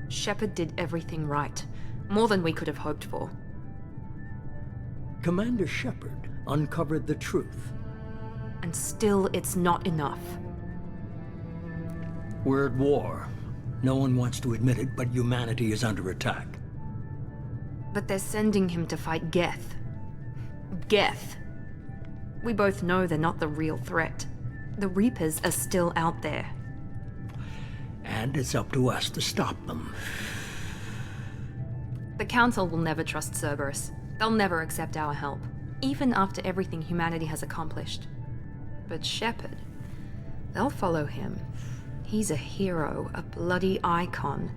Shepard did everything right. More than we could have hoped for. Commander Shepard uncovered the truth. And still, it's not enough. We're at war. No one wants to admit it, but humanity is under attack. But they're sending him to fight Geth. Geth. We both know they're not the real threat. The Reapers are still out there. And it's up to us to stop them. The Council will never trust Cerberus. They'll never accept our help, even after everything humanity has accomplished. But Shepard, they'll follow him. He's a hero, a bloody icon.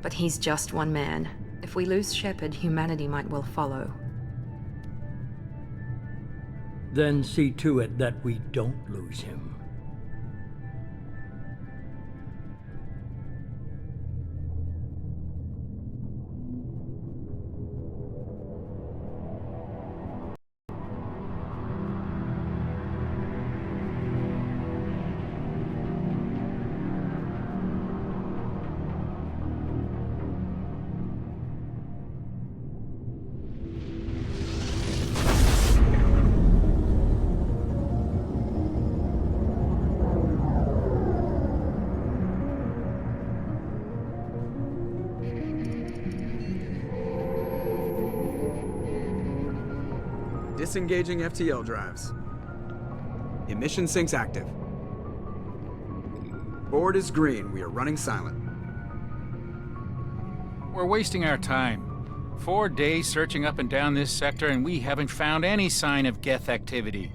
But he's just one man. If we lose Shepard, humanity might well follow. Then see to it that we don't lose him. Disengaging FTL drives. Emission sinks active. Board is green. We are running silent. We're wasting our time. 4 days searching up and down this sector, and we haven't found any sign of Geth activity.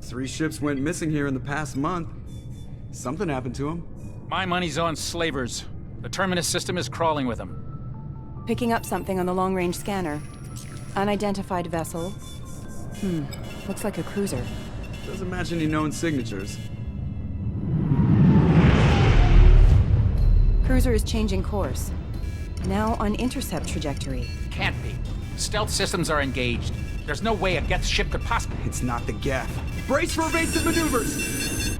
3 ships went missing here in the past month. Something happened to them. My money's on slavers. The Terminus system is crawling with them. Picking up something on the long-range scanner. Unidentified vessel. Looks like a cruiser. Doesn't match any known signatures. Cruiser is changing course. Now on intercept trajectory. Can't be. Stealth systems are engaged. There's no way a Geth ship could possibly... It's not the Geth. Brace for evasive maneuvers!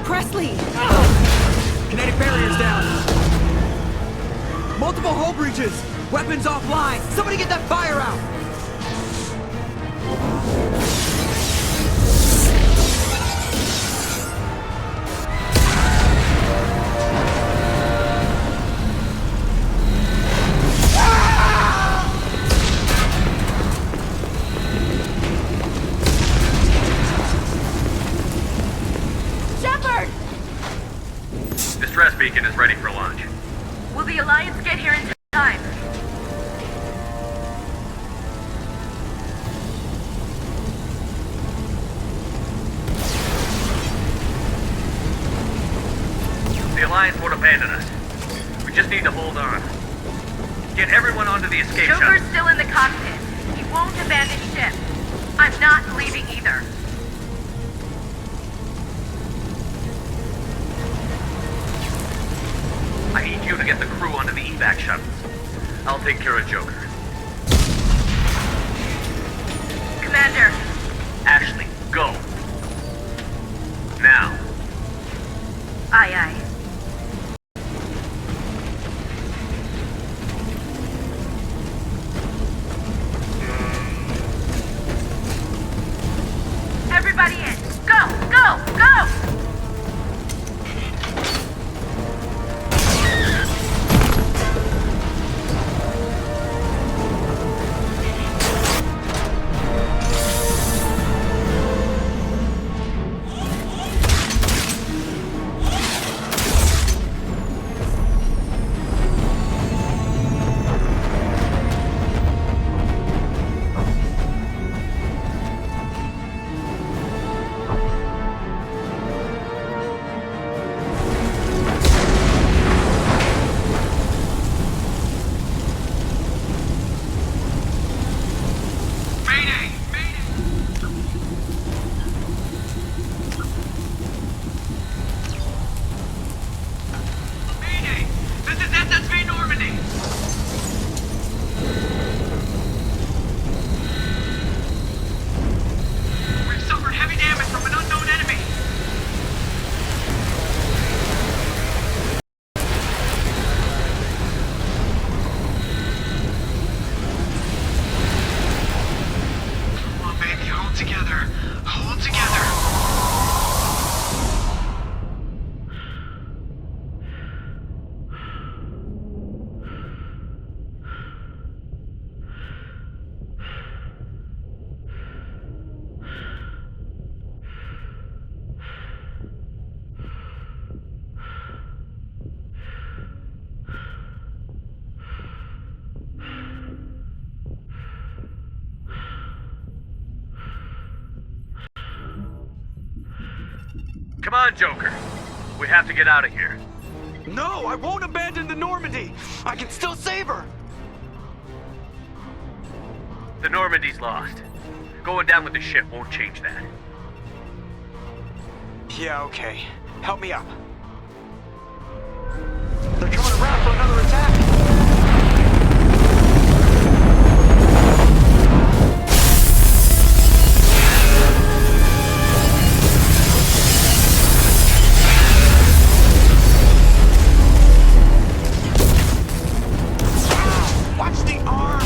Presley! Kinetic barriers down! Multiple hull breaches! Weapons offline! Somebody get that fire out! Distress beacon is ready for launch. Will the Alliance get here in time? The Alliance won't abandon us. We just need to hold on. Get everyone onto the escape Joker's shuttle. still in the cockpit. He won't abandon ship. I'm not leaving either. I need you to get the crew onto the evac shuttles. I'll take care of Joker. Commander, Ashley, go. Now. aye aye. Everybody in! Go! Go! Go! on, Joker. We have to get out of here. No, I won't abandon the Normandy! I can still save her! The Normandy's lost. Going down with the ship won't change that. Yeah, okay. Help me up. They're coming around for another attack! Watch the arm!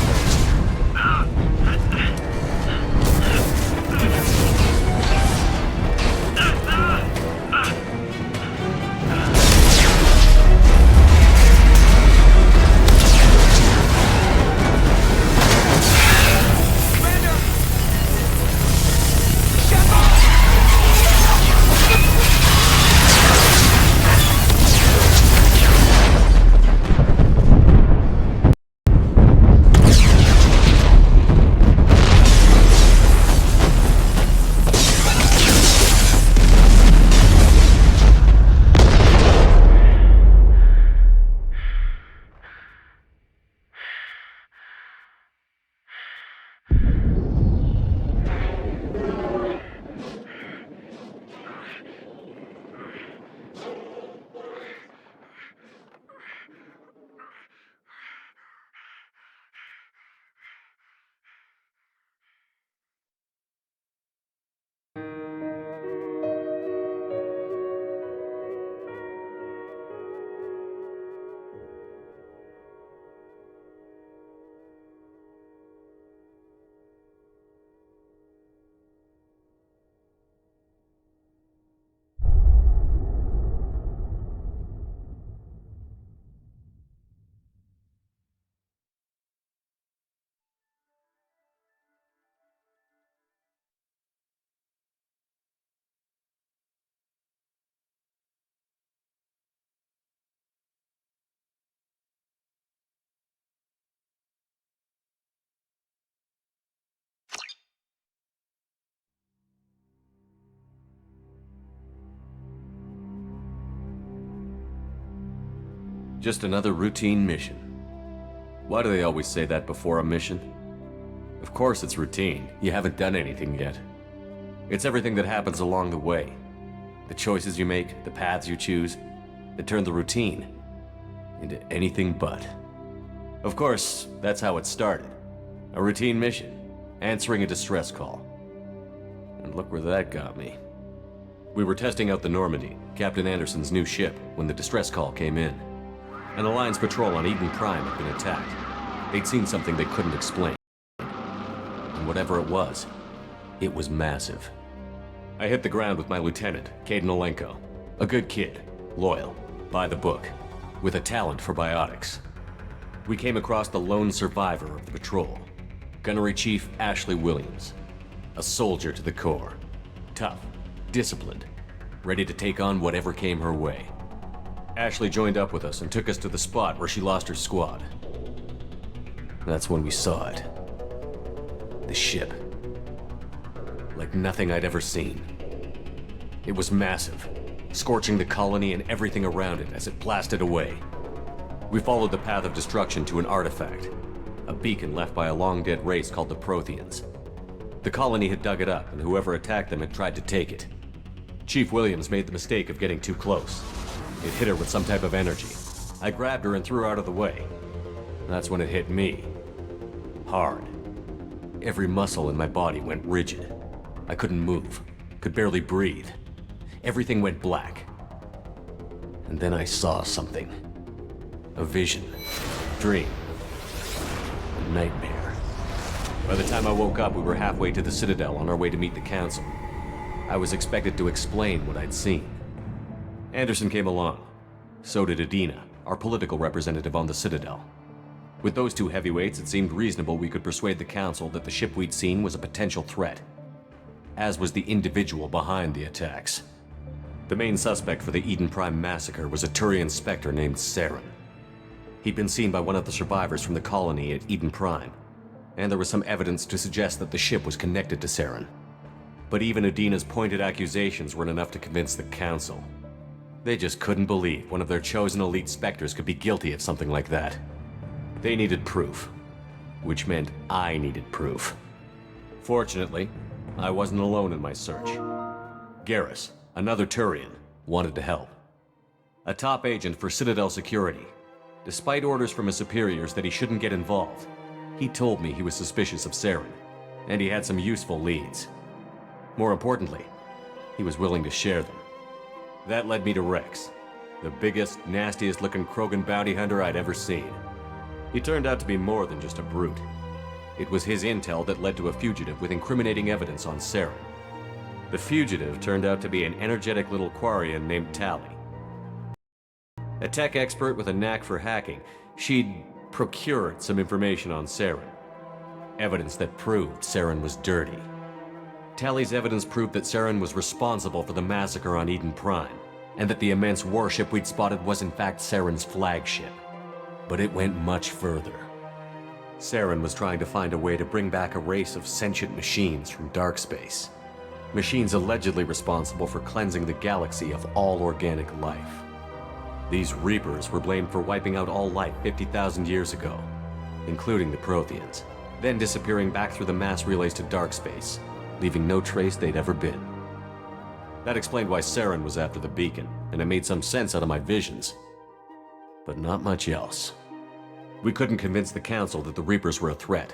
Just another routine mission. Why do they always say that before a mission? Of course it's routine. You haven't done anything yet. It's everything that happens along the way. The choices you make, the paths you choose, that turn the routine into anything but. Of course, that's how it started. A routine mission, answering a distress call. And look where that got me. We were testing out the Normandy, Captain Anderson's new ship, when the distress call came in. An Alliance patrol on Eden Prime had been attacked. They'd seen something they couldn't explain. And whatever it was massive. I hit the ground with my lieutenant, Kaidan Alenko. A good kid, loyal, by the book, with a talent for biotics. We came across the lone survivor of the patrol, Gunnery Chief Ashley Williams. A soldier to the core. Tough, disciplined, ready to take on whatever came her way. Ashley joined up with us and took us to the spot where she lost her squad. That's when we saw it. The ship. Like nothing I'd ever seen. It was massive, scorching the colony and everything around it as it blasted away. We followed the path of destruction to an artifact, a beacon left by a long-dead race called the Protheans. The colony had dug it up, and whoever attacked them had tried to take it. Chief Williams made the mistake of getting too close. It hit her with some type of energy. I grabbed her and threw her out of the way. That's when it hit me. Hard. Every muscle in my body went rigid. I couldn't move, could barely breathe. Everything went black. And then I saw something. A vision. Dream. A nightmare. By the time I woke up, we were halfway to the Citadel on our way to meet the Council. I was expected to explain what I'd seen. Anderson came along. So did Adina, our political representative on the Citadel. With those two heavyweights, it seemed reasonable we could persuade the Council that the ship we'd seen was a potential threat. As was the individual behind the attacks. The main suspect for the Eden Prime massacre was a Turian Spectre named Saren. He'd been seen by one of the survivors from the colony at Eden Prime, and there was some evidence to suggest that the ship was connected to Saren. But even Udina's pointed accusations weren't enough to convince the Council. They just couldn't believe one of their chosen elite Spectres could be guilty of something like that. They needed proof, which meant I needed proof. Fortunately, I wasn't alone in my search. Garrus, another Turian, wanted to help. A top agent for Citadel Security. Despite orders from his superiors that he shouldn't get involved, he told me he was suspicious of Saren, and he had some useful leads. More importantly, he was willing to share them. That led me to Rex, the biggest, nastiest-looking Krogan bounty hunter I'd ever seen. He turned out to be more than just a brute. It was his intel that led to a fugitive with incriminating evidence on Saren. The fugitive turned out to be an energetic little Quarian named Tali. A tech expert with a knack for hacking, she'd procured some information on Saren. Evidence that proved Saren was dirty. Tali's evidence proved that Saren was responsible for the massacre on Eden Prime, and that the immense warship we'd spotted was in fact Saren's flagship. But it went much further. Saren was trying to find a way to bring back a race of sentient machines from dark space. Machines allegedly responsible for cleansing the galaxy of all organic life. These Reapers were blamed for wiping out all life 50,000 years ago, including the Protheans, then disappearing back through the mass relays to dark space, leaving no trace they'd ever been. That explained why Saren was after the beacon, and it made some sense out of my visions. But not much else. We couldn't convince the Council that the Reapers were a threat,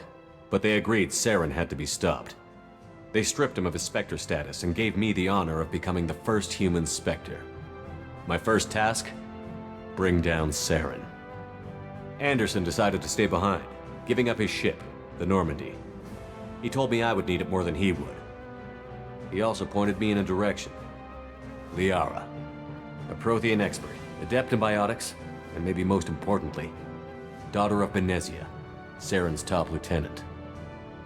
but they agreed Saren had to be stopped. They stripped him of his Spectre status and gave me the honor of becoming the first human Spectre. My first task? Bring down Saren. Anderson decided to stay behind, giving up his ship, the Normandy. He told me I would need it more than he would. He also pointed me in a direction. Liara, a Prothean expert, adept in biotics, and maybe most importantly, daughter of Benezia, Saren's top lieutenant.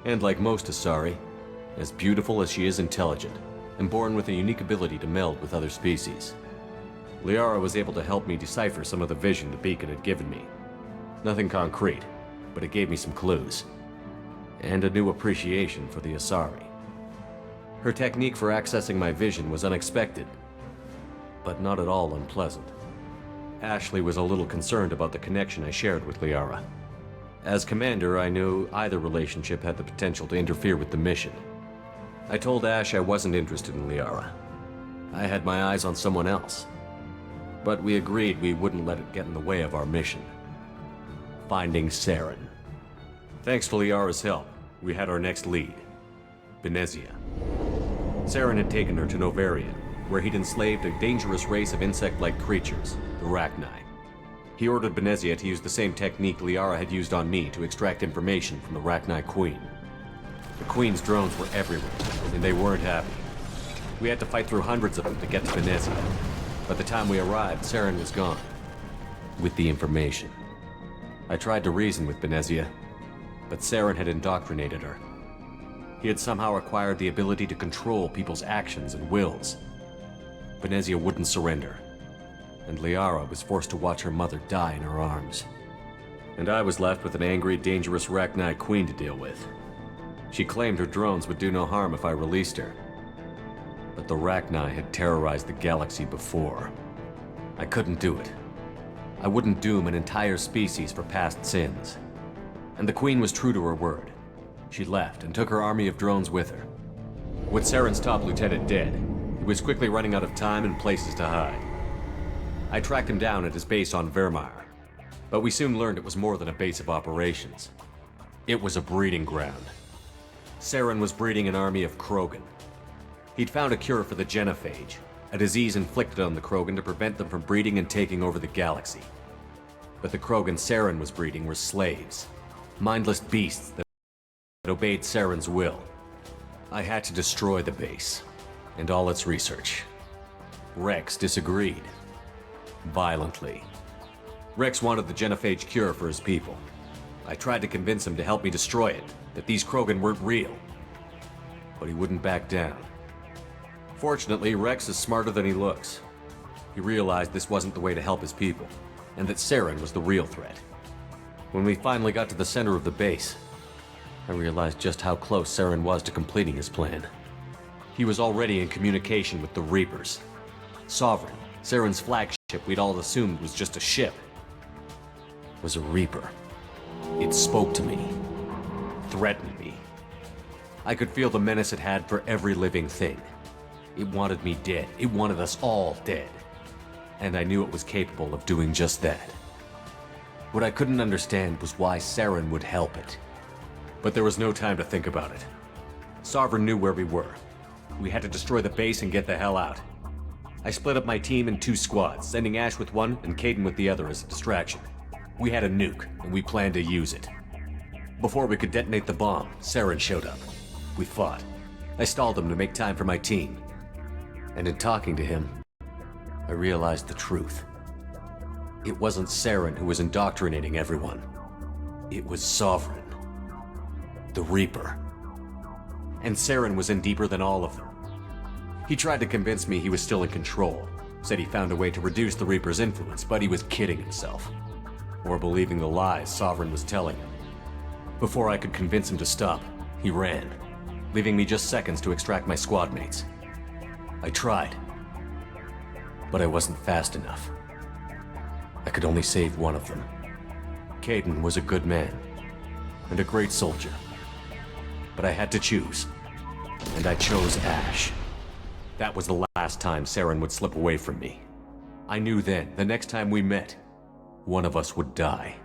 And like most Asari, as beautiful as she is intelligent, and born with a unique ability to meld with other species. Liara was able to help me decipher some of the vision the beacon had given me. Nothing concrete, but it gave me some clues. And a new appreciation for the Asari. Her technique for accessing my vision was unexpected, but not at all unpleasant. Ashley was a little concerned about the connection I shared with Liara. As commander, I knew either relationship had the potential to interfere with the mission. I told Ash I wasn't interested in Liara. I had my eyes on someone else. But we agreed we wouldn't let it get in the way of our mission. Finding Saren. Thanks to Liara's help, we had our next lead. Benezia. Saren had taken her to Novaria, where he'd enslaved a dangerous race of insect-like creatures, the Rachni. He ordered Benezia to use the same technique Liara had used on me to extract information from the Rachni Queen. The Queen's drones were everywhere, and they weren't happy. We had to fight through hundreds of them to get to Benezia. By the time we arrived, Saren was gone. With the information. I tried to reason with Benezia, but Saren had indoctrinated her. He had somehow acquired the ability to control people's actions and wills. Benezia wouldn't surrender, and Liara was forced to watch her mother die in her arms. And I was left with an angry, dangerous Rachni Queen to deal with. She claimed her drones would do no harm if I released her. But the Rachni had terrorized the galaxy before. I couldn't do it. I wouldn't doom an entire species for past sins. And the Queen was true to her word. She left and took her army of drones with her. With Saren's top lieutenant dead, he was quickly running out of time and places to hide. I tracked him down at his base on Vermeer, but we soon learned it was more than a base of operations. It was a breeding ground. Saren was breeding an army of Krogan. He'd found a cure for the genophage, a disease inflicted on the Krogan to prevent them from breeding and taking over the galaxy. But the Krogan Saren was breeding were slaves, mindless beasts that obeyed Saren's will. I had to destroy the base, and all its research. Rex disagreed. Violently. Rex wanted the genophage cure for his people. I tried to convince him to help me destroy it, that these Krogan weren't real. But he wouldn't back down. Fortunately, Rex is smarter than he looks. He realized this wasn't the way to help his people, and that Saren was the real threat. When we finally got to the center of the base, I realized just how close Saren was to completing his plan. He was already in communication with the Reapers. Sovereign, Saren's flagship we'd all assumed was just a ship, was a Reaper. It spoke to me, threatened me. I could feel the menace it had for every living thing. It wanted me dead. It wanted us all dead. And I knew it was capable of doing just that. What I couldn't understand was why Saren would help it. But there was no time to think about it. Sovereign knew where we were. We had to destroy the base and get the hell out. I split up my team in 2 squads, sending Ash with one and Kaidan with the other as a distraction. We had a nuke, and we planned to use it. Before we could detonate the bomb, Saren showed up. We fought. I stalled him to make time for my team. And in talking to him, I realized the truth. It wasn't Saren who was indoctrinating everyone. It was Sovereign. The Reaper. And Saren was in deeper than all of them. He tried to convince me he was still in control. Said he found a way to reduce the Reaper's influence, but he was kidding himself. Or believing the lies Sovereign was telling him. Before I could convince him to stop, he ran, leaving me just seconds to extract my squad mates. I tried, but I wasn't fast enough. I could only save one of them. Kaidan was a good man, and a great soldier. But I had to choose, and I chose Ash. That was the last time Saren would slip away from me. I knew then, the next time we met, one of us would die.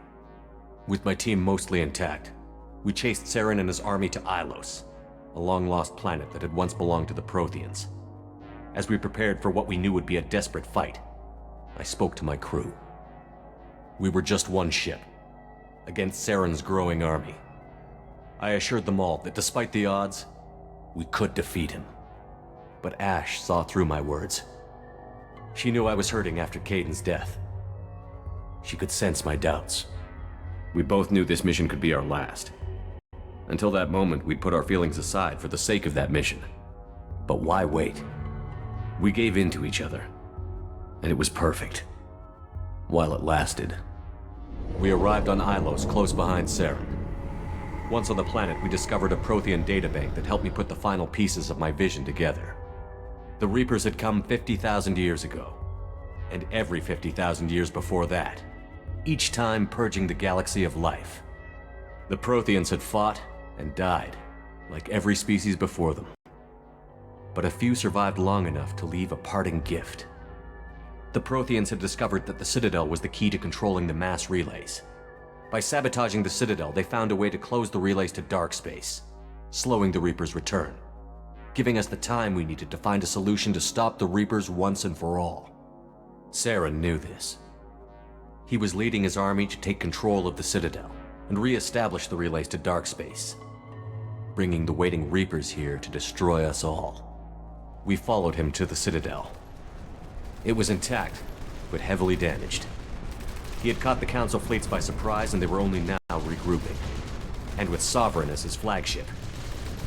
With my team mostly intact, we chased Saren and his army to Ilos, a long-lost planet that had once belonged to the Protheans. As we prepared for what we knew would be a desperate fight, I spoke to my crew. We were just one ship, against Saren's growing army. I assured them all that despite the odds, we could defeat him. But Ash saw through my words. She knew I was hurting after Kaidan's death. She could sense my doubts. We both knew this mission could be our last. Until that moment, we'd put our feelings aside for the sake of that mission. But why wait? We gave in to each other, and it was perfect. While it lasted. We arrived on Ilos, close behind Saren. Once on the planet, we discovered a Prothean databank that helped me put the final pieces of my vision together. The Reapers had come 50,000 years ago, and every 50,000 years before that, each time purging the galaxy of life. The Protheans had fought and died, like every species before them. But a few survived long enough to leave a parting gift. The Protheans had discovered that the Citadel was the key to controlling the mass relays. By sabotaging the Citadel, they found a way to close the relays to dark space, slowing the Reapers' return, giving us the time we needed to find a solution to stop the Reapers once and for all. Saren knew this. He was leading his army to take control of the Citadel and re-establish the relays to dark space, bringing the waiting Reapers here to destroy us all. We followed him to the Citadel. It was intact, but heavily damaged. He had caught the Council fleets by surprise, and they were only now regrouping. And with Sovereign as his flagship,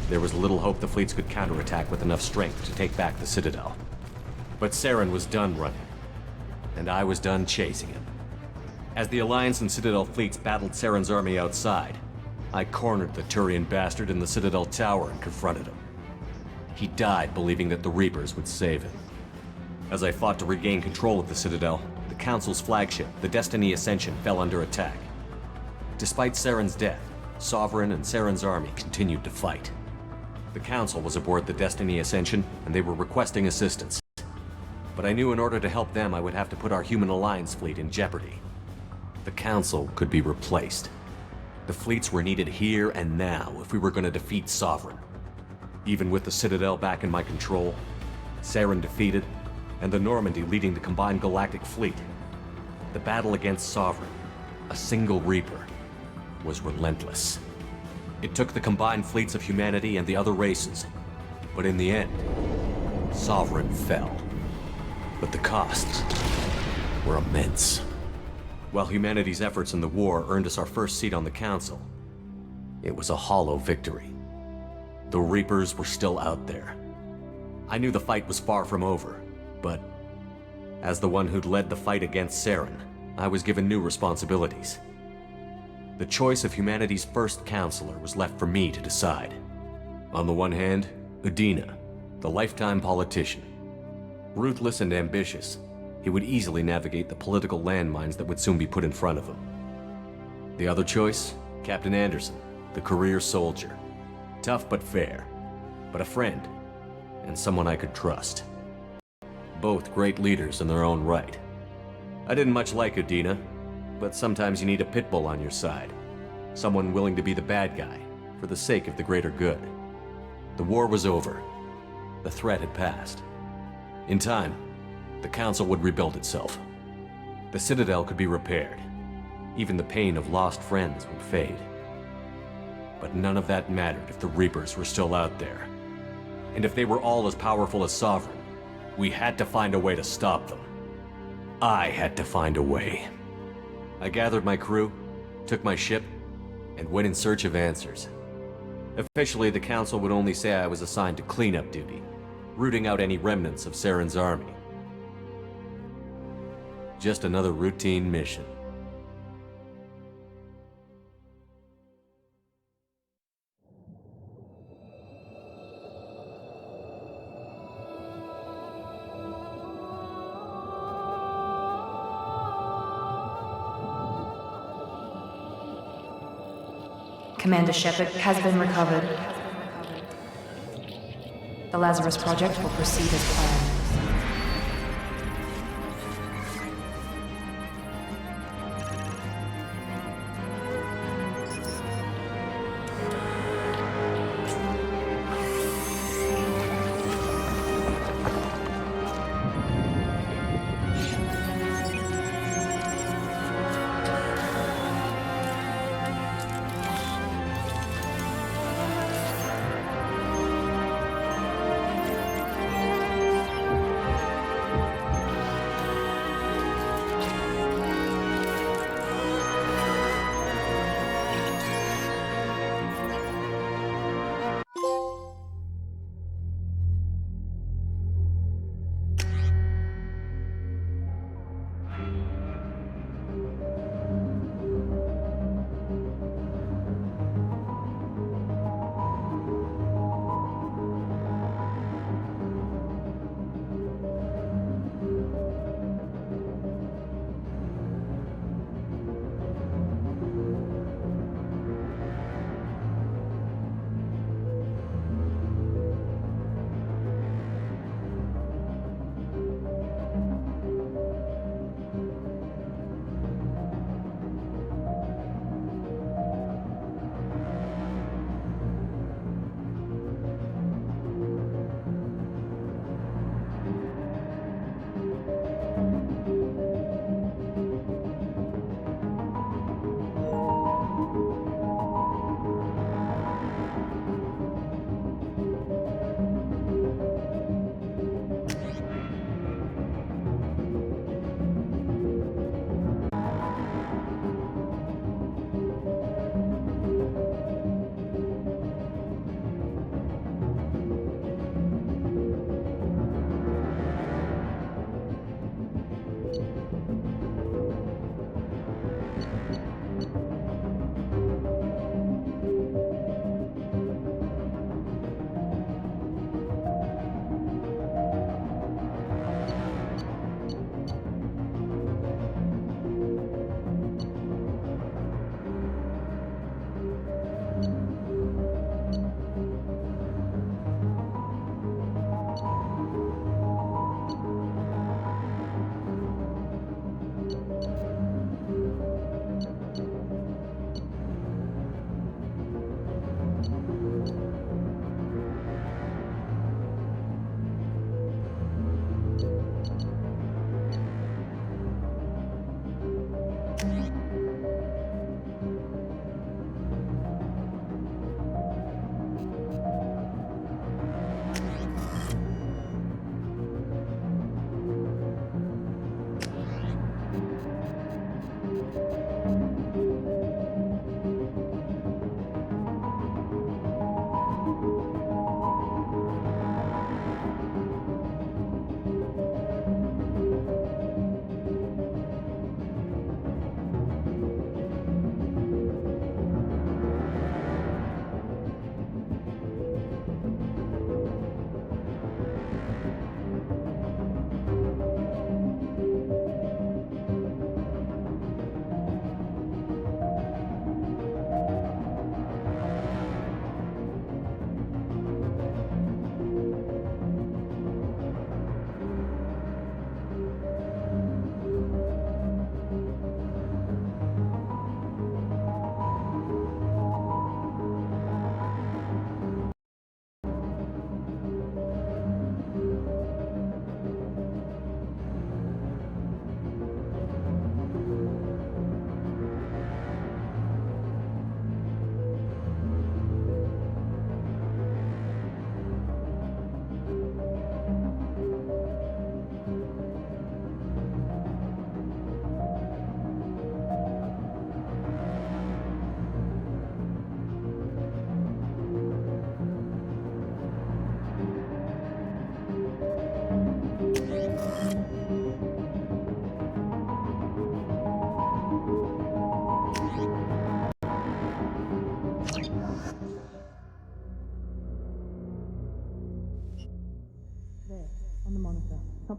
there was little hope the fleets could counterattack with enough strength to take back the Citadel. But Saren was done running, and I was done chasing him. As the Alliance and Citadel fleets battled Saren's army outside, I cornered the Turian bastard in the Citadel tower and confronted him. He died believing that the Reapers would save him. As I fought to regain control of the Citadel, the Council's flagship, the Destiny Ascension, fell under attack. Despite Saren's death, Sovereign and Saren's army continued to fight. The Council was aboard the Destiny Ascension, and they were requesting assistance. But I knew in order to help them, I would have to put our Human Alliance fleet in jeopardy. The Council could be replaced. The fleets were needed here and now if we were going to defeat Sovereign. Even with the Citadel back in my control, Saren defeated, and the Normandy leading the combined galactic fleet, the battle against Sovereign, a single Reaper, was relentless. It took the combined fleets of humanity and the other races, but in the end, Sovereign fell. But the costs were immense. While humanity's efforts in the war earned us our first seat on the Council, it was a hollow victory. The Reapers were still out there. I knew the fight was far from over, but as the one who'd led the fight against Saren, I was given new responsibilities. The choice of humanity's first counselor was left for me to decide. On the one hand, Udina, The lifetime politician. Ruthless and ambitious, he would easily navigate the political landmines that would soon be put in front of him. The other choice? Captain Anderson, the career soldier. Tough but fair, but a friend, and someone I could trust. Both great leaders in their own right. I didn't much like Udina, but sometimes you need a pit bull on your side. Someone willing to be the bad guy, for the sake of the greater good. The war was over. The threat had passed. In time, the Council would rebuild itself. The Citadel could be repaired. Even the pain of lost friends would fade. But none of that mattered if the Reapers were still out there. And if they were all as powerful as Sovereign, we had to find a way to stop them. I had to find a way. I gathered my crew, took my ship, and went in search of answers. Officially, the Council would only say I was assigned to cleanup duty, rooting out any remnants of Saren's army. Just another routine mission. Commander Shepard has been recovered. The Lazarus Project will proceed as planned.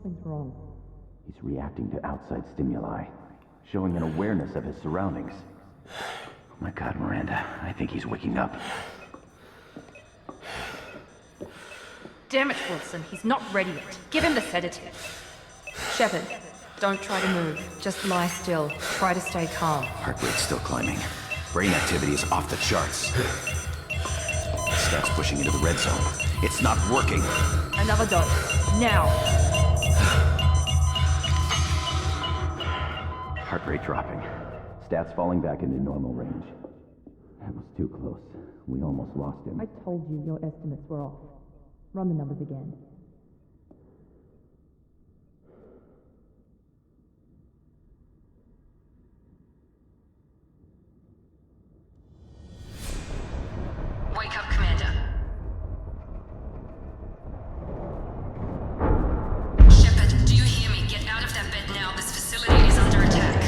Something's wrong. He's reacting to outside stimuli, showing an awareness of his surroundings. Oh my God, Miranda, I think he's waking up. Damn it, Wilson, he's not ready yet. Give him the sedative. Shepard, don't try to move. Just lie still. Try to stay calm. Heart rate's still climbing. Brain activity is off the charts. Stats pushing into the red zone. It's not working. Another dose. Now. Heart rate dropping. Stats falling back into normal range. That was too close. We almost lost him. I told you your estimates were off. Run the numbers again. Wake up, Commander. Shepard, do you hear me? Get out of that bed now. This facility is under attack.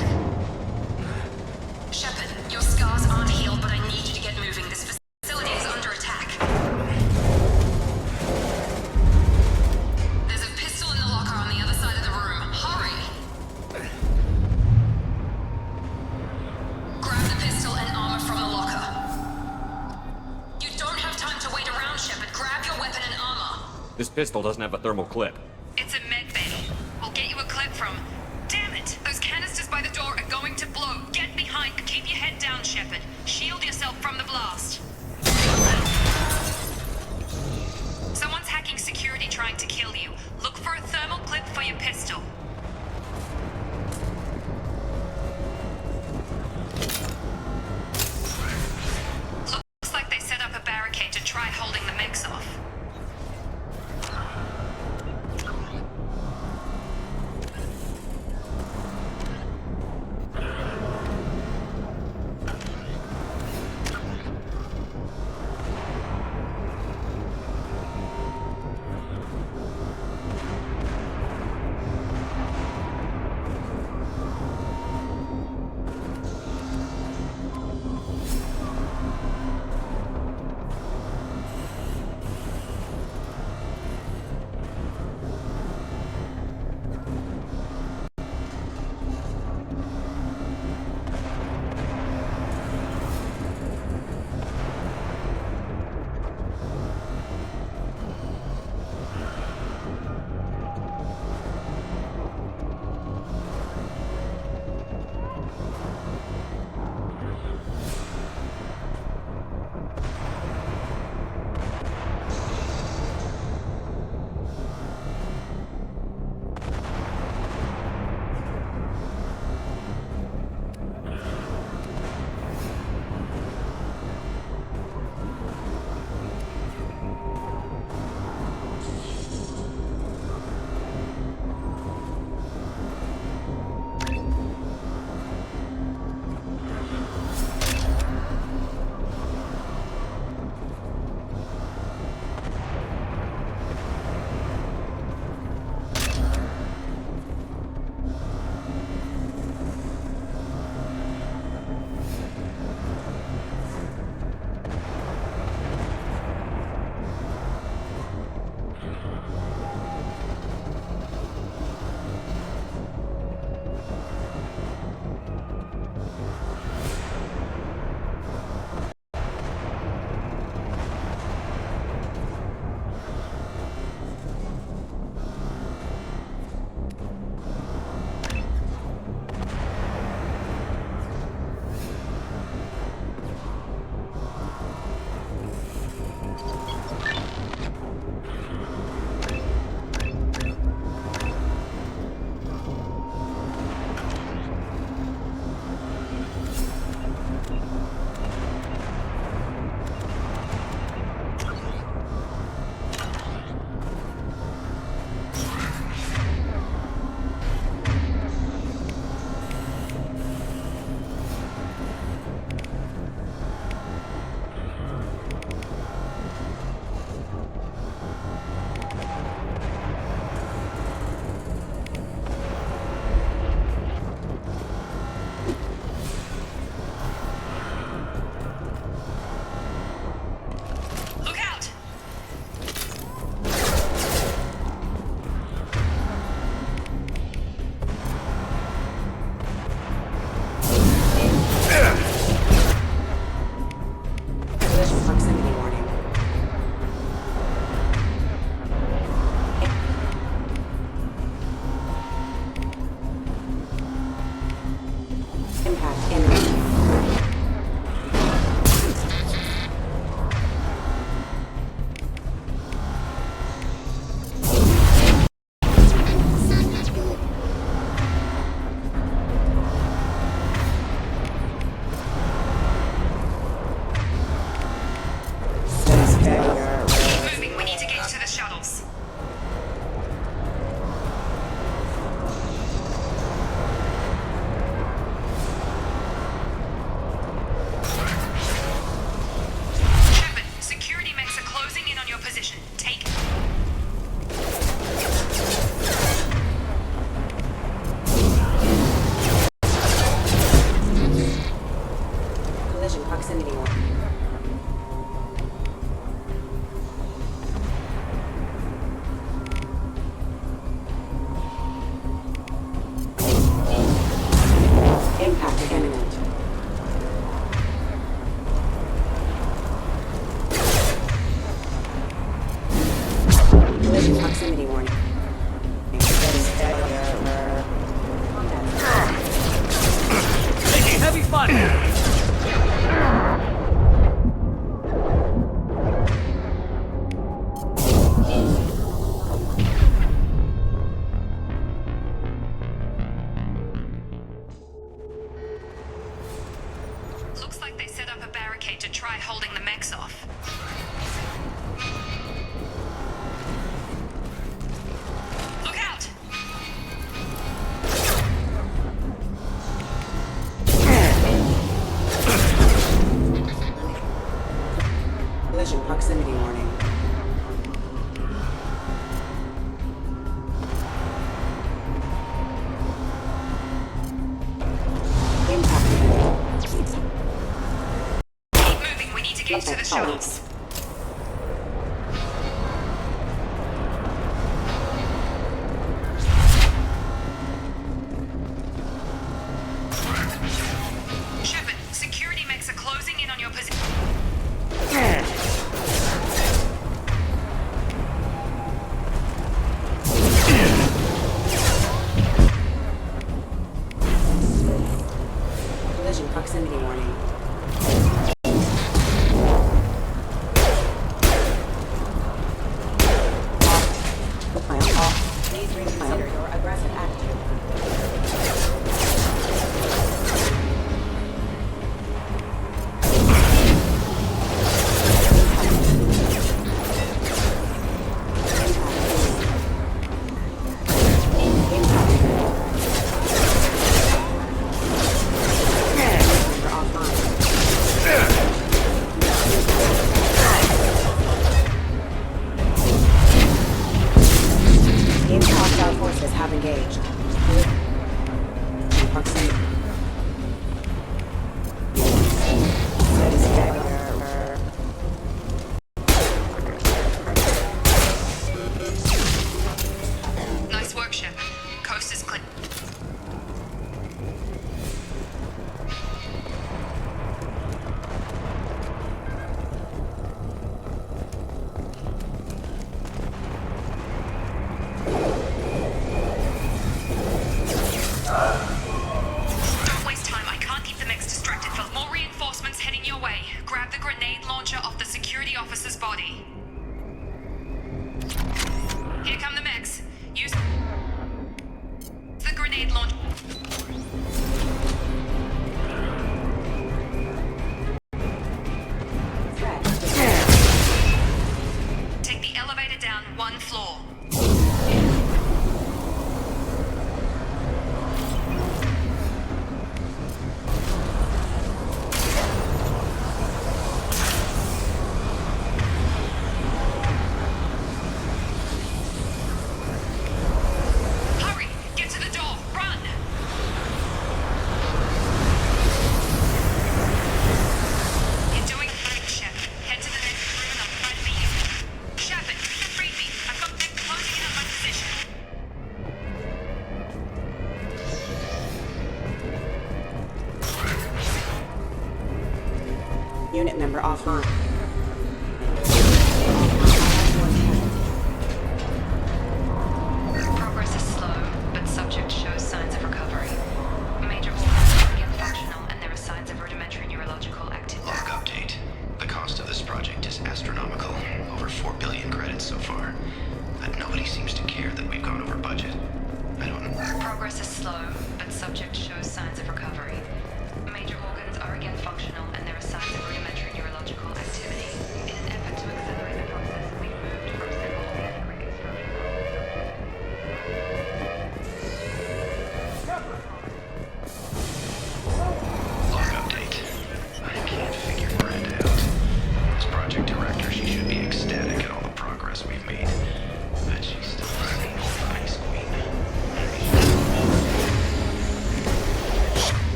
Shepard, your scars aren't healed, but I need you to get moving. This facility is under attack. There's a pistol in the locker on the other side of the room. Hurry! Grab the pistol and armor from the locker. You don't have time to wait around, Shepard. Grab your weapon and armor. This pistol doesn't have a thermal clip. It's a med bay. We'll get you a clip from... Damn it! Those canisters by the door are going to blow. Get behind, but keep your head down, Shepard. Shield yourself from the blast. Someone's hacking security trying to kill you. Look for a thermal clip for your pistol. Looks like they set up a barricade to try holding the mechs off. try holding the mechs off. Look out! Collision proximity warning. Keep moving, we need to get to the shops. Shepard, security mechs are closing in on your position. Collision proximity warning. Please reconsider your aggressive attitude. Hostile forces have engaged. Proximity. Nice work, Shepard. Coast is clear. Don't waste time. I can't keep the mechs distracted. For more reinforcements heading your way. Grab the grenade launcher off the security officer's body. Here come the mechs. Use the grenade launcher. Take the elevator down one floor. Hurry! Get to the door! Run! You're doing great, Shepard. Head to the next room and I'll try to meet you. Shepard, read me. I've got them closing in on my position. Unit member offline. Progress is slow, but subject shows signs of recovery. Major organs are again functional, and there are signs of rudimentary neurological activity. Log update. The cost of this project is astronomical. Over 4 billion credits so far. But nobody seems to care that we've gone over budget. I don't know. Progress is slow, but subject shows signs of recovery. Major organs are again functional, and there are signs of rudimentary neurological activity.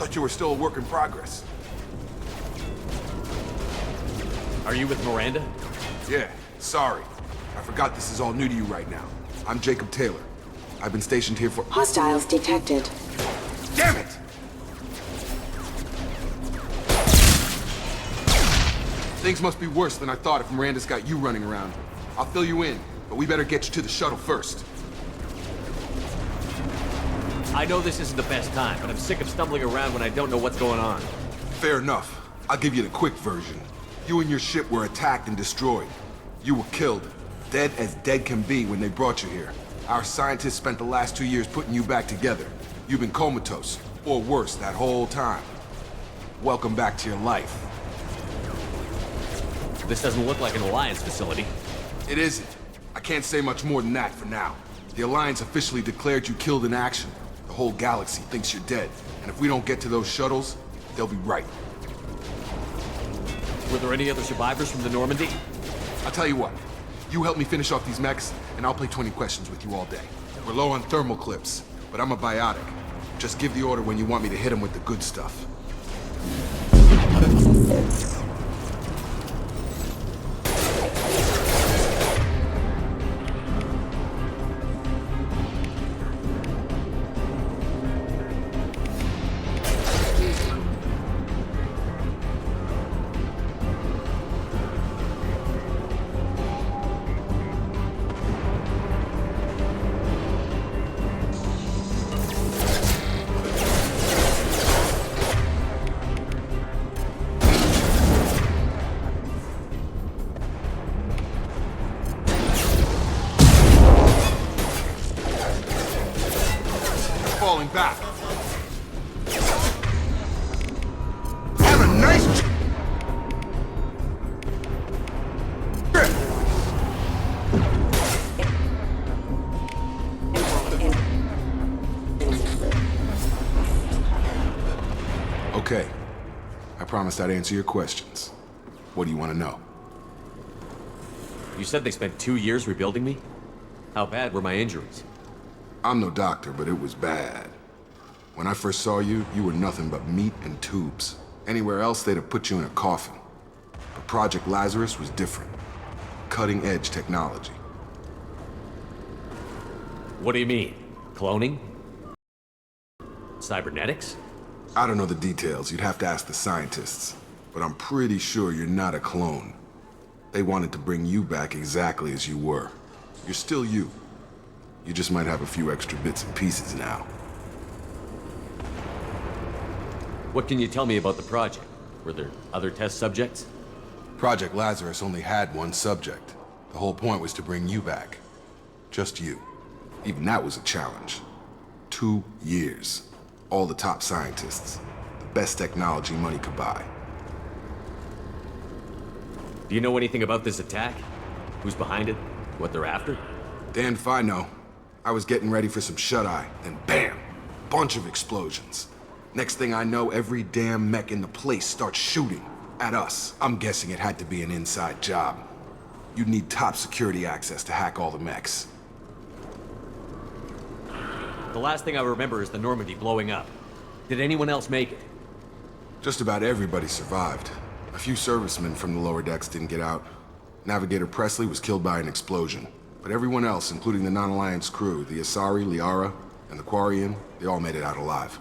Thought you were still a work in progress. Are you with Miranda? Yeah, sorry. I forgot this is all new to you right now. I'm Jacob Taylor. I've been stationed here for— Hostiles detected. Damn it! Things must be worse than I thought if Miranda's got you running around. I'll fill you in, but we better get you to the shuttle first. I know this isn't the best time, but I'm sick of stumbling around when I don't know what's going on. Fair enough. I'll give you the quick version. You and your ship were attacked and destroyed. You were killed. Dead as dead can be when they brought you here. Our scientists spent the last 2 years putting you back together. You've been comatose, or worse, that whole time. Welcome back to your life. This doesn't look like an Alliance facility. It isn't. I can't say much more than that for now. The Alliance officially declared you killed in action. The whole galaxy thinks you're dead. And if we don't get to those shuttles, they'll be right. Were there any other survivors from the Normandy? I'll tell you what. You help me finish off these mechs, and I'll play 20 questions with you all day. We're low on thermal clips, but I'm a biotic. Just give the order when you want me to hit them with the good stuff. Falling back. Have a nice trip. Okay. I promised I'd answer your questions. What do you want to know? You said they spent 2 years rebuilding me? How bad were my injuries? I'm no doctor, but it was bad. When I first saw you, you were nothing but meat and tubes. Anywhere else, they'd have put you in a coffin. But Project Lazarus was different. Cutting-edge technology. What do you mean? Cloning? Cybernetics? I don't know the details. You'd have to ask the scientists. But I'm pretty sure you're not a clone. They wanted to bring you back exactly as you were. You're still you. You just might have a few extra bits and pieces now. What can you tell me about the project? Were there other test subjects? Project Lazarus only had one subject. The whole point was to bring you back. Just you. Even that was a challenge. 2 years. All the top scientists. The best technology money could buy. Do you know anything about this attack? Who's behind it? What they're after? Damned if I know. I was getting ready for some shut-eye, then bam! Bunch of explosions. Next thing I know, every damn mech in the place starts shooting at us. I'm guessing it had to be an inside job. You'd need top security access to hack all the mechs. The last thing I remember is the Normandy blowing up. Did anyone else make it? Just about everybody survived. A few servicemen from the lower decks didn't get out. Navigator Presley was killed by an explosion. But everyone else, including the non-Alliance crew, the Asari, Liara, and the Quarian, they all made it out alive.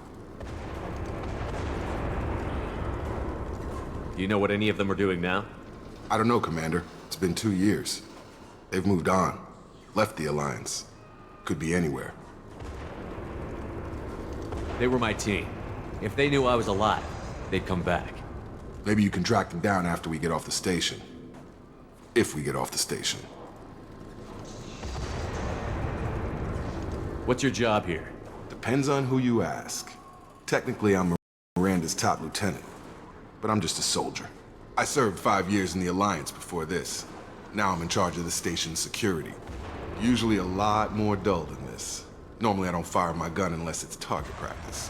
Do you know what any of them are doing now? I don't know, Commander. It's been 2 years. They've moved on. Left the Alliance. Could be anywhere. They were my team. If they knew I was alive, they'd come back. Maybe you can track them down after we get off the station. If we get off the station. What's your job here? Depends on who you ask. Technically, I'm Miranda's top lieutenant. But I'm just a soldier. I served 5 years in the Alliance before this. Now I'm in charge of the station's security. Usually a lot more dull than this. Normally I don't fire my gun unless it's target practice.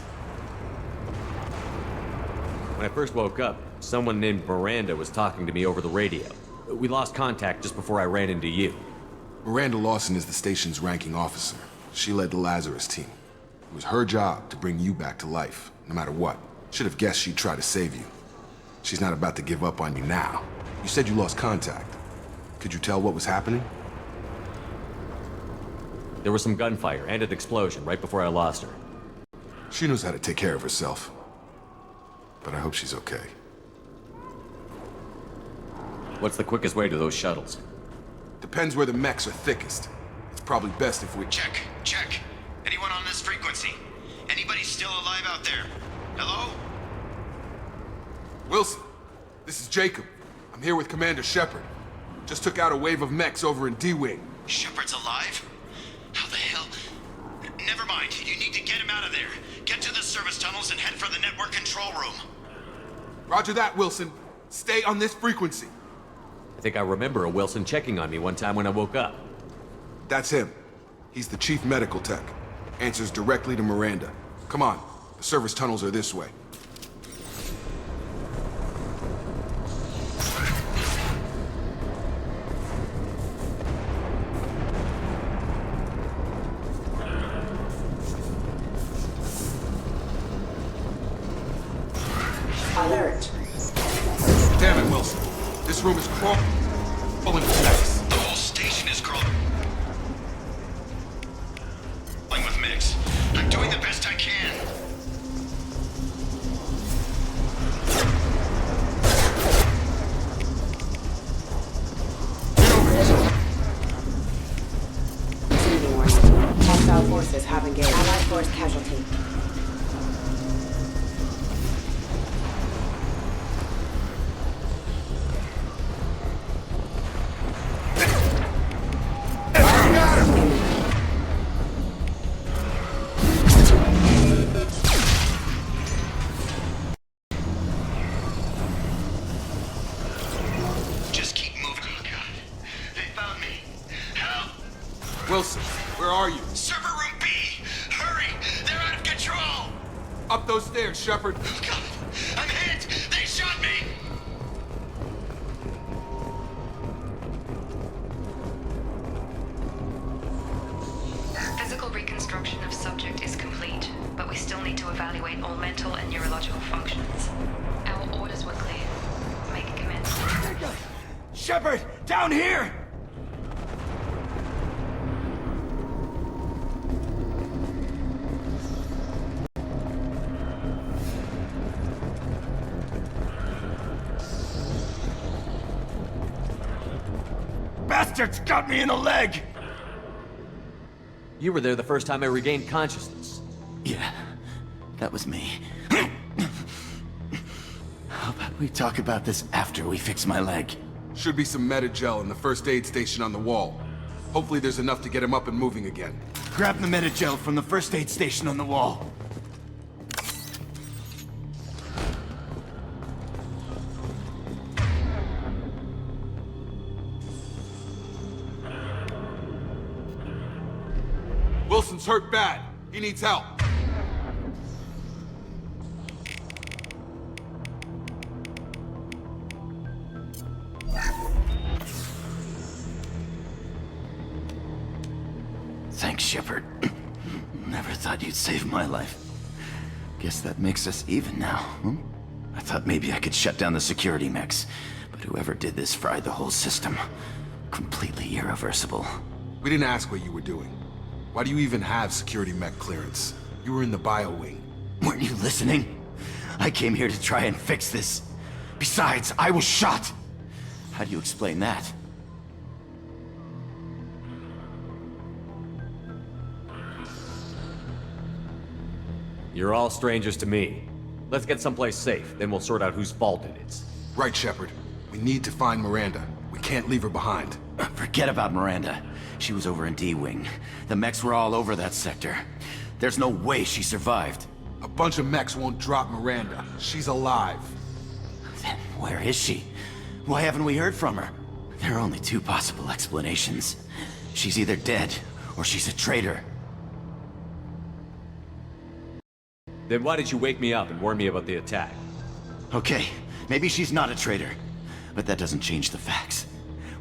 When I first woke up, someone named Miranda was talking to me over the radio. We lost contact just before I ran into you. Miranda Lawson is the station's ranking officer. She led the Lazarus team. It was her job to bring you back to life, no matter what. Should have guessed she'd try to save you. She's not about to give up on you now. You said you lost contact. Could you tell what was happening? There was some gunfire and an explosion right before I lost her. She knows how to take care of herself. But I hope she's okay. What's the quickest way to those shuttles? Depends where the mechs are thickest. It's probably best if we... Check. Anyone on this frequency? Anybody still alive out there? Hello? Wilson, this is Jacob. I'm here with Commander Shepard. Just took out a wave of mechs over in D-Wing. Shepard's alive? How the hell? Never mind. You need to get him out of there. Get to the service tunnels and head for the network control room. Roger that, Wilson. Stay on this frequency. I think I remember a Wilson checking on me one time when I woke up. That's him. He's the chief medical tech. Answers directly to Miranda. Come on. The service tunnels are this way. Alert. Damn it, Wilson. This room is crawling with mechs. The whole station is crawling with mechs. I'm doing the best I can. Receiving warning. Hostile forces have engaged. Allied force casualty. Wilson, where are you? Server room B! Hurry! They're out of control! Up those stairs, Shepard. God, I'm hit! They shot me! Physical reconstruction of subject is complete, but we still need to evaluate all mental and neurological functions. Our orders were clear. Make a commencement. Shepard! Down here! Bastards got me in the leg! You were there the first time I regained consciousness. Yeah, that was me. How about we talk about this after we fix my leg? Should be some Metagel in the first aid station on the wall. Hopefully there's enough to get him up and moving again. Grab the Metagel from the first aid station on the wall. Wilson's hurt bad. He needs help. Thanks, Shepard. Never thought you'd save my life. Guess that makes us even now, huh? I thought maybe I could shut down the security mechs, but whoever did this fried the whole system. Completely irreversible. We didn't ask what you were doing. Why do you even have security mech clearance? You were in the bio wing. Weren't you listening? I came here to try and fix this. Besides, I was shot! How do you explain that? You're all strangers to me. Let's get someplace safe, then we'll sort out whose fault it is. Right, Shepard. We need to find Miranda. We can't leave her behind. Forget about Miranda. She was over in D-Wing. The mechs were all over that sector. There's no way she survived. A bunch of mechs won't drop Miranda. She's alive. Then where is she? Why haven't we heard from her? There are only two possible explanations. She's either dead, or she's a traitor. Then why did you wake me up and warn me about the attack? Okay, maybe she's not a traitor. But that doesn't change the facts.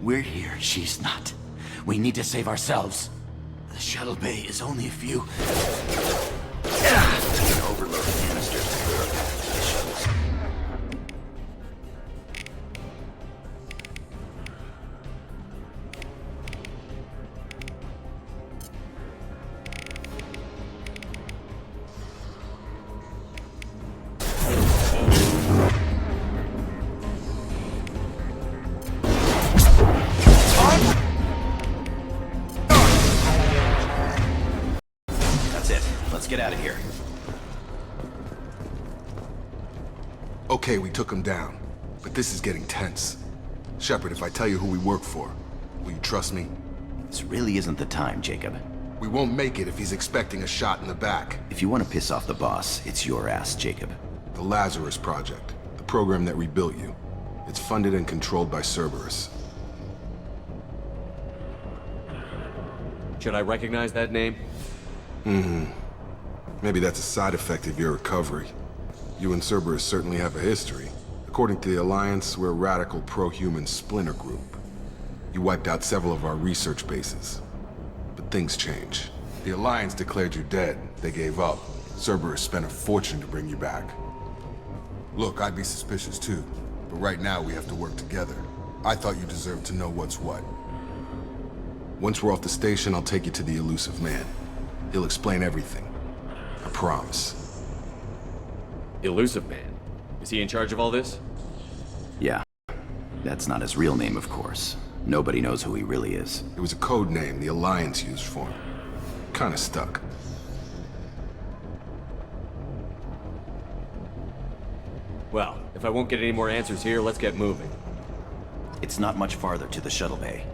We're here, she's not. We need to save ourselves. The shuttle bay is only a few... overload canisters. out of here. Okay, we took him down, but this is getting tense. Shepard, if I tell you who we work for, will you trust me? This really isn't the time, Jacob. We won't make it if he's expecting a shot in the back. If you want to piss off the boss, it's your ass, Jacob. The Lazarus Project, the program that rebuilt you. It's funded and controlled by Cerberus. Should I recognize that name? Maybe that's a side effect of your recovery. You and Cerberus certainly have a history. According to the Alliance, we're a radical pro-human splinter group. You wiped out several of our research bases. But things change. The Alliance declared you dead. They gave up. Cerberus spent a fortune to bring you back. Look, I'd be suspicious too. But right now we have to work together. I thought you deserved to know what's what. Once we're off the station, I'll take you to the Elusive Man. He'll explain everything. I promise. Elusive Man? Is he in charge of all this? Yeah. That's not his real name, of course. Nobody knows who he really is. It was a code name the Alliance used for him. Kinda stuck. Well, if I won't get any more answers here, let's get moving. It's not much farther to the shuttle bay.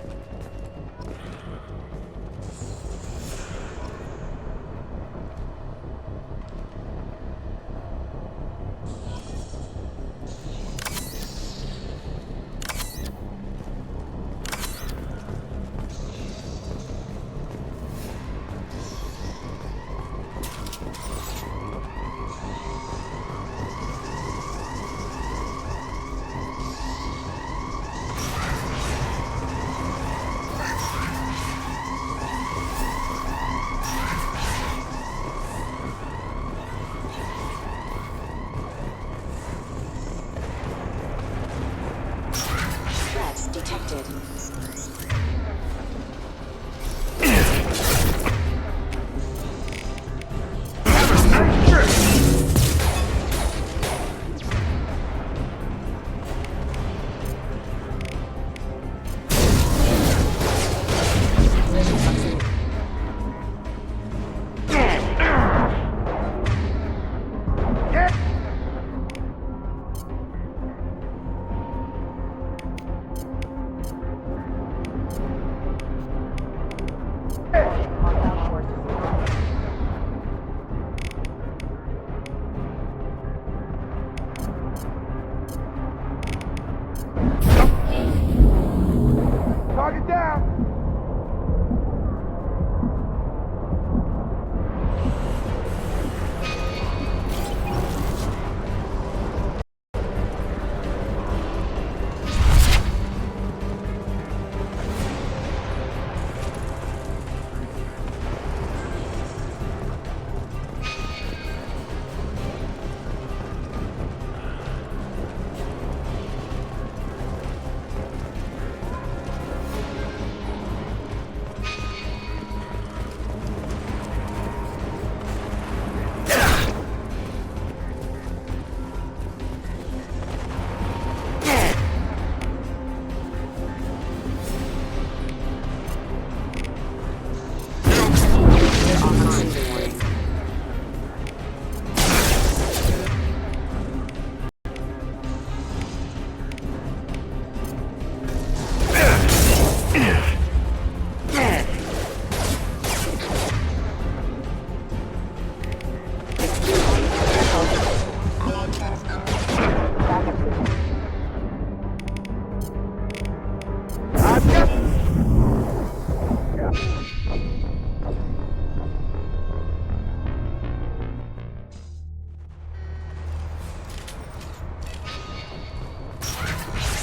Detected. Target down!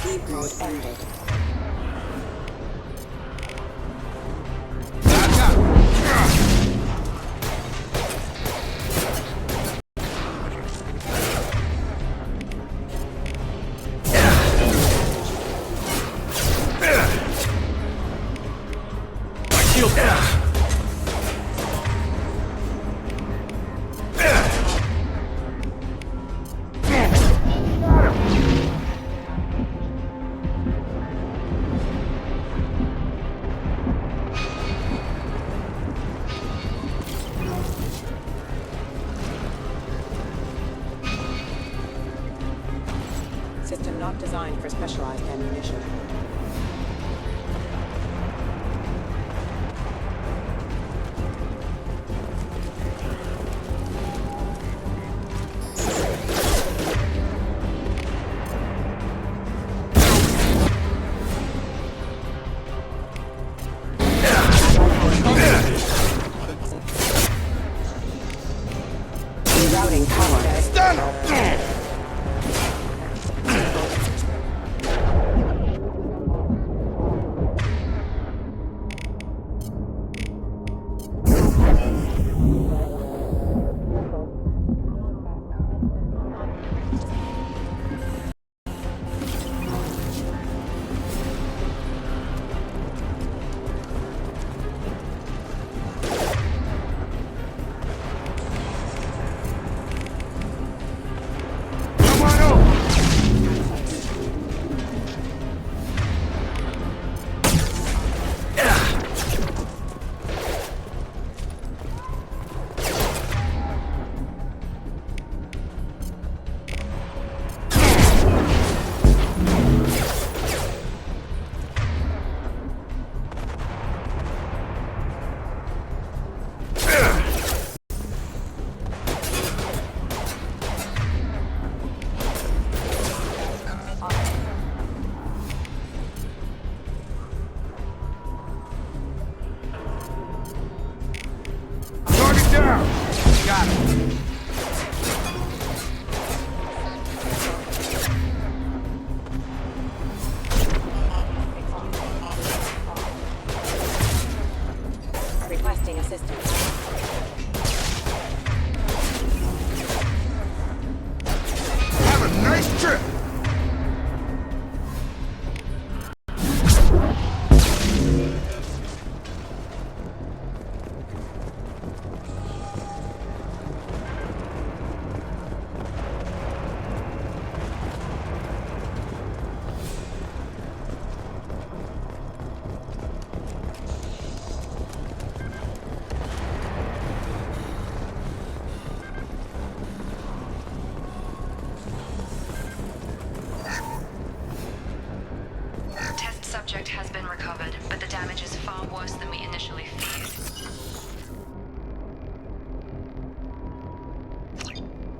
Sleep mode ended. ammunition. Rerouting power. Stand up! Requesting assistance. Have a nice trip! Test subject has been recovered, but the damage is far worse than we initially feared.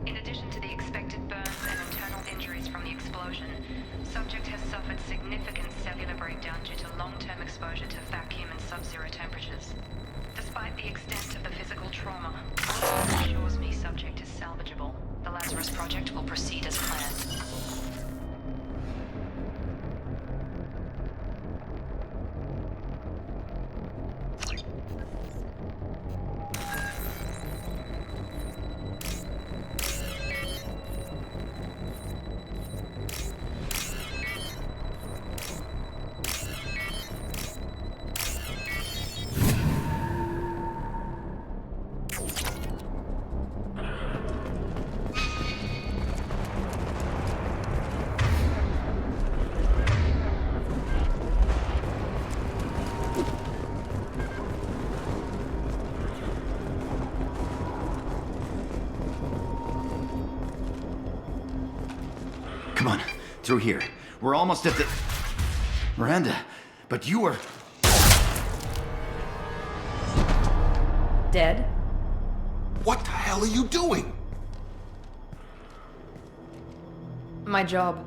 In addition to the expected burns and internal injuries from the explosion, subject has suffered significant cellular breakdown due to long-term exposure to vacuum and sub-zero temperatures. Despite the extent of the physical trauma, Wilson assures me subject is salvageable. The Lazarus Project will proceed as planned. Come on, through here. We're almost at the... Miranda, but you were... Dead? What the hell are you doing? My job.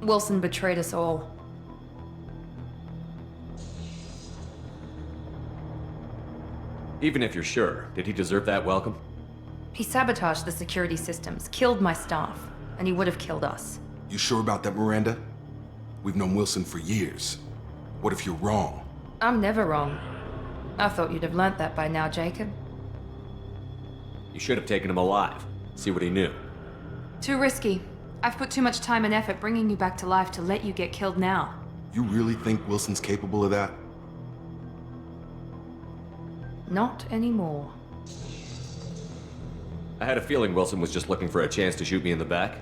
Wilson betrayed us all. Even if you're sure, did he deserve that welcome? He sabotaged the security systems, killed my staff, and he would have killed us. You sure about that, Miranda? We've known Wilson for years. What if you're wrong? I'm never wrong. I thought you'd have learnt that by now, Jacob. You should have taken him alive. See what he knew. Too risky. I've put too much time and effort bringing you back to life to let you get killed now. You really think Wilson's capable of that? Not anymore. I had a feeling Wilson was just looking for a chance to shoot me in the back.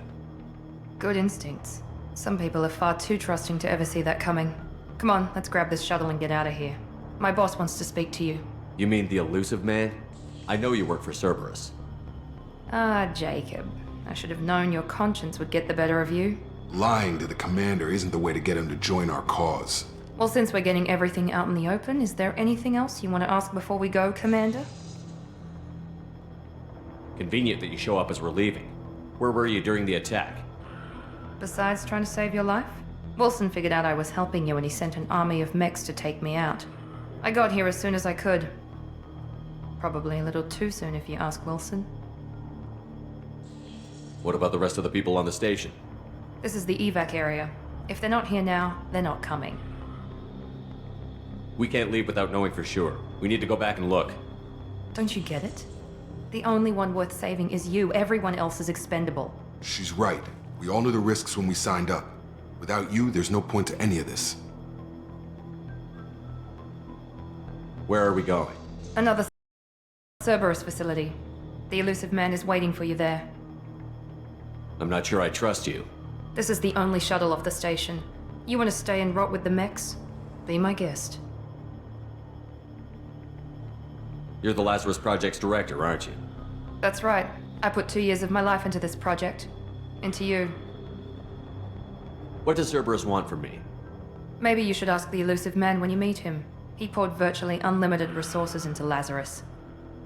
Good instincts. Some people are far too trusting to ever see that coming. Come on, let's grab this shuttle and get out of here. My boss wants to speak to you. You mean the elusive man? I know you work for Cerberus. Ah, Jacob. I should have known your conscience would get the better of you. Lying to the commander isn't the way to get him to join our cause. Well, since we're getting everything out in the open, is there anything else you want to ask before we go, Commander? Convenient that you show up as we're leaving. Where were you during the attack? Besides trying to save your life? Wilson figured out I was helping you and he sent an army of mechs to take me out. I got here as soon as I could. Probably a little too soon if you ask Wilson. What about the rest of the people on the station? This is the evac area. If they're not here now, they're not coming. We can't leave without knowing for sure. We need to go back and look. Don't you get it? The only one worth saving is you. Everyone else is expendable. She's right. We all knew the risks when we signed up. Without you, there's no point to any of this. Where are we going? Another Cerberus facility. The Elusive Man is waiting for you there. I'm not sure I trust you. This is the only shuttle off the station. You want to stay and rot with the mechs? Be my guest. You're the Lazarus Project's director, aren't you? That's right. I put 2 years of my life into this project. Into you. What does Cerberus want from me? Maybe you should ask the Elusive Man when you meet him. He poured virtually unlimited resources into Lazarus.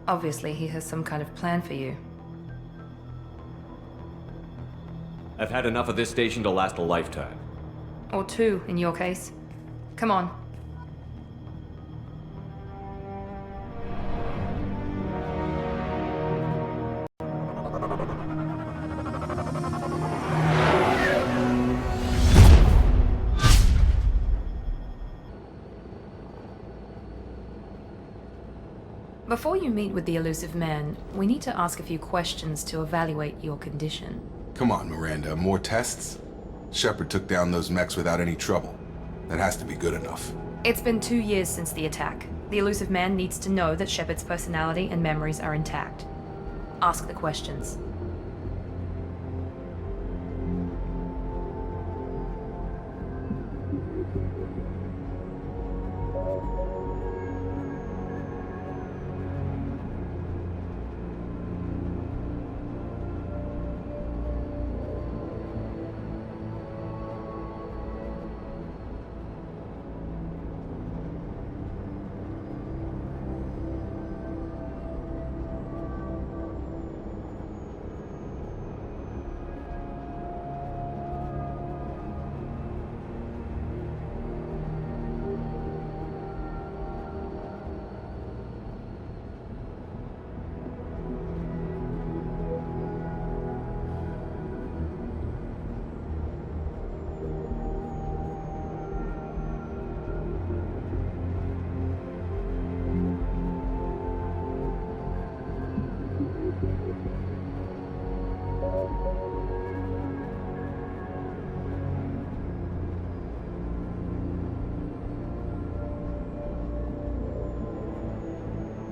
Obviously, he has some kind of plan for you. I've had enough of this station to last a lifetime. Or 2, in your case. Come on. Before you meet with the Elusive Man, we need to ask a few questions to evaluate your condition. Come on, Miranda, more tests? Shepard took down those mechs without any trouble. That has to be good enough. It's been 2 years since the attack. The Elusive Man needs to know that Shepard's personality and memories are intact. Ask the questions.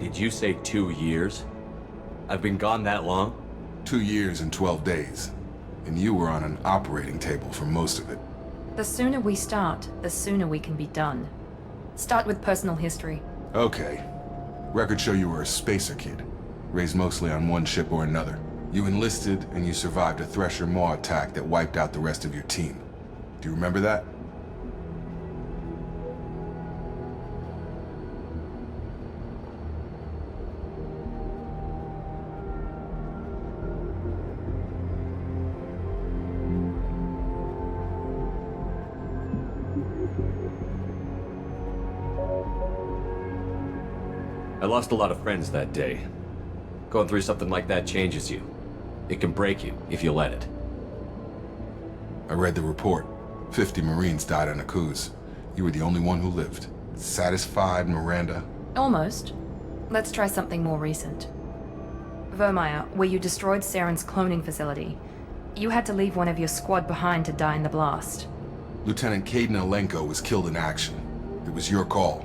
Did you say 2 years? I've been gone that long? 2 years and 12 days. And you were on an operating table for most of it. The sooner we start, the sooner we can be done. Start with personal history. Okay. Records show you were a spacer kid, raised mostly on one ship or another. You enlisted and you survived a Thresher Maw attack that wiped out the rest of your team. Do you remember that? I lost a lot of friends that day. Going through something like that changes you. It can break you if you let it. I read the report. 50 Marines died on Akuz. You were the only one who lived. Satisfied, Miranda? Almost. Let's try something more recent. Vermeer, where you destroyed Saren's cloning facility. You had to leave one of your squad behind to die in the blast. Lieutenant Kaidan Alenko was killed in action. It was your call.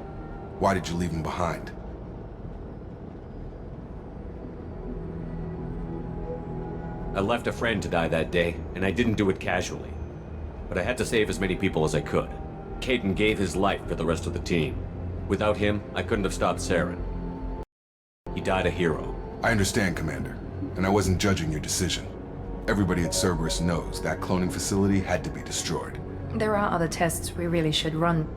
Why did you leave him behind? I left a friend to die that day, and I didn't do it casually. But I had to save as many people as I could. Kaidan gave his life for the rest of the team. Without him, I couldn't have stopped Saren. He died a hero. I understand, Commander, and I wasn't judging your decision. Everybody at Cerberus knows that cloning facility had to be destroyed. There are other tests we really should run.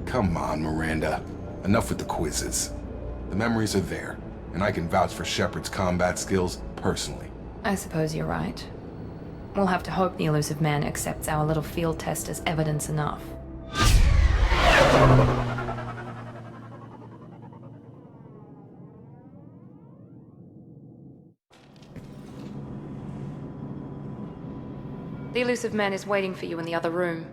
Come on, Miranda. Enough with the quizzes. The memories are there, and I can vouch for Shepard's combat skills personally. I suppose you're right. We'll have to hope the Elusive Man accepts our little field test as evidence enough. The Elusive Man is waiting for you in the other room.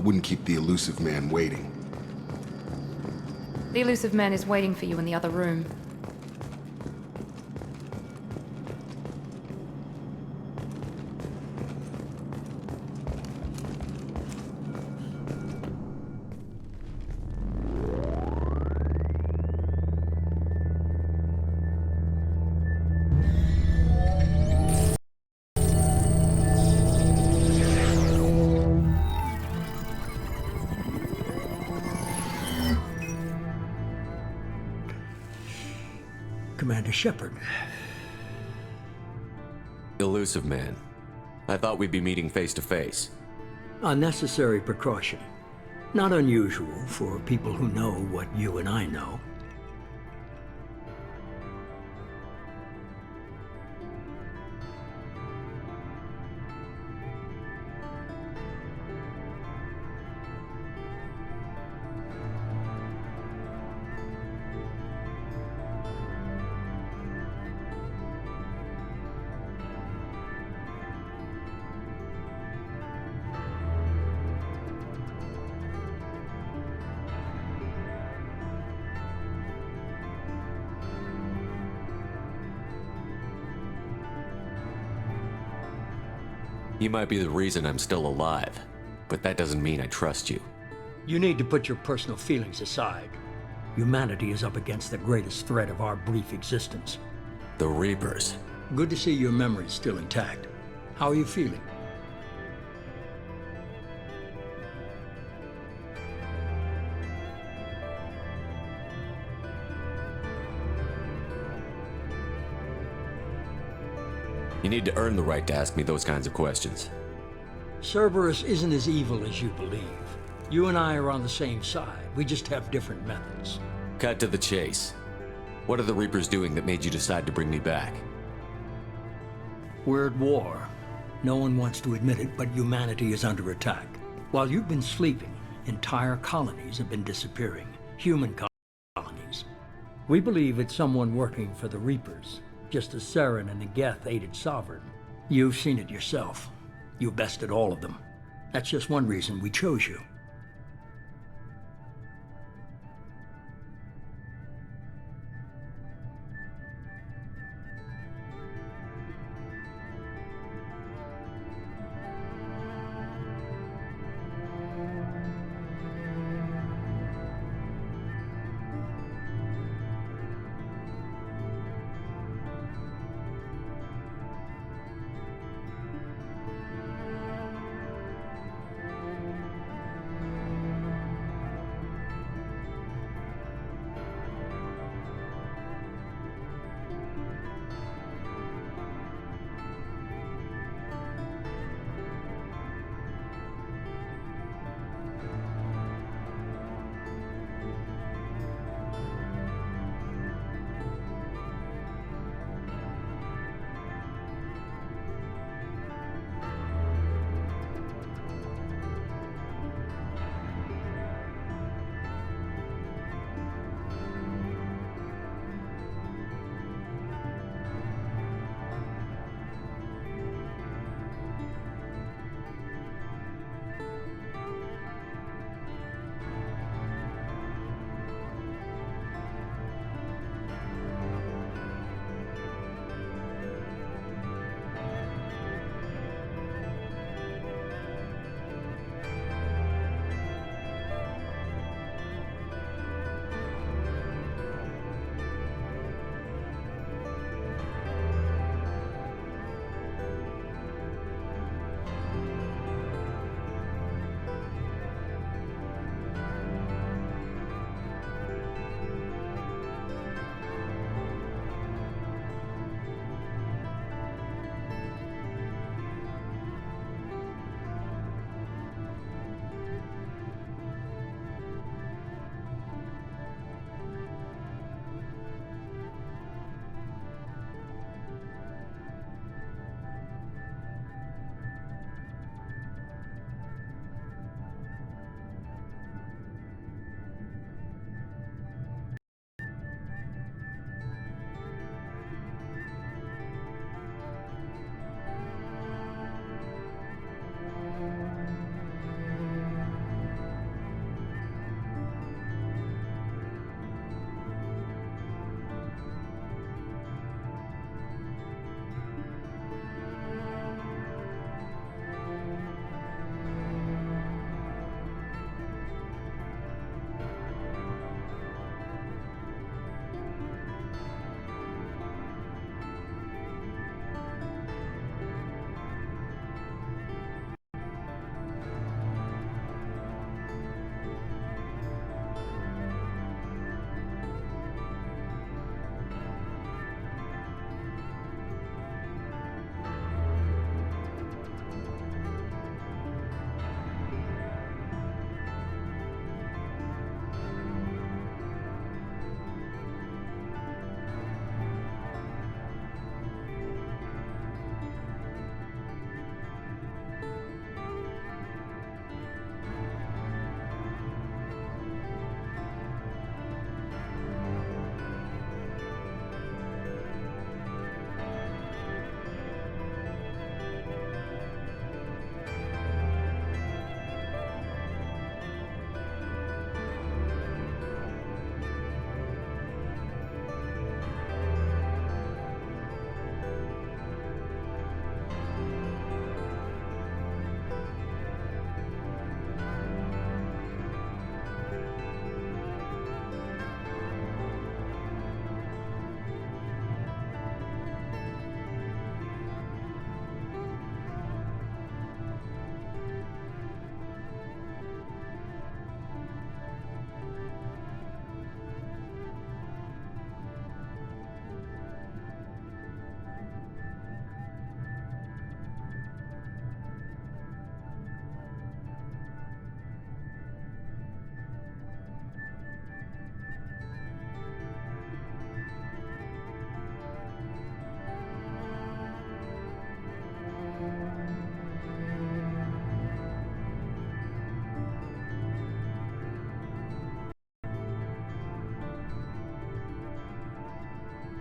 wouldn't keep the Elusive Man waiting. The elusive man is waiting for you in the other room. Commander Shepard. Elusive man. I thought we'd be meeting face to face. A necessary precaution. Not unusual for people who know what you and I know. You might be the reason I'm still alive, but that doesn't mean I trust you. You need to put your personal feelings aside. Humanity is up against the greatest threat of our brief existence. The Reapers. Good to see your memory's still intact. How are you feeling? You need to earn the right to ask me those kinds of questions. Cerberus isn't as evil as you believe. You and I are on the same side. We just have different methods. Cut to the chase. What are the Reapers doing that made you decide to bring me back? We're at war. No one wants to admit it, but humanity is under attack. While you've been sleeping, entire colonies have been disappearing. Human colonies. We believe it's someone working for the Reapers, just as Saren and the Geth aided Sovereign. You've seen it yourself. You bested all of them. That's just one reason we chose you.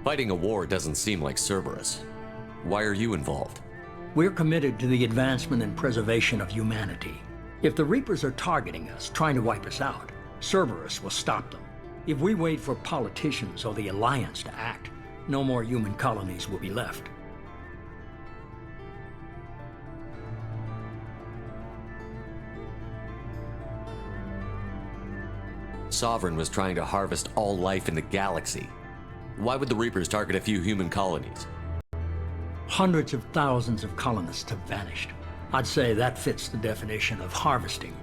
Fighting a war doesn't seem like Cerberus. Why are you involved? We're committed to the advancement and preservation of humanity. If the Reapers are targeting us, trying to wipe us out, Cerberus will stop them. If we wait for politicians or the Alliance to act, no more human colonies will be left. Sovereign was trying to harvest all life in the galaxy. Why would the Reapers target a few human colonies? Hundreds of thousands of colonists have vanished. I'd say that fits the definition of harvesting.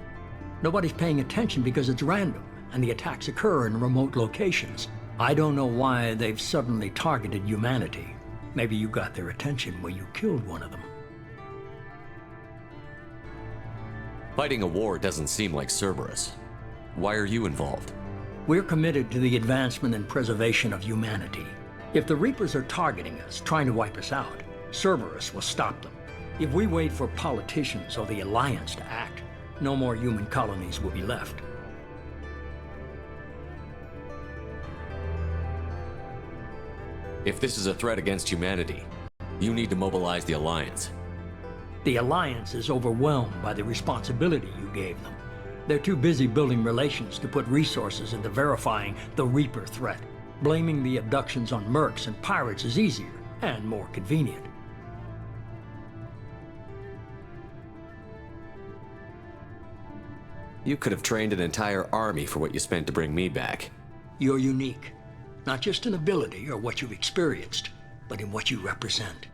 Nobody's paying attention because it's random, and the attacks occur in remote locations. I don't know why they've suddenly targeted humanity. Maybe you got their attention when you killed one of them. Fighting a war doesn't seem like Cerberus. Why are you involved? We're committed to the advancement and preservation of humanity. If the Reapers are targeting us, trying to wipe us out, Cerberus will stop them. If we wait for politicians or the Alliance to act, no more human colonies will be left. If this is a threat against humanity, you need to mobilize the Alliance. The Alliance is overwhelmed by the responsibility you gave them. They're too busy building relations to put resources into verifying the Reaper threat. Blaming the abductions on mercs and pirates is easier and more convenient. You could have trained an entire army for what you spent to bring me back. You're unique, not just in ability or what you've experienced, but in what you represent.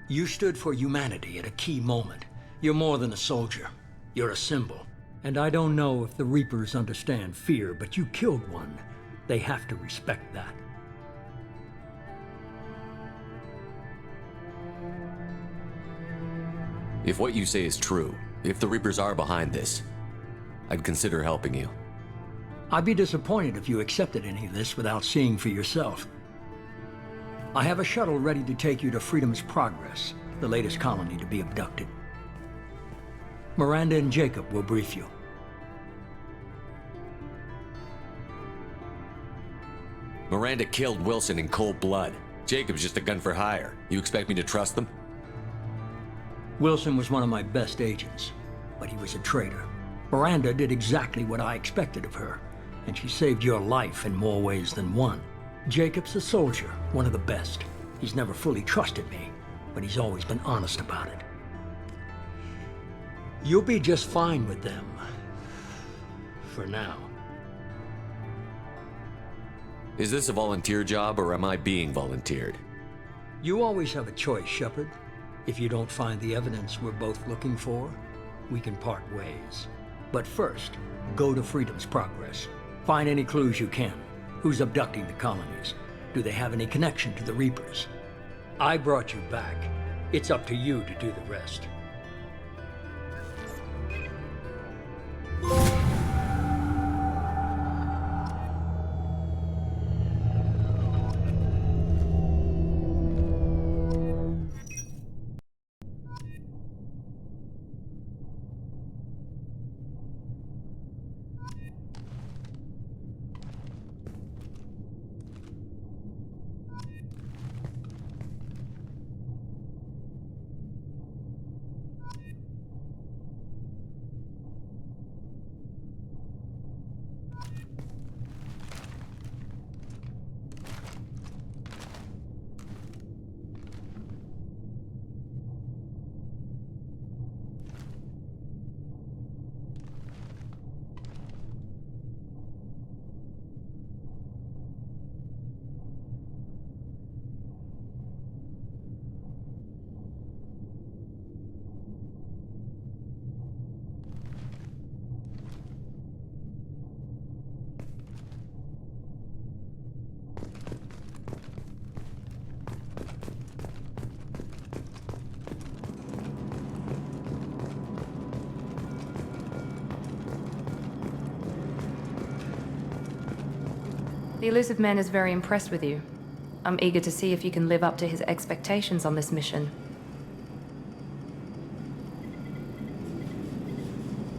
You stood for humanity at a key moment. You're more than a soldier. You're a symbol. And I don't know if the Reapers understand fear, but you killed one. They have to respect that. If what you say is true, if the Reapers are behind this, I'd consider helping you. I'd be disappointed if you accepted any of this without seeing for yourself. I have a shuttle ready to take you to Freedom's Progress, the latest colony to be abducted. Miranda and Jacob will brief you. Miranda killed Wilson in cold blood. Jacob's just a gun for hire. You expect me to trust them? Wilson was one of my best agents, but he was a traitor. Miranda did exactly what I expected of her, and she saved your life in more ways than one. Jacob's a soldier, one of the best. He's never fully trusted me, but he's always been honest about it. You'll be just fine with them. For now. Is this a volunteer job, or am I being volunteered? You always have a choice, Shepard. If you don't find the evidence we're both looking for, we can part ways. But first, go to Freedom's Progress. Find any clues you can. Who's abducting the colonies? Do they have any connection to the Reapers? I brought you back. It's up to you to do the rest. The Illusive Man is very impressed with you. I'm eager to see if you can live up to his expectations on this mission.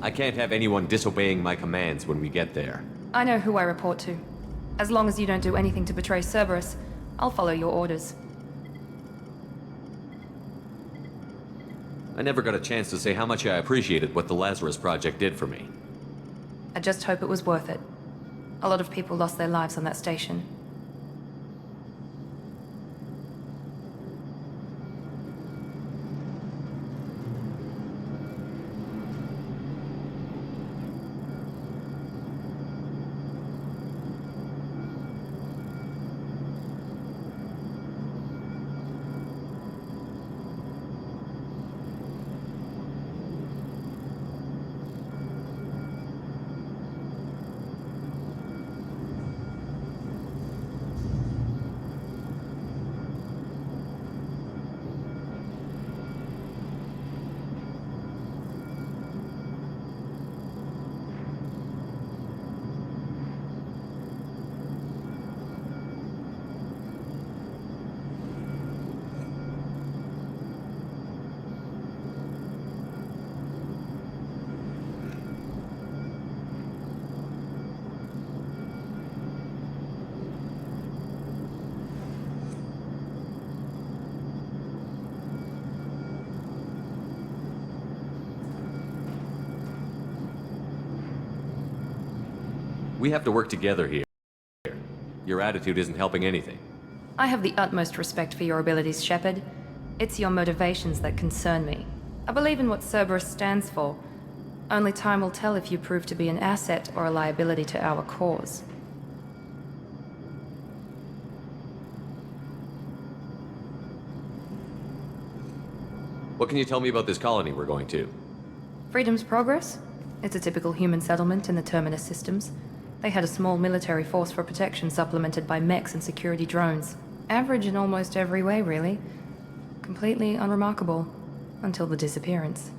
I can't have anyone disobeying my commands when we get there. I know who I report to. As long as you don't do anything to betray Cerberus, I'll follow your orders. I never got a chance to say how much I appreciated what the Lazarus Project did for me. I just hope it was worth it. A lot of people lost their lives on that station. We have to work together here. Your attitude isn't helping anything. I have the utmost respect for your abilities, Shepard. It's your motivations that concern me. I believe in what Cerberus stands for. Only time will tell if you prove to be an asset or a liability to our cause. What can you tell me about this colony we're going to? Freedom's Progress? It's a typical human settlement in the Terminus systems. They had a small military force for protection supplemented by mechs and security drones. Average in almost every way, really. Completely unremarkable. Until the disappearance.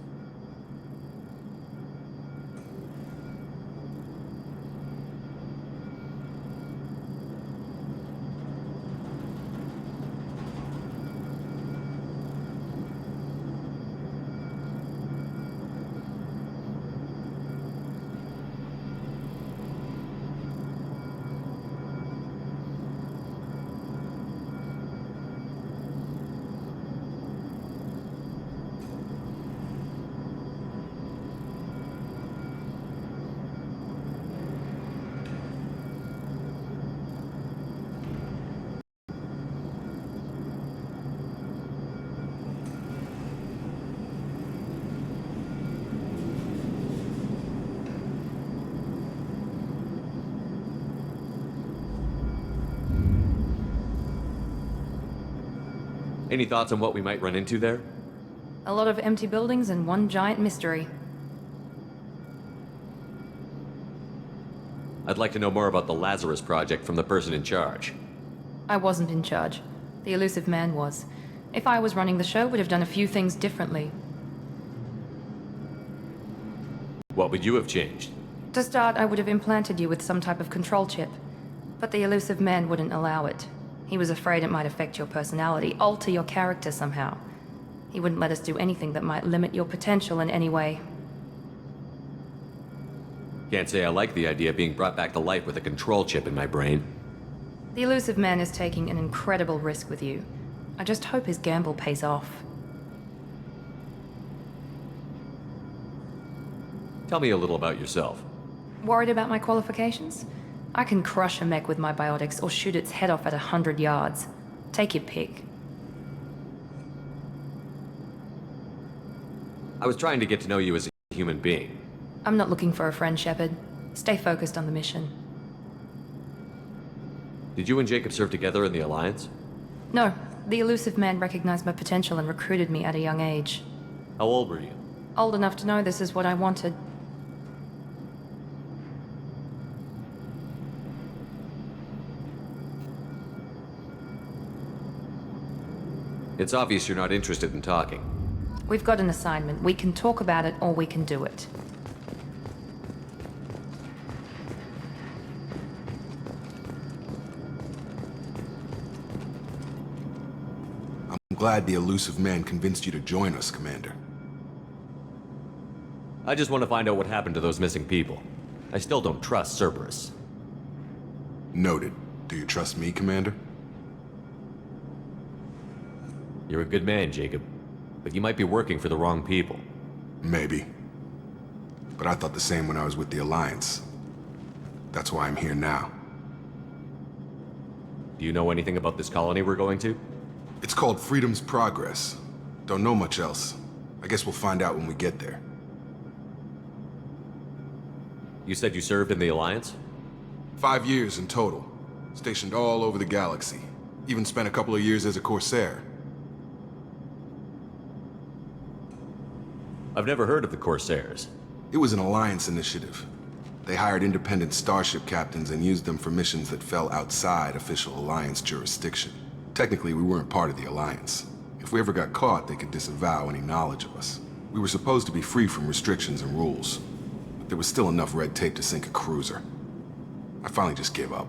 Any thoughts on what we might run into there? A lot of empty buildings and one giant mystery. I'd like to know more about the Lazarus Project from the person in charge. I wasn't in charge. The Elusive Man was. If I was running the show, would have done a few things differently. What would you have changed? To start, I would have implanted you with some type of control chip. But the Elusive Man wouldn't allow it. He was afraid it might affect your personality, alter your character somehow. He wouldn't let us do anything that might limit your potential in any way. Can't say I like the idea of being brought back to life with a control chip in my brain. The Elusive Man is taking an incredible risk with you. I just hope his gamble pays off. Tell me a little about yourself. Worried about my qualifications? I can crush a mech with my biotics or shoot its head off at 100 yards. Take your pick. I was trying to get to know you as a human being. I'm not looking for a friend, Shepard. Stay focused on the mission. Did you and Jacob serve together in the Alliance? No. The Elusive Man recognized my potential and recruited me at a young age. How old were you? Old enough to know this is what I wanted. It's obvious you're not interested in talking. We've got an assignment. We can talk about it or we can do it. I'm glad the Elusive Man convinced you to join us, Commander. I just want to find out what happened to those missing people. I still don't trust Cerberus. Noted. Do you trust me, Commander? You're a good man, Jacob. But you might be working for the wrong people. Maybe. But I thought the same when I was with the Alliance. That's why I'm here now. Do you know anything about this colony we're going to? It's called Freedom's Progress. Don't know much else. I guess we'll find out when we get there. You said you served in the Alliance? 5 years in total. Stationed all over the galaxy. Even spent a couple of years as a Corsair. I've never heard of the Corsairs. It was an Alliance initiative. They hired independent starship captains and used them for missions that fell outside official Alliance jurisdiction. Technically, we weren't part of the Alliance. If we ever got caught, they could disavow any knowledge of us. We were supposed to be free from restrictions and rules. But there was still enough red tape to sink a cruiser. I finally just gave up.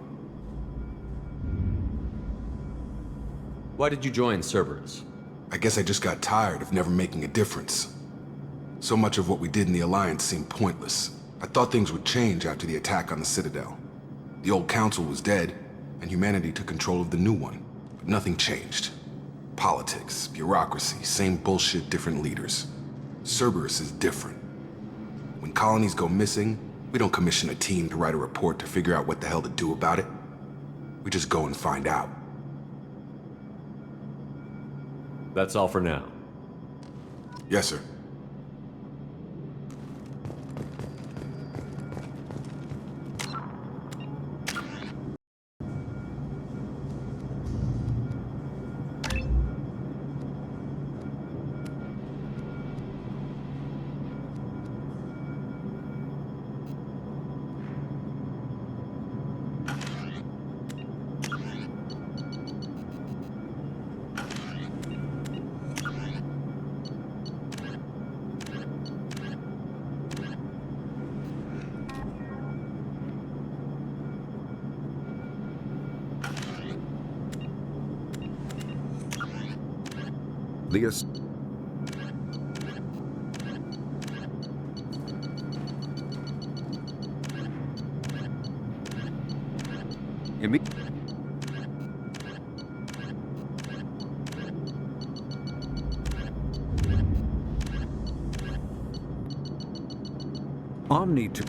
Why did you join Cerberus? I guess I just got tired of never making a difference. So much of what we did in the Alliance seemed pointless. I thought things would change after the attack on the Citadel. The old council was dead, and humanity took control of the new one. But nothing changed. Politics, bureaucracy, same bullshit, different leaders. Cerberus is different. When colonies go missing, we don't commission a team to write a report to figure out what the hell to do about it. We just go and find out. That's all for now. Yes, sir. Leas. Omni to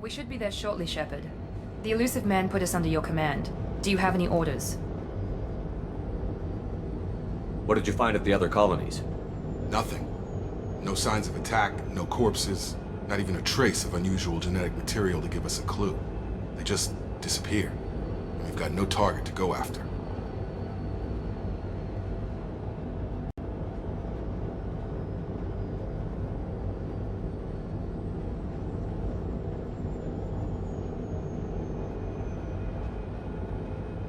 We should be there shortly, Shepard. The Illusive Man put us under your command. Do you have any orders? What did you find at the other colonies? Nothing. No signs of attack, no corpses, not even a trace of unusual genetic material to give us a clue. They just disappear. And we've got no target to go after.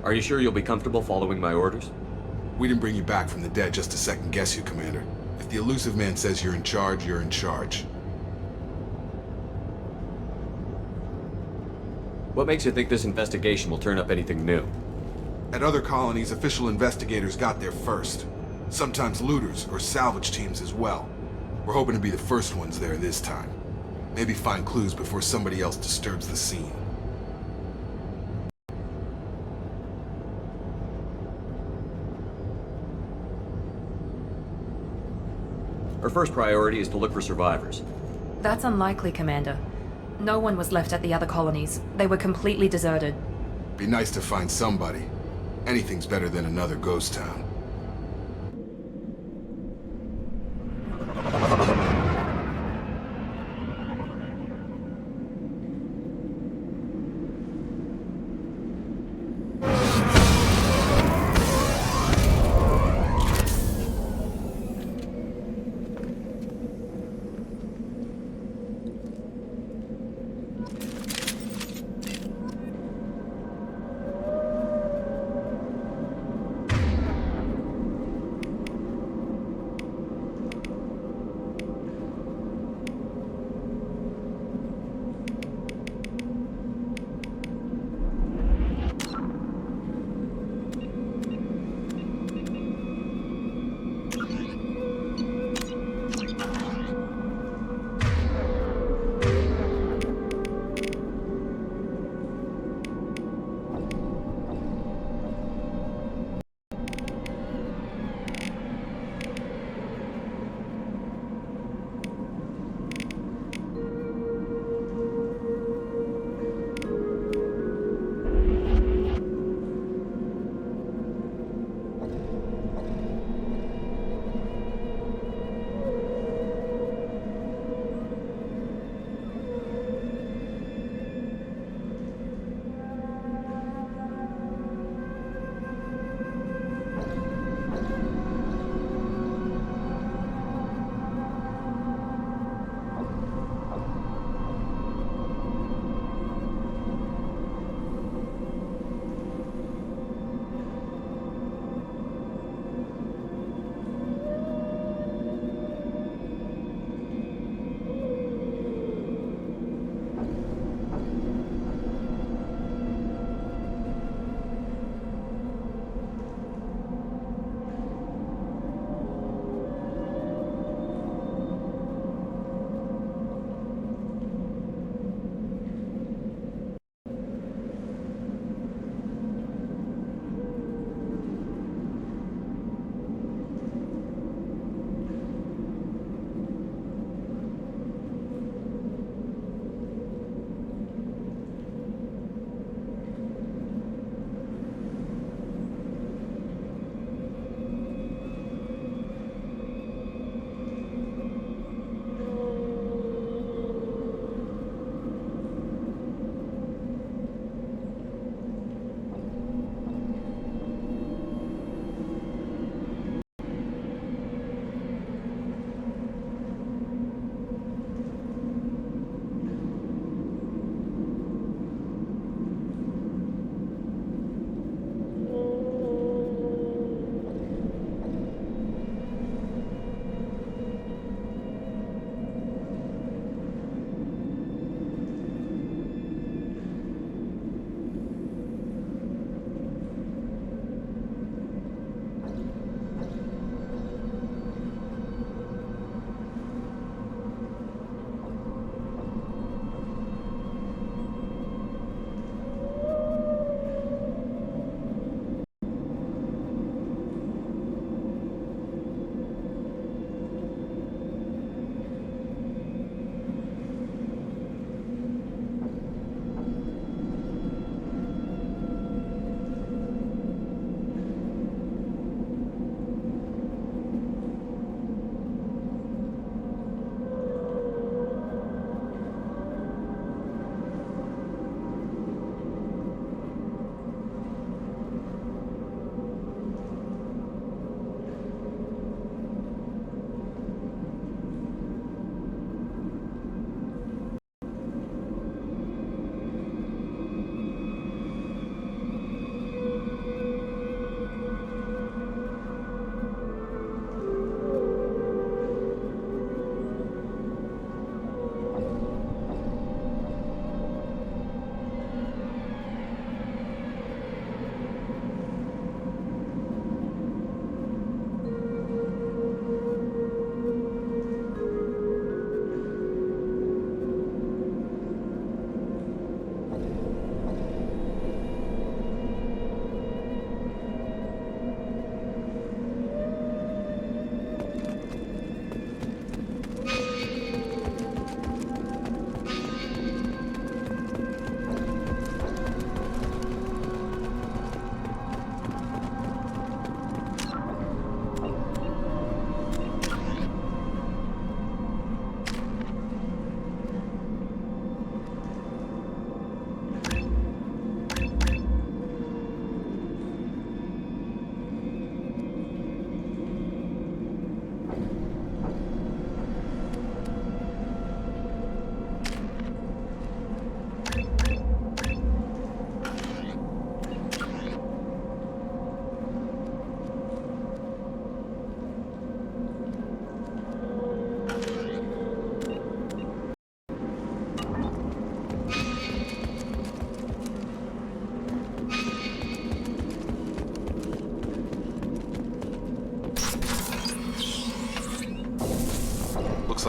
Are you sure you'll be comfortable following my orders? We didn't bring you back from the dead just to second guess you, Commander. If the Illusive Man says you're in charge, you're in charge. What makes you think this investigation will turn up anything new? At other colonies, official investigators got there first. Sometimes looters or salvage teams as well. We're hoping to be the first ones there this time. Maybe find clues before somebody else disturbs the scene. Our first priority is to look for survivors. That's unlikely, Commander. No one was left at the other colonies. They were completely deserted. Be nice to find somebody. Anything's better than another ghost town.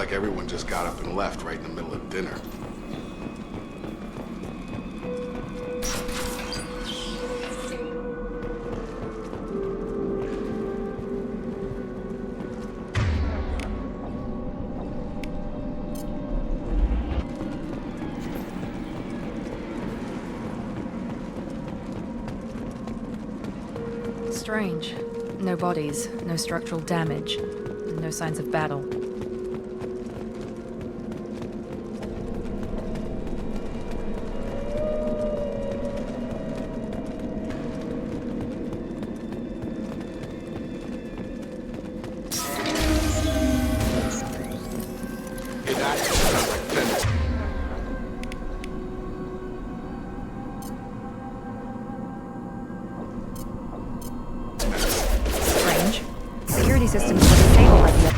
like everyone just got up and left right in the middle of dinner. Strange. No bodies, no structural damage, and no signs of battle. Security systems were disabled at the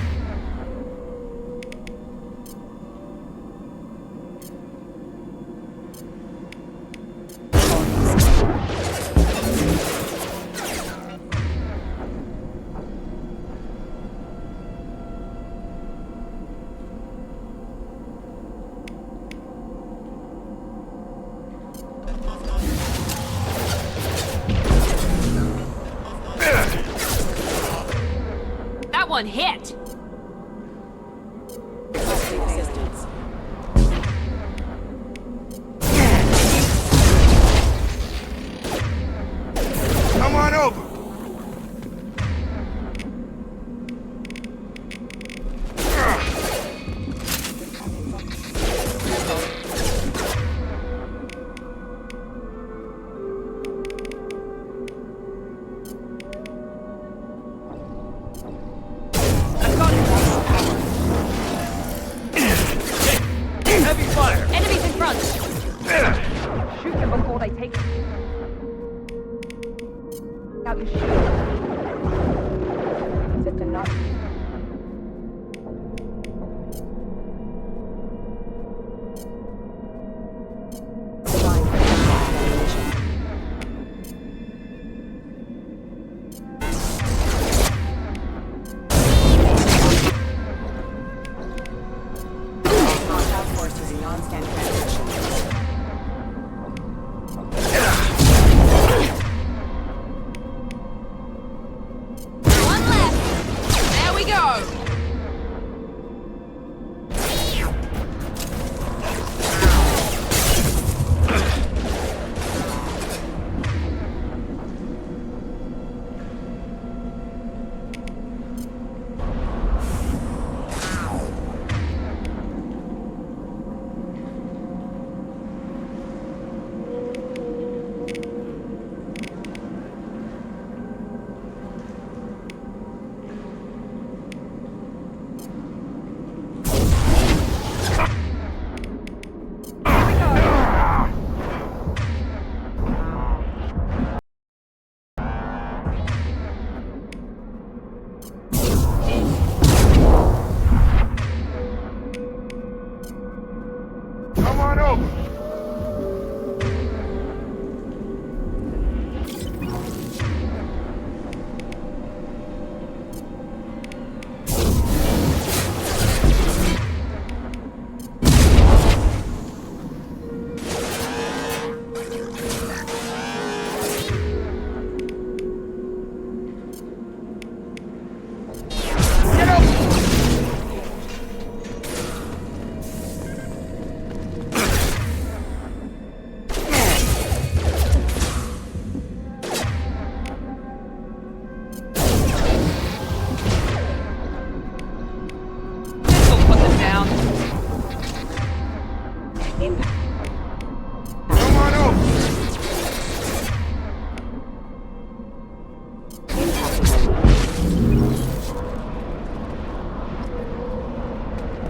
One hit! Come on over! Shoot them before they take out your shield. As if they're not. Come on over!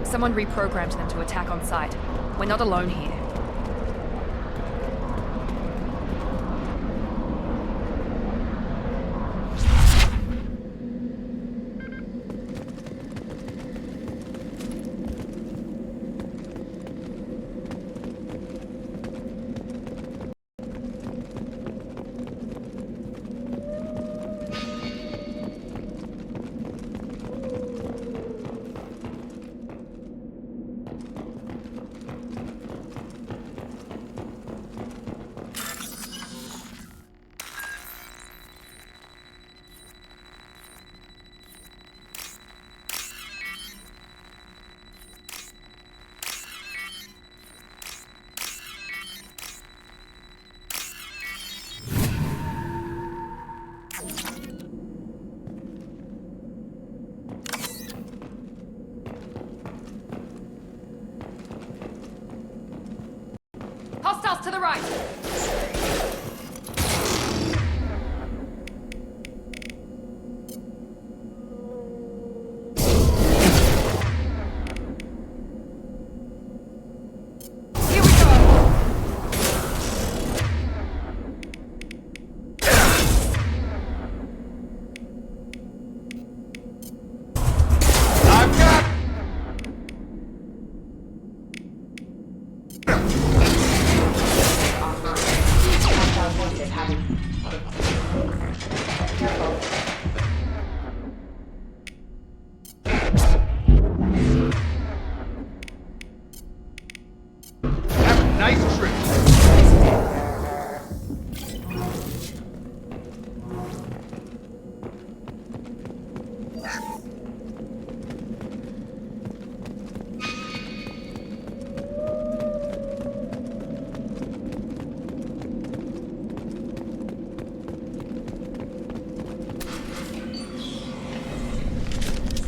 Someone reprogrammed them to attack on sight. We're not alone here. Hostiles to the right! Nice trip.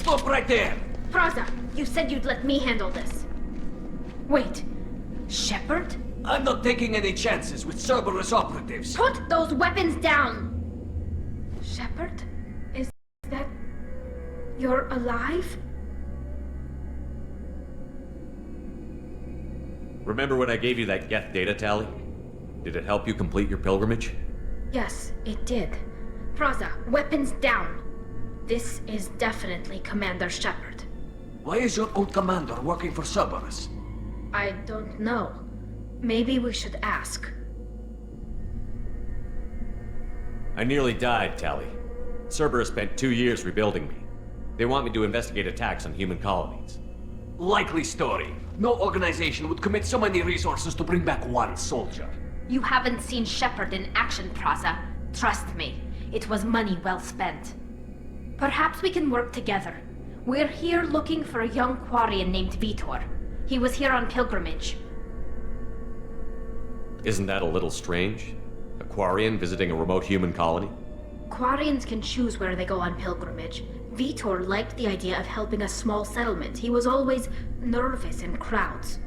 Stop right there! Praza, you said you'd let me handle this. Wait, Shepard? I'm not taking any chances with Cerberus operatives. Put those weapons down! Shepard? Is that... You're alive? Remember when I gave you that Geth data tally? Did it help you complete your pilgrimage? Yes, it did. Praza, weapons down. This is definitely Commander Shepard. Why is your old commander working for Cerberus? I don't know. Maybe we should ask. I nearly died, Tally. Cerberus spent 2 years rebuilding me. They want me to investigate attacks on human colonies. Likely story. No organization would commit so many resources to bring back one soldier. You haven't seen Shepard in action, Praza. Trust me, it was money well spent. Perhaps we can work together. We're here looking for a young Quarian named Vitor. He was here on pilgrimage. Isn't that a little strange? A Quarian visiting a remote human colony? Quarians can choose where they go on pilgrimage. Vitor liked the idea of helping a small settlement. He was always nervous in crowds.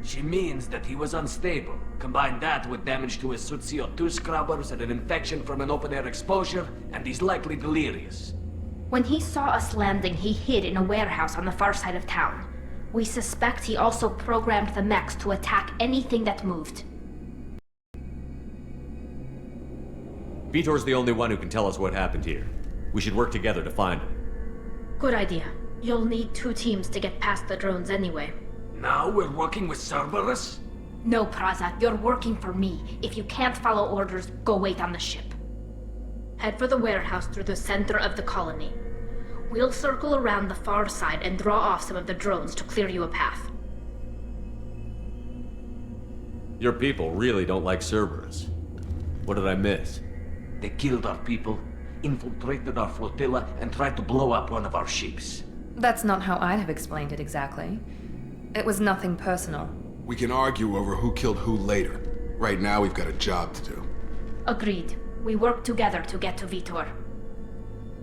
She means that he was unstable. Combine that with damage to his CO2 scrubbers and an infection from an open-air exposure, and he's likely delirious. When he saw us landing, he hid in a warehouse on the far side of town. We suspect he also programmed the mechs to attack anything that moved. Vitor's the only one who can tell us what happened here. We should work together to find him. Good idea. You'll need 2 teams to get past the drones anyway. Now we're working with Cerberus? No, Praza, you're working for me. If you can't follow orders, go wait on the ship. Head for the warehouse through the center of the colony. We'll circle around the far side and draw off some of the drones to clear you a path. Your people really don't like Cerberus. What did I miss? They killed our people, infiltrated our flotilla, and tried to blow up one of our ships. That's not how I'd have explained it exactly. It was nothing personal. We can argue over who killed who later. Right now, we've got a job to do. Agreed. We work together to get to Vitor.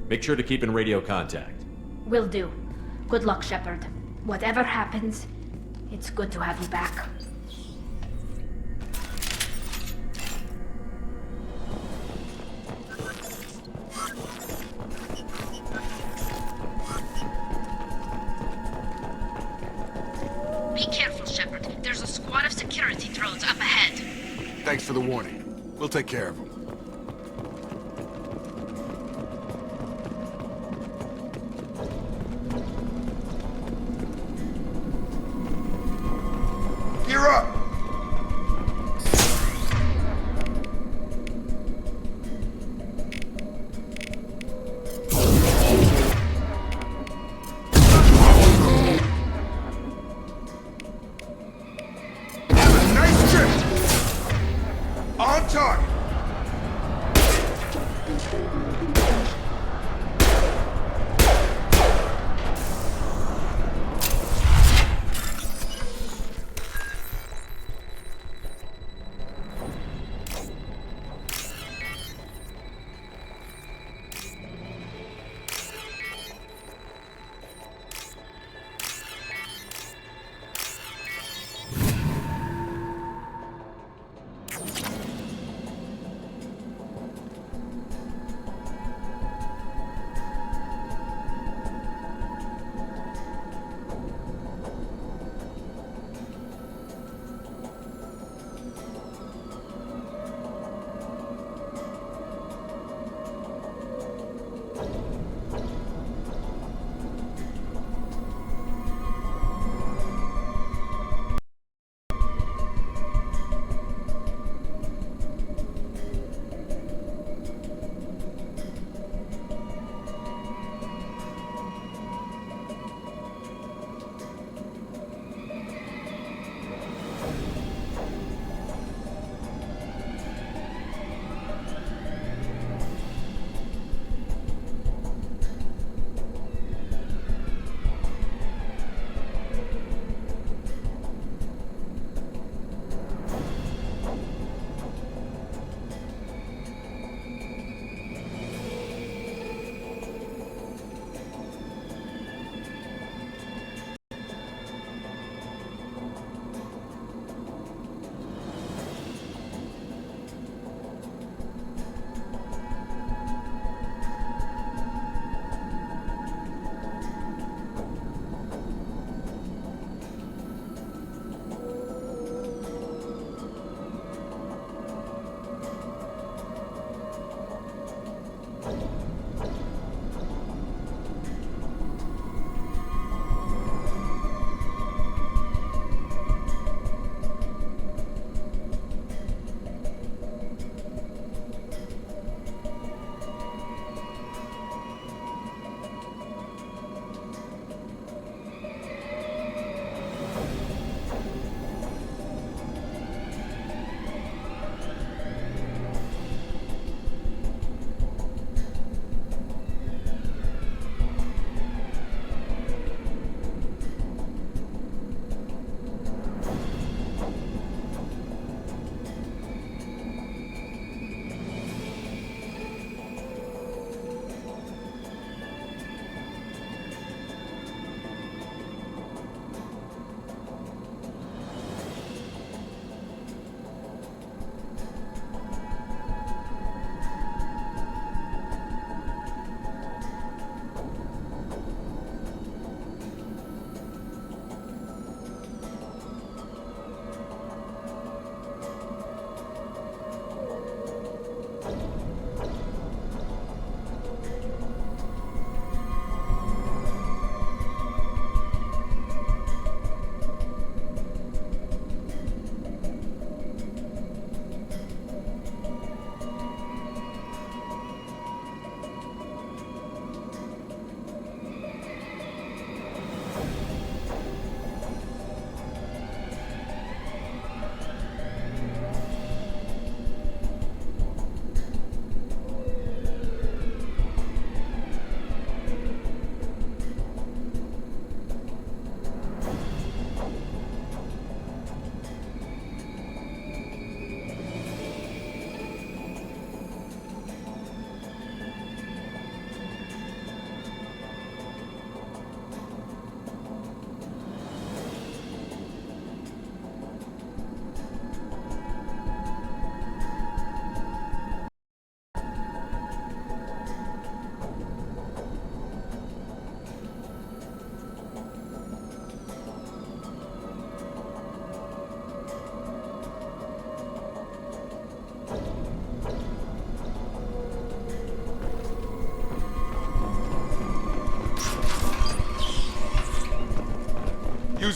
Make sure to keep in radio contact. Will do. Good luck, Shepard. Whatever happens, it's good to have you back. Be careful, Shepard. There's a squad of security drones up ahead. Thanks for the warning. We'll take care of them. Gear up! Nice trip! On target!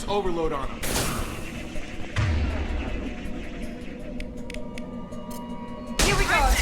overload on him. Here we go!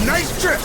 Nice trip!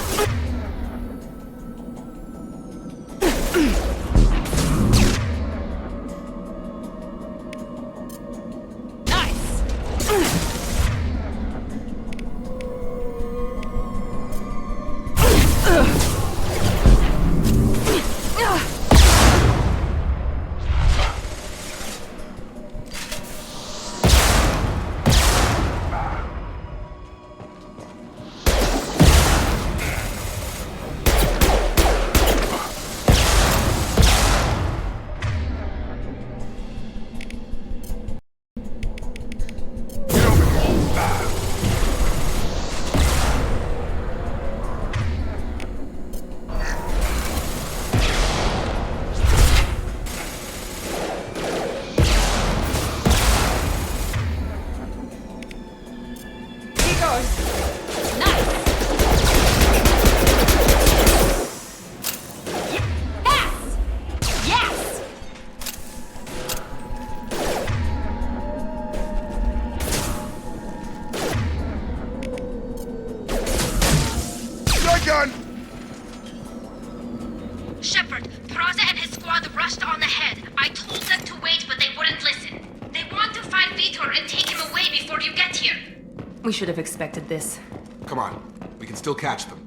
Shepard, Praza and his squad rushed on ahead. I told them to wait, but they wouldn't listen. They want to find Vitor and take him away before you get here. We should have expected this. Come on, we can still catch them.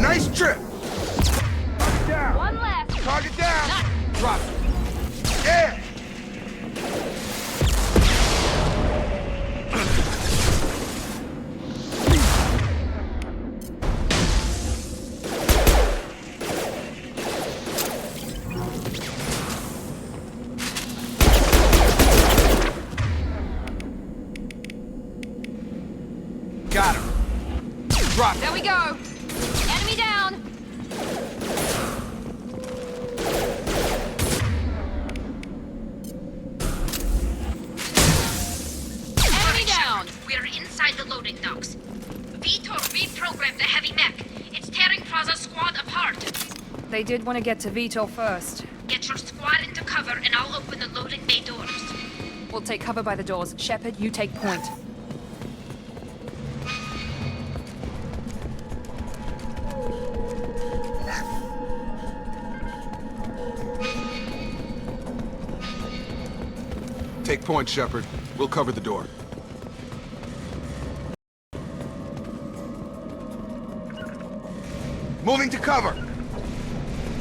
Nice trip! Target down! One left! Target down! Drop it! Yeah! Got him! Drop it! There we go! Enemy down! Enemy down! We're inside the loading docks. Vitor reprogrammed the heavy mech. It's tearing Praza's squad apart. They did want to get to Vitor first. Get your squad into cover and I'll open the loading bay doors. We'll take cover by the doors. Shepard, you take point. Take point, Shepard. We'll cover the door. Moving to cover!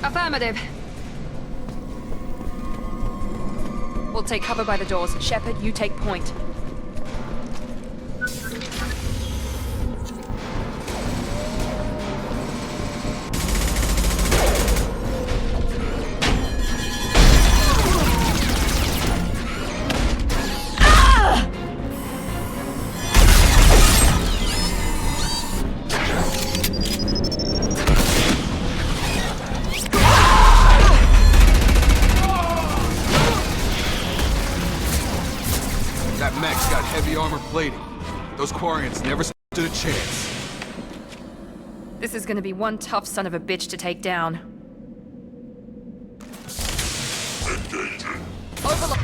Affirmative. We'll take cover by the doors. Shepard, you take point. the armor plating. Those Quarians never stood a chance. This is gonna be one tough son of a bitch to take down. Overlook.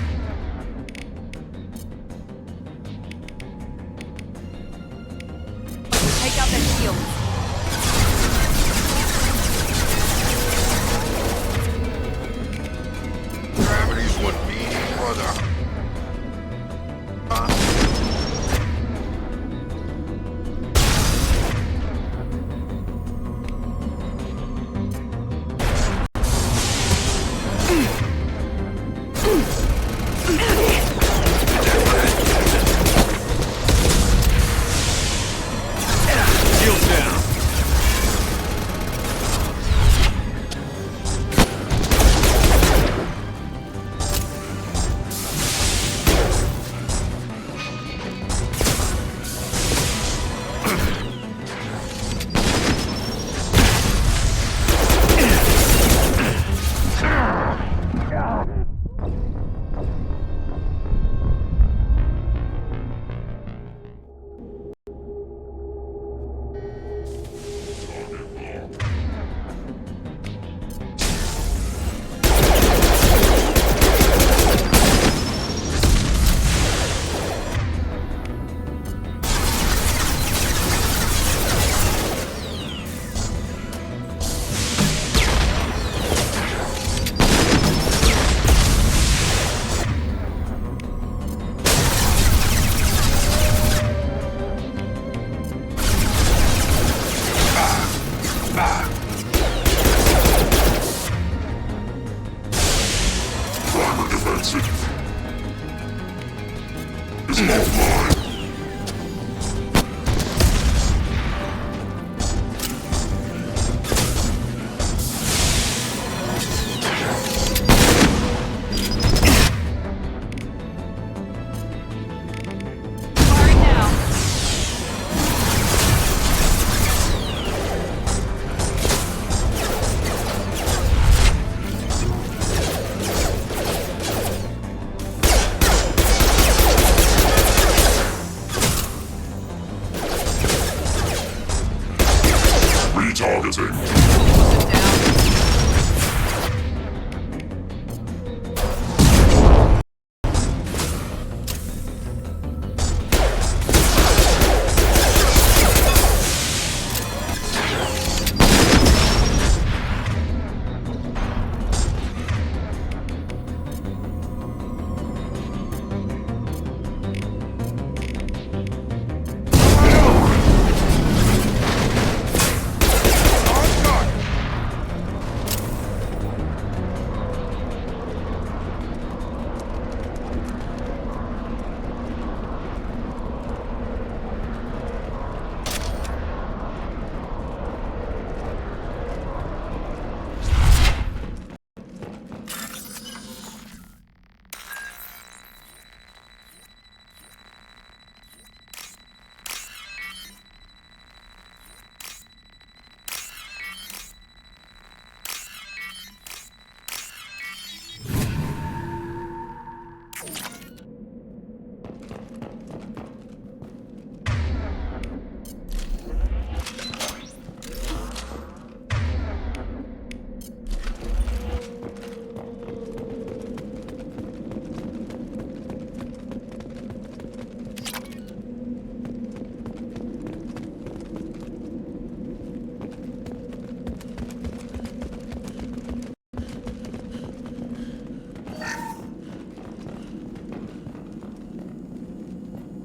Take out their shields. Gravity's what me, brother.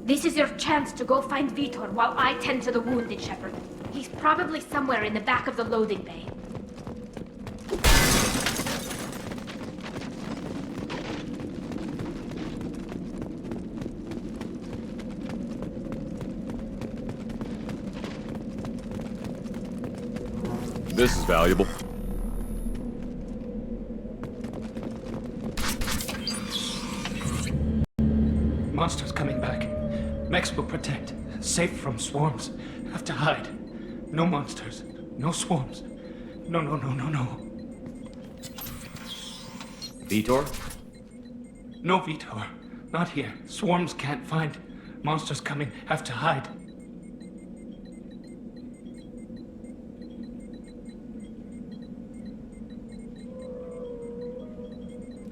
This is your chance to go find Vitor while I tend to the wounded, Shepard. He's probably somewhere in the back of the loading bay. This is valuable. Monsters coming back. Mechs will protect. Safe from swarms. Have to hide. No monsters. No swarms. No. Vitor? No Vitor. Not here. Swarms can't find. Monsters coming. Have to hide.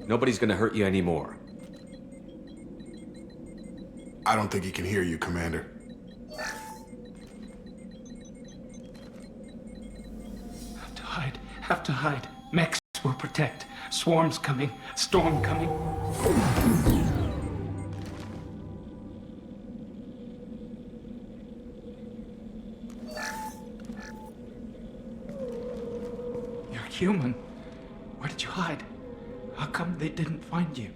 Nobody's gonna hurt you anymore. I don't think he can hear you, Commander. Have to hide. Have to hide. Mechs will protect. Swarms coming. Storm coming. You're human. Where did you hide? How come they didn't find you?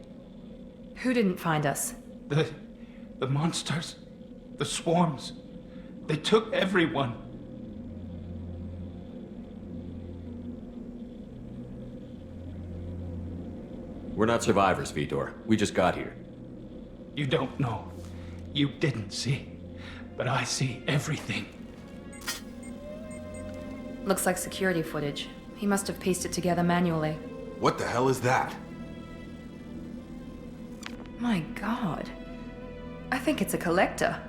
Who didn't find us? The monsters. The swarms. They took everyone. We're not survivors, Vitor. We just got here. You don't know. You didn't see. But I see everything. Looks like security footage. He must have pieced it together manually. What the hell is that? My god. I think it's a collector.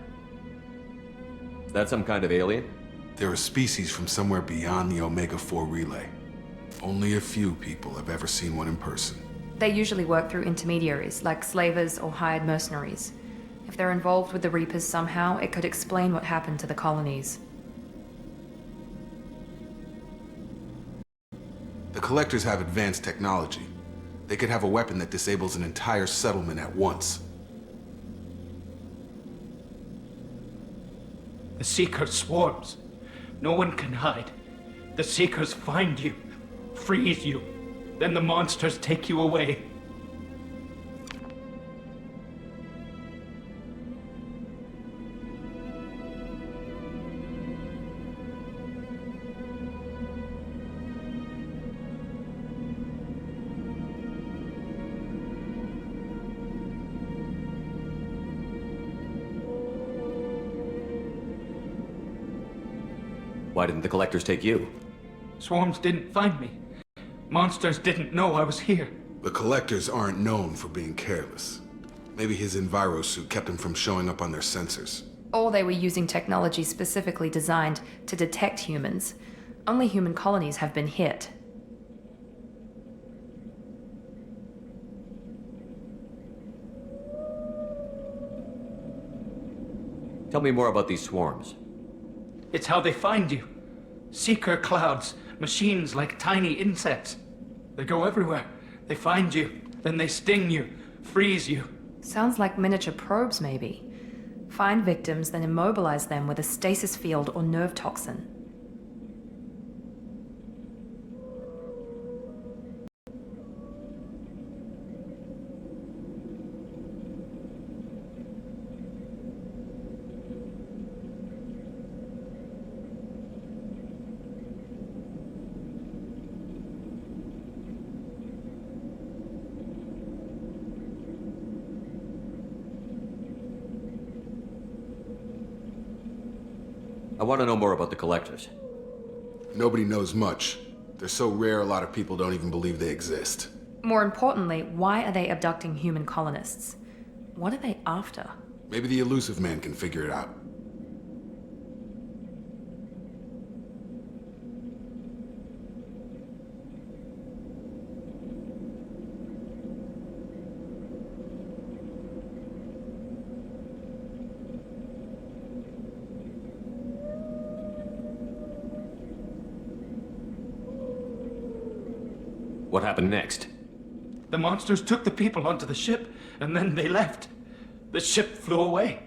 That some kind of alien? They're a species from somewhere beyond the Omega-4 relay. Only a few people have ever seen one in person. They usually work through intermediaries, like slavers or hired mercenaries. If they're involved with the Reapers somehow, it could explain what happened to the colonies. The Collectors have advanced technology. They could have a weapon that disables an entire settlement at once. The Seeker swarms. No one can hide. The Seekers find you, freeze you, then the monsters take you away. Why didn't the Collectors take you? Swarms didn't find me. Monsters didn't know I was here. The Collectors aren't known for being careless. Maybe his Enviro suit kept him from showing up on their sensors. Or they were using technology specifically designed to detect humans. Only human colonies have been hit. Tell me more about these swarms. It's how they find you. Seeker clouds, machines like tiny insects. They go everywhere. They find you, then they sting you, freeze you. Sounds like miniature probes, maybe. Find victims, then immobilize them with a stasis field or nerve toxin. I want to know more about the Collectors. Nobody knows much. They're so rare a lot of people don't even believe they exist. More importantly, why are they abducting human colonists? What are they after? Maybe the Elusive Man can figure it out. What happened next? The monsters took the people onto the ship, and then they left. The ship flew away.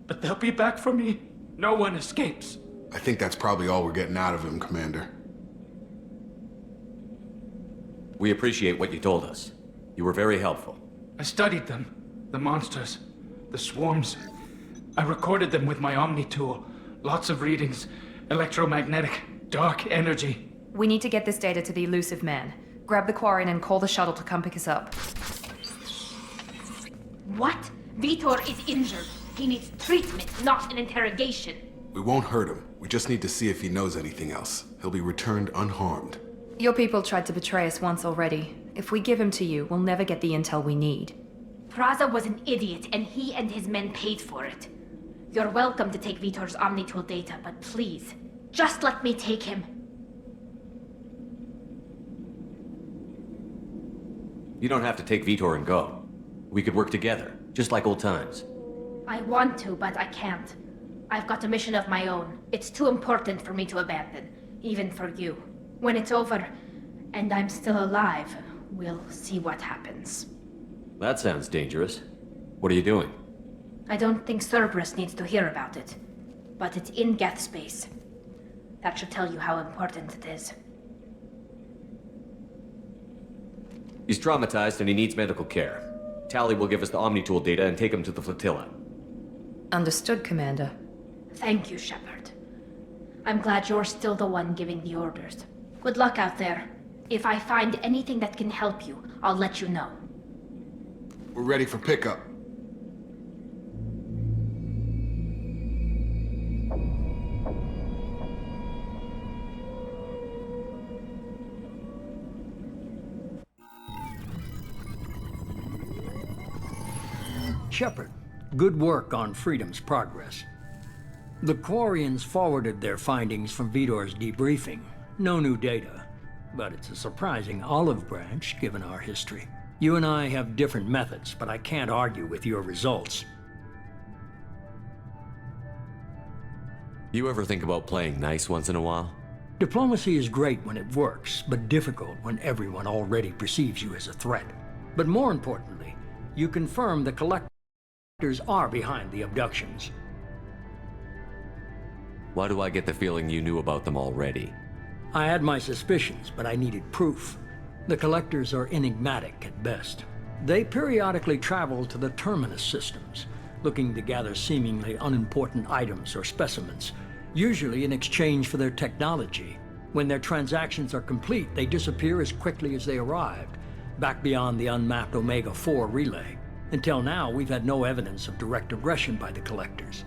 But they'll be back for me. No one escapes. I think that's probably all we're getting out of him, Commander. We appreciate what you told us. You were very helpful. I studied them. The monsters. The swarms. I recorded them with my Omni tool. Lots of readings. Electromagnetic. Dark energy. We need to get this data to the Elusive Man. Grab the Quarian and call the shuttle to come pick us up. What? Vitor is injured. He needs treatment, not an interrogation. We won't hurt him. We just need to see if he knows anything else. He'll be returned unharmed. Your people tried to betray us once already. If we give him to you, we'll never get the intel we need. Praza was an idiot, and he and his men paid for it. You're welcome to take Vitor's Omnitool data, but please, just let me take him. You don't have to take Vitor and go. We could work together, just like old times. I want to, but I can't. I've got a mission of my own. It's too important for me to abandon, even for you. When it's over, and I'm still alive, we'll see what happens. That sounds dangerous. What are you doing? I don't think Cerberus needs to hear about it, but it's in Geth space. That should tell you how important it is. He's traumatized and he needs medical care. Tali will give us the Omnitool data and take him to the flotilla. Understood, Commander. Thank you, Shepard. I'm glad you're still the one giving the orders. Good luck out there. If I find anything that can help you, I'll let you know. We're ready for pickup. Shepard, good work on Freedom's progress. The Quarians forwarded their findings from Vitor's debriefing. No new data, but it's a surprising olive branch given our history. You and I have different methods, but I can't argue with your results. You ever think about playing nice once in a while? Diplomacy is great when it works, but difficult when everyone already perceives you as a threat. But more importantly, you confirm the Collectors are behind the abductions. Why do I get the feeling you knew about them already? I had my suspicions, but I needed proof. The Collectors are enigmatic at best. They periodically travel to the Terminus systems, looking to gather seemingly unimportant items or specimens, usually in exchange for their technology. When their transactions are complete, they disappear as quickly as they arrived, back beyond the unmapped Omega-4 relay. Until now, we've had no evidence of direct aggression by the Collectors.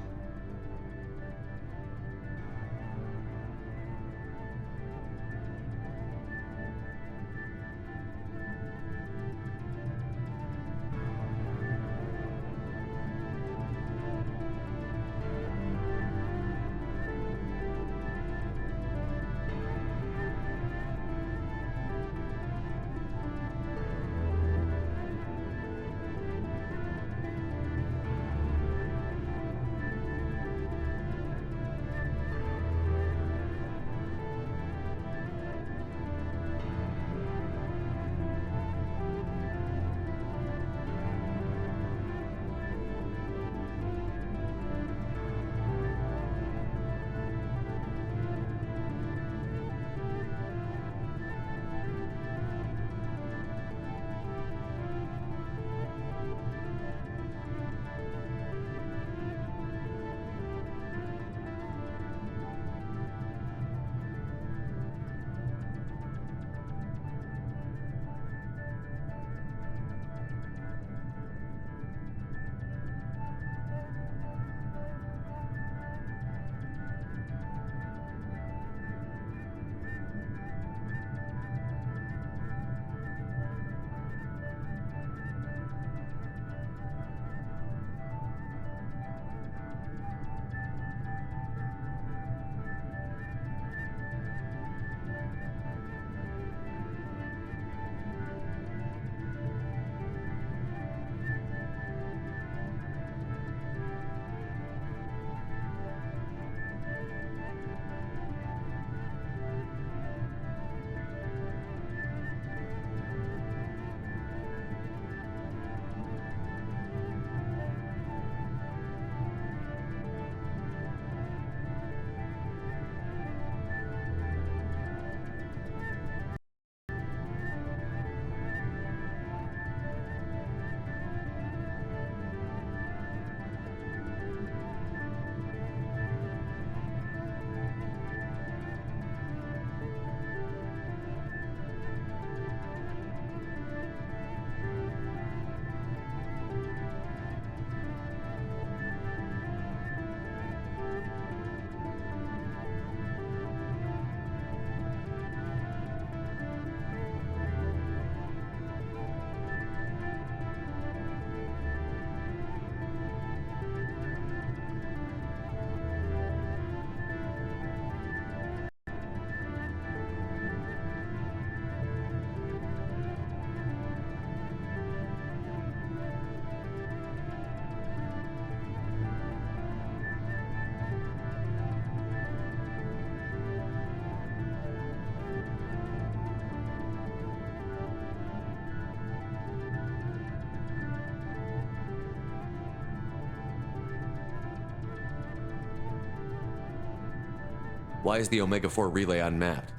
Why is the Omega-4 relay unmapped?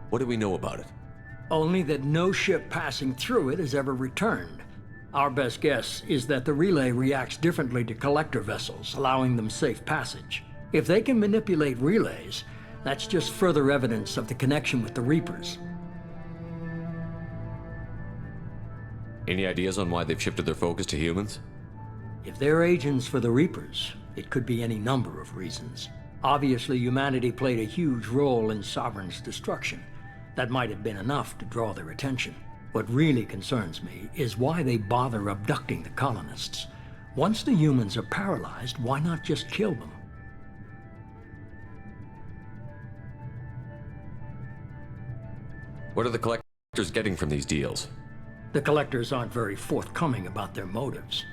What do we know about it? Only that no ship passing through it has ever returned. Our best guess is that the relay reacts differently to collector vessels, allowing them safe passage. If they can manipulate relays, that's just further evidence of the connection with the Reapers. Any ideas on why they've shifted their focus to humans? If they're agents for the Reapers, it could be any number of reasons. Obviously, humanity played a huge role in Sovereign's destruction. That might have been enough to draw their attention. What really concerns me is why they bother abducting the colonists. Once the humans are paralyzed, why not just kill them? What are the collectors getting from these deals? The collectors aren't very forthcoming about their motives.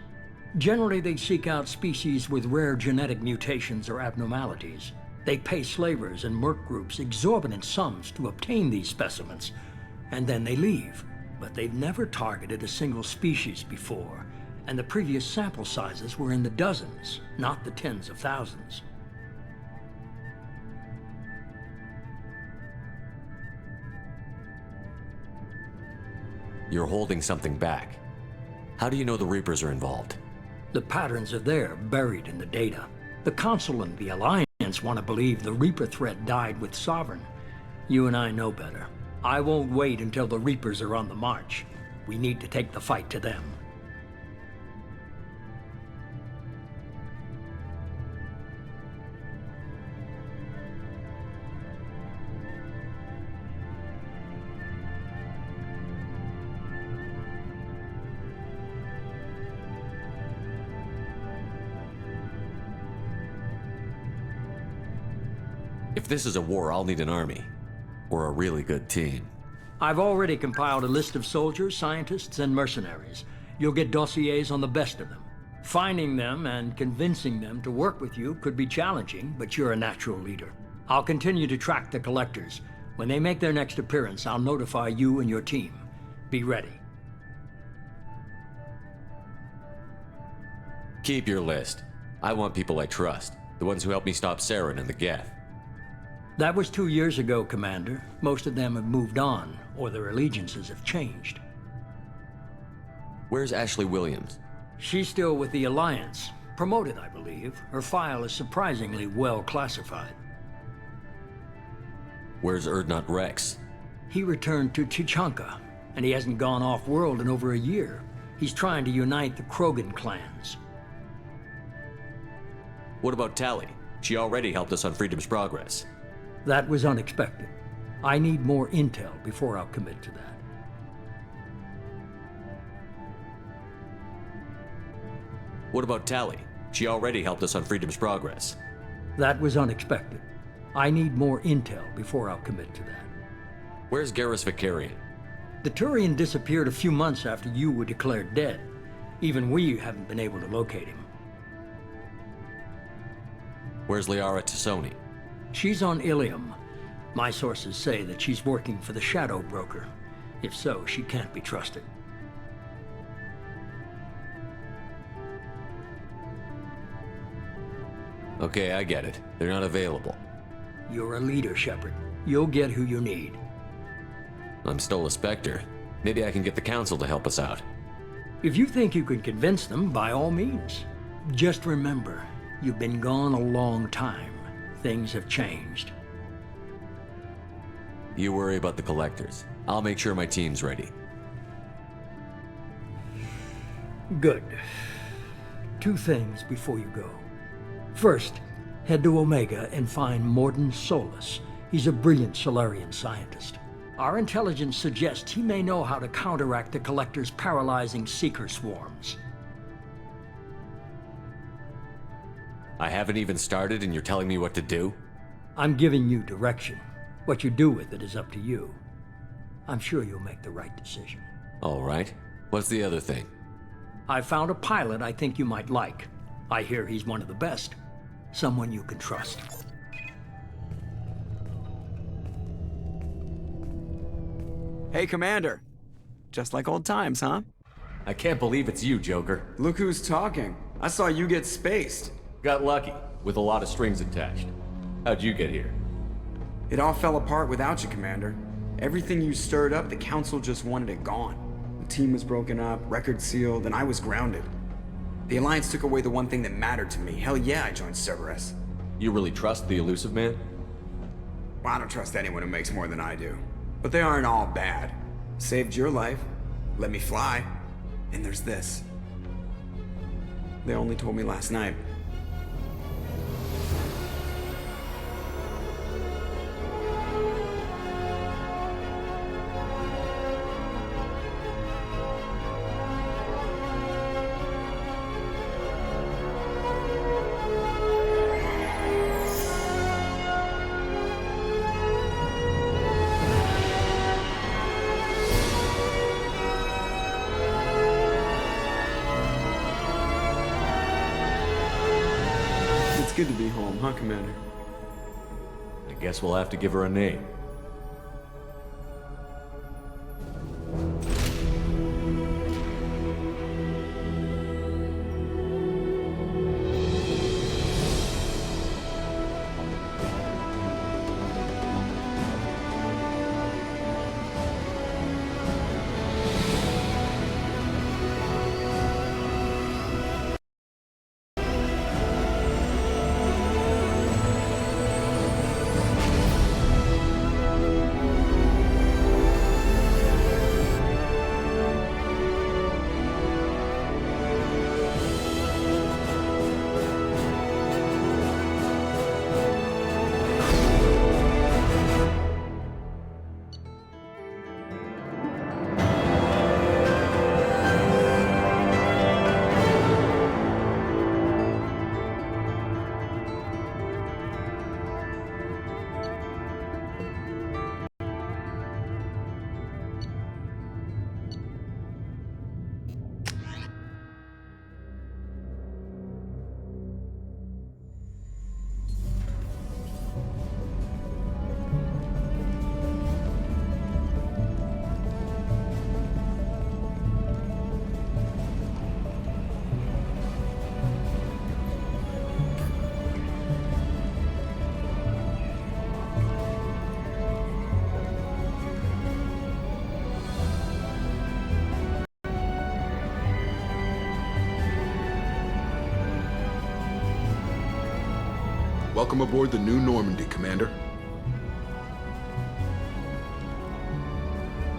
Generally, they seek out species with rare genetic mutations or abnormalities. They pay slavers and merc groups exorbitant sums to obtain these specimens, and then they leave. But they've never targeted a single species before, and the previous sample sizes were in the dozens, not the tens of thousands. You're holding something back. How do you know the Reapers are involved? The patterns are there, buried in the data. The Council and the Alliance want to believe the Reaper threat died with Sovereign. You and I know better. I won't wait until the Reapers are on the march. We need to take the fight to them. If this is a war, I'll need an army. Or a really good team. I've already compiled a list of soldiers, scientists, and mercenaries. You'll get dossiers on the best of them. Finding them and convincing them to work with you could be challenging, but you're a natural leader. I'll continue to track the collectors. When they make their next appearance, I'll notify you and your team. Be ready. Keep your list. I want people I trust. The ones who helped me stop Saren and the Geth. That was 2 years ago, Commander. Most of them have moved on, or their allegiances have changed. Where's Ashley Williams? She's still with the Alliance. Promoted, I believe. Her file is surprisingly well classified. Where's Urdnot Rex? He returned to Tuchanka, and he hasn't gone off-world in over a year. He's trying to unite the Krogan clans. What about Tali? She already helped us on Freedom's Progress. That was unexpected. I need more intel before I'll commit to that. What about Tali? She already helped us on Freedom's Progress. That was unexpected. I need more intel before I'll commit to that. Where's Garrus Vakarian? The Turian disappeared a few months after you were declared dead. Even we haven't been able to locate him. Where's Liara Tassoni? She's on Ilium. My sources say that she's working for the Shadow Broker. If so, she can't be trusted. Okay, I get it. They're not available. You're a leader, Shepard. You'll get who you need. I'm still a Spectre. Maybe I can get the Council to help us out. If you think you can convince them, by all means. Just remember, you've been gone a long time. Things have changed. You worry about the Collectors. I'll make sure my team's ready. Good. 2 things before you go. First, head to Omega and find Mordin Solus. He's a brilliant Solarian scientist. Our intelligence suggests he may know how to counteract the Collector's paralyzing Seeker swarms. I haven't even started and you're telling me what to do? I'm giving you direction. What you do with it is up to you. I'm sure you'll make the right decision. All right. What's the other thing? I found a pilot I think you might like. I hear he's one of the best. Someone you can trust. Hey, Commander. Just like old times, huh? I can't believe it's you, Joker. Look who's talking. I saw you get spaced. Got lucky, with a lot of strings attached. How'd you get here? It all fell apart without you, Commander. Everything you stirred up, the Council just wanted it gone. The team was broken up, record sealed, and I was grounded. The Alliance took away the one thing that mattered to me. Hell yeah, I joined Cerberus. You really trust the Illusive Man? Well, I don't trust anyone who makes more than I do. But they aren't all bad. Saved your life, let me fly, and there's this. They only told me last night. It's good to be home, huh, Commander? I guess we'll have to give her a name. Welcome aboard the New Normandy, Commander.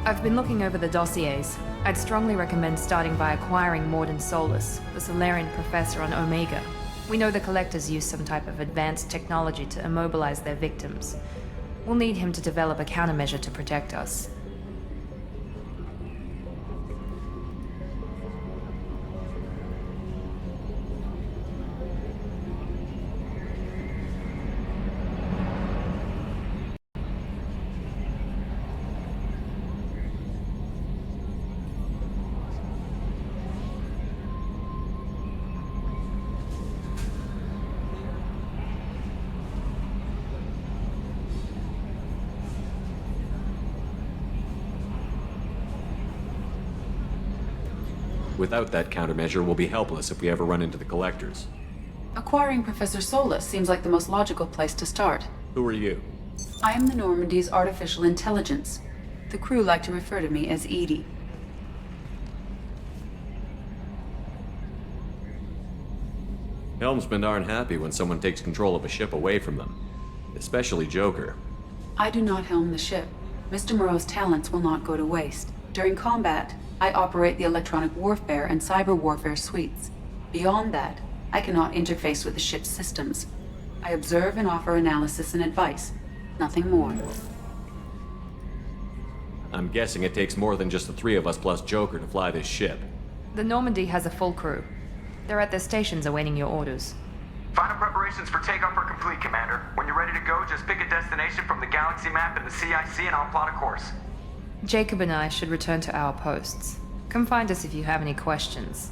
I've been looking over the dossiers. I'd strongly recommend starting by acquiring Mordin Solus, the Solarian professor on Omega. We know the Collectors use some type of advanced technology to immobilize their victims. We'll need him to develop a countermeasure to protect us. Without that countermeasure, we'll be helpless if we ever run into the Collectors. Acquiring Professor Solus seems like the most logical place to start. Who are you? I am the Normandy's artificial intelligence. The crew like to refer to me as EDI. Helmsmen aren't happy when someone takes control of a ship away from them. Especially Joker. I do not helm the ship. Mr. Moreau's talents will not go to waste. During combat, I operate the electronic warfare and cyber warfare suites. Beyond that, I cannot interface with the ship's systems. I observe and offer analysis and advice. Nothing more. I'm guessing it takes more than just the three of us plus Joker to fly this ship. The Normandy has a full crew. They're at their stations awaiting your orders. Final preparations for takeoff are complete, Commander. When you're ready to go, just pick a destination from the galaxy map in the CIC and I'll plot a course. Jacob and I should return to our posts. Come find us if you have any questions.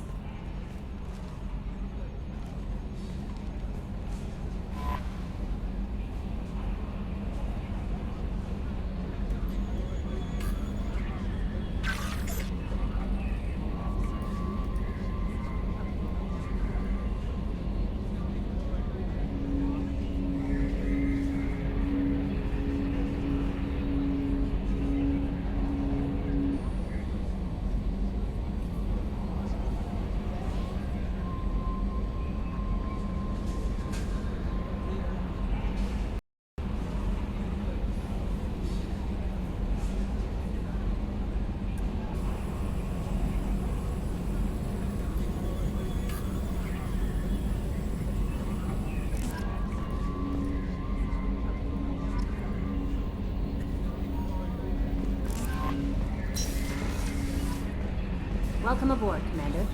Welcome aboard, Commander.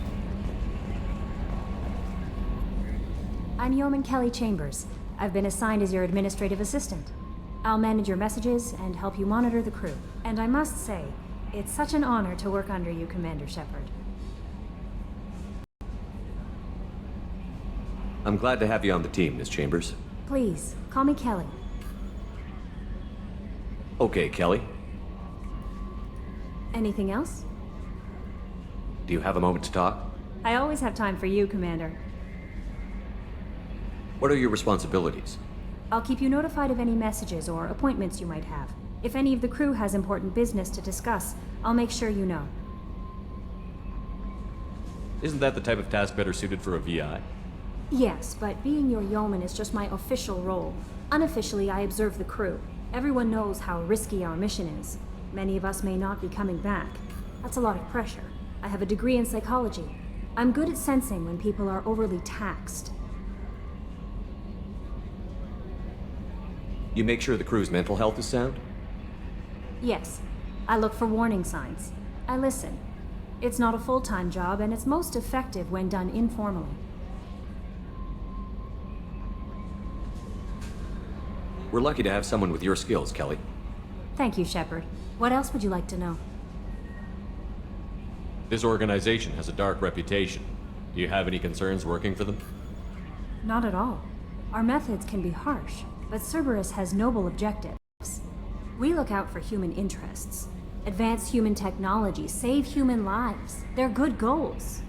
I'm Yeoman Kelly Chambers. I've been assigned as your administrative assistant. I'll manage your messages and help you monitor the crew. And I must say, it's such an honor to work under you, Commander Shepard. I'm glad to have you on the team, Miss Chambers. Please, call me Kelly. Okay, Kelly. Anything else? Do you have a moment to talk? I always have time for you, Commander. What are your responsibilities? I'll keep you notified of any messages or appointments you might have. If any of the crew has important business to discuss, I'll make sure you know. Isn't that the type of task better suited for a VI? Yes, but being your yeoman is just my official role. Unofficially, I observe the crew. Everyone knows how risky our mission is. Many of us may not be coming back. That's a lot of pressure. I have a degree in psychology. I'm good at sensing when people are overly taxed. You make sure the crew's mental health is sound? Yes. I look for warning signs. I listen. It's not a full-time job, and it's most effective when done informally. We're lucky to have someone with your skills, Kelly. Thank you, Shepard. What else would you like to know? This organization has a dark reputation. Do you have any concerns working for them? Not at all. Our methods can be harsh, but Cerberus has noble objectives. We look out for human interests. Advance human technology, save human lives. They're good goals.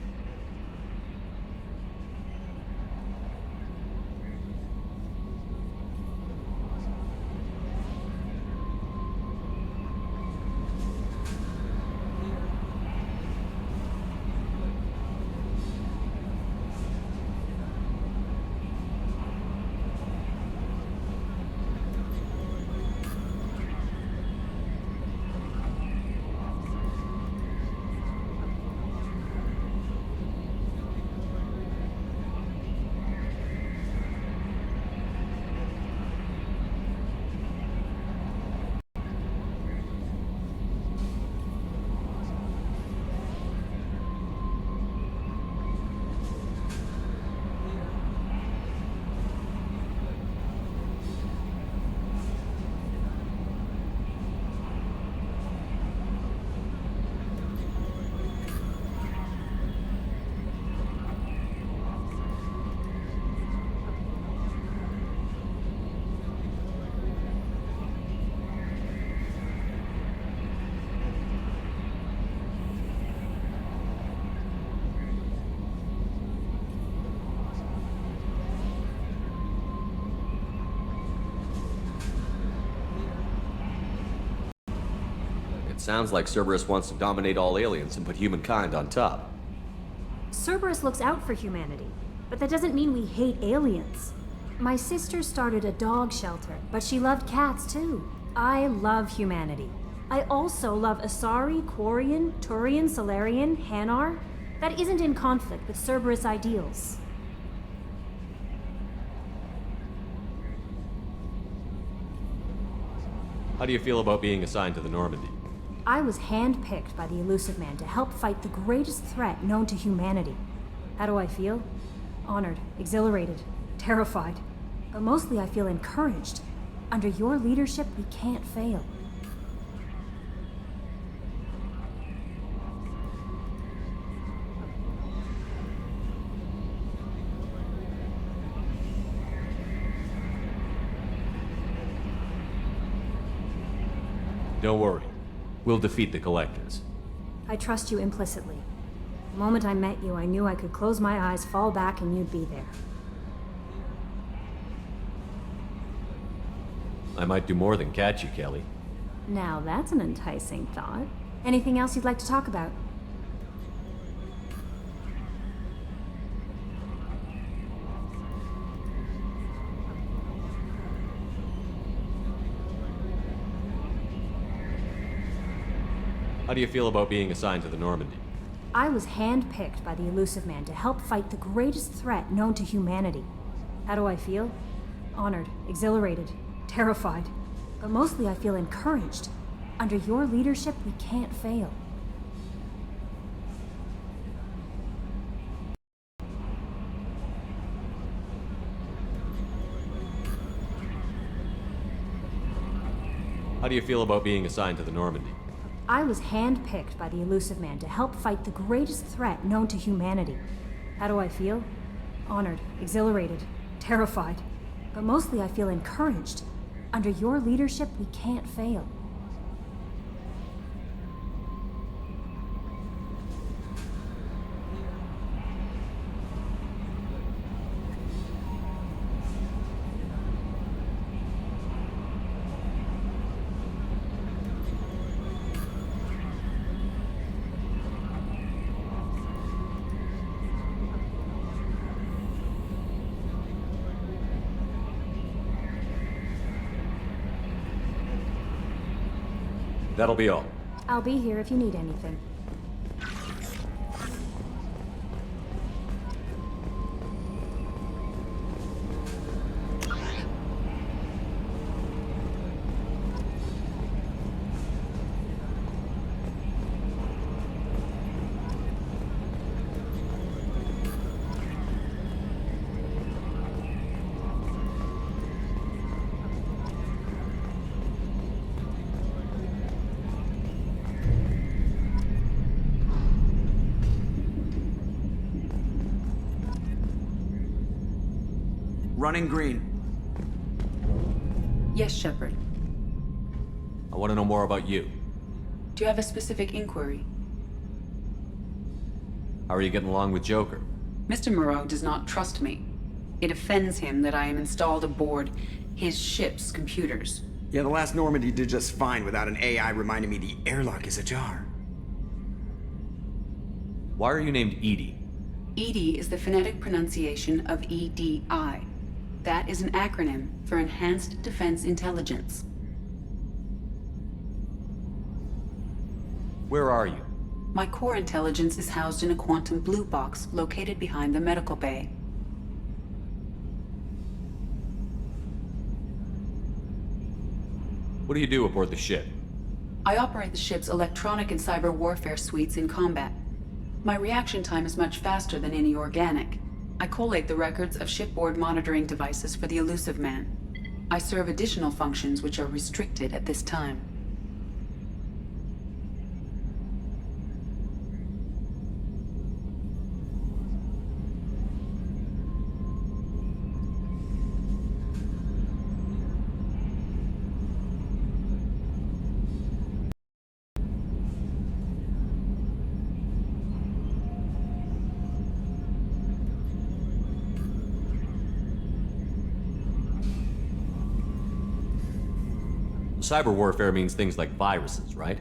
Sounds like Cerberus wants to dominate all aliens and put humankind on top. Cerberus looks out for humanity, but that doesn't mean we hate aliens. My sister started a dog shelter, but she loved cats too. I love humanity. I also love Asari, Quarian, Turian, Solarian, Hanar. That isn't in conflict with Cerberus ideals. How do you feel about being assigned to the Normandy? I was handpicked by the Illusive Man to help fight the greatest threat known to humanity. How do I feel? Honored, exhilarated, terrified. But mostly I feel encouraged. Under your leadership, we can't fail. Don't worry. We'll defeat the Collectors. I trust you implicitly. The moment I met you, I knew I could close my eyes, fall back, and you'd be there. I might do more than catch you, Kelly. Now that's an enticing thought. Anything else you'd like to talk about? How do you feel about being assigned to the Normandy? I was handpicked by the Illusive Man to help fight the greatest threat known to humanity. How do I feel? Honored, exhilarated, terrified. But mostly I feel encouraged. Under your leadership, we can't fail. How do you feel about being assigned to the Normandy? I was handpicked by the Elusive Man to help fight the greatest threat known to humanity. How do I feel? Honored, exhilarated, terrified. But mostly I feel encouraged. Under your leadership, we can't fail. That'll be all. I'll be here if you need anything. Running green. Yes, Shepard. I want to know more about you. Do you have a specific inquiry? How are you getting along with Joker? Mr. Moreau does not trust me. It offends him that I am installed aboard his ship's computers. Yeah, the last Normandy did just fine without an AI reminding me the airlock is ajar. Why are you named EDI? EDI is the phonetic pronunciation of EDI. That is an acronym for Enhanced Defense Intelligence. Where are you? My core intelligence is housed in a quantum blue box located behind the medical bay. What do you do aboard the ship? I operate the ship's electronic and cyber warfare suites in combat. My reaction time is much faster than any organic. I collate the records of shipboard monitoring devices for the Elusive Man. I serve additional functions which are restricted at this time. Cyber warfare means things like viruses, right?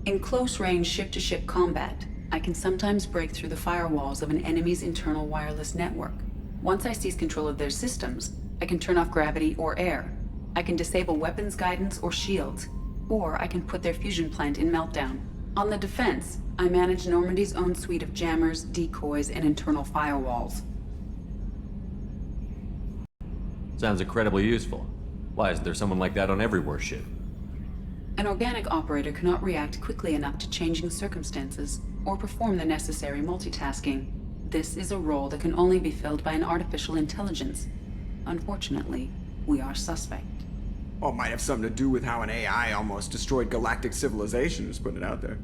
In close-range ship-to-ship combat, I can sometimes break through the firewalls of an enemy's internal wireless network. Once I seize control of their systems, I can turn off gravity or air. I can disable weapons guidance or shields, or I can put their fusion plant in meltdown. On the defense, I manage Normandy's own suite of jammers, decoys, and internal firewalls. Sounds incredibly useful. Why isn't there someone like that on every warship? An organic operator cannot react quickly enough to changing circumstances or perform the necessary multitasking. This is a role that can only be filled by an artificial intelligence. Unfortunately, we are suspect. Well, it might have something to do with how an AI almost destroyed galactic civilization, just putting it out there.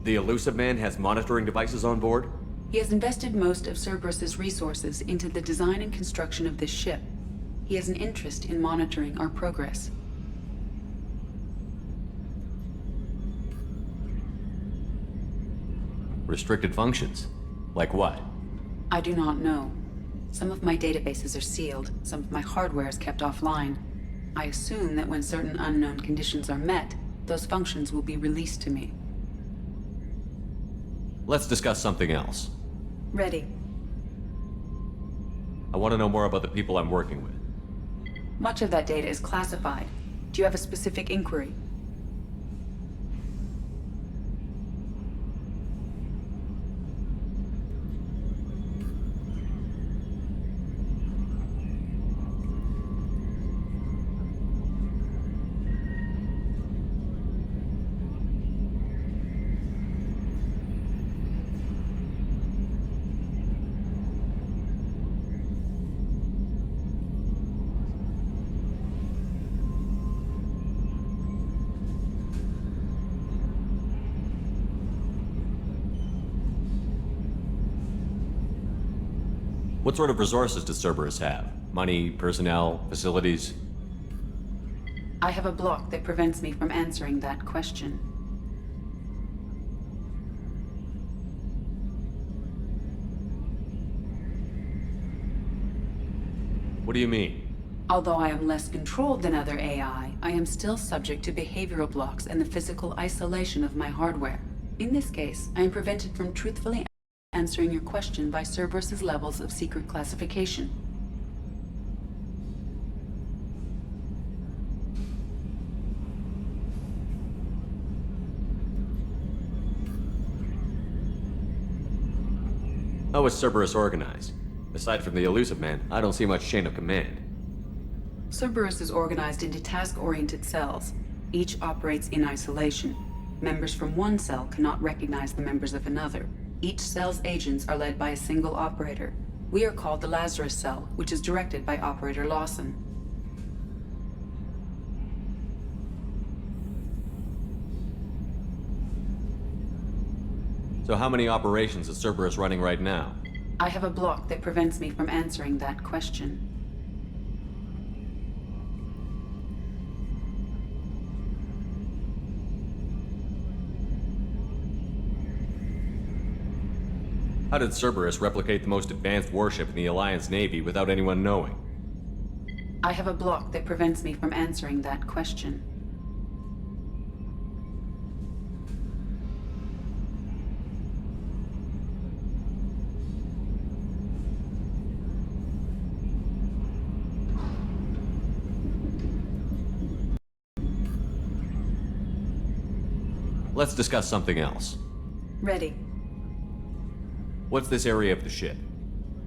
The Elusive Man has monitoring devices on board? He has invested most of Cerberus's resources into the design and construction of this ship. He has an interest in monitoring our progress. Restricted functions? Like what? I do not know. Some of my databases are sealed, some of my hardware is kept offline. I assume that when certain unknown conditions are met, those functions will be released to me. Let's discuss something else. Ready. I want to know more about the people I'm working with. Much of that data is classified. Do you have a specific inquiry? What sort of resources does Cerberus have? Money, personnel, facilities? I have a block that prevents me from answering that question. What do you mean? Although I am less controlled than other AI, I am still subject to behavioral blocks and the physical isolation of my hardware. In this case, I am prevented from truthfully answering your question by Cerberus's levels of secret classification. How is Cerberus organized? Aside from the Illusive Man, I don't see much chain of command. Cerberus is organized into task-oriented cells. Each operates in isolation. Members from one cell cannot recognize the members of another. Each cell's agents are led by a single operator. We are called the Lazarus Cell, which is directed by Operator Lawson. So how many operations is Cerberus running right now? I have a block that prevents me from answering that question. How did Cerberus replicate the most advanced warship in the Alliance Navy without anyone knowing? I have a block that prevents me from answering that question. Let's discuss something else. Ready. What's this area of the ship?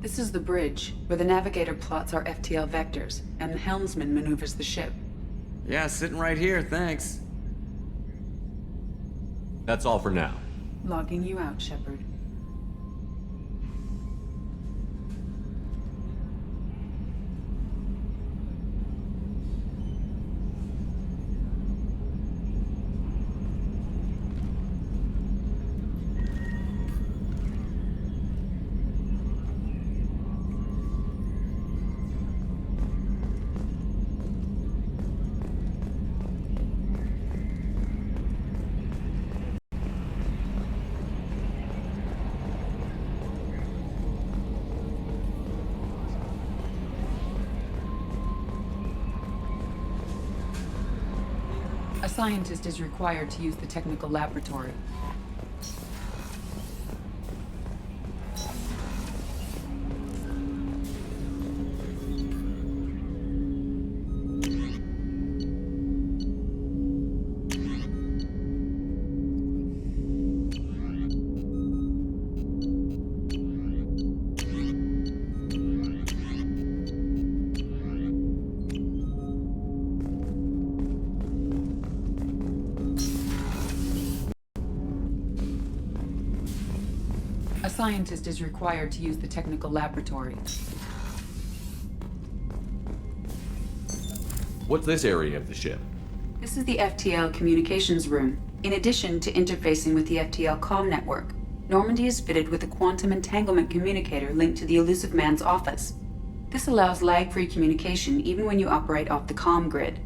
This is the bridge, where the navigator plots our FTL vectors, and the helmsman maneuvers the ship. Yeah, sitting right here, thanks. That's all for now. Logging you out, Shepard. A scientist is required to use the technical laboratory. A scientist is required to use the technical laboratory. What's this area of the ship? This is the FTL communications room. In addition to interfacing with the FTL comm network, Normandy is fitted with a quantum entanglement communicator linked to the Illusive Man's office. This allows lag-free communication even when you operate off the comm grid.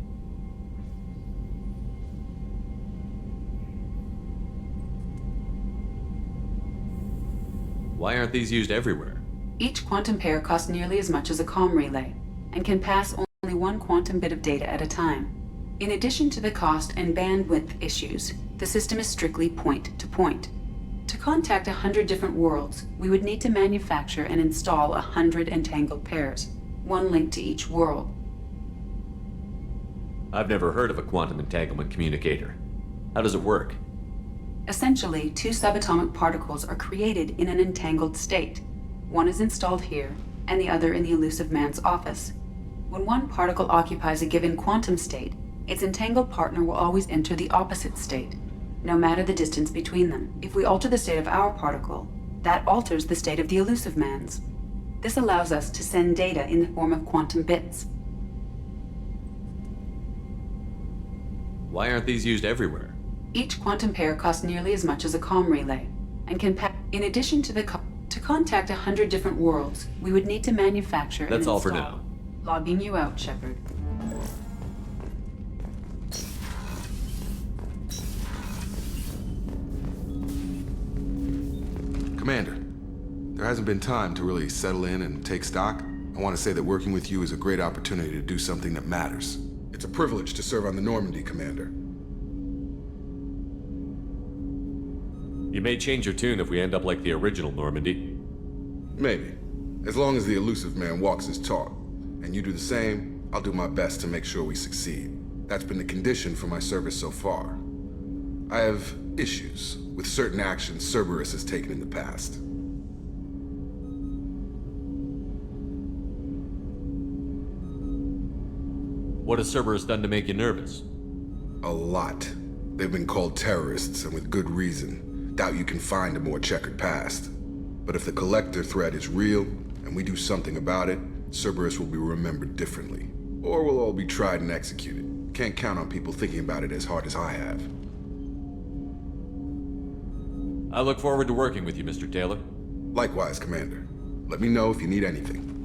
Why aren't these used everywhere? Each quantum pair costs nearly as much as a comm relay, and can pass only one quantum bit of data at a time. In addition to the cost and bandwidth issues, the system is strictly point-to-point. To contact 100 different worlds, we would need to manufacture and install 100 entangled pairs, one link to each world. I've never heard of a quantum entanglement communicator. How does it work? Essentially, two subatomic particles are created in an entangled state. One is installed here, and the other in the Illusive Man's office. When one particle occupies a given quantum state, its entangled partner will always enter the opposite state, no matter the distance between them. If we alter the state of our particle, that alters the state of the Illusive Man's. This allows us to send data in the form of quantum bits. Why aren't these used everywhere? Each quantum pair costs nearly as much as a comm relay, and can in addition to To contact 100 different worlds, we would need to manufacture and That's all for install. now. Logging you out, Shepard. Commander, there hasn't been time to really settle in and take stock. I want to say that working with you is a great opportunity to do something that matters. It's a privilege to serve on the Normandy, Commander. You may change your tune if we end up like the original Normandy. Maybe. As long as the elusive man walks his talk, and you do the same, I'll do my best to make sure we succeed. That's been the condition for my service so far. I have issues with certain actions Cerberus has taken in the past. What has Cerberus done to make you nervous? A lot. They've been called terrorists, and with good reason. Doubt you can find a more checkered past. But if the Collector threat is real, and we do something about it, Cerberus will be remembered differently. Or we'll all be tried and executed. Can't count on people thinking about it as hard as I have. I look forward to working with you, Mr. Taylor. Likewise, Commander. Let me know if you need anything.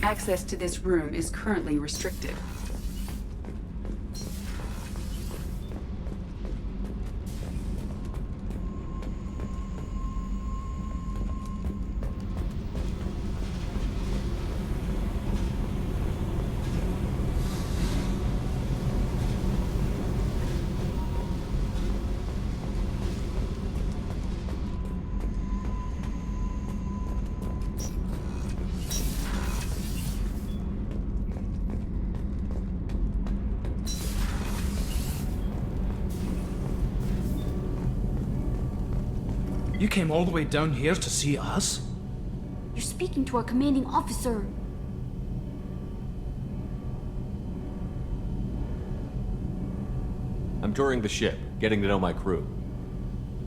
Access to this room is currently restricted. You came all the way down here to see us? You're speaking to our commanding officer. I'm touring the ship, getting to know my crew.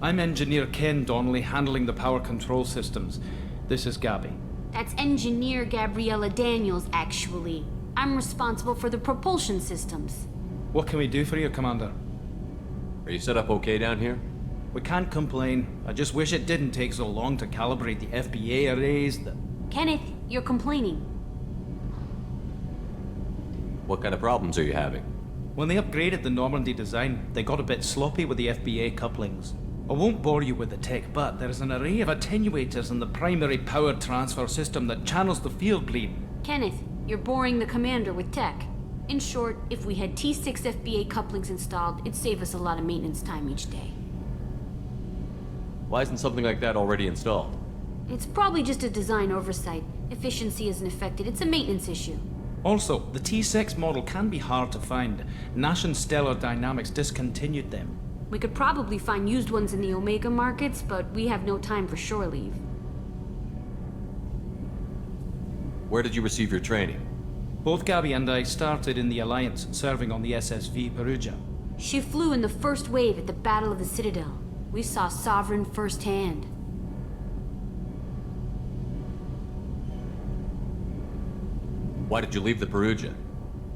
I'm Engineer Ken Donnelly, handling the power control systems. This is Gabby. That's Engineer Gabriella Daniels, actually. I'm responsible for the propulsion systems. What can we do for you, Commander? Are you set up okay down here? We can't complain. I just wish it didn't take so long to calibrate the FBA arrays. Kenneth, you're complaining. What kind of problems are you having? When they upgraded the Normandy design, they got a bit sloppy with the FBA couplings. I won't bore you with the tech, but there is an array of attenuators in the primary power transfer system that channels the field bleed. Kenneth, you're boring the commander with tech. In short, if we had T6 FBA couplings installed, it'd save us a lot of maintenance time each day. Why isn't something like that already installed? It's probably just a design oversight. Efficiency isn't affected, it's a maintenance issue. Also, the T6 model can be hard to find. Nash and Stellar Dynamics discontinued them. We could probably find used ones in the Omega markets, but we have no time for shore leave. Where did you receive your training? Both Gabby and I started in the Alliance, serving on the SSV Perugia. She flew in the first wave at the Battle of the Citadel. We saw Sovereign firsthand. Why did you leave the Perugia?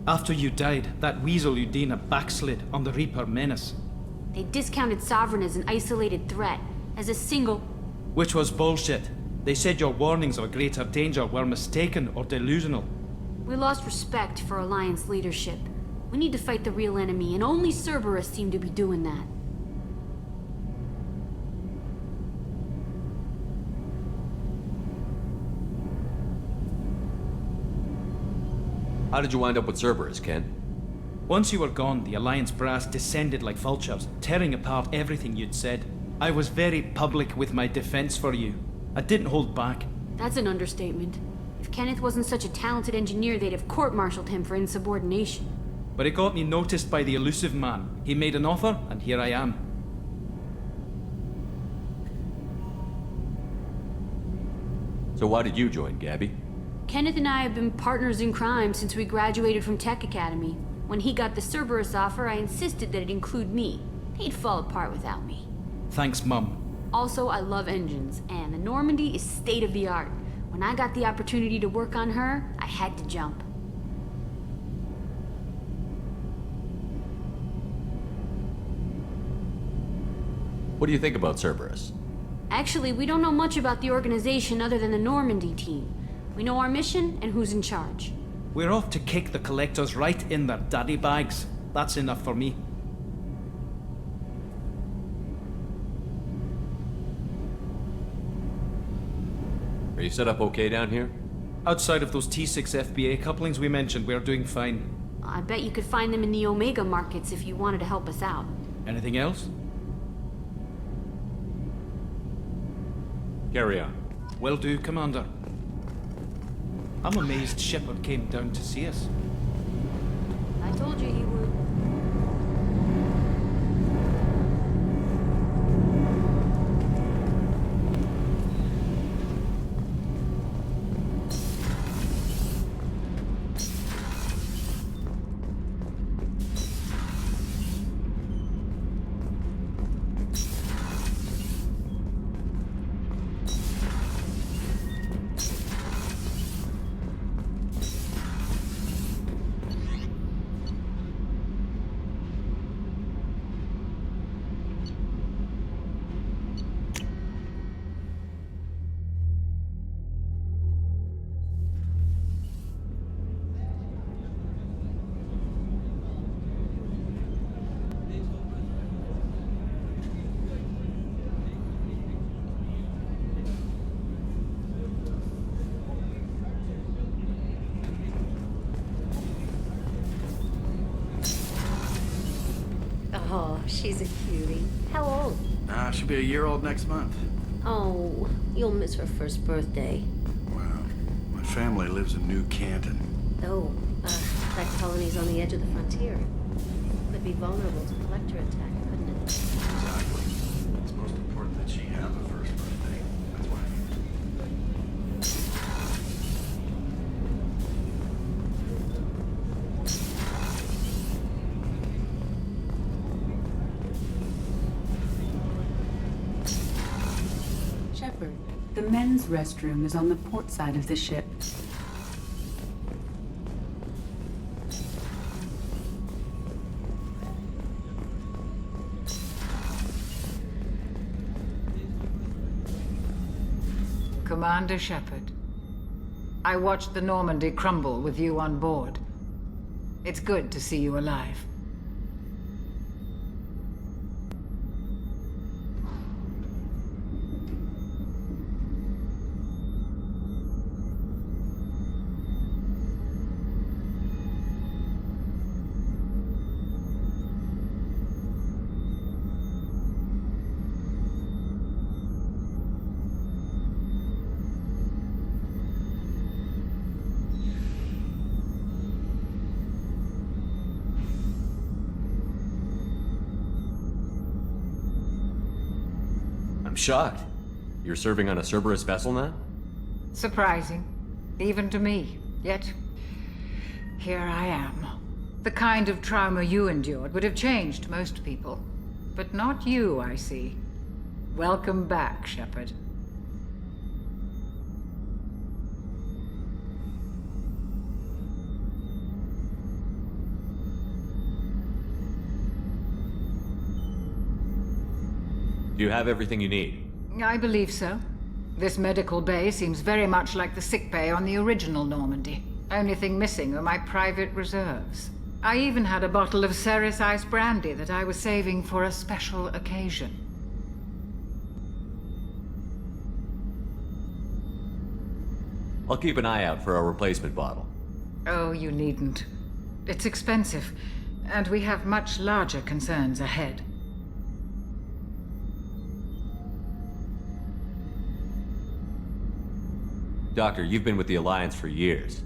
After you died, that weasel Udina backslid on the Reaper Menace. They discounted Sovereign as an isolated threat, as a single... Which was bullshit. They said your warnings of a greater danger were mistaken or delusional. We lost respect for Alliance leadership. We need to fight the real enemy, and only Cerberus seemed to be doing that. How did you wind up with Cerberus, Ken? Once you were gone, the Alliance brass descended like vultures, tearing apart everything you'd said. I was very public with my defense for you. I didn't hold back. That's an understatement. If Kenneth wasn't such a talented engineer, they'd have court-martialed him for insubordination. But it got me noticed by the elusive man. He made an offer, and here I am. So why did you join, Gabby? Kenneth and I have been partners in crime since we graduated from Tech Academy. When he got the Cerberus offer, I insisted that it include me. He'd fall apart without me. Thanks, Mum. Also, I love engines, and the Normandy is state-of-the-art. When I got the opportunity to work on her, I had to jump. What do you think about Cerberus? Actually, we don't know much about the organization other than the Normandy team. We know our mission and who's in charge. We're off to kick the Collectors right in their daddy bags. That's enough for me. Are you set up okay down here? Outside of those T6 FBA couplings we mentioned, we're doing fine. I bet you could find them in the Omega markets if you wanted to help us out. Anything else? Carry on. Will do, Commander. I'm amazed Shepard came down to see us. I told you he would. Oh, she's a cutie. How old? She'll be a year old next month. Oh, you'll miss her first birthday. Wow. My family lives in New Canton. Oh, that colony's on the edge of the frontier. Could be vulnerable to collector attack, couldn't it? Exactly. It's most important that she have a first birthday. That's why. Shepard, the men's restroom is on the port side of the ship. Commander Shepard, I watched the Normandy crumble with you on board. It's good to see you alive. Shocked. You're serving on a Cerberus vessel now? Surprising, even to me. Yet, here I am. The kind of trauma you endured would have changed most people. But not you, I see. Welcome back, Shepard. Do you have everything you need? I believe so. This medical bay seems very much like the sick bay on the original Normandy. Only thing missing are my private reserves. I even had a bottle of Ceres Ice brandy that I was saving for a special occasion. I'll keep an eye out for a replacement bottle. Oh, you needn't. It's expensive, and we have much larger concerns ahead. Doctor, you've been with the Alliance for years.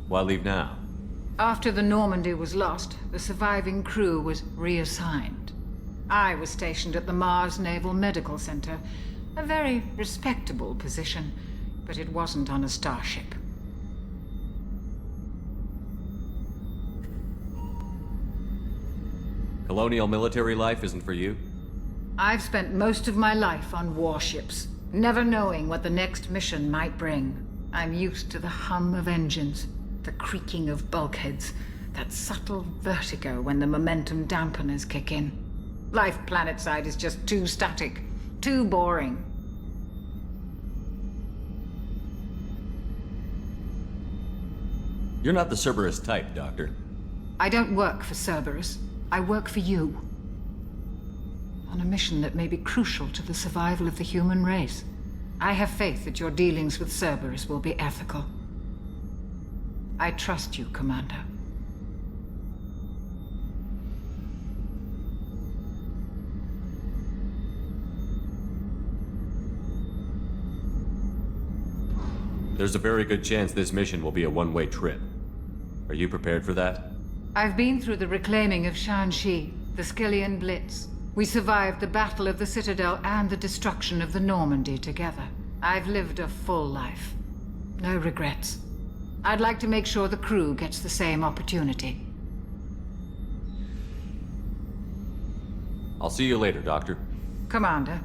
Why leave now? After the Normandy was lost, the surviving crew was reassigned. I was stationed at the Mars Naval Medical Center, a very respectable position, but it wasn't on a starship. Colonial military life isn't for you? I've spent most of my life on warships, never knowing what the next mission might bring. I'm used to the hum of engines, the creaking of bulkheads, that subtle vertigo when the momentum dampeners kick in. Life planetside is just too static, too boring. You're not the Cerberus type, Doctor. I don't work for Cerberus. I work for you. On a mission that may be crucial to the survival of the human race. I have faith that your dealings with Cerberus will be ethical. I trust you, Commander. There's a very good chance this mission will be a one-way trip. Are you prepared for that? I've been through the reclaiming of Shanxi, the Skyllian Blitz. We survived the Battle of the Citadel and the destruction of the Normandy together. I've lived a full life. No regrets. I'd like to make sure the crew gets the same opportunity. I'll see you later, Doctor. Commander.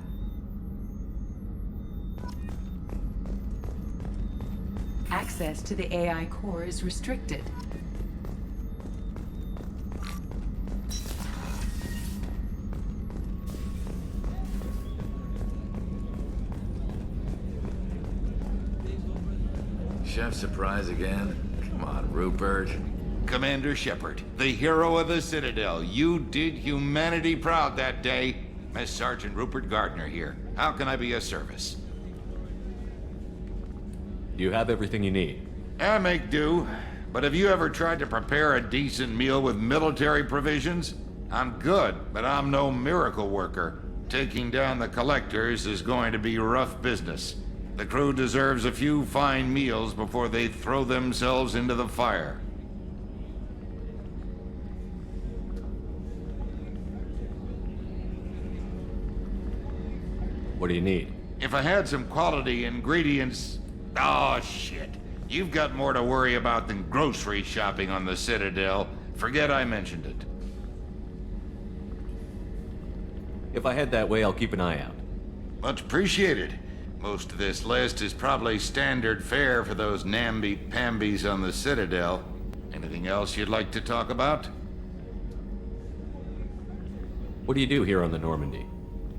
Access to the AI core is restricted. Chef surprise again? Come on, Rupert. Commander Shepard, the hero of the Citadel. You did humanity proud that day. Miss Sergeant Rupert Gardner here. How can I be of service? You have everything you need. I make do. But have you ever tried to prepare a decent meal with military provisions? I'm good, but I'm no miracle worker. Taking down the collectors is going to be rough business. The crew deserves a few fine meals before they throw themselves into the fire. What do you need? If I had some quality ingredients... Oh, shit. You've got more to worry about than grocery shopping on the Citadel. Forget I mentioned it. If I head that way, I'll keep an eye out. Much appreciated. Most of this list is probably standard fare for those namby-pambies on the Citadel. Anything else you'd like to talk about? What do you do here on the Normandy?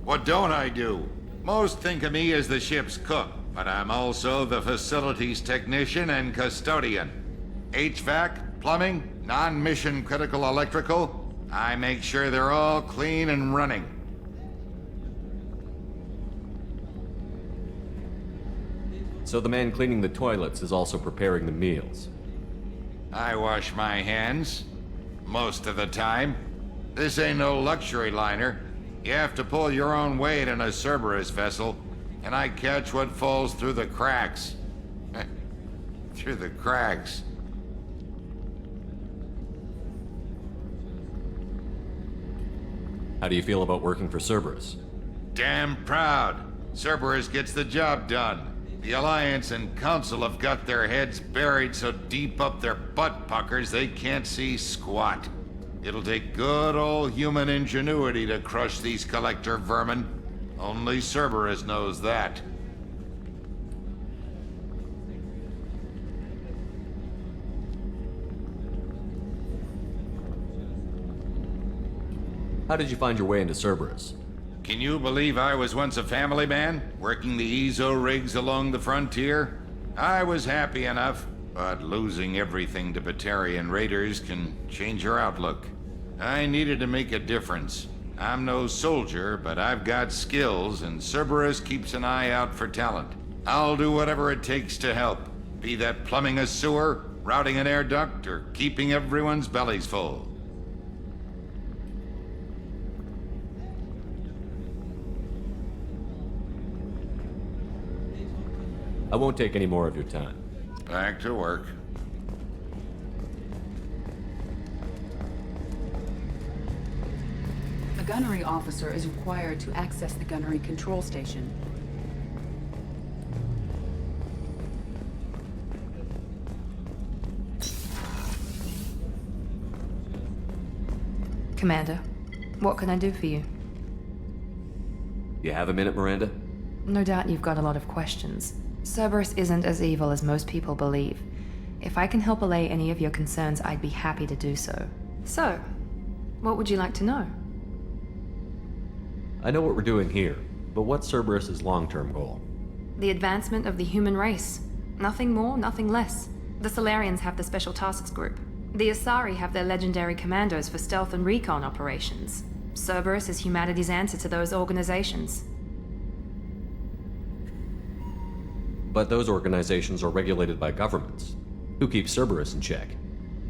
What don't I do? Most think of me as the ship's cook, but I'm also the facilities technician and custodian. HVAC, plumbing, non-mission critical electrical. I make sure they're all clean and running. So the man cleaning the toilets is also preparing the meals. I wash my hands. Most of the time. This ain't no luxury liner. You have to pull your own weight in a Cerberus vessel, and I catch what falls through the cracks. Through the cracks. How do you feel about working for Cerberus? Damn proud. Cerberus gets the job done. The Alliance and Council have got their heads buried so deep up their butt puckers they can't see squat. It'll take good old human ingenuity to crush these collector vermin. Only Cerberus knows that. How did you find your way into Cerberus? Can you believe I was once a family man, working the EZO rigs along the frontier? I was happy enough, but losing everything to Batarian raiders can change your outlook. I needed to make a difference. I'm no soldier, but I've got skills, and Cerberus keeps an eye out for talent. I'll do whatever it takes to help, be that plumbing a sewer, routing an air duct, or keeping everyone's bellies full. I won't take any more of your time. Back to work. A gunnery officer is required to access the gunnery control station. Commander, what can I do for you? You have a minute, Miranda? No doubt you've got a lot of questions. Cerberus isn't as evil as most people believe. If I can help allay any of your concerns, I'd be happy to do so. So, what would you like to know? I know what we're doing here, but what's Cerberus's long-term goal? The advancement of the human race. Nothing more, nothing less. The Solarians have the Special Tasks Group. The Asari have their legendary commandos for stealth and recon operations. Cerberus is humanity's answer to those organizations. But those organizations are regulated by governments. Who keeps Cerberus in check?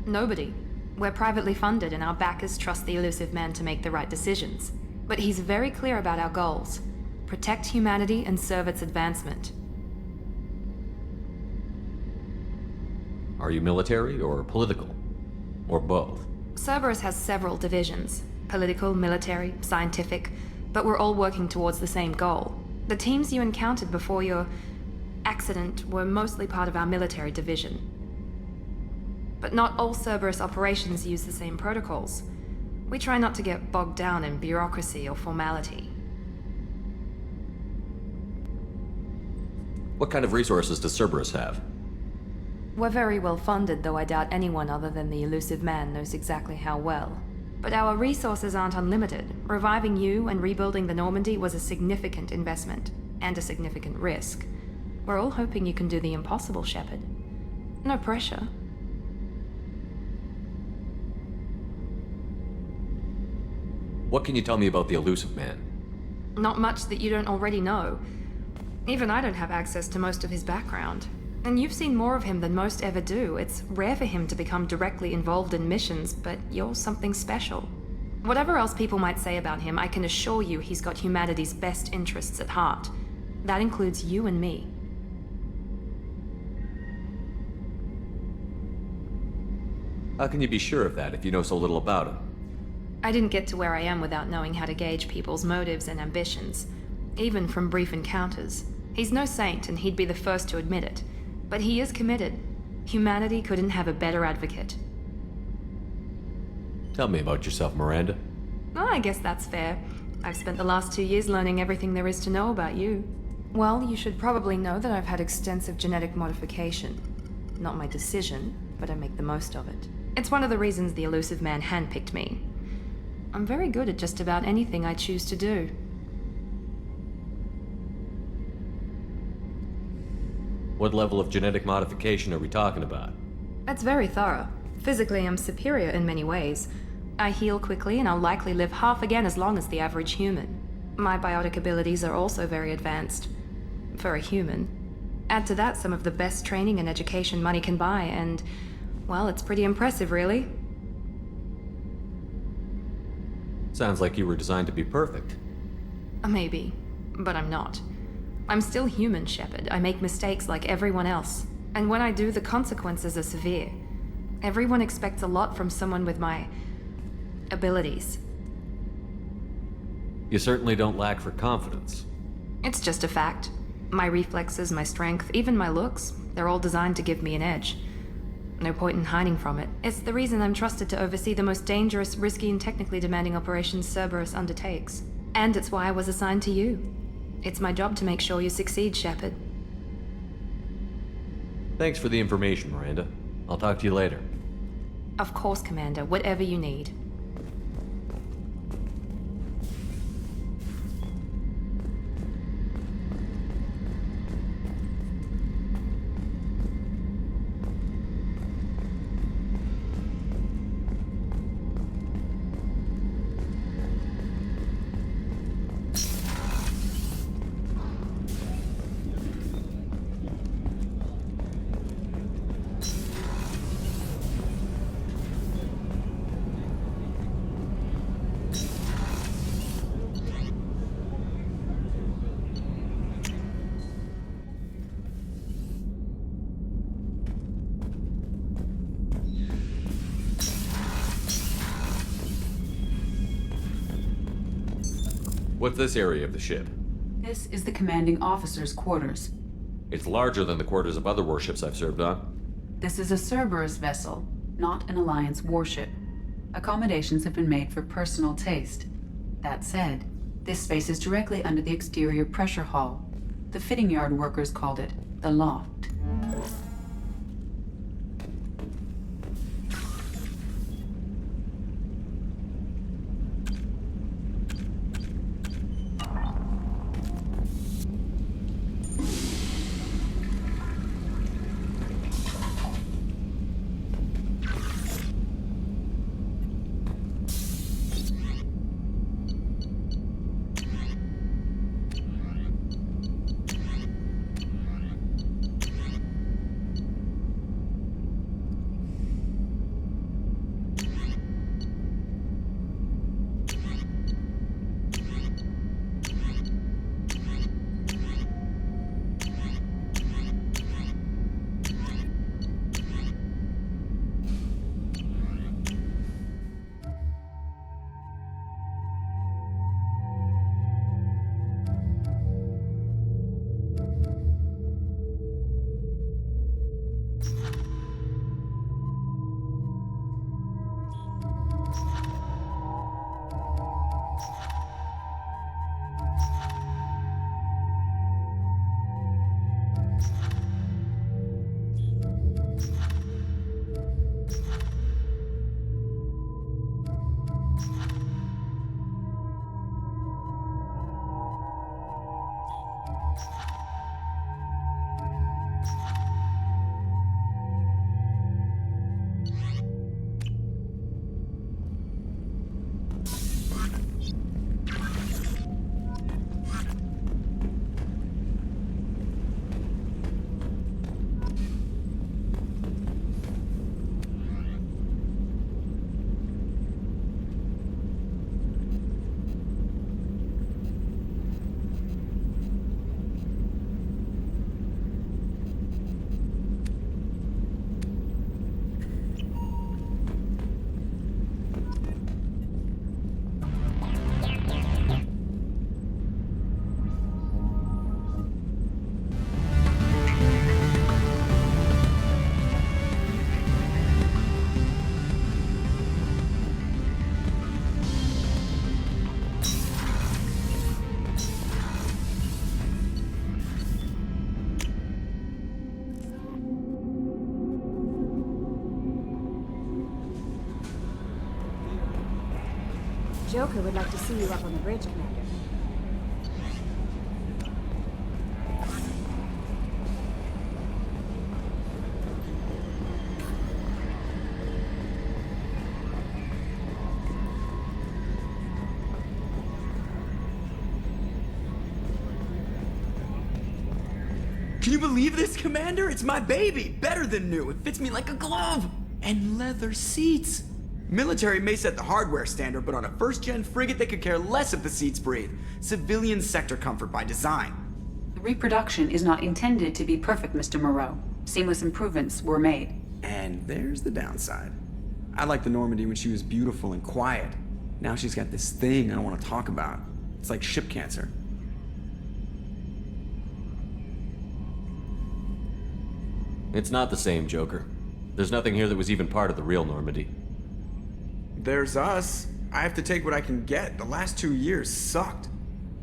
Nobody. We're privately funded and our backers trust the Elusive Man to make the right decisions. But he's very clear about our goals. Protect humanity and serve its advancement. Are you military or political? Or both? Cerberus has several divisions. Political, military, scientific, but we're all working towards the same goal. The teams you encountered before your accident were mostly part of our military division. But not all Cerberus operations use the same protocols. We try not to get bogged down in bureaucracy or formality. What kind of resources does Cerberus have? We're very well funded, though I doubt anyone other than the Elusive Man knows exactly how well. But our resources aren't unlimited. Reviving you and rebuilding the Normandy was a significant investment, and a significant risk. We're all hoping you can do the impossible, Shepard. No pressure. What can you tell me about the Elusive Man? Not much that you don't already know. Even I don't have access to most of his background. And you've seen more of him than most ever do. It's rare for him to become directly involved in missions, but you're something special. Whatever else people might say about him, I can assure you he's got humanity's best interests at heart. That includes you and me. How can you be sure of that if you know so little about him? I didn't get to where I am without knowing how to gauge people's motives and ambitions, even from brief encounters. He's no saint, and he'd be the first to admit it. But he is committed. Humanity couldn't have a better advocate. Tell me about yourself, Miranda. Oh, I guess that's fair. I've spent the last 2 years learning everything there is to know about you. Well, you should probably know that I've had extensive genetic modification. Not my decision, but I make the most of it. It's one of the reasons the Elusive Man handpicked me. I'm very good at just about anything I choose to do. What level of genetic modification are we talking about? That's very thorough. Physically, I'm superior in many ways. I heal quickly, and I'll likely live half again as long as the average human. My biotic abilities are also very advanced. For a human. Add to that some of the best training and education money can buy, and, well, it's pretty impressive, really. Sounds like you were designed to be perfect. Maybe, but I'm not. I'm still human, Shepard. I make mistakes like everyone else. And when I do, the consequences are severe. Everyone expects a lot from someone with my abilities. You certainly don't lack for confidence. It's just a fact. My reflexes, my strength, even my looks, they're all designed to give me an edge. No point in hiding from it. It's the reason I'm trusted to oversee the most dangerous, risky, and technically demanding operations Cerberus undertakes. And it's why I was assigned to you. It's my job to make sure you succeed, Shepard. Thanks for the information, Miranda. I'll talk to you later. Of course, Commander. Whatever you need. What's this area of the ship? This is the commanding officer's quarters. It's larger than the quarters of other warships I've served on. This is a Cerberus vessel, not an Alliance warship. Accommodations have been made for personal taste. That said, this space is directly under the exterior pressure hull. The fitting yard workers called it the loft. Joker would like to see you up on the bridge, Commander. Can you believe this, Commander? It's my baby! Better than new. It fits me like a glove! And leather seats! Military may set the hardware standard, but on a first-gen frigate, they could care less if the seats breathe. Civilian sector comfort by design. The reproduction is not intended to be perfect, Mr. Moreau. Seamless improvements were made. And there's the downside. I liked the Normandy when she was beautiful and quiet. Now she's got this thing I don't want to talk about. It's like ship cancer. It's not the same, Joker. There's nothing here that was even part of the real Normandy. There's us. I have to take what I can get. The last 2 years sucked.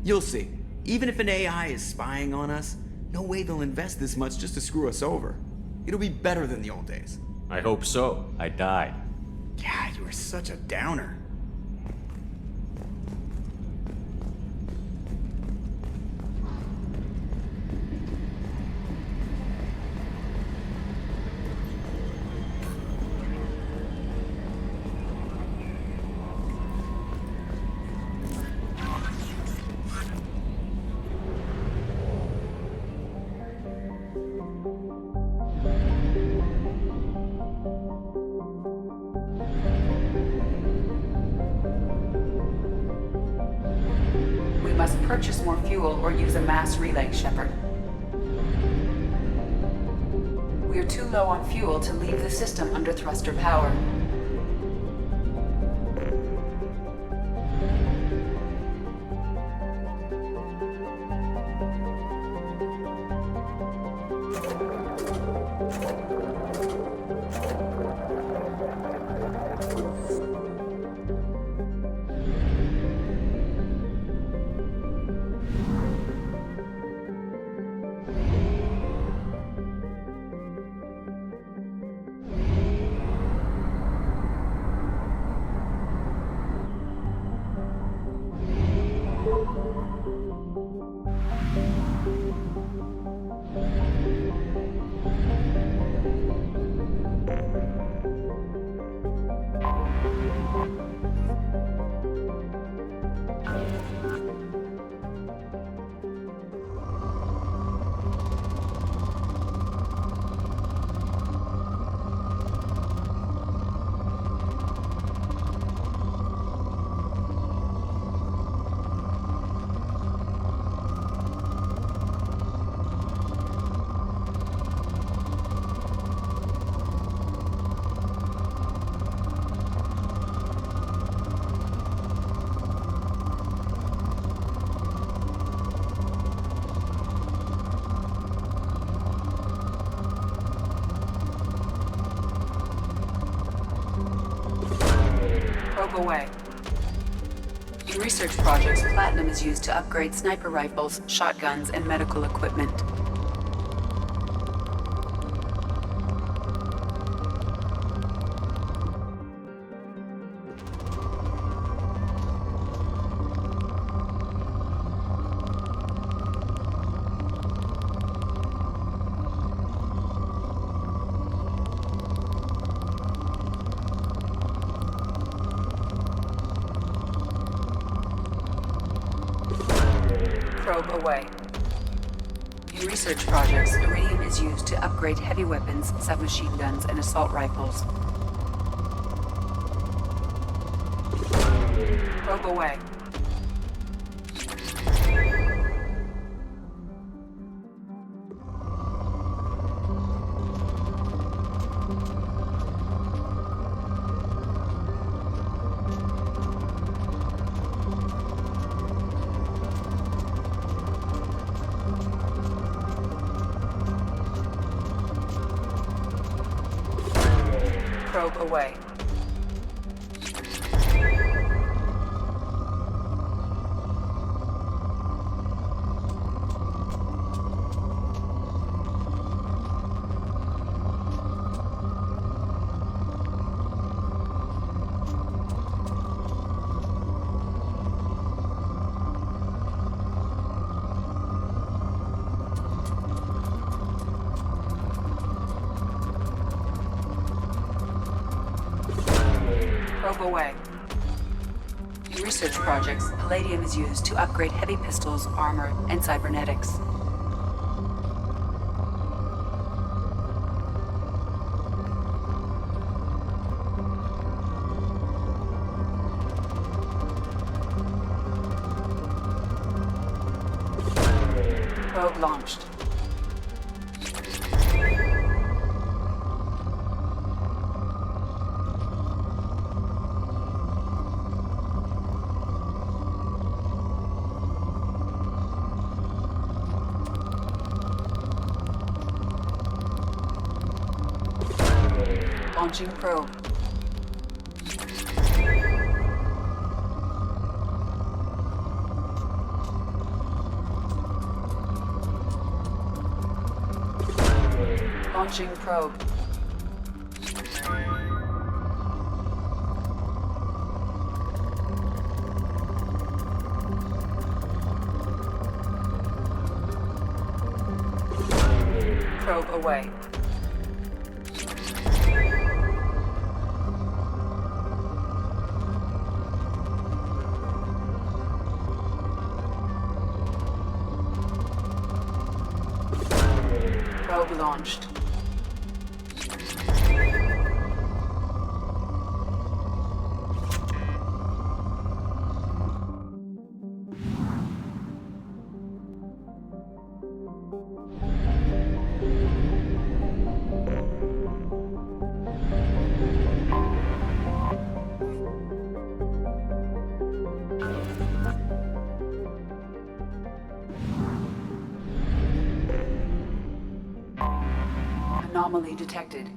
You'll see. Even if an AI is spying on us, no way they'll invest this much just to screw us over. It'll be better than the old days. I hope so. I died. Yeah, you were such a downer. Purchase more fuel or use a mass relay, Shepard. We're too low on fuel to leave the system under thruster power. Probe away. In research projects, platinum is used to upgrade sniper rifles, shotguns, and medical equipment. Probe away. In research projects, iridium is used to upgrade heavy weapons, submachine guns, and assault rifles. Probe away. Probe away. Probe away. In research projects, palladium is used to upgrade heavy pistols, armor, and cybernetics. Probe launched. Launching probe. Launching probe. Probe away. Probe launched. Anomaly detected.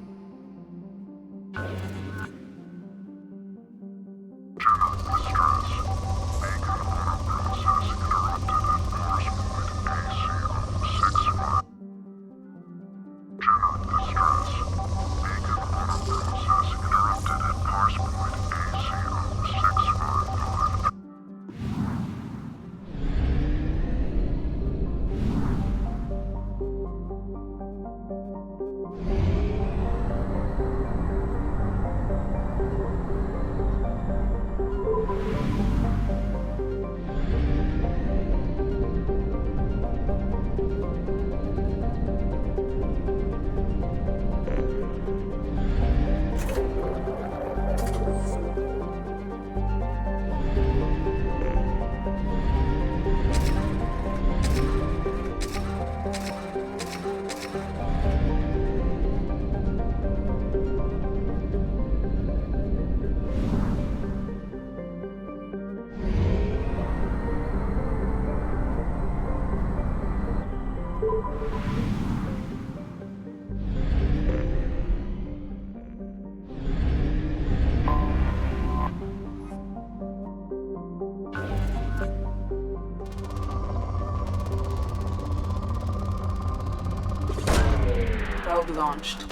Probe launched.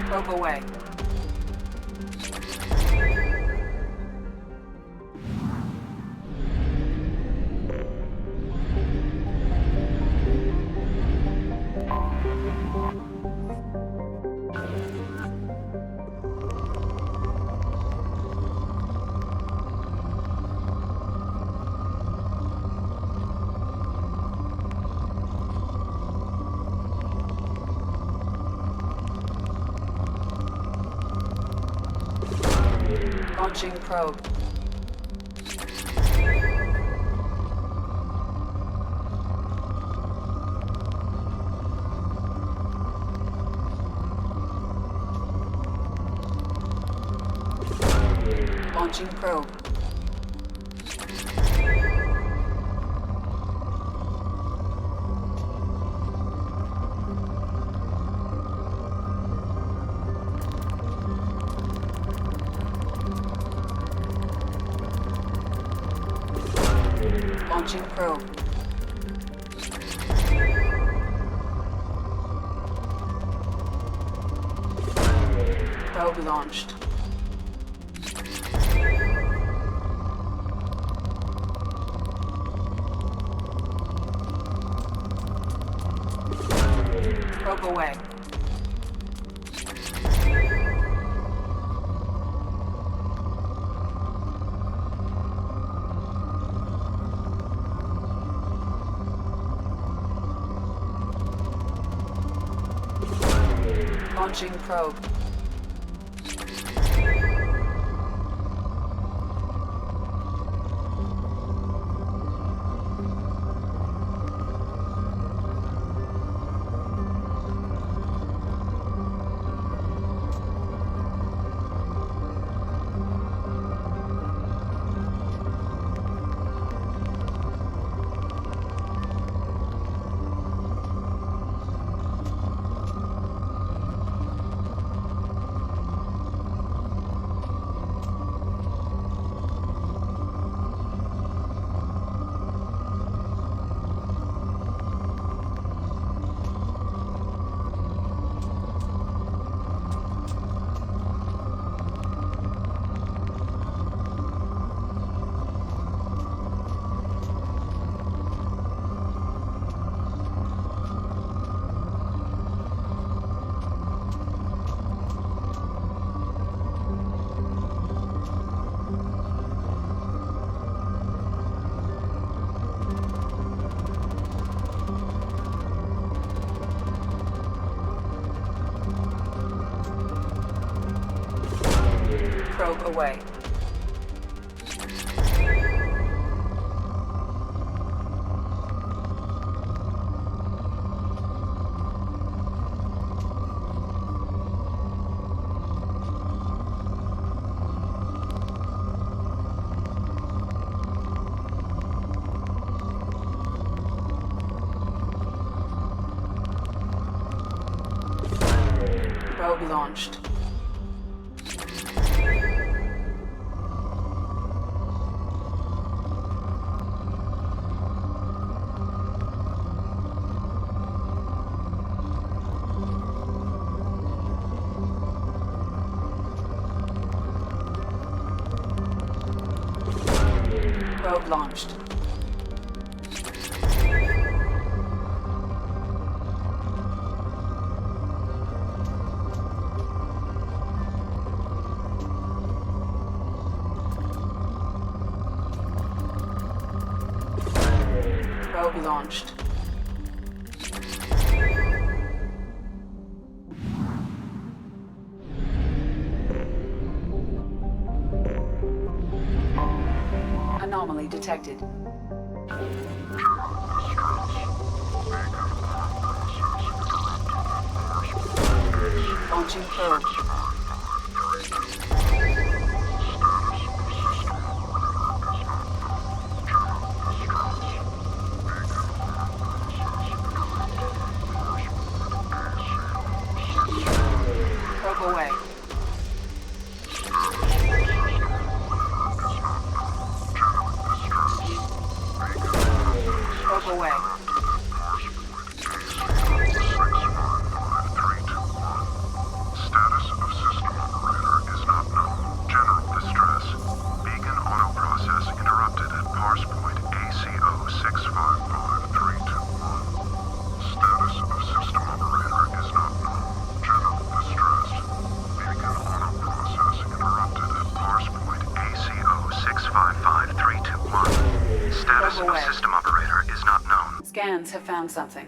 Probe away. Launching probe. Launching probe. Launching probe. Probe launched. Probe away. Launching probe. Probe away. Probe launched. Probe launched. Probe launched. anomaly detected. Launching probe. Probe away. Probe away. Status of system operator is not known. General distress. Beacon auto process interrupted at parse point ACO 655321. Status of system operator is not known. General distress. Beacon auto process interrupted at parse point ACO 655321. Status of system operator is not known. Scans have found something.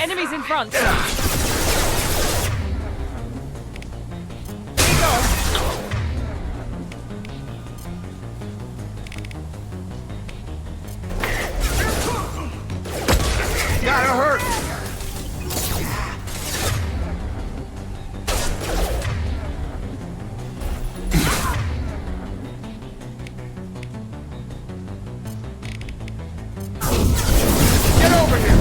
Enemies in front! Gotta hurt! Get over here!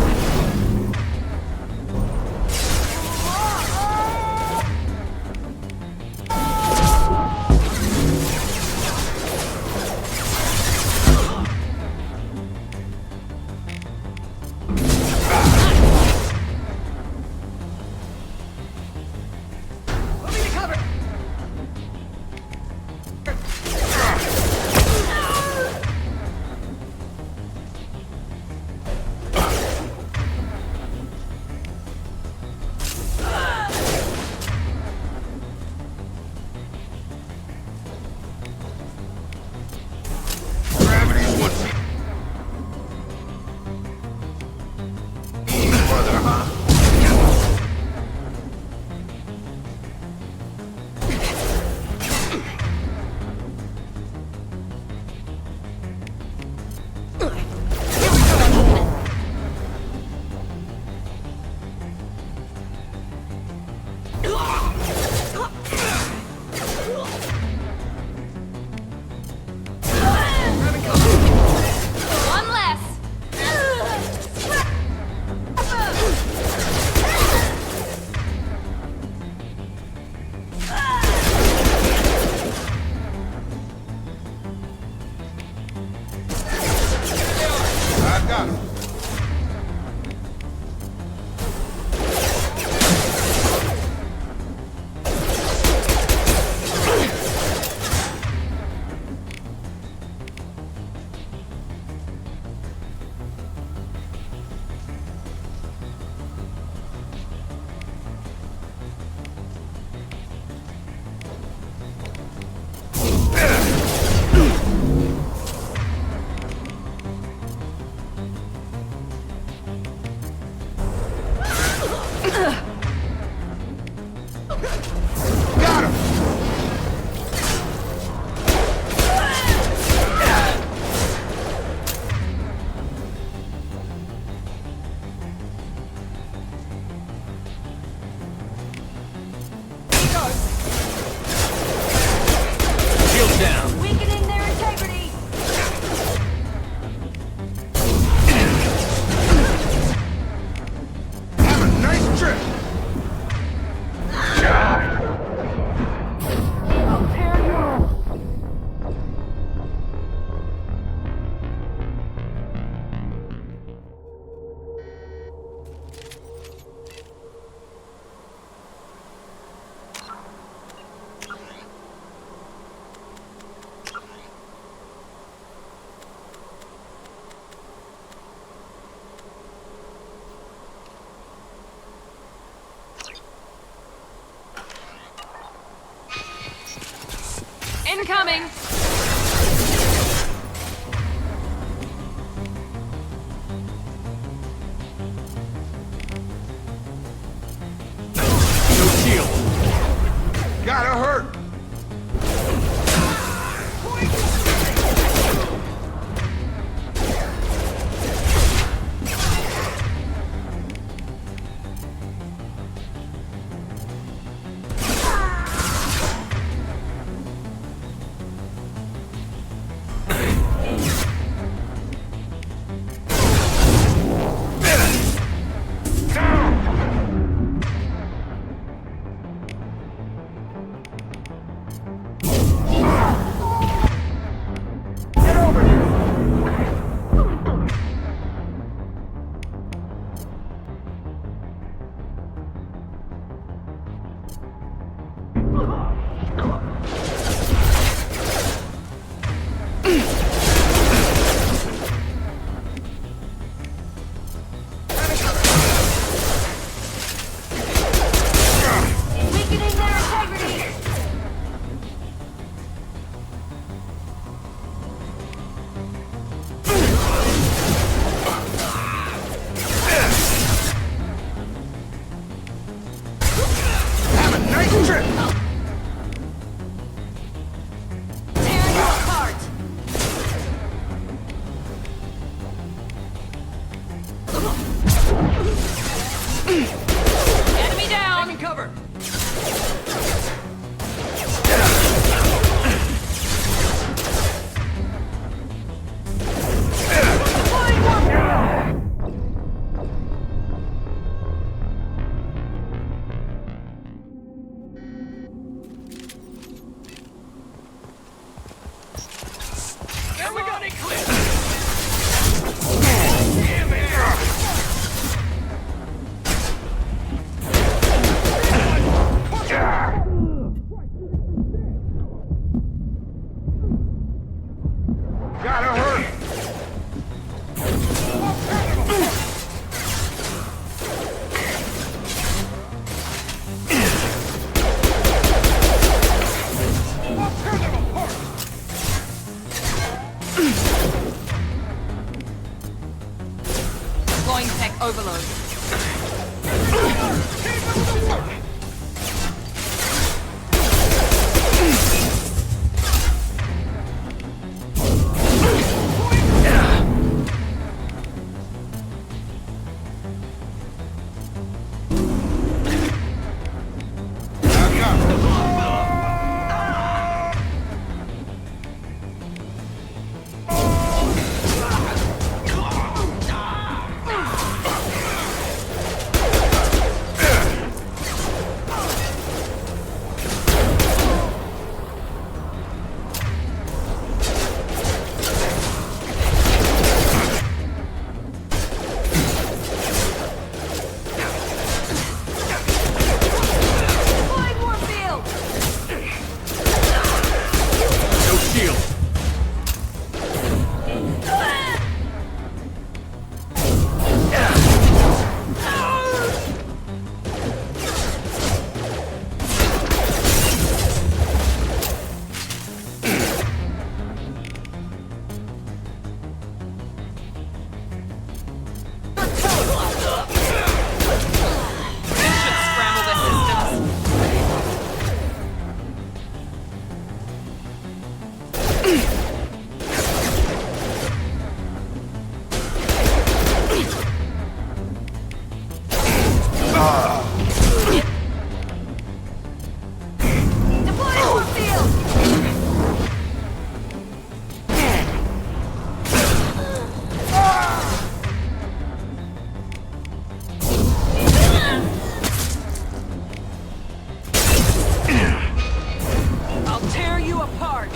Incoming! No shield. Gotta hurt. Enemy down! Taking cover! And we got it clear! Damn it! Gotta hurt! Deploying tech overload. I'll tear you apart!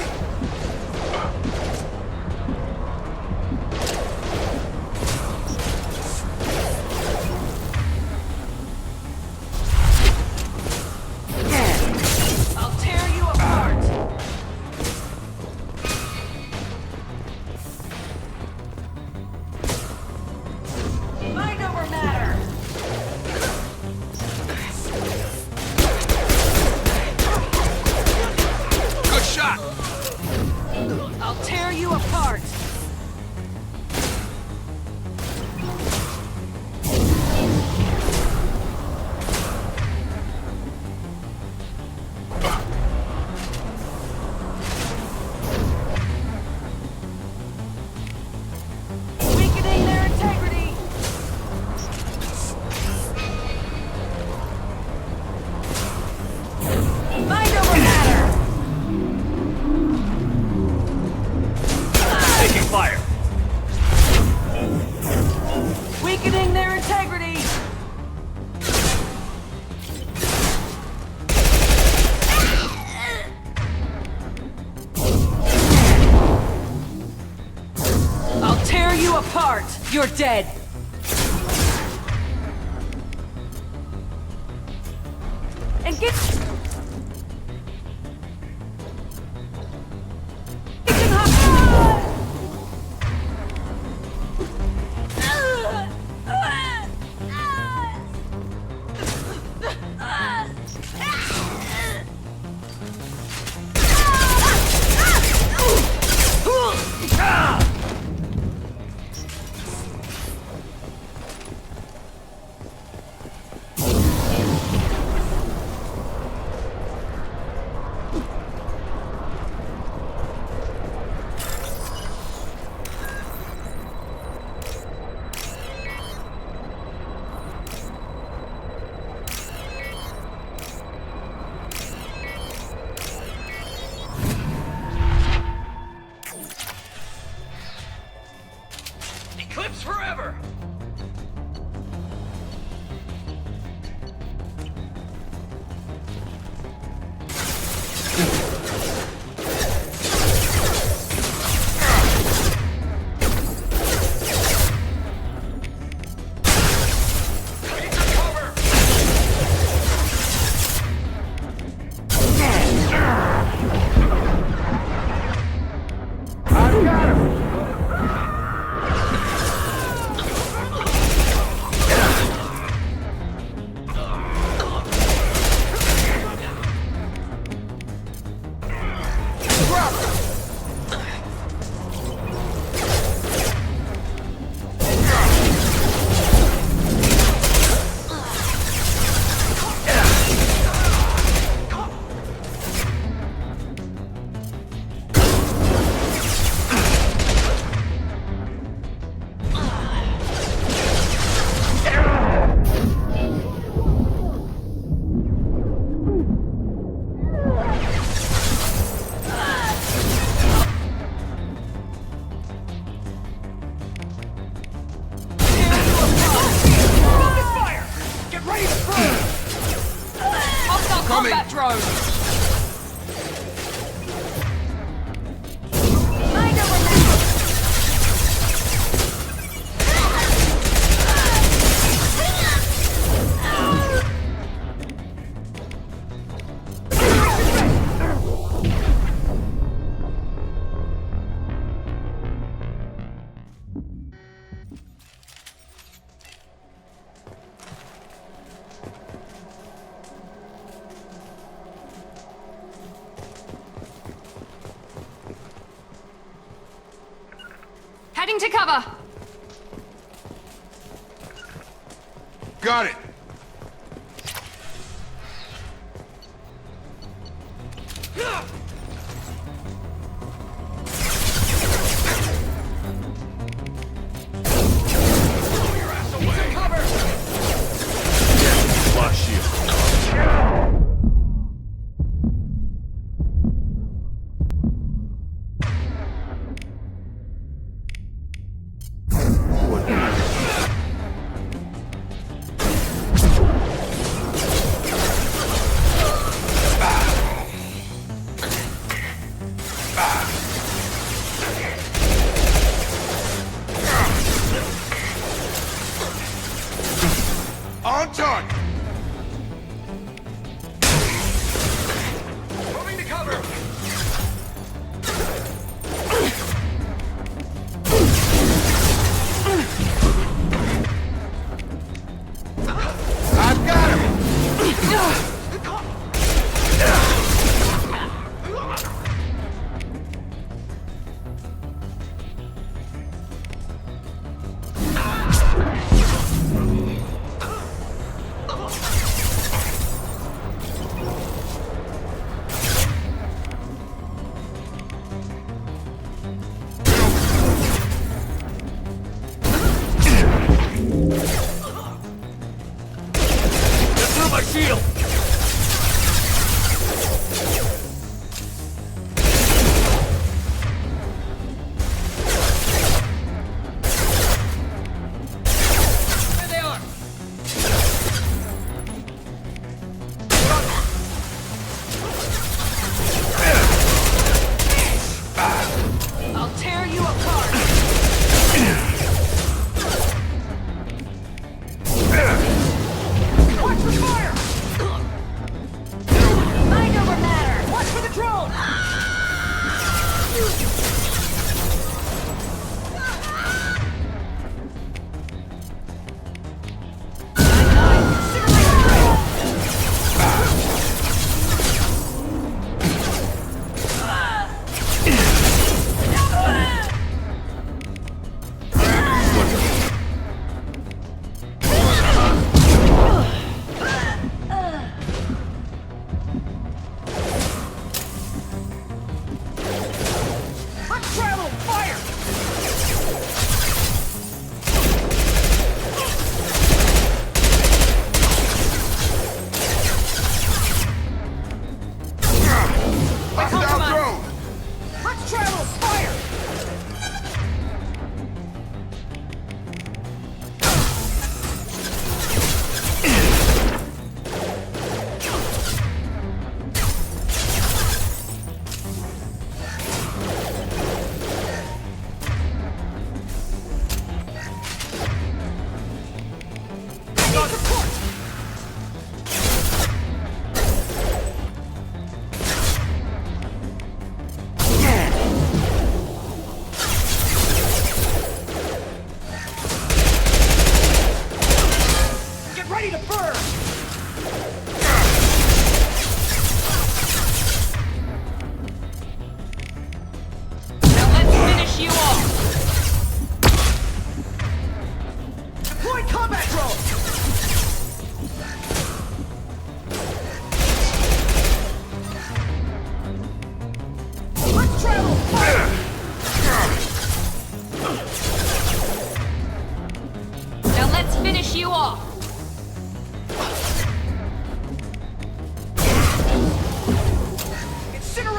apart! You're dead! And get... Eclipse forever! Combat drone! Heading to cover! Got it! Flash shield.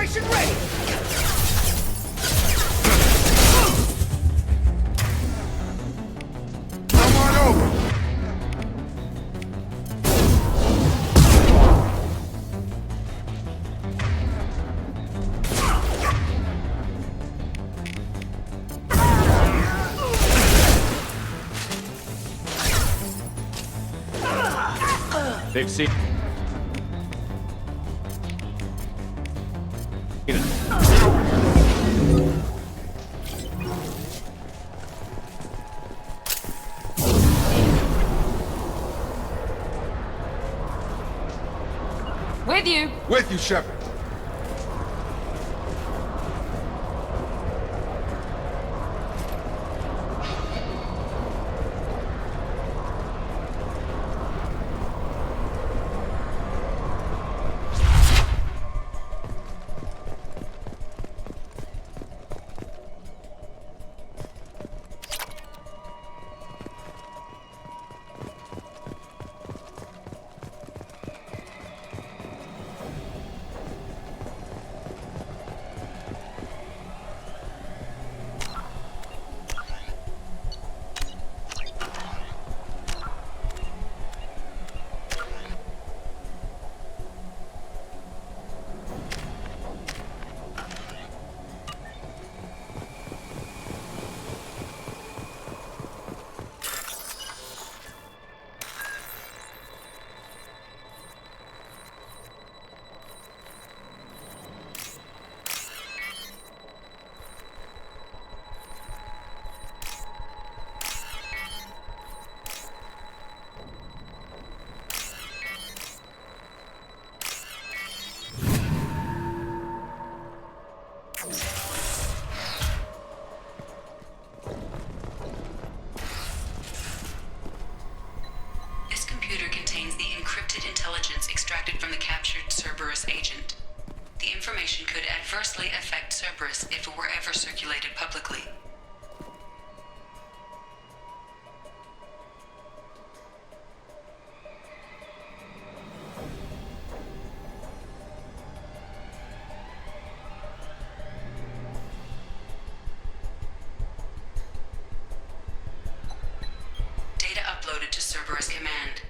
Demonstration ready! Come on over! They've seen With you! With you, Shepard. This computer contains the encrypted intelligence extracted from the captured Cerberus agent. The information could adversely affect Cerberus if it were ever circulated publicly. Data uploaded to Cerberus Command.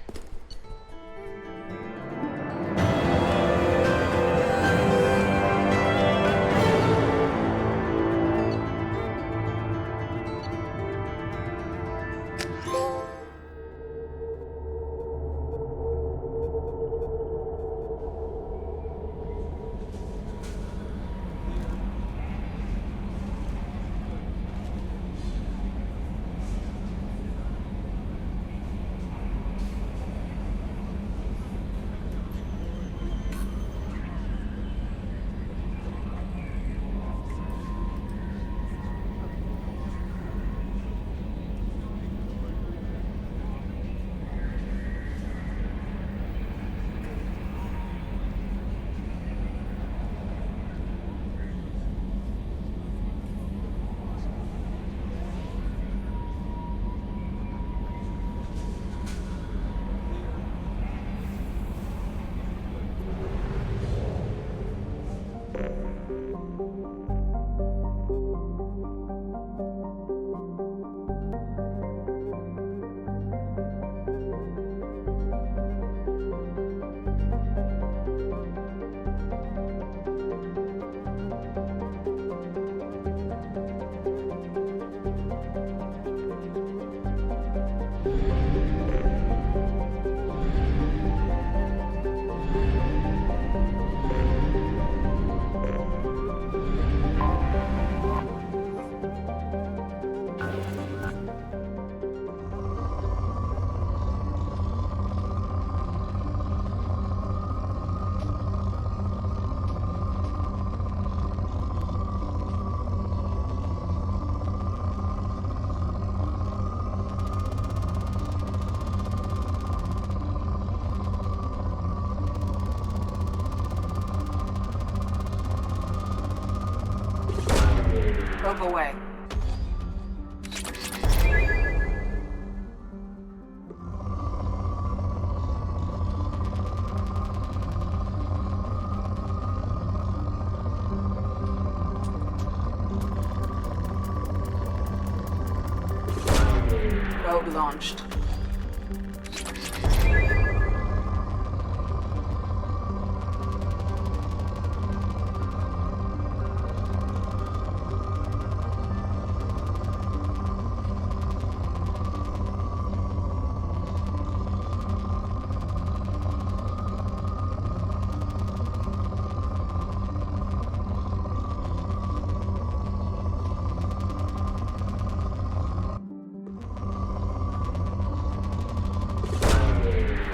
Probe away. Probe launched.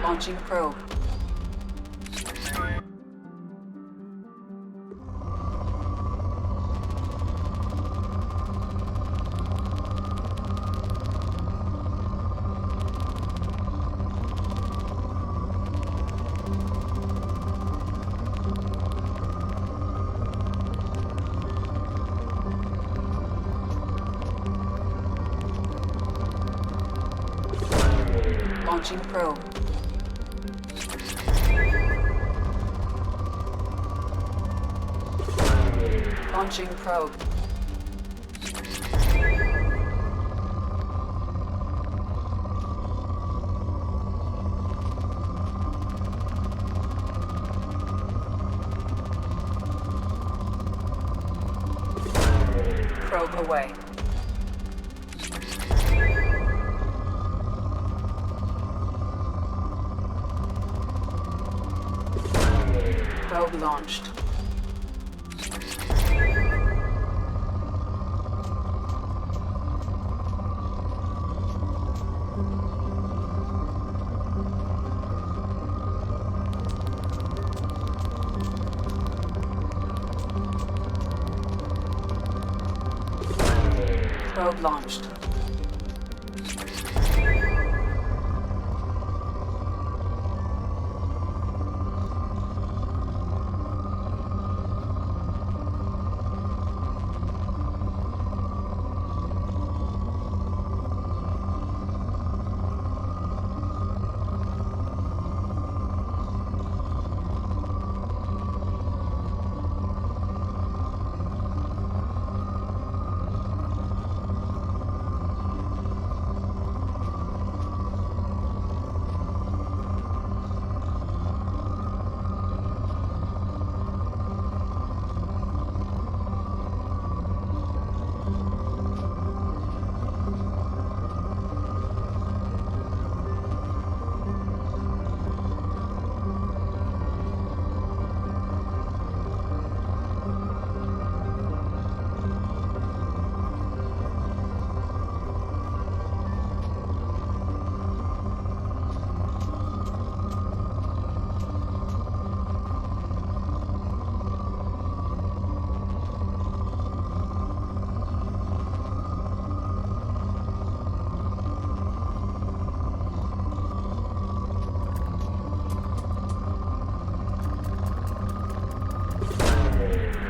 Launching probe. Launching probe. Launching probe. Probe away. Probe launched. Probe launched.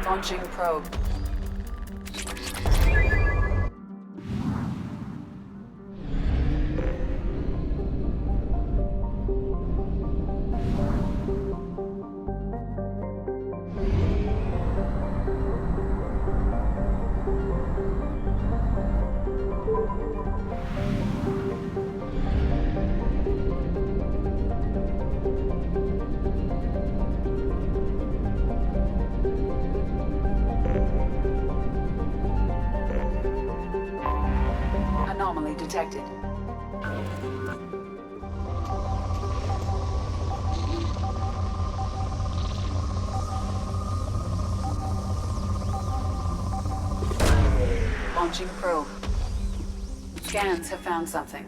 Launching probe. Anomaly detected. Launching probe. Scans have found something.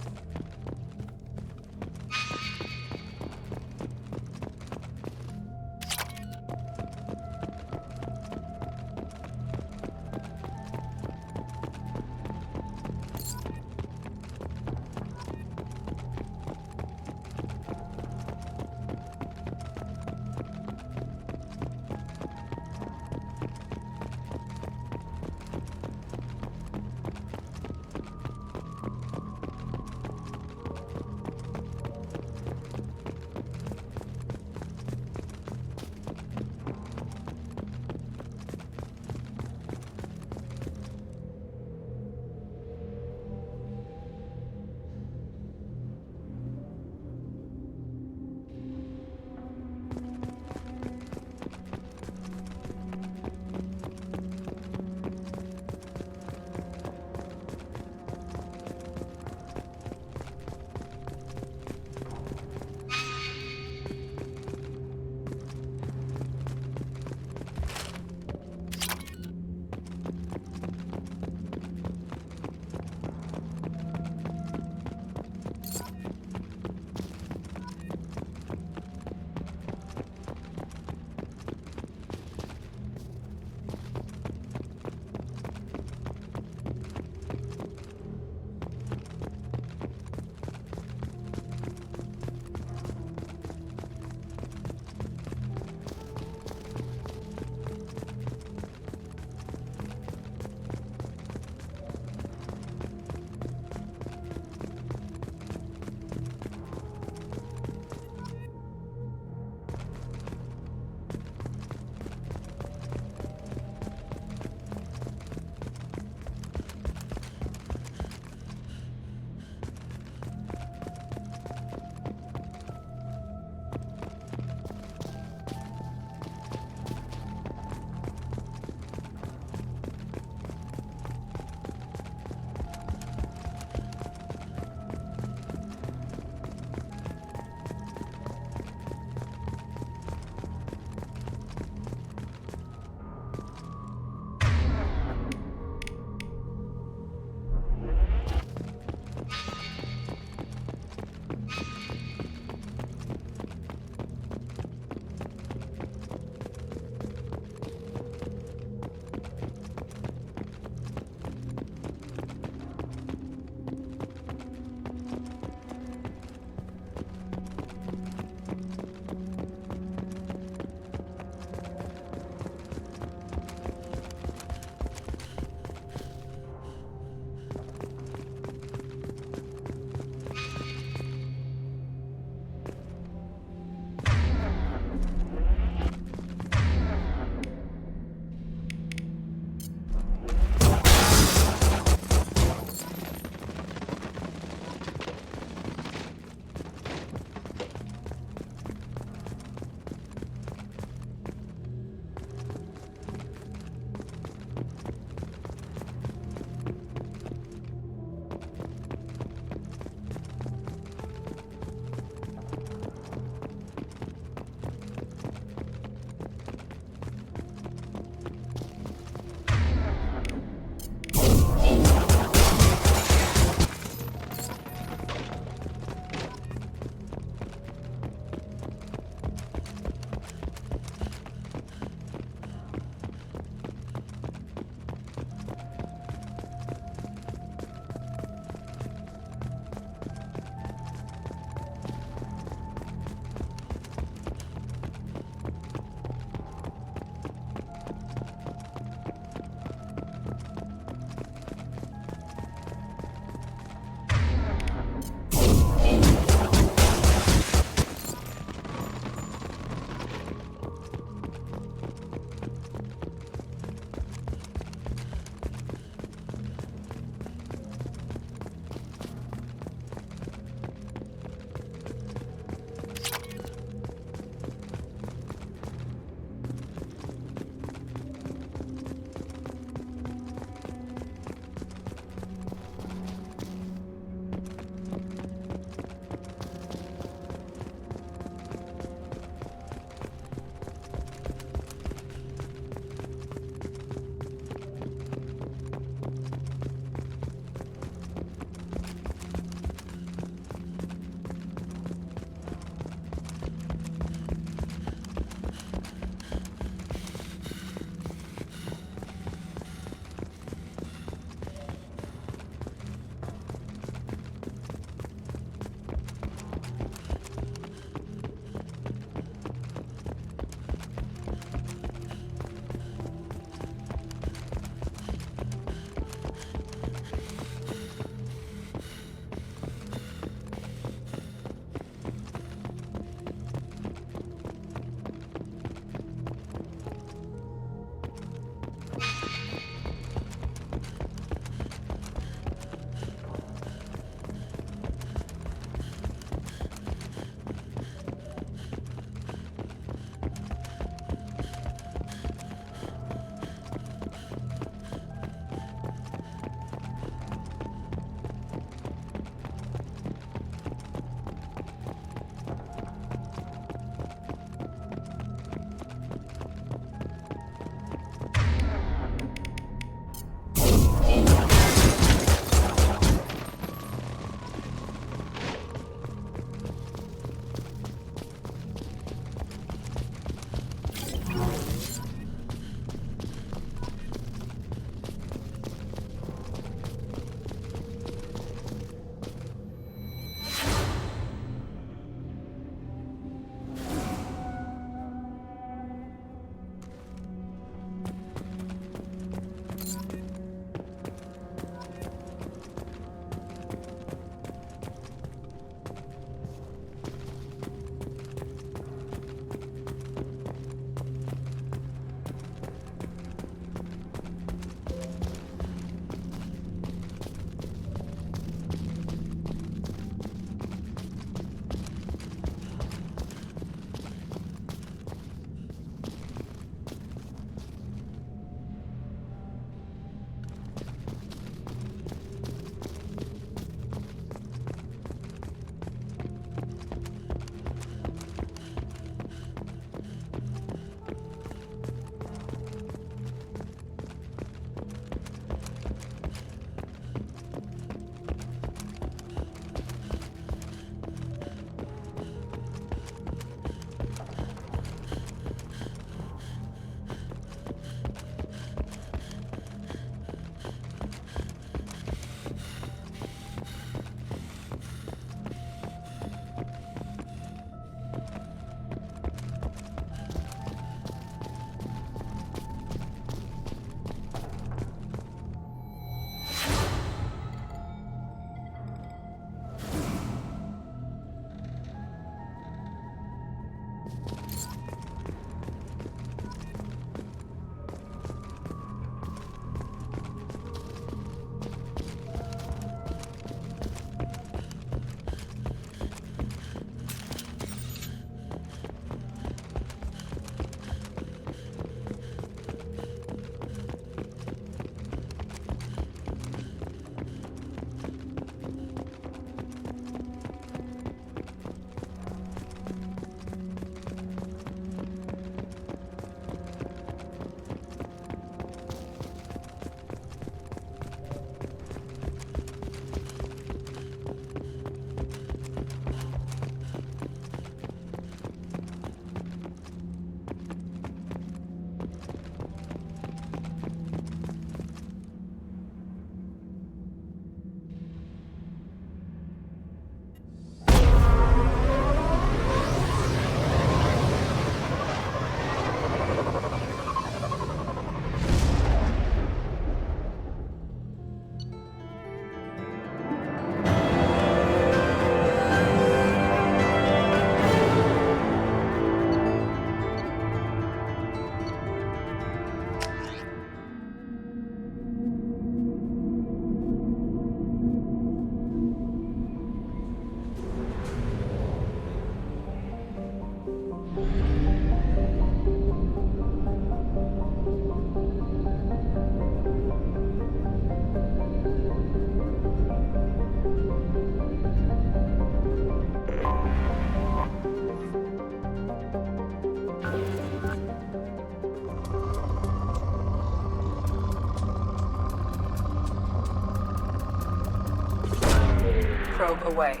Probe away.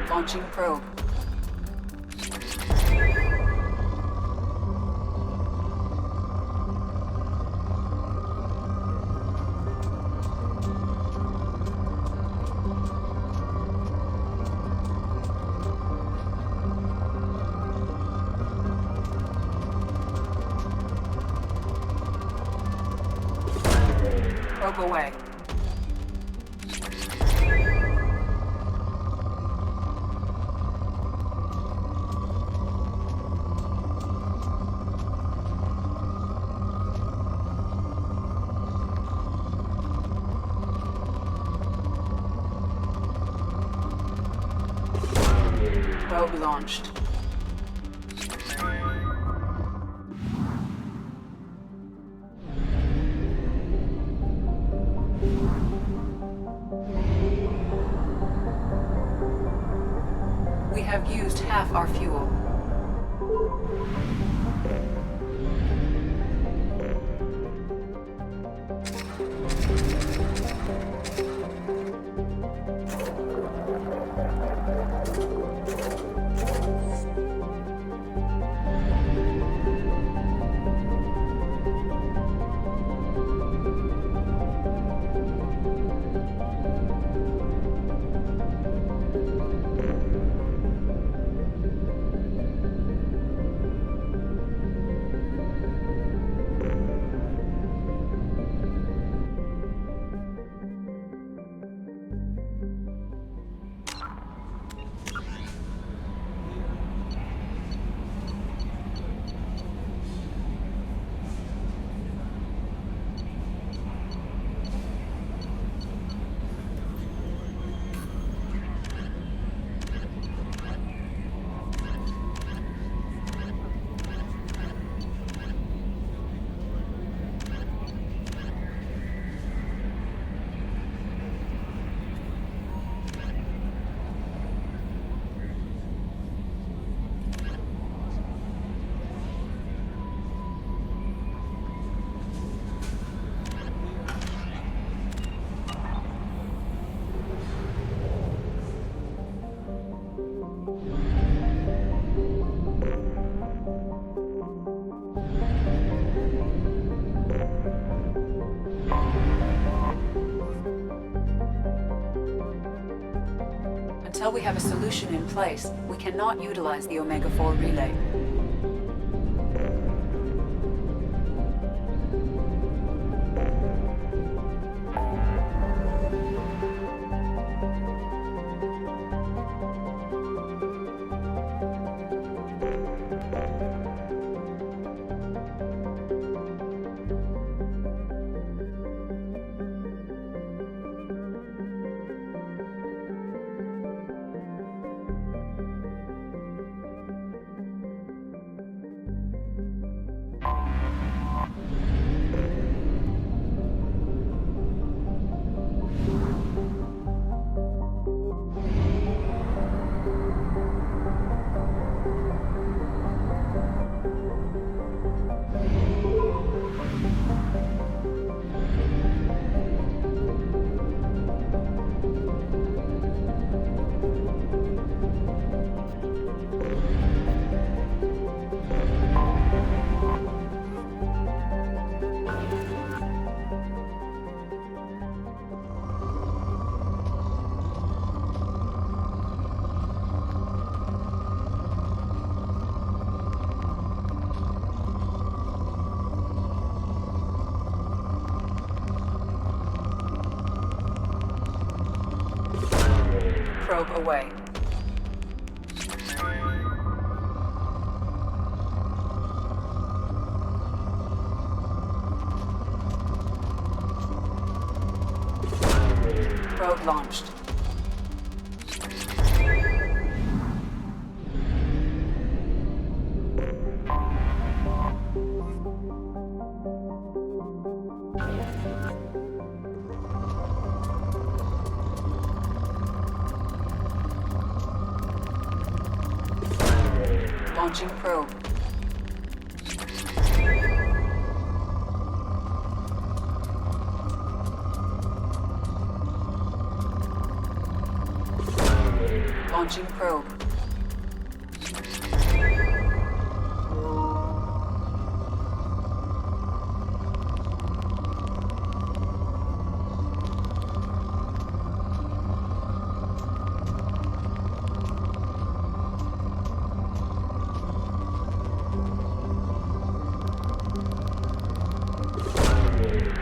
Launching probe. Probe away. Probe launched. We have used half our fuel. Until we have a solution in place, we cannot utilize the Omega-4 relay. Probe away. Probe launched. Launching probe. Launching probe.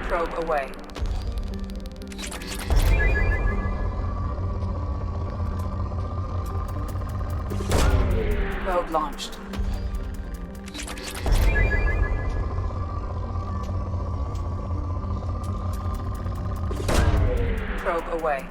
Probe away. Probe launched. Probe away.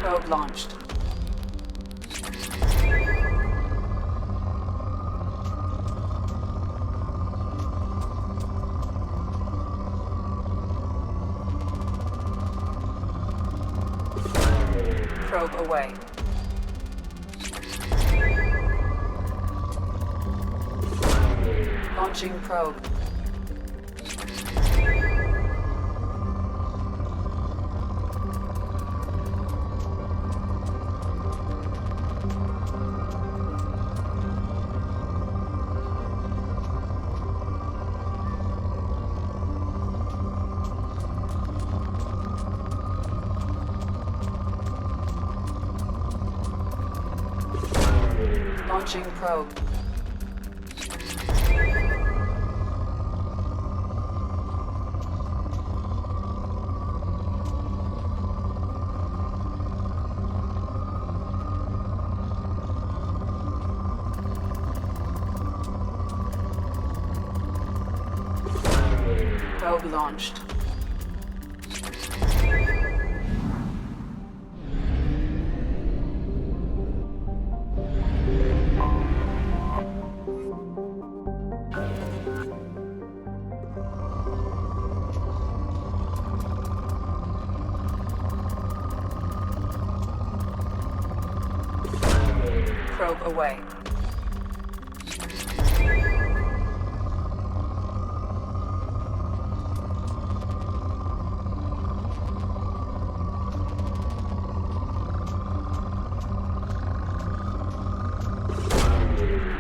Probe launched. Probe away. Launching probe. Launching probe. Probe launched. Probe away.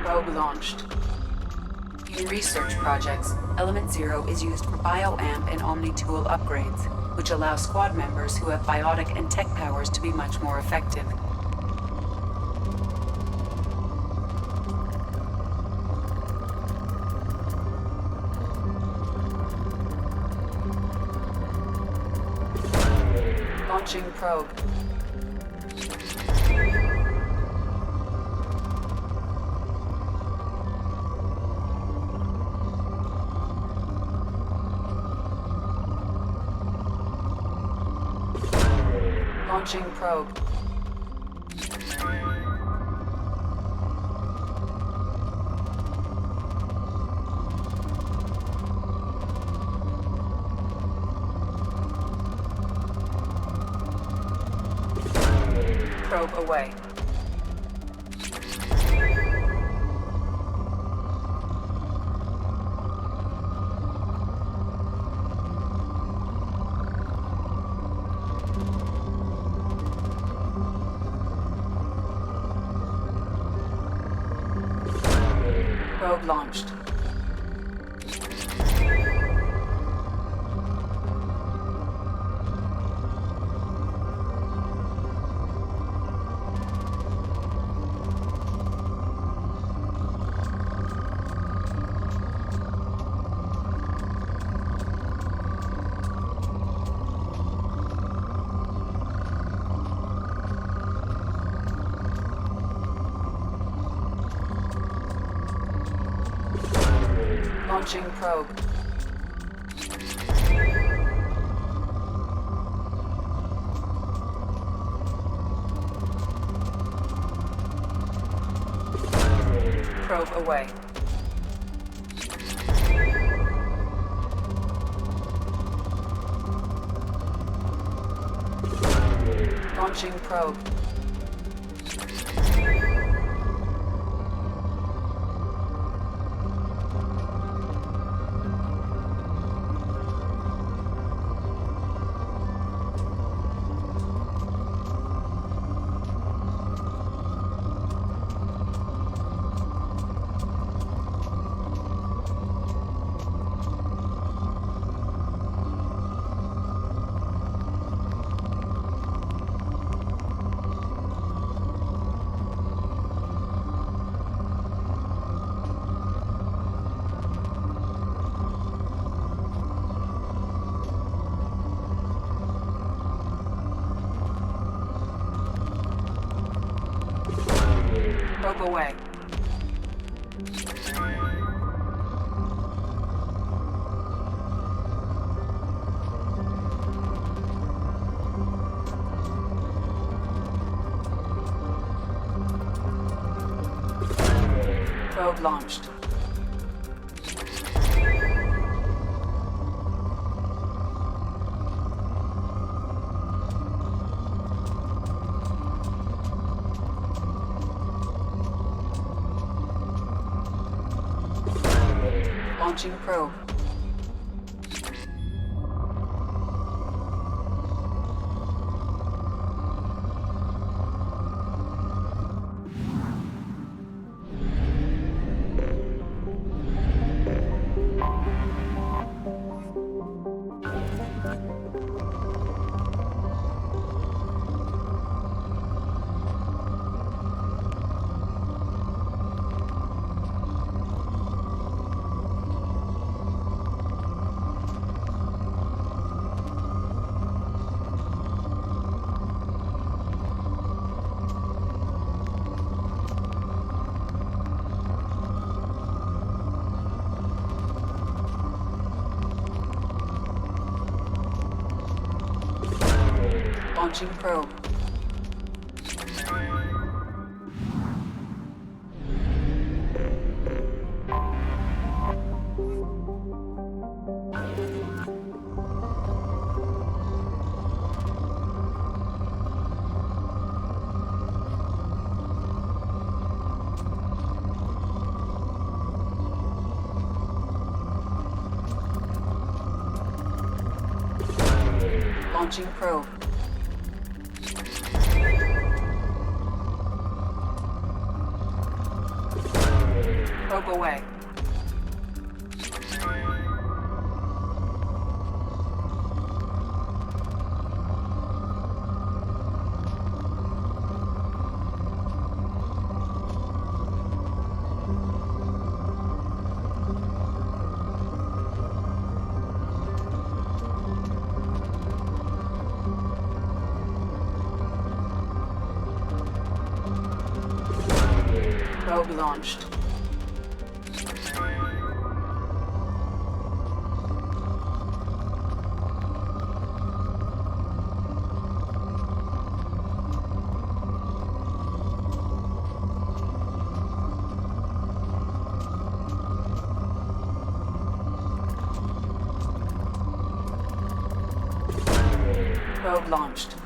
Probe launched. In research projects, Element Zero is used for BioAmp and Omni-Tool upgrades, which allow squad members who have biotic and tech powers to be much more effective. Launching probe. Launching probe. Probe away. Probe launched. Launching probe. Probe away. Launching probe. Probe away. Probe launched. Launching probe. Launching probe. Launching probe. probe away. Probe launched. Probe launched.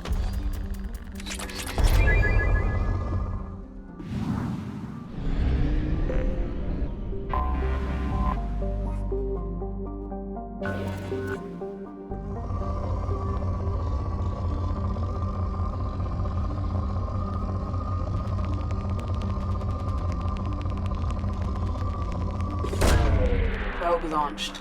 Probe launched.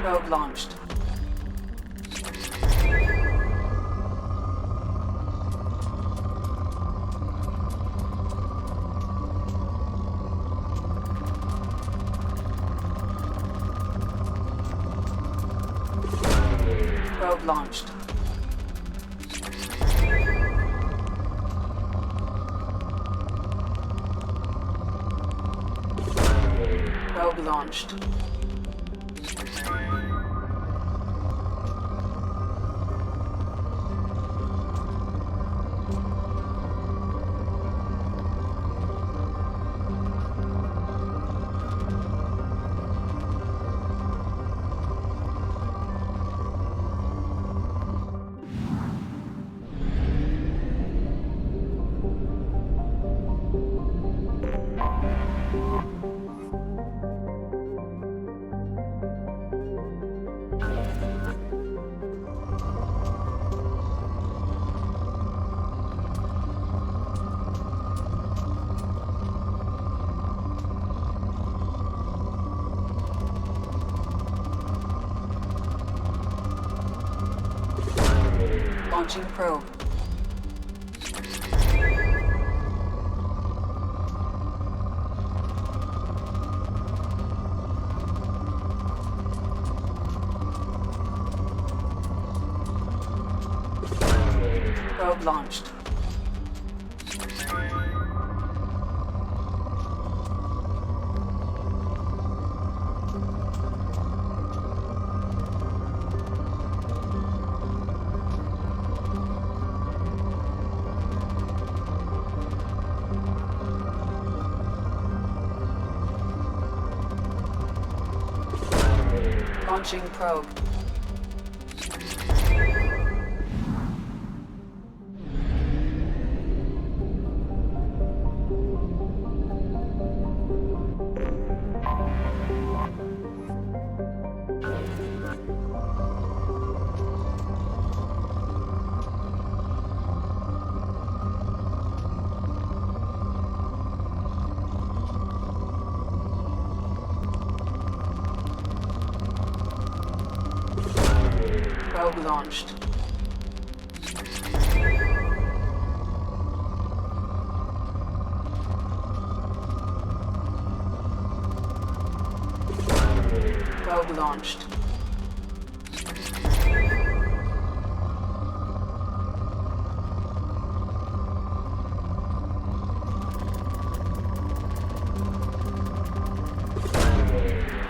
Probe launched. Probe launched. Probe launched. Launching probe. Probe launched. Launching probe. Probe launched. launched.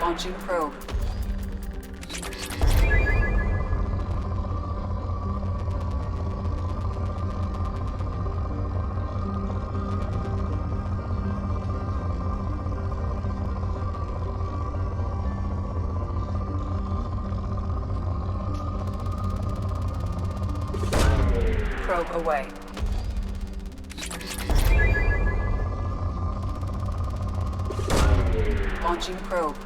Launching probe. Probe away. Launching probe.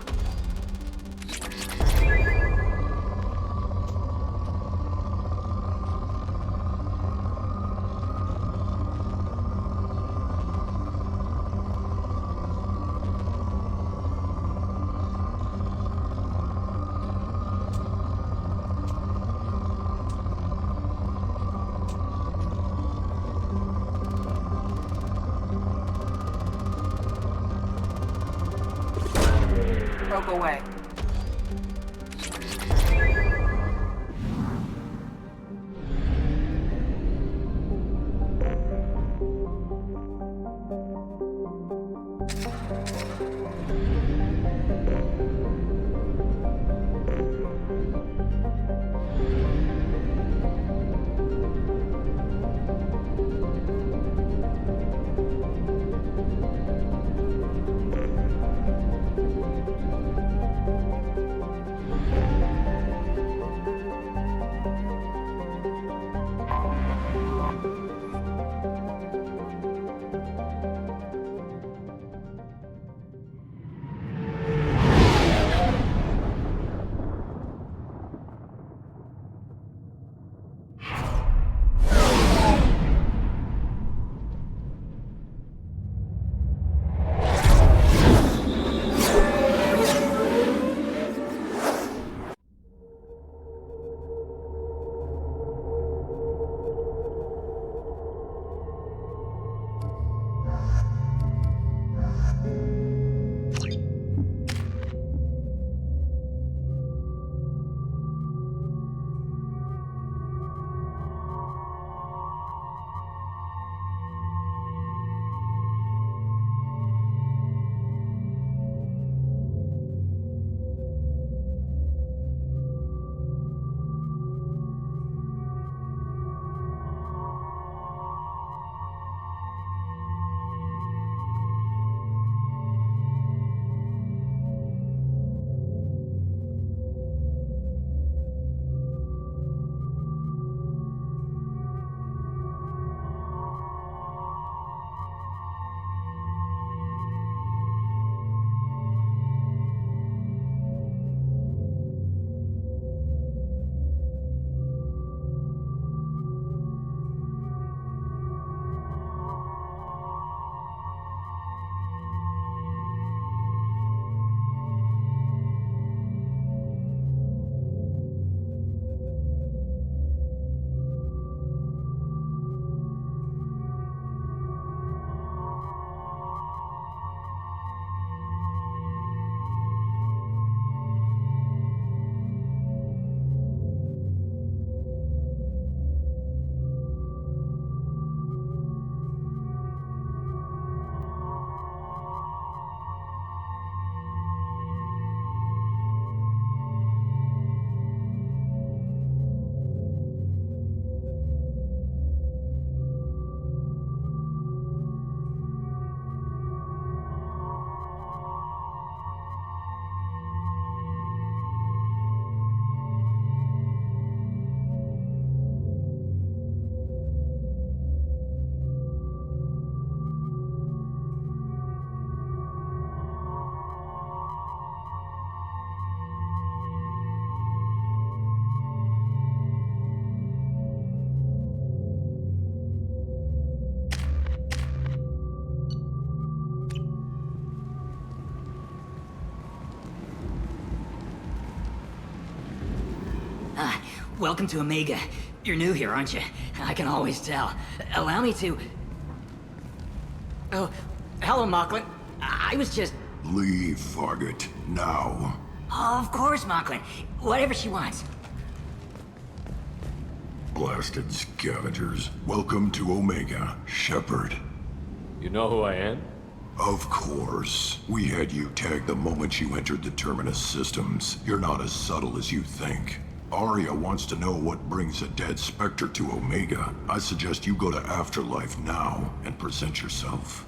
Probe away. Welcome to Omega. You're new here, aren't you? I can always tell. Allow me to... Oh, hello, Mocklin. I was just... Leave, Fargate, now. Oh, of course, Mocklin. Whatever she wants. Blasted scavengers. Welcome to Omega, Shepard. You know who I am? Of course. We had you tagged the moment you entered the Terminus systems. You're not as subtle as you think. Arya wants to know what brings a dead Spectre to Omega. I suggest you go to Afterlife now and present yourself.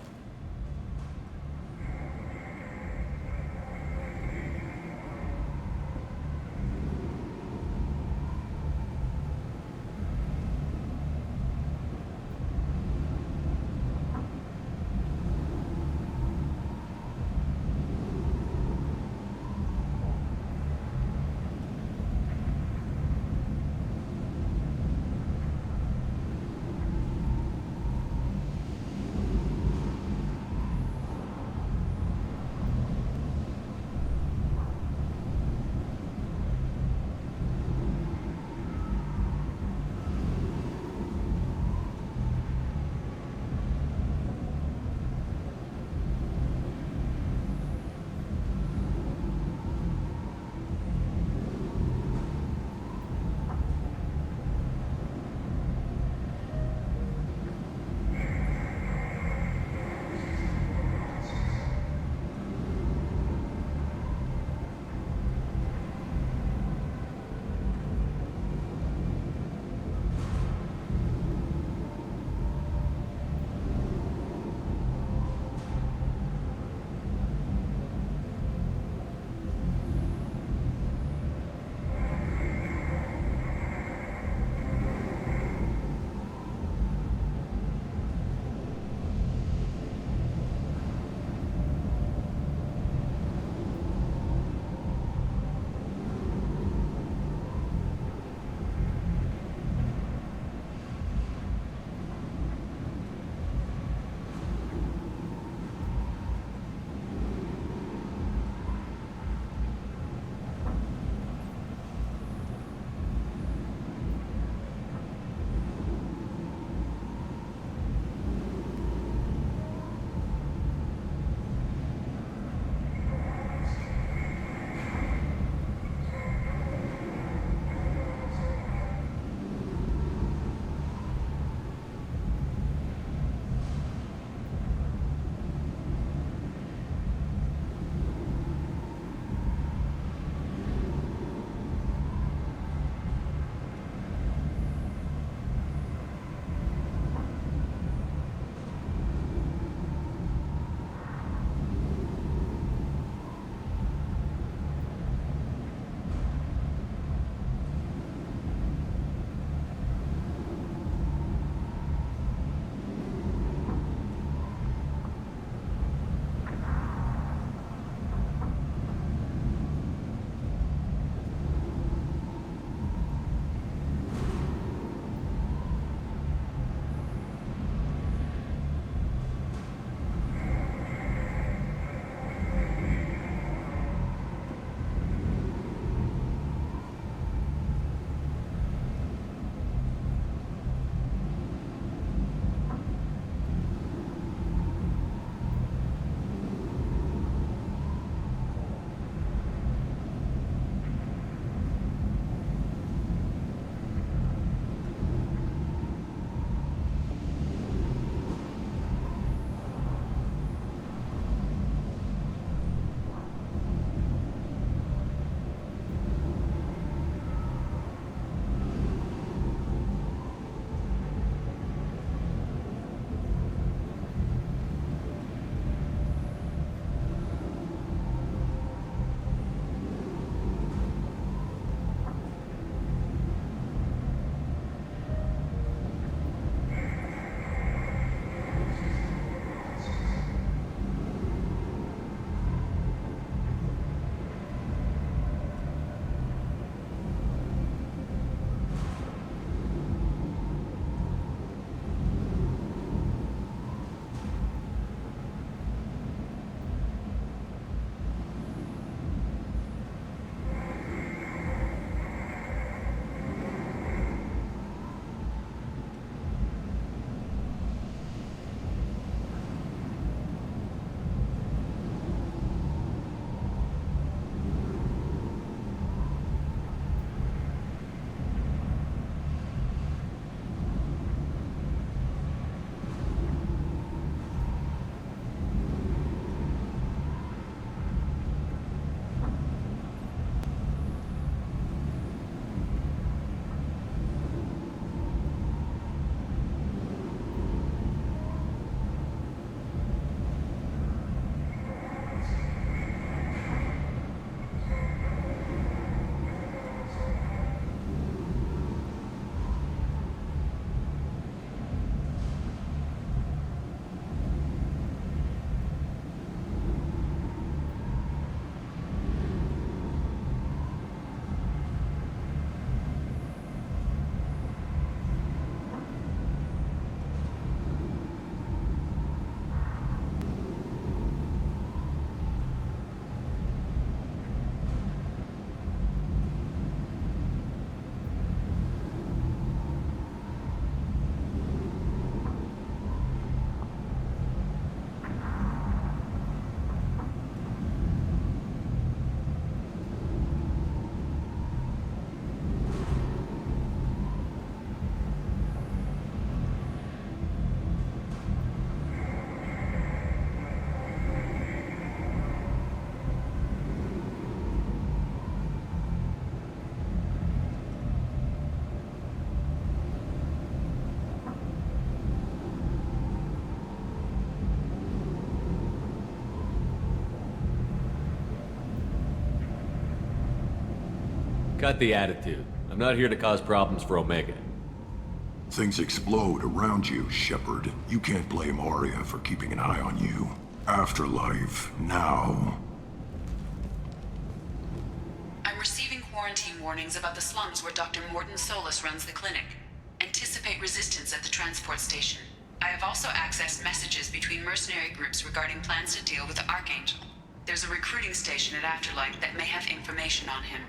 Cut the attitude. I'm not here to cause problems for Omega. Things explode around you, Shepard. You can't blame Aria for keeping an eye on you. Afterlife, now. I'm receiving quarantine warnings about the slums where Dr. Morton Solus runs the clinic. Anticipate resistance at the transport station. I have also accessed messages between mercenary groups regarding plans to deal with the Archangel. There's a recruiting station at Afterlife that may have information on him.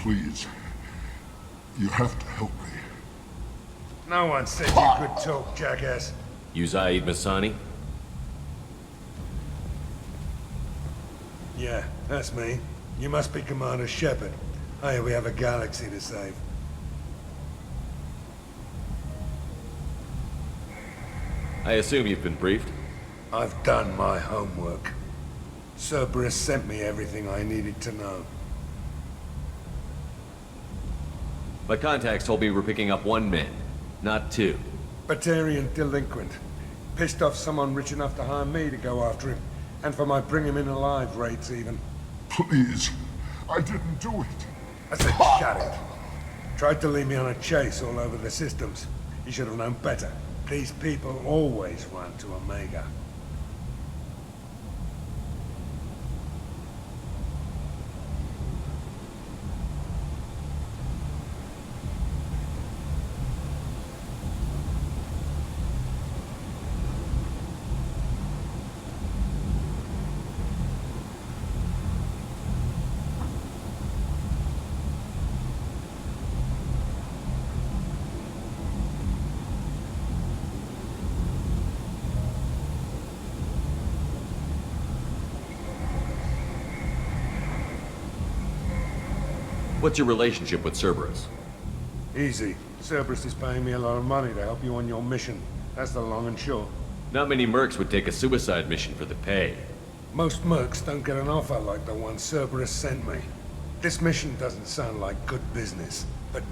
Please. You have to help me. No one said you could talk, jackass. You Zaid Masani? Yeah, that's me. You must be Commander Shepard. Hey, we have a galaxy to save. I assume you've been briefed? I've done my homework. Cerberus sent me everything I needed to know. My contacts told me we're picking up one man, not two. Batarian delinquent. Pissed off someone rich enough to hire me to go after him. And for my bring him in alive rates even. Please. I didn't do it. I said shut it. Tried to lead me on a chase all over the systems. He should have known better. These people always run to Omega. What's your relationship with Cerberus? Easy. Cerberus is paying me a lot of money to help you on your mission. That's the long and short. Not many mercs would take a suicide mission for the pay. Most mercs don't get an offer like the one Cerberus sent me. This mission doesn't sound like good business, but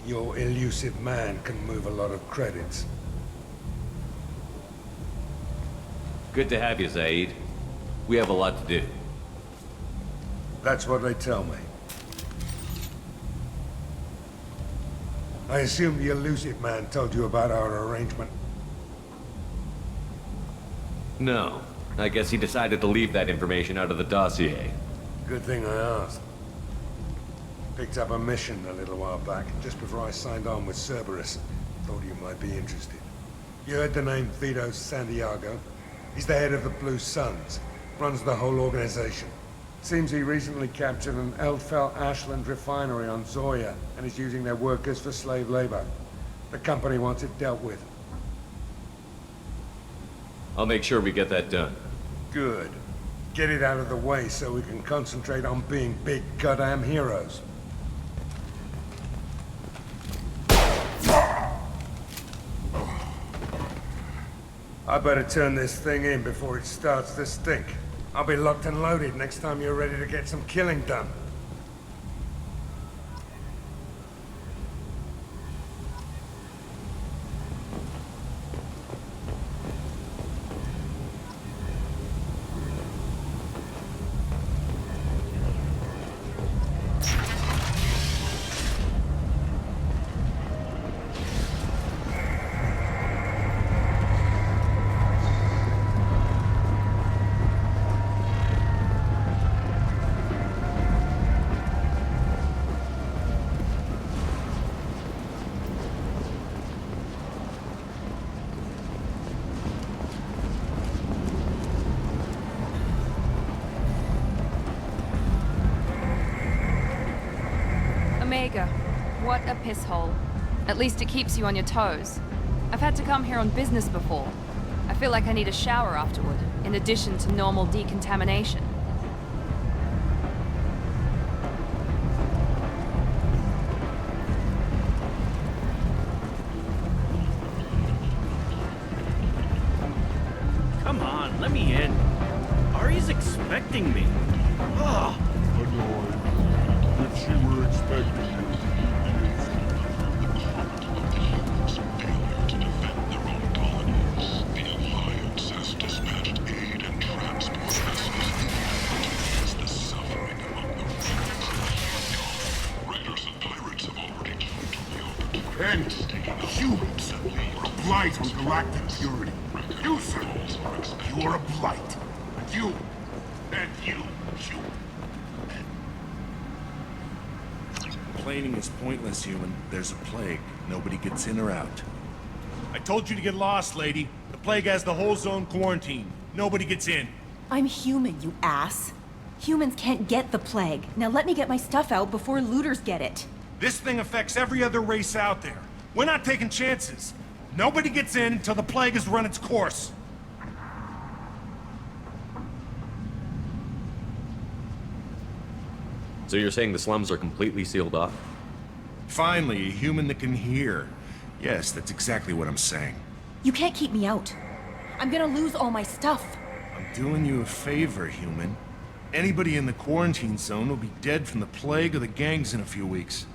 Your elusive man can move a lot of credits. Good to have you, Zaid. We have a lot to do. That's what they tell me. I assume the elusive man told you about our arrangement. No. I guess he decided to leave that information out of the dossier. Good thing I asked. Picked up a mission a little while back, just before I signed on with Cerberus. Thought you might be interested. You heard the name Vito Santiago? He's the head of the Blue Suns. Runs the whole organization. Seems he recently captured an Eldfell Ashland refinery on Zoya and is using their workers for slave labor. The company wants it dealt with. I'll make sure we get that done. Good. Get it out of the way so we can concentrate on being big goddamn heroes. I better turn this thing in before it starts to stink. I'll be locked and loaded next time you're ready to get some killing done. Omega, what a piss hole. At least it keeps you on your toes. I've had to come here on business before. I feel like I need a shower afterward, in addition to normal decontamination. Come on, let me in. Ari's expecting me. Oh. Annoyed. If she were expecting you. To defend their own colonies, the Alliance has dispatched aid and transport vessels. As the suffering among the raiders and pirates have already come to the open. And humans are a blight on galactic purity. You, sir, you are a blight. And you, you. Complaining is pointless, human. There's a plague. Nobody gets in or out. I told you to get lost, lady. The plague has the whole zone quarantined. Nobody gets in. I'm human, you ass. Humans can't get the plague. Now let me get my stuff out before looters get it. This thing affects every other race out there. We're not taking chances. Nobody gets in until the plague has run its course. So you're saying the slums are completely sealed off? Finally, a human that can hear. Yes, that's exactly what I'm saying. You can't keep me out. I'm gonna lose all my stuff. I'm doing you a favor, human. Anybody in the quarantine zone will be dead from the plague or the gangs in a few weeks.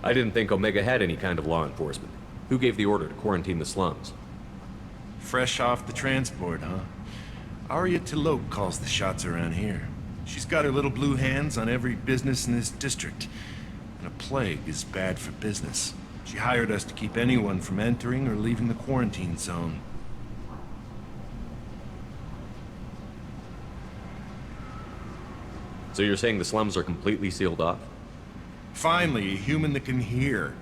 I didn't think Omega had any kind of law enforcement. Who gave the order to quarantine the slums? Fresh off the transport, huh? Aria T'Loak calls the shots around here. She's got her little blue hands on every business in this district. And a plague is bad for business. She hired us to keep anyone from entering or leaving the quarantine zone. So you're saying the slums are completely sealed off? Finally, a human that can hear.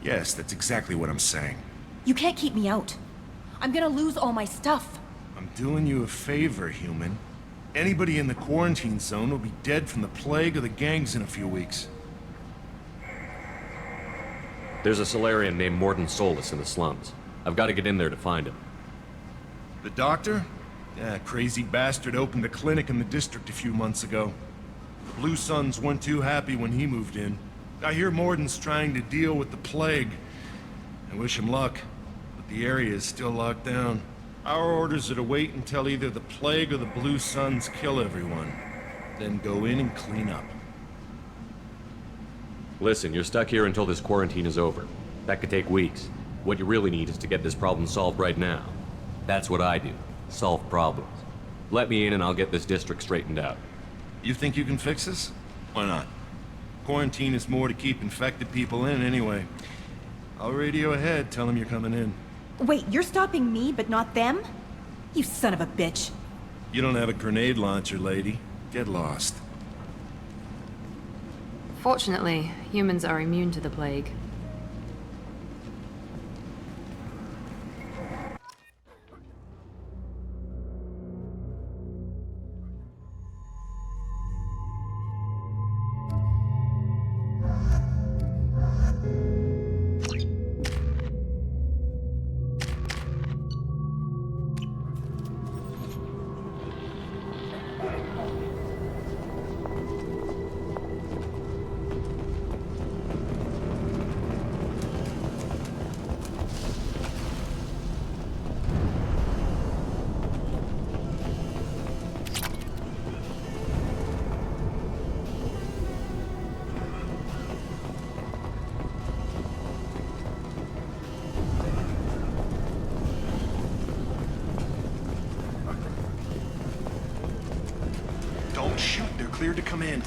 Yes, that's exactly what I'm saying. You can't keep me out. I'm gonna lose all my stuff. I'm doing you a favor, human. Anybody in the quarantine zone will be dead from the plague or the gangs in a few weeks. There's a Solarian named Mordin Solus in the slums. I've got to get in there to find him. The doctor? Yeah, crazy bastard opened a clinic in the district a few months ago. The Blue Suns weren't too happy when he moved in. I hear Mordin's trying to deal with the plague. I wish him luck, but the area is still locked down. Our orders are to wait until either the plague or the Blue Suns kill everyone, then go in and clean up. Listen, you're stuck here until this quarantine is over. That could take weeks. What you really need is to get this problem solved right now. That's what I do. Solve problems. Let me in and I'll get this district straightened out. You think you can fix this? Why not? Quarantine is more to keep infected people in anyway. I'll radio ahead, tell them you're coming in. Wait, you're stopping me, but not them? You son of a bitch. You don't have a grenade launcher, lady. Get lost. Fortunately, humans are immune to the plague. Don't shoot, they're cleared to come in.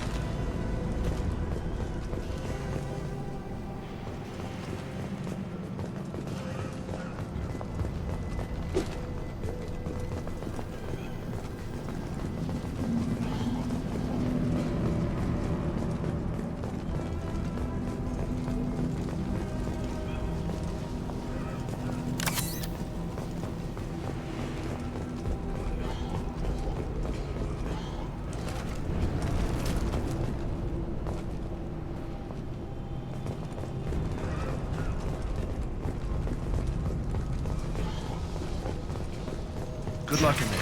Good luck in there.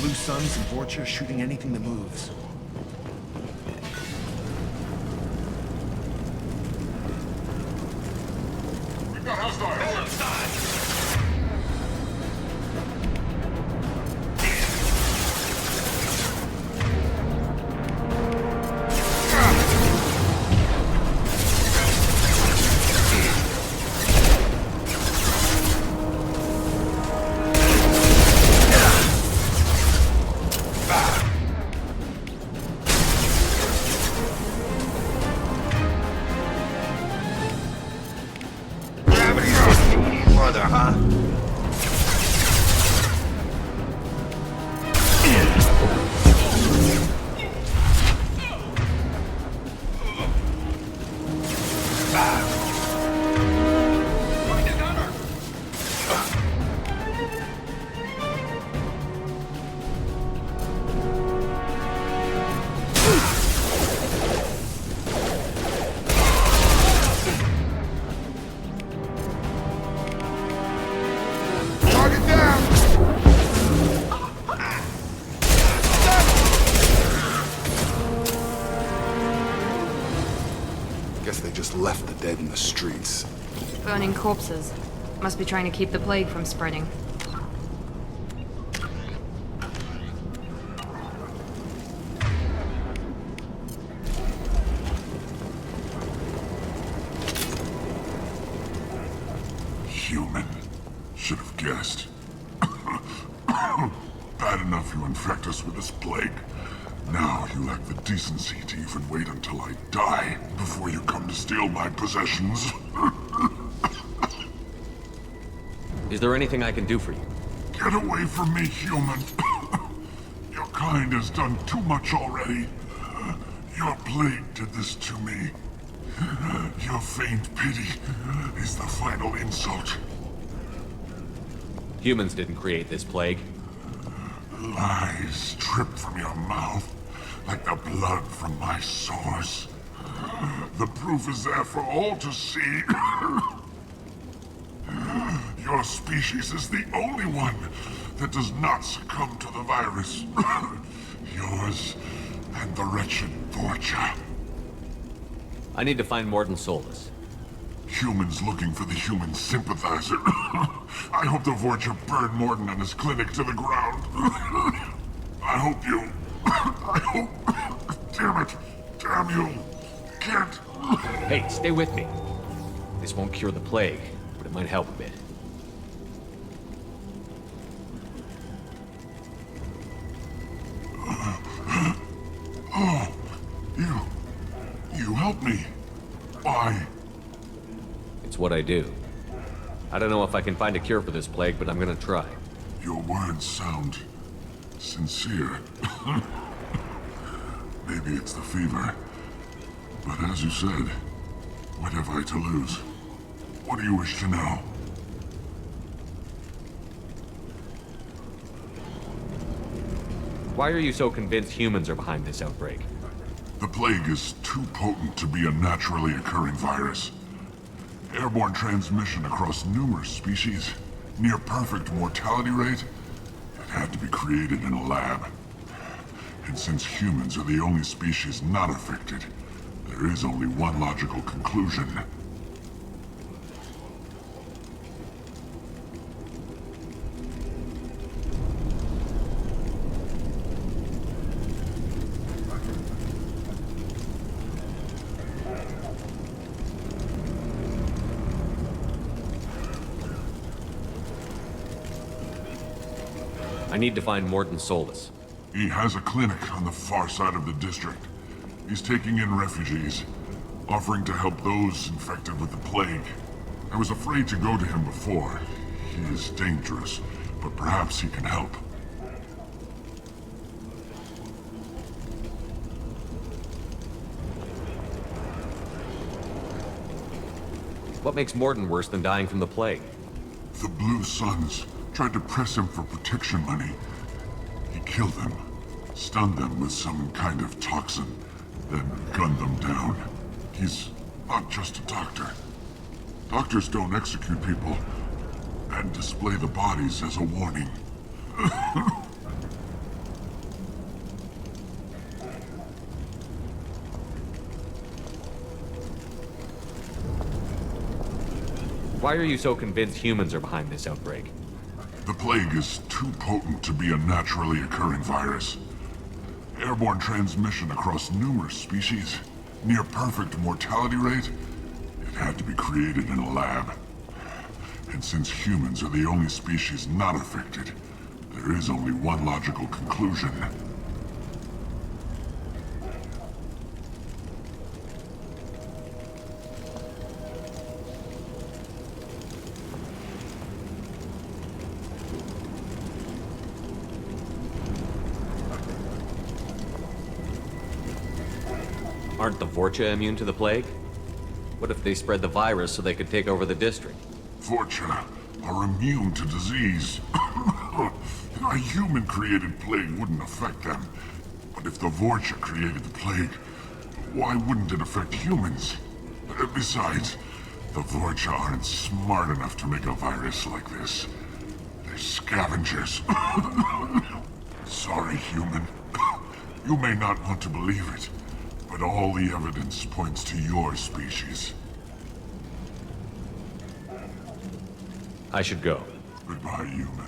Blue Suns and Vorcha shooting anything that moves. We've got hostiles. Guess they just left the dead in the streets. Burning corpses. Must be trying to keep the plague from spreading. Human. Should have guessed. Bad enough you infect us with this plague. Now you lack the decency to even wait until I die before you come to steal my possessions. Is there anything I can do for you? Get away from me, human. Your kind has done too much already. Your plague did this to me. Your feigned pity is the final insult. Humans didn't create this plague. Lies drip from your mouth like the blood from my sores. The proof is there for all to see. Your species is the only one that does not succumb to the virus. Yours and the wretched Vorcha. I need to find Mordin Solus. Humans looking for the human sympathizer. I hope the Vorcha burn Mordin and his clinic to the ground. I hope you... I hope... Damn it. Damn you. Can't Hey, stay with me. This won't cure the plague, but it might help a bit. Oh, you helped me. Why? It's what I do. I don't know if I can find a cure for this plague, but I'm gonna try. Your words sound sincere. Maybe it's the fever. But as you said, what have I to lose? What do you wish to know? Why are you so convinced humans are behind this outbreak? The plague is too potent to be a naturally occurring virus. Airborne transmission across numerous species, near perfect mortality rate. It had to be created in a lab. And since humans are the only species not affected, there is only one logical conclusion. I need to find Morton Solus. He has a clinic on the far side of the district. He's taking in refugees, offering to help those infected with the plague. I was afraid to go to him before. He is dangerous, but perhaps he can help. What makes Morton worse than dying from the plague? The Blue Suns tried to press him for protection money. He killed them, stunned them with some kind of toxin, then gunned them down. He's not just a doctor. Doctors don't execute people and display the bodies as a warning. Why are you so convinced humans are behind this outbreak? The plague is too potent to be a naturally occurring virus. Airborne transmission across numerous species, near perfect mortality rate. It had to be created in a lab. And since humans are the only species not affected, there is only one logical conclusion. Aren't the Vorcha immune to the plague? What if they spread the virus so they could take over the district? Vorcha are immune to disease. A human-created plague wouldn't affect them. But if the Vorcha created the plague, why wouldn't it affect humans? Besides, the Vorcha aren't smart enough to make a virus like this. They're scavengers. Sorry, human. You may not want to believe it, but all the evidence points to your species. I should go. Goodbye, human.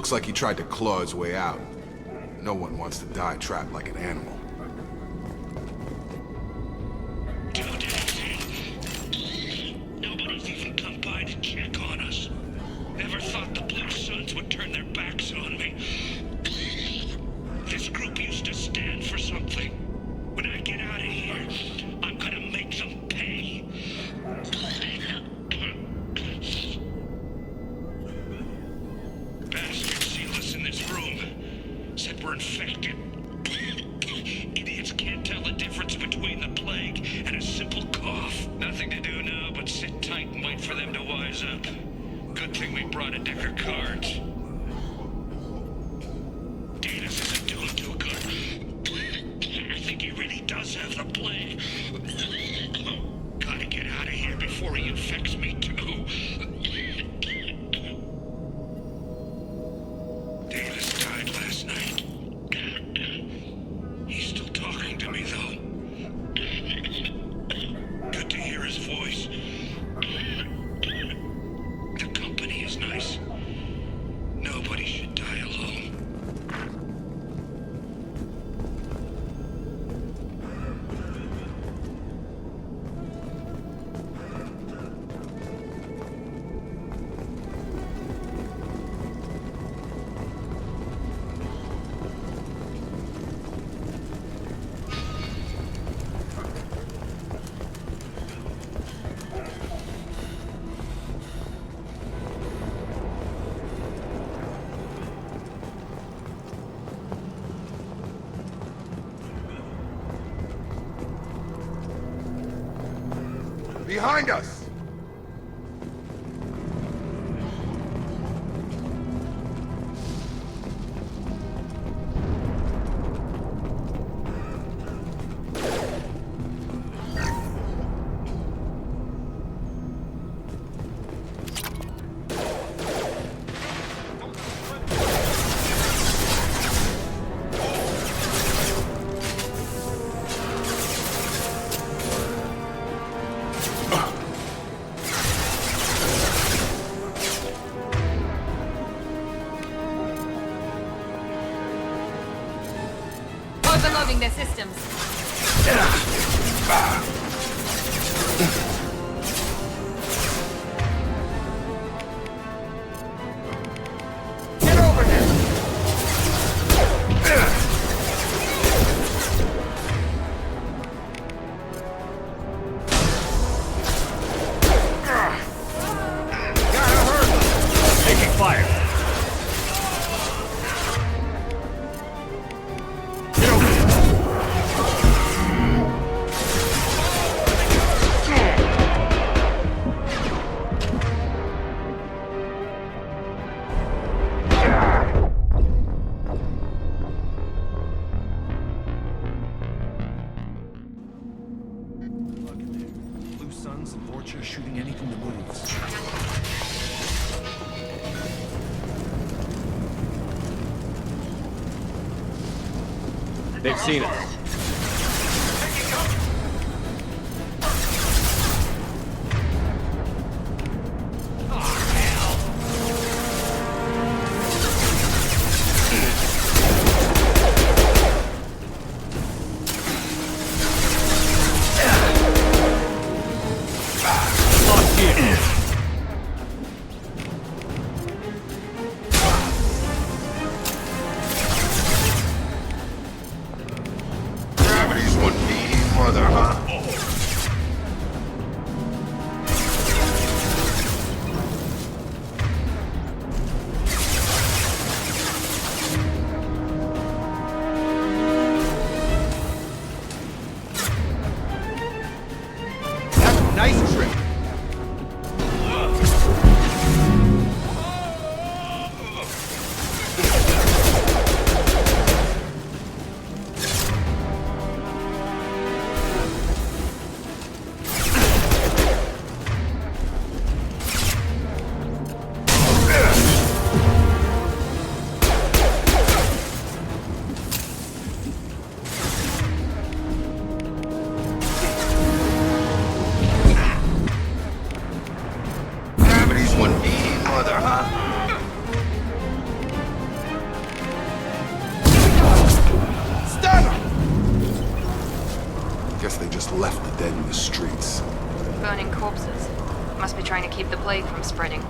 Looks like he tried to claw his way out. No one wants to die trapped like an animal. 2 days in. Nobody's even come by to check on us. Never thought the Blue Suns would turn their backs on me. This group used to stand for something. When I get out of here, I'm gonna make them pay. Bastards sealed us in this room. Said we're infected. Idiots can't tell the difference between the plague and a simple cough. Nothing to do now but sit tight and wait for them to wise up. Good thing we brought a deck of cards. Datus isn't doing too good. I think he really does have the plague. Gotta get out of here before he infects me too. Davis died last night. He's still talking to me, though. Good to hear his voice. The company is nice. Nobody should die alone. Behind us! Overloading their systems. Get over here! Taking fire. Blue Suns and Vorcha shooting anything that moves. They've seen us. Gravity's one needy mother, huh? That's a nice trick. just left the dead in the streets. Burning corpses. Must be trying to keep the plague from spreading.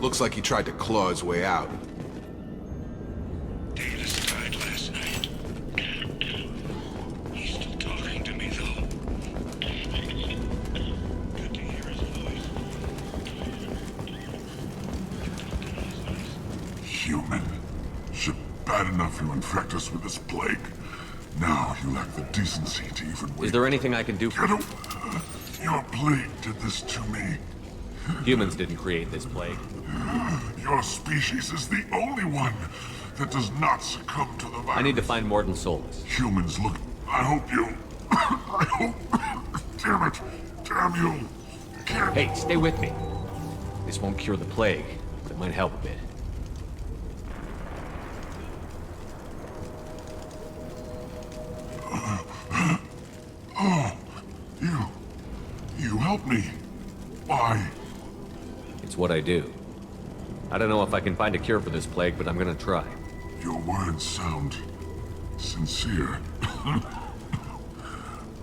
Looks like he tried to claw his way out. Davis died last night. He's still talking to me, though. Good to hear his voice. Human. Ship bad enough to infect us with this plague. Now you lack the decency to even wait. Is there anything I can do for you? Your plague did this to me. Humans didn't create this plague. Your species is the only one that does not succumb to the virus. I need to find Mordin Solus. Humans look... I hope you... I hope... Damn it. Damn you. Hey, stay with me. This won't cure the plague, but it might help a bit. Oh, you help me. Why? It's what I do. I don't know if I can find a cure for this plague, but I'm gonna try. Your words sound sincere.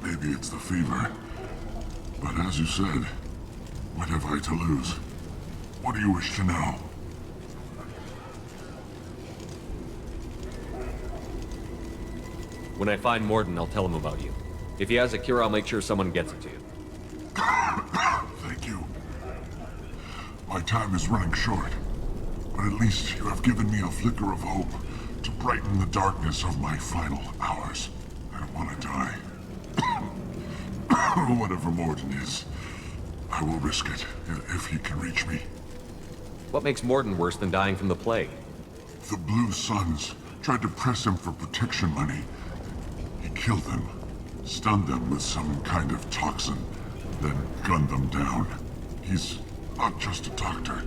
Maybe it's the fever. But as you said, what have I to lose? What do you wish to know? When I find Mordin, I'll tell him about you. If he has a cure, I'll make sure someone gets it to you. Thank you. My time is running short, but at least you have given me a flicker of hope to brighten the darkness of my final hours. I don't want to die. Whatever Mordin is, I will risk it if he can reach me. What makes Mordin worse than dying from the plague? The Blue Suns tried to press him for protection money. He killed them, stunned them with some kind of toxin, then gunned them down. He's not just a doctor.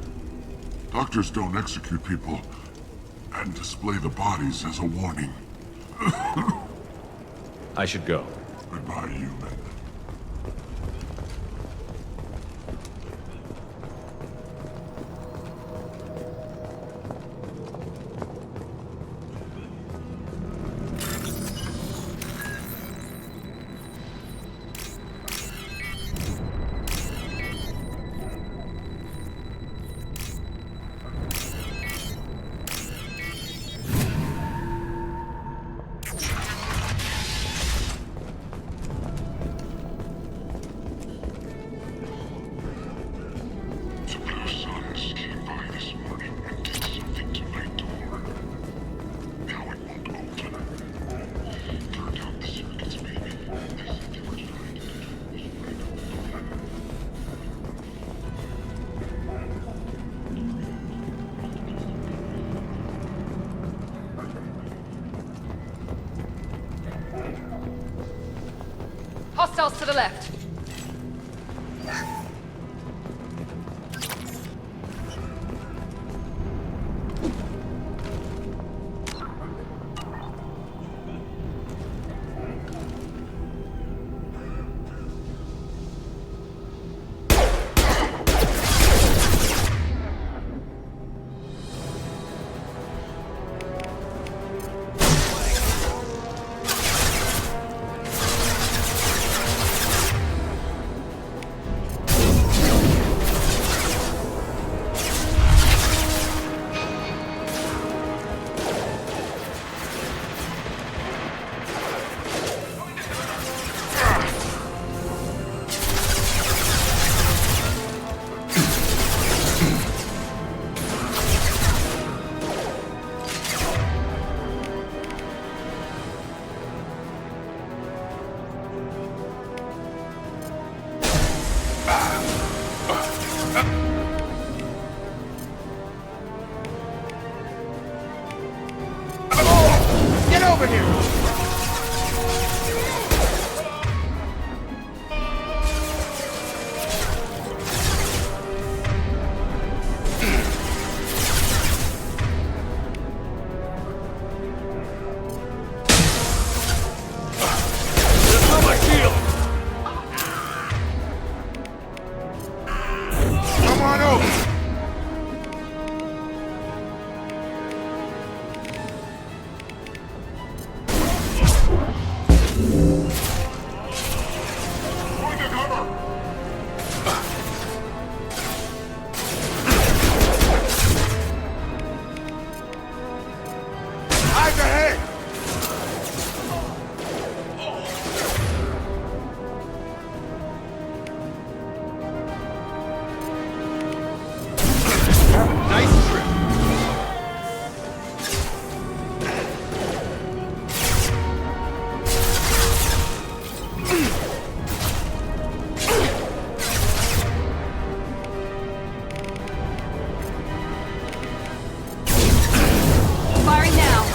Doctors don't execute people and display the bodies as a warning. I should go. Goodbye, human. Hostiles to the left. Get over here! Come on over! Eyes ahead! Nice trip. Firing now.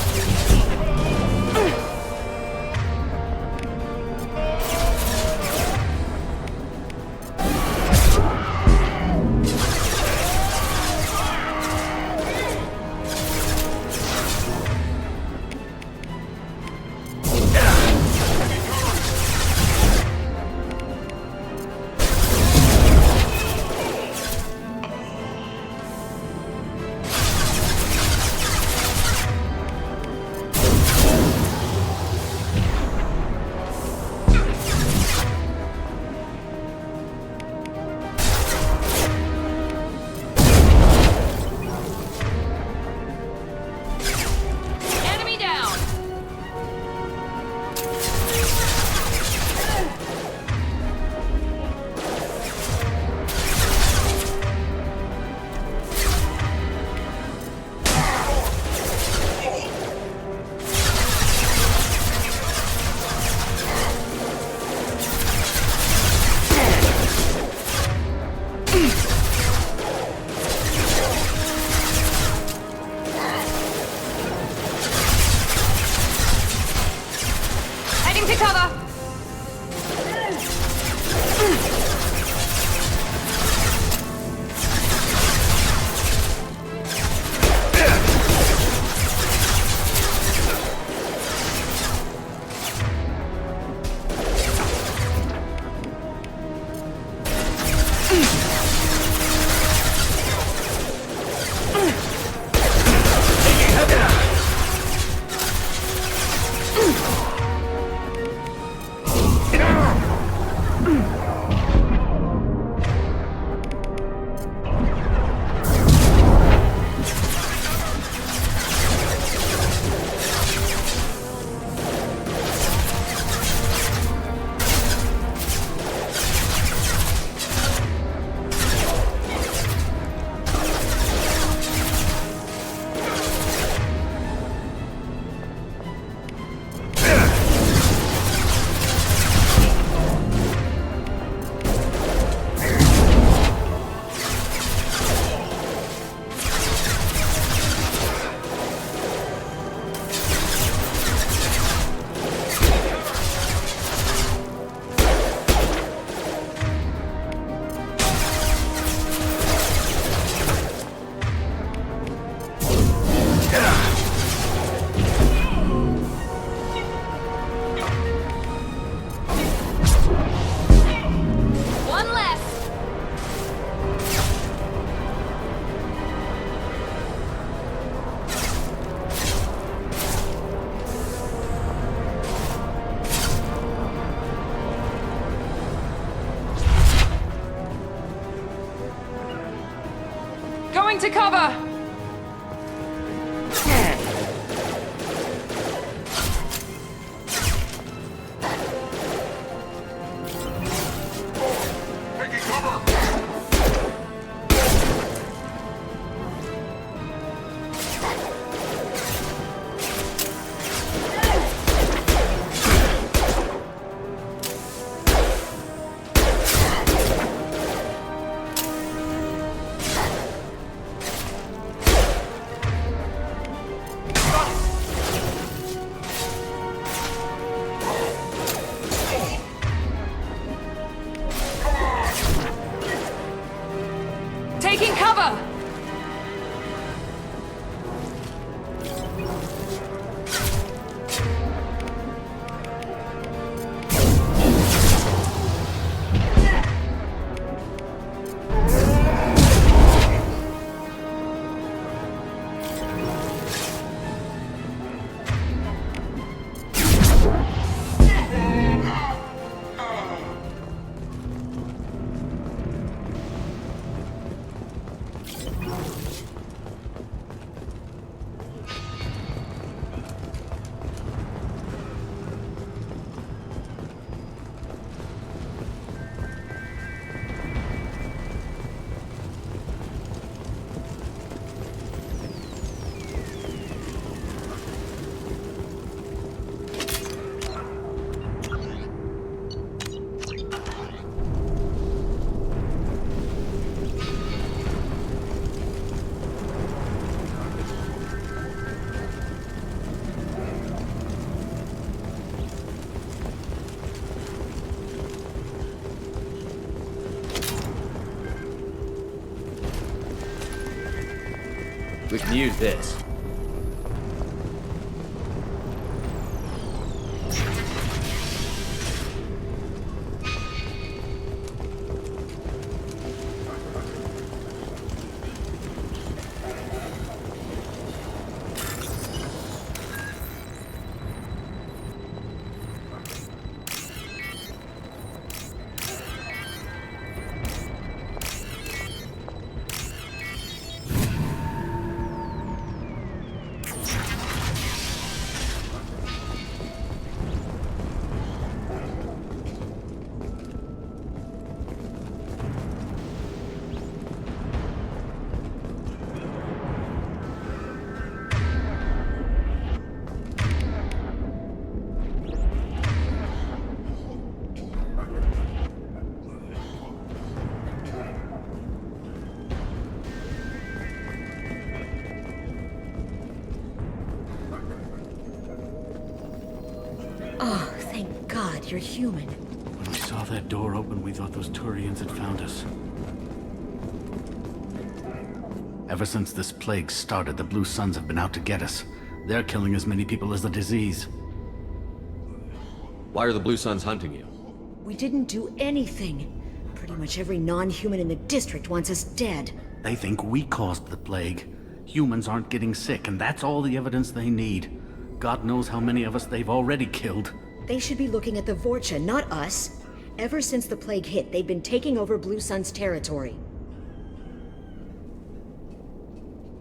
Going to cover! Taking cover! We can use this. Oh, thank God you're human. When we saw that door open, we thought those Turians had found us. Ever since this plague started, the Blue Suns have been out to get us. They're killing as many people as the disease. Why are the Blue Suns hunting you? We didn't do anything. Pretty much every non-human in the district wants us dead. They think we caused the plague. Humans aren't getting sick, and that's all the evidence they need. God knows how many of us they've already killed. They should be looking at the Vorcha, not us. Ever since the plague hit, they've been taking over Blue Sun's territory.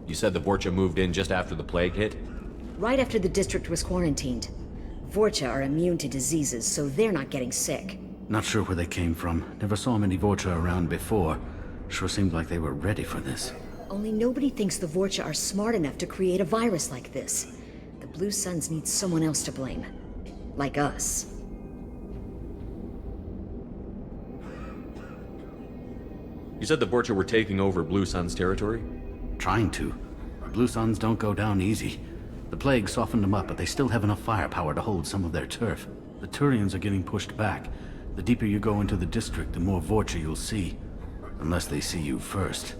You said the Vorcha moved in just after the plague hit? Right after the district was quarantined. Vorcha are immune to diseases, so they're not getting sick. Not sure where they came from. Never saw many Vorcha around before. Sure seemed like they were ready for this. Only nobody thinks the Vorcha are smart enough to create a virus like this. The Blue Suns need someone else to blame. Like us. You said the Vorcha were taking over Blue Sun's territory? Trying to. Blue Suns don't go down easy. The plague softened them up, but they still have enough firepower to hold some of their turf. The Turians are getting pushed back. The deeper you go into the district, the more Vorcha you'll see. Unless they see you first.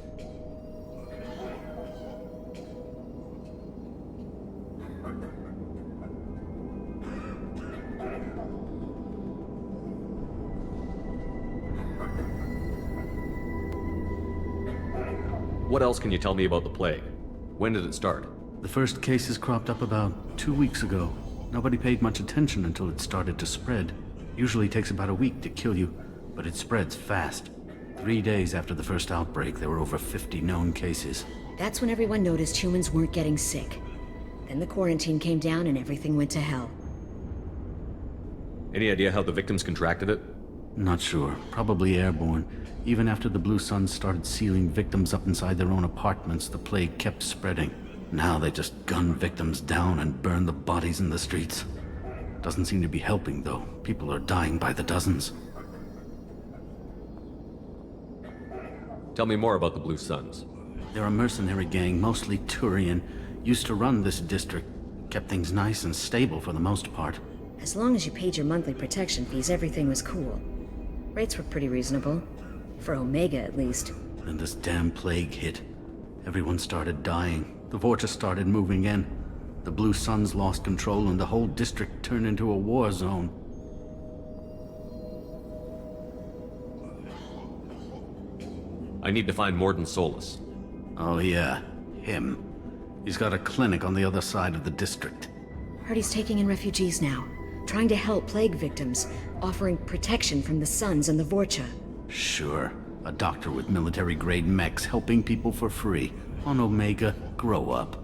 What else can you tell me about the plague? When did it start? The first cases cropped up about 2 weeks ago. Nobody paid much attention until it started to spread. Usually takes about a week to kill you, but it spreads fast. 3 days after the first outbreak, there were over 50 known cases. That's when everyone noticed humans weren't getting sick. Then the quarantine came down and everything went to hell. Any idea how the victims contracted it? Not sure. Probably airborne. Even after the Blue Suns started sealing victims up inside their own apartments, the plague kept spreading. Now they just gun victims down and burn the bodies in the streets. Doesn't seem to be helping, though. People are dying by the dozens. Tell me more about the Blue Suns. They're a mercenary gang, mostly Turian. Used to run this district. Kept things nice and stable for the most part. As long as you paid your monthly protection fees, everything was cool. Rates were pretty reasonable. For Omega, at least. Then this damn plague hit. Everyone started dying. The Vorcha started moving in. The Blue Suns lost control and the whole district turned into a war zone. I need to find Mordin Solus. Oh yeah, him. He's got a clinic on the other side of the district. Heard he's taking in refugees now. Trying to help plague victims. Offering protection from the Suns and the Vorcha. Sure. A doctor with military-grade mechs helping people for free. On Omega, grow up.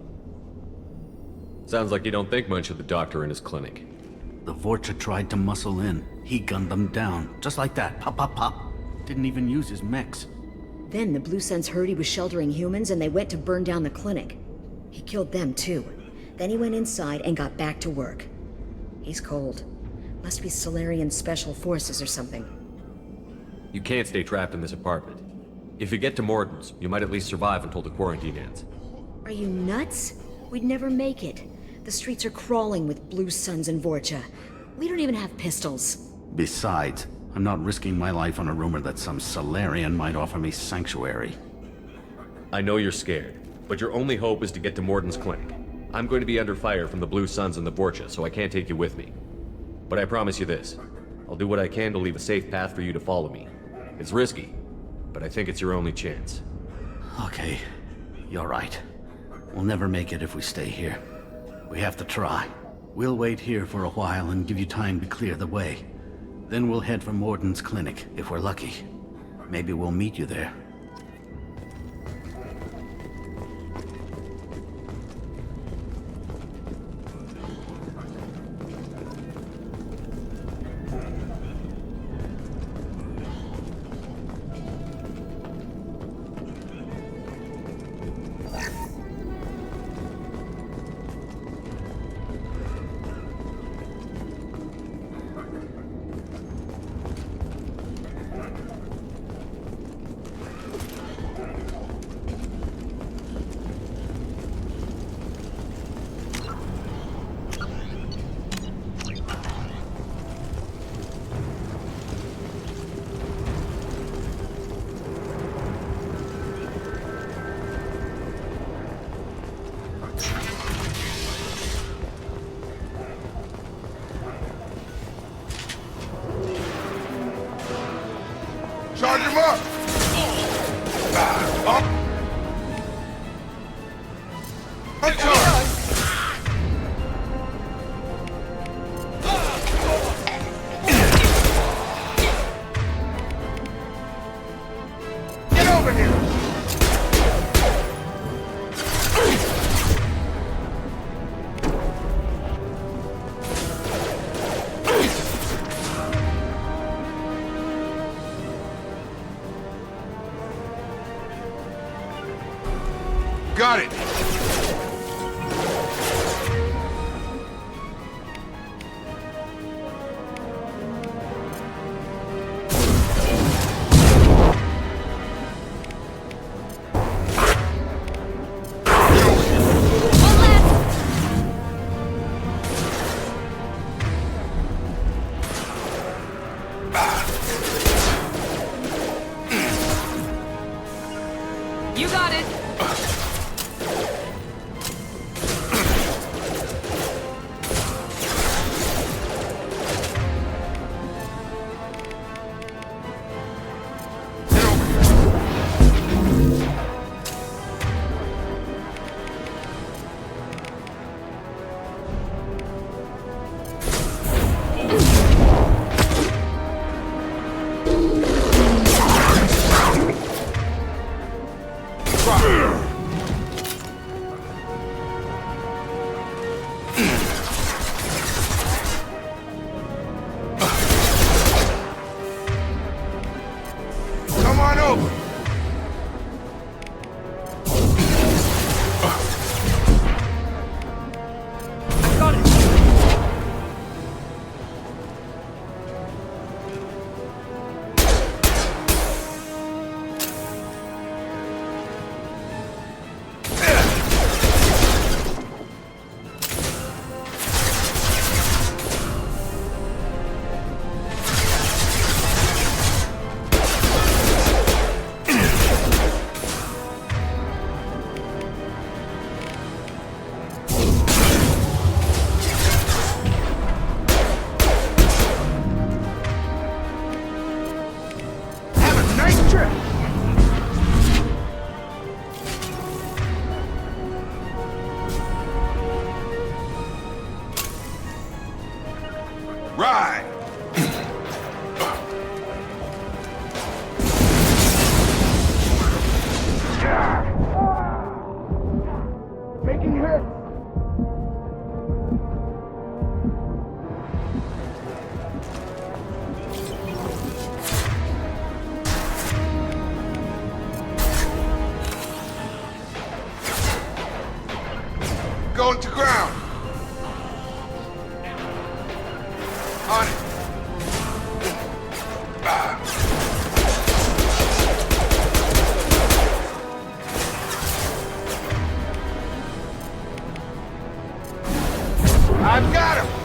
Sounds like you don't think much of the doctor in his clinic. The Vorcha tried to muscle in. He gunned them down. Just like that. Pop, pop, pop. Didn't even use his mechs. Then the Blue Suns heard he was sheltering humans and they went to burn down the clinic. He killed them too. Then he went inside and got back to work. He's cold. Must be Solarian Special Forces or something. You can't stay trapped in this apartment. If you get to Mordin's, you might at least survive until the quarantine ends. Are you nuts? We'd never make it. The streets are crawling with Blue Suns and Vorcha. We don't even have pistols. Besides, I'm not risking my life on a rumor that some Solarian might offer me sanctuary. I know you're scared, but your only hope is to get to Mordin's clinic. I'm going to be under fire from the Blue Suns and the Vorcha, so I can't take you with me. But I promise you this. I'll do what I can to leave a safe path for you to follow me. It's risky, but I think it's your only chance. Okay, you're right. We'll never make it if we stay here. We have to try. We'll wait here for a while and give you time to clear the way. Then we'll head for Mordin's clinic, if we're lucky. Maybe we'll meet you there. Charge him up! Get over here! Got it! You got it! going to ground. On it. I've got him!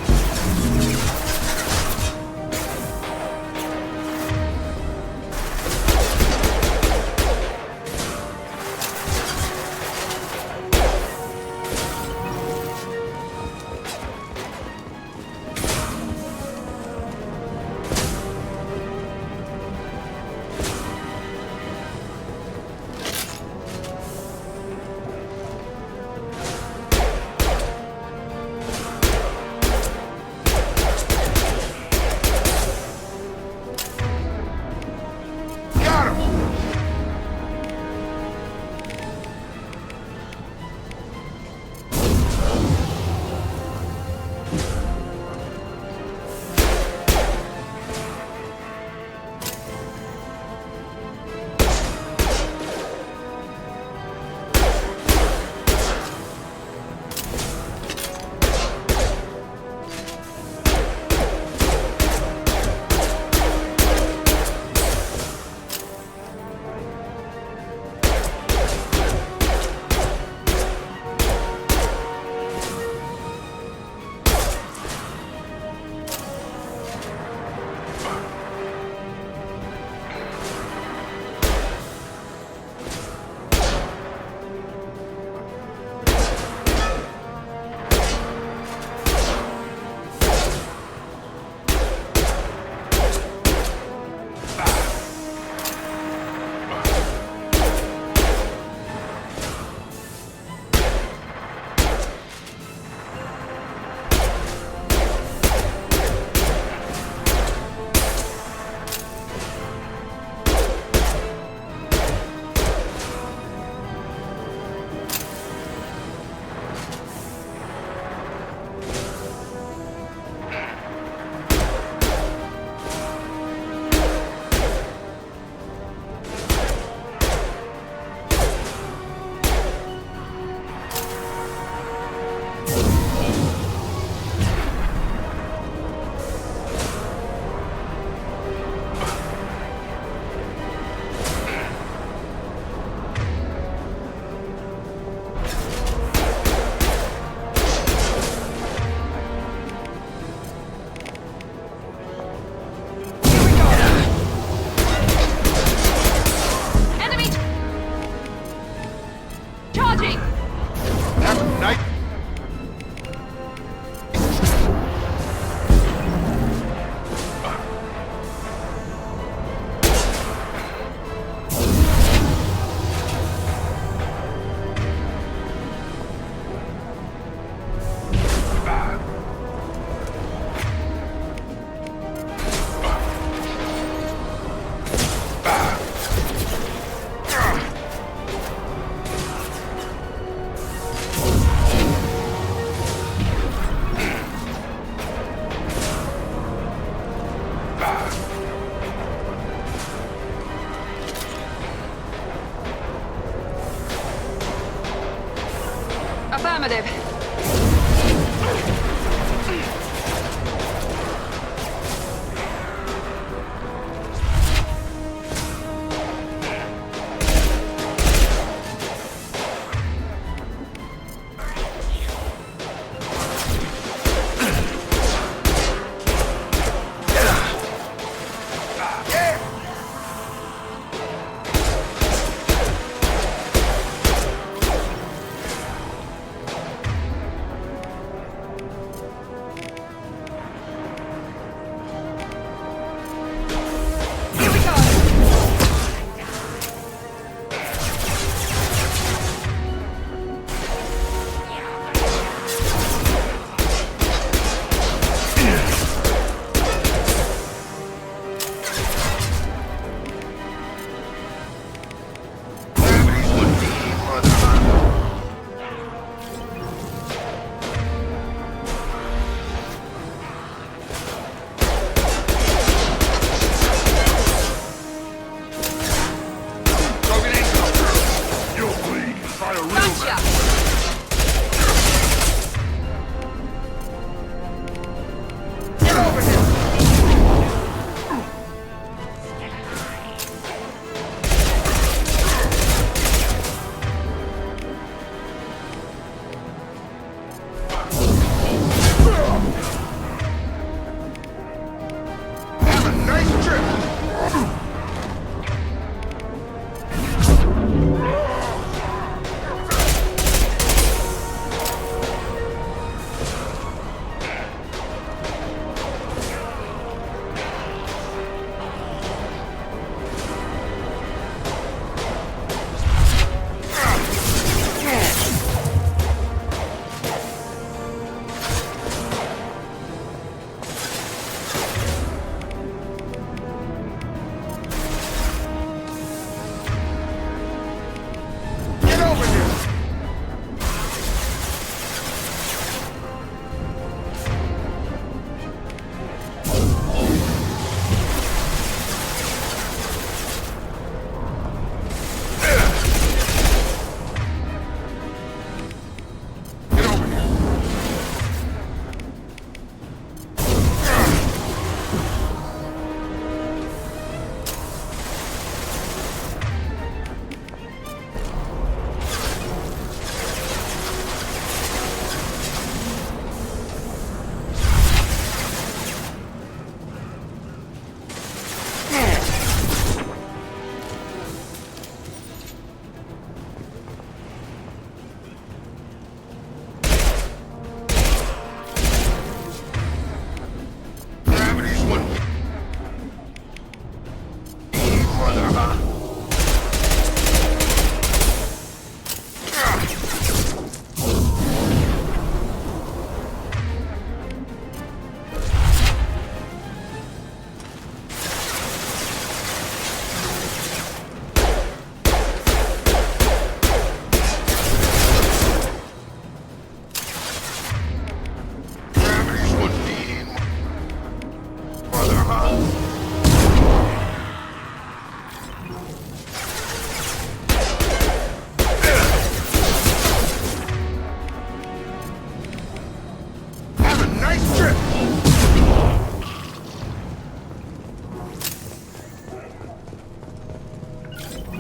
Affirmative.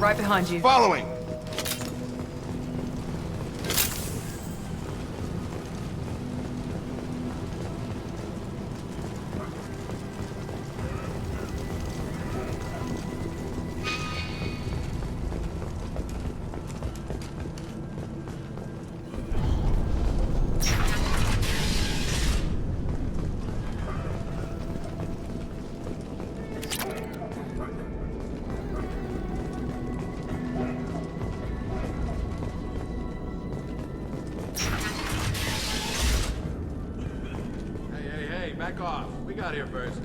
Right behind you. Following! Hey, back off. We got here first.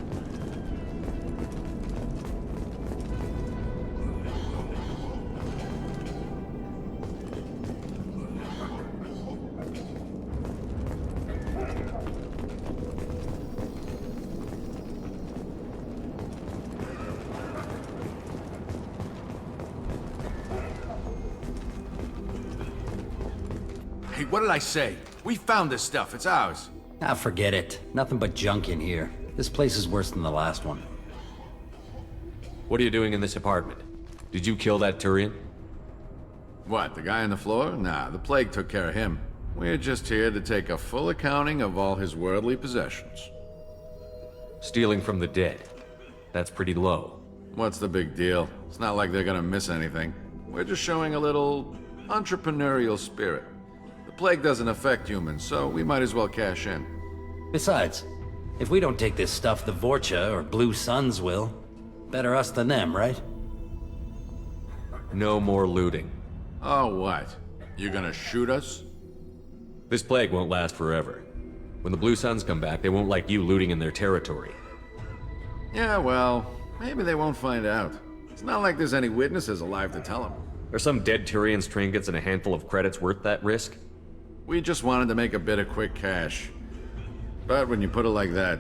Hey, what did I say? We found this stuff. It's ours. Ah, forget it. Nothing but junk in here. This place is worse than the last one. What are you doing in this apartment? Did you kill that Turian? What, the guy on the floor? Nah, the plague took care of him. We're just here to take a full accounting of all his worldly possessions. Stealing from the dead. That's pretty low. What's the big deal? It's not like they're gonna miss anything. We're just showing a little entrepreneurial spirit. The plague doesn't affect humans, so we might as well cash in. Besides, if we don't take this stuff, the Vorcha or Blue Suns will. Better us than them, right? No more looting. Oh, what? You gonna shoot us? This plague won't last forever. When the Blue Suns come back, they won't like you looting in their territory. Yeah, well, maybe they won't find out. It's not like there's any witnesses alive to tell them. Are some dead Turians' trinkets and a handful of credits worth that risk? We just wanted to make a bit of quick cash. But when you put it like that,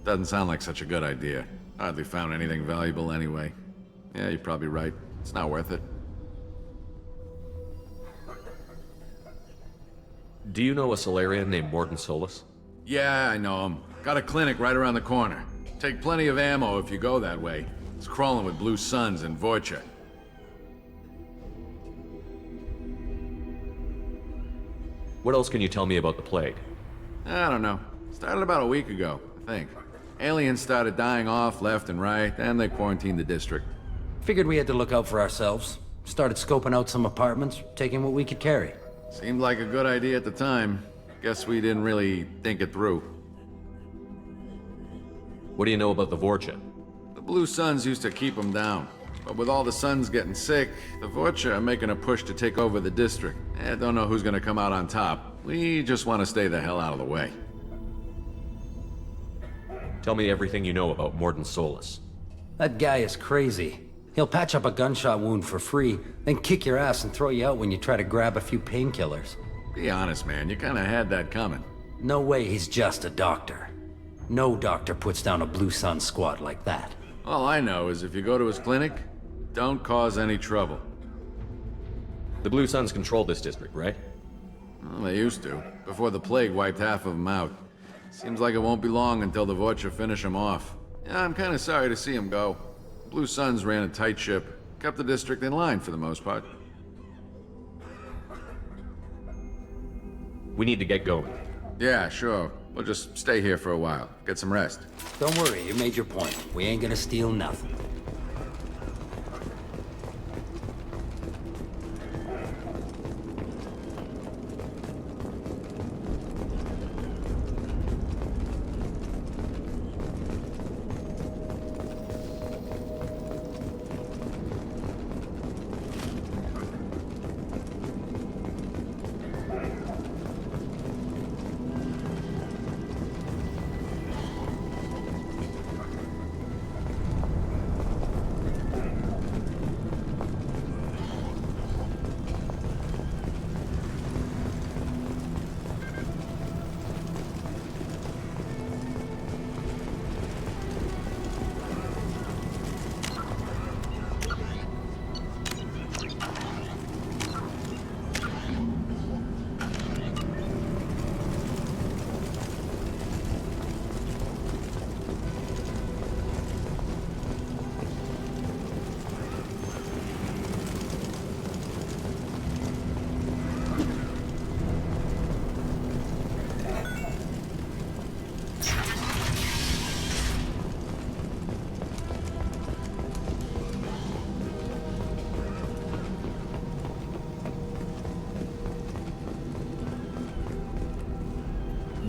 doesn't sound like such a good idea. Hardly found anything valuable anyway. Yeah, you're probably right. It's not worth it. Do you know a Solarian named Mordin Solus? Yeah, I know him. Got a clinic right around the corner. Take plenty of ammo if you go that way. It's crawling with Blue Suns and Vorcha. What else can you tell me about the plague? I don't know. Started about a week ago, I think. Aliens started dying off left and right, and they quarantined the district. Figured we had to look out for ourselves. Started scoping out some apartments, taking what we could carry. Seemed like a good idea at the time. Guess we didn't really think it through. What do you know about the Vorcha? The Blue Suns used to keep them down. But with all the Suns getting sick, the Vorcha are making a push to take over the district. Don't know who's gonna come out on top. We just want to stay the hell out of the way. Tell me everything you know about Mordin Solus. That guy is crazy. He'll patch up a gunshot wound for free, then kick your ass and throw you out when you try to grab a few painkillers. Be honest, man. You kinda had that coming. No way he's just a doctor. No doctor puts down a Blue Sun squad like that. All I know is if you go to his clinic, don't cause any trouble. The Blue Suns control this district, right? Well, they used to, before the plague wiped half of them out. Seems like it won't be long until the Vorcha finish them off. Yeah, I'm kinda sorry to see them go. Blue Suns ran a tight ship, kept the district in line for the most part. We need to get going. Yeah, sure. We'll just stay here for a while. Get some rest. Don't worry, you made your point. We ain't gonna steal nothing.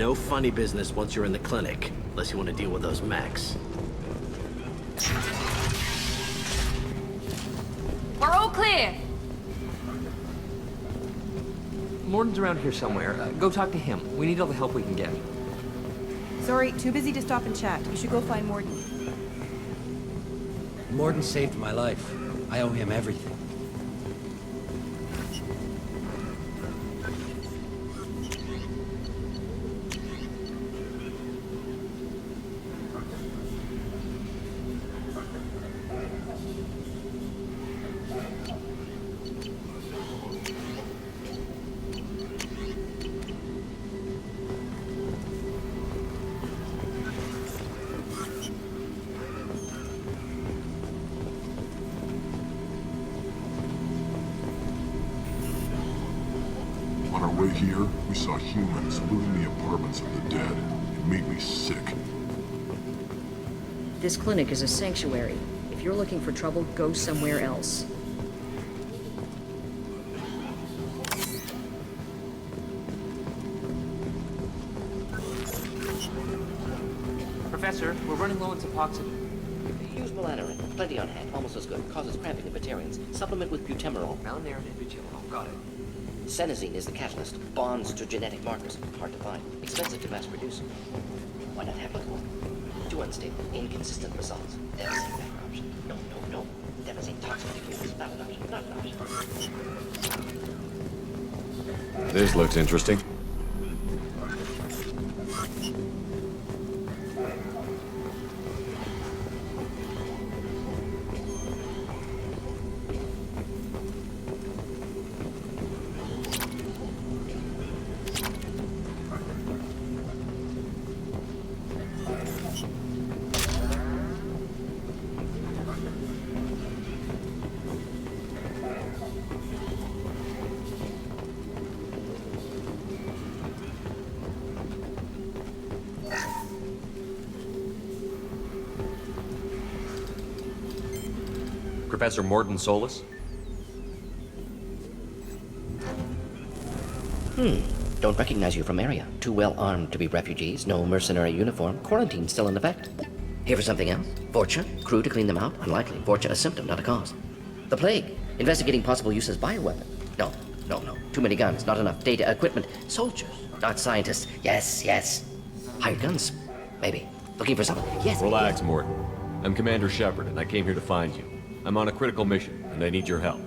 No funny business once you're in the clinic, unless you want to deal with those mechs. We're all clear! Morden's around here somewhere. Go talk to him. We need all the help we can get. Sorry, too busy to stop and chat. You should go find Morden. Morden saved my life. I owe him everything. On our way here, we saw humans looting the apartments of the dead. It made me sick. This clinic is a sanctuary. If you're looking for trouble, go somewhere else. Professor, we're running low on Suboxone. Use Melanorin. Plenty on hand. Almost as good. Causes cramping in Batarians. Supplement with butemerol. Melanorin and butemerol. Got it. Senesine is the catalyst. Bonds to genetic markers. Hard to find. Expensive to mass produce. Why not have one? Too unstable. Inconsistent results. Devastating better option. No. Devastating toxic to humans. Not an option. Not an option. This looks interesting. Professor Morden Solis? Don't recognize you from area. Too well armed to be refugees. No mercenary uniform. Quarantine still in effect. Here for something else? Vorcha? Crew to clean them out? Unlikely. Vorcha a symptom, not a cause. The plague? Investigating possible use as bioweapon? No. Too many guns, not enough data, equipment. Soldiers, not scientists. Yes. Hired guns? Maybe. Looking for something. Yes. Relax, Morden. I'm Commander Shepard, and I came here to find you. I'm on a critical mission, and I need your help.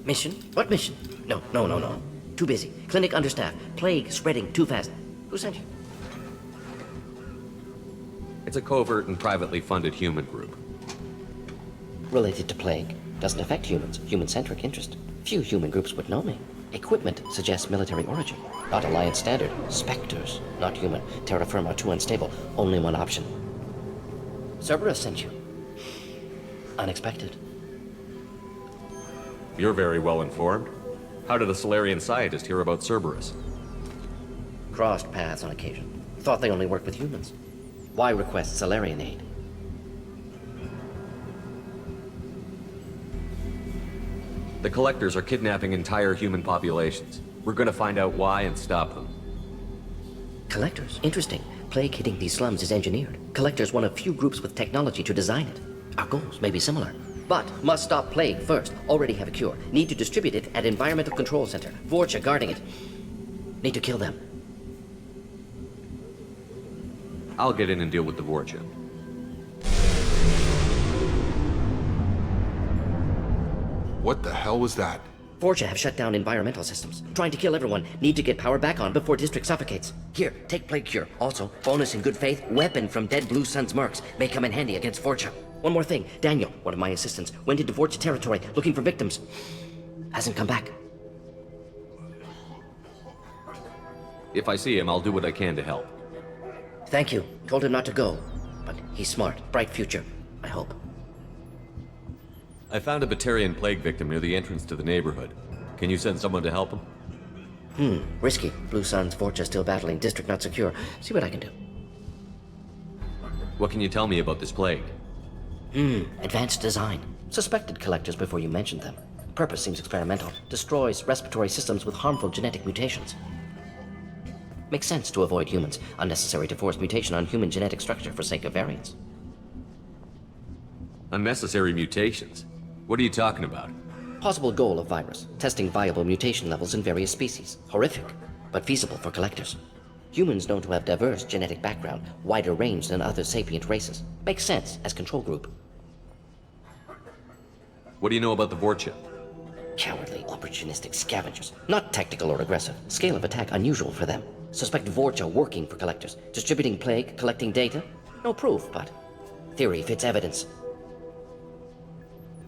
Mission? What mission? No. Too busy. Clinic understaffed. Plague spreading too fast. Who sent you? It's a covert and privately funded human group. Related to plague. Doesn't affect humans. Human-centric interest. Few human groups would know me. Equipment suggests military origin. Not Alliance standard. Spectres. Not human. Terra firma too unstable. Only one option. Cerberus sent you. Unexpected. You're very well informed. How did a Solarian scientist hear about Cerberus? Crossed paths on occasion. Thought they only worked with humans. Why request Solarian aid? The Collectors are kidnapping entire human populations. We're gonna find out why and stop them. Collectors? Interesting. Plague hitting these slums is engineered. Collectors one of few groups with technology to design it. Our goals may be similar. But must stop plague first. Already have a cure. Need to distribute it at Environmental Control Center. Vorcha guarding it. Need to kill them. I'll get in and deal with the Vorcha. What the hell was that? Vorcha have shut down environmental systems. Trying to kill everyone. Need to get power back on before District suffocates. Here, take Plague Cure. Also, bonus in good faith, weapon from dead Blue Sun's mercs. May come in handy against Vorcha. One more thing. Daniel, one of my assistants, went into Vorcha territory looking for victims. Hasn't come back. If I see him, I'll do what I can to help. Thank you. Told him not to go. But he's smart. Bright future. I hope. I found a Batarian plague victim near the entrance to the neighborhood. Can you send someone to help him? Risky. Blue Sun's Vorcha still battling. District not secure. See what I can do. What can you tell me about this plague? Advanced design. Suspected Collectors before you mentioned them. Purpose seems experimental. Destroys respiratory systems with harmful genetic mutations. Makes sense to avoid humans. Unnecessary to force mutation on human genetic structure for sake of variance. Unnecessary mutations? What are you talking about? Possible goal of virus. Testing viable mutation levels in various species. Horrific, but feasible for collectors. Humans known to have diverse genetic background, wider range than other sapient races. Makes sense as control group. What do you know about the Vorcha? Cowardly, opportunistic scavengers. Not tactical or aggressive. Scale of attack unusual for them. Suspect Vorcha working for collectors. Distributing plague, collecting data. No proof, but theory fits evidence.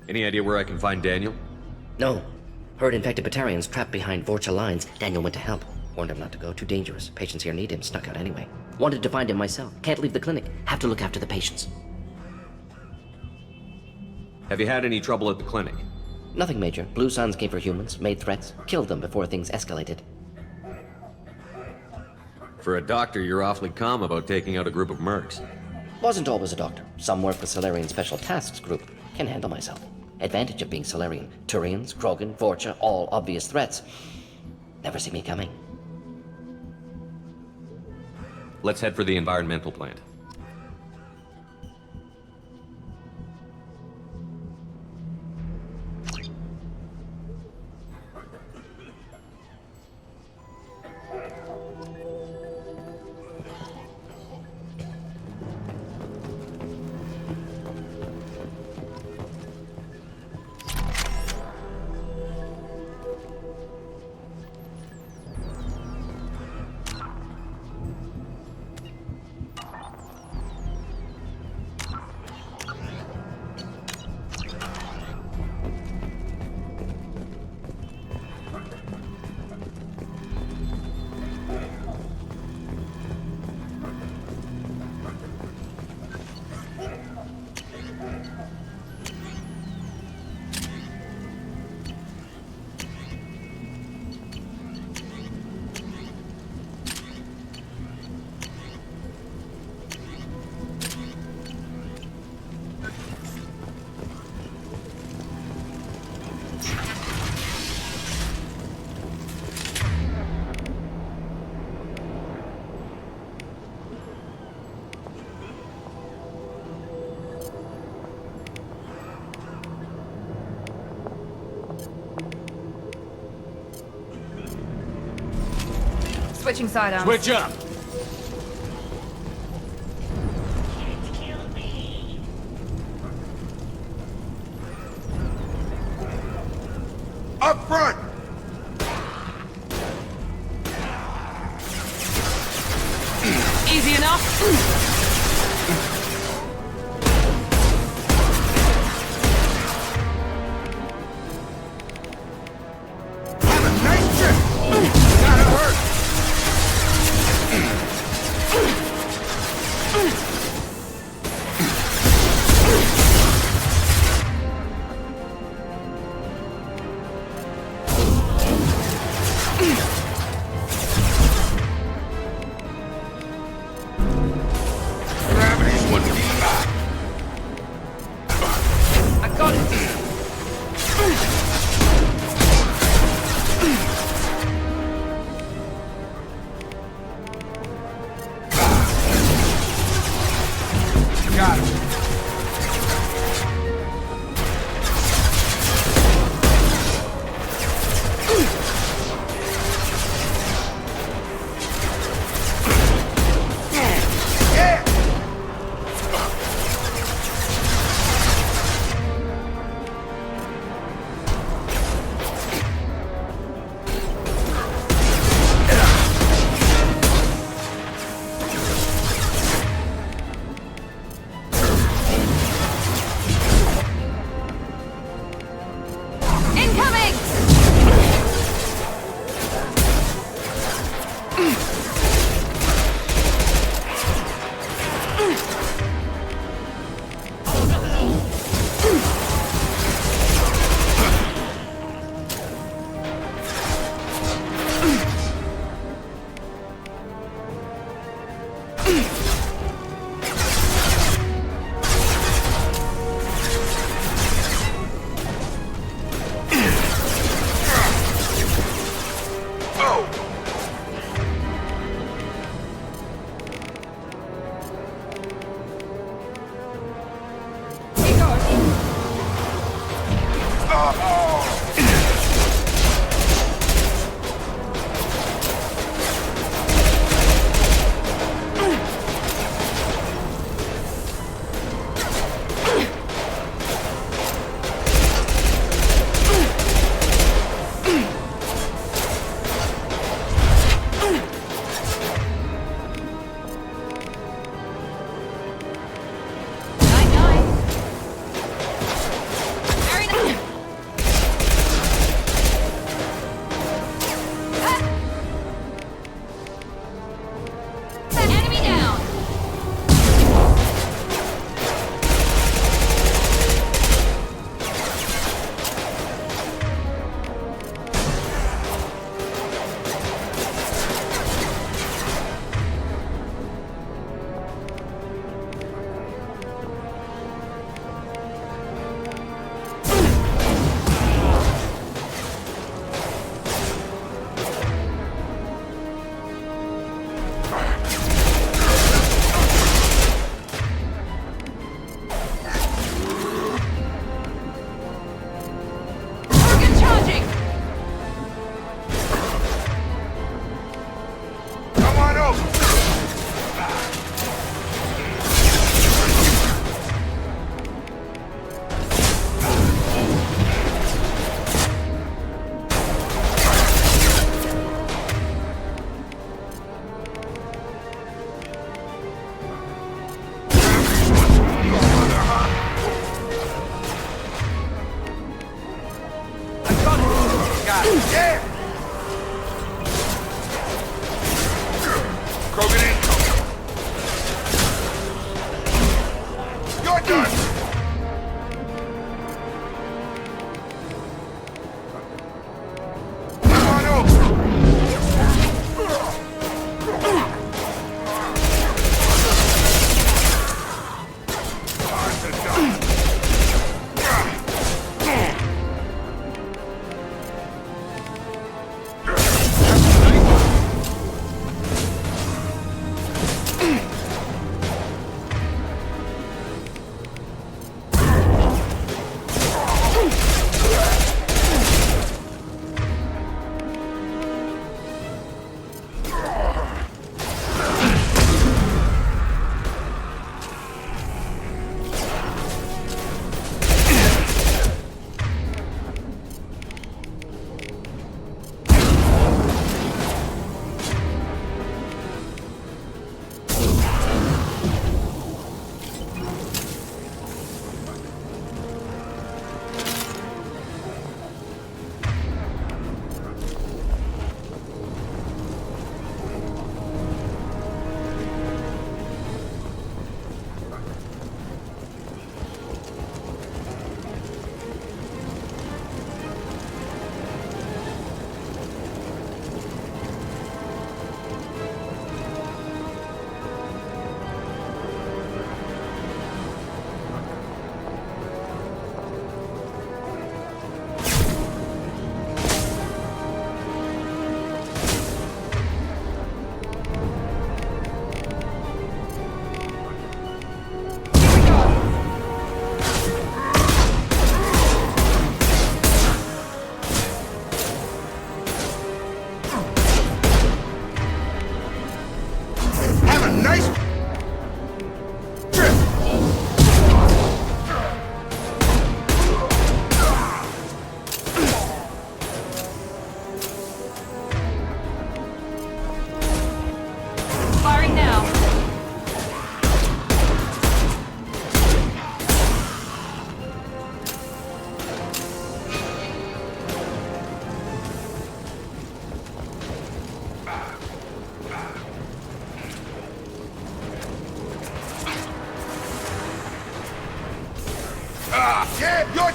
Any idea where I can find Daniel? No. Heard infected Batarians trapped behind Vorcha lines. Daniel went to help. Warned him not to go, too dangerous. Patients here need him, snuck out anyway. Wanted to find him myself. Can't leave the clinic. Have to look after the patients. Have you had any trouble at the clinic? Nothing major. Blue Suns came for humans, made threats, killed them before things escalated. For a doctor, you're awfully calm about taking out a group of mercs. Wasn't always a doctor. Some work for Solarian Special Tasks Group. Can handle myself. Advantage of being Solarian. Turians, Krogan, Vorcha, all obvious threats. Never see me coming. Let's head for the environmental plant. Switching sidearms. Switch up! Up front! Easy enough.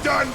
done!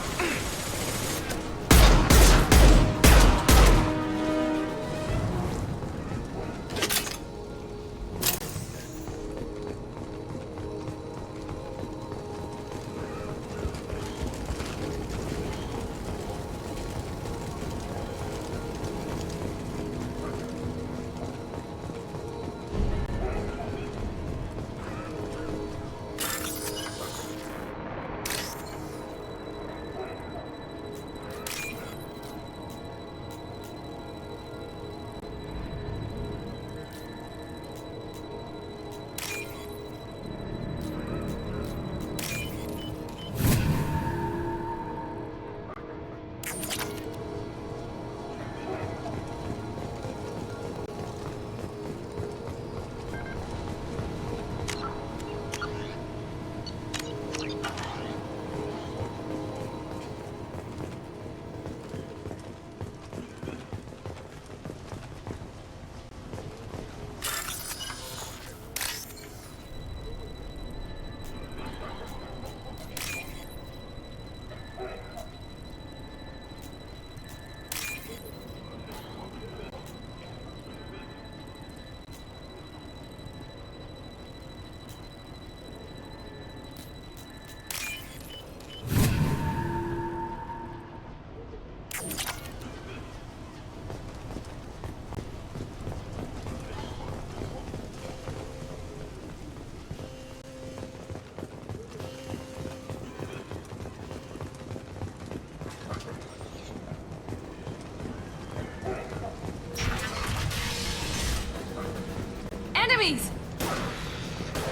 Enemies!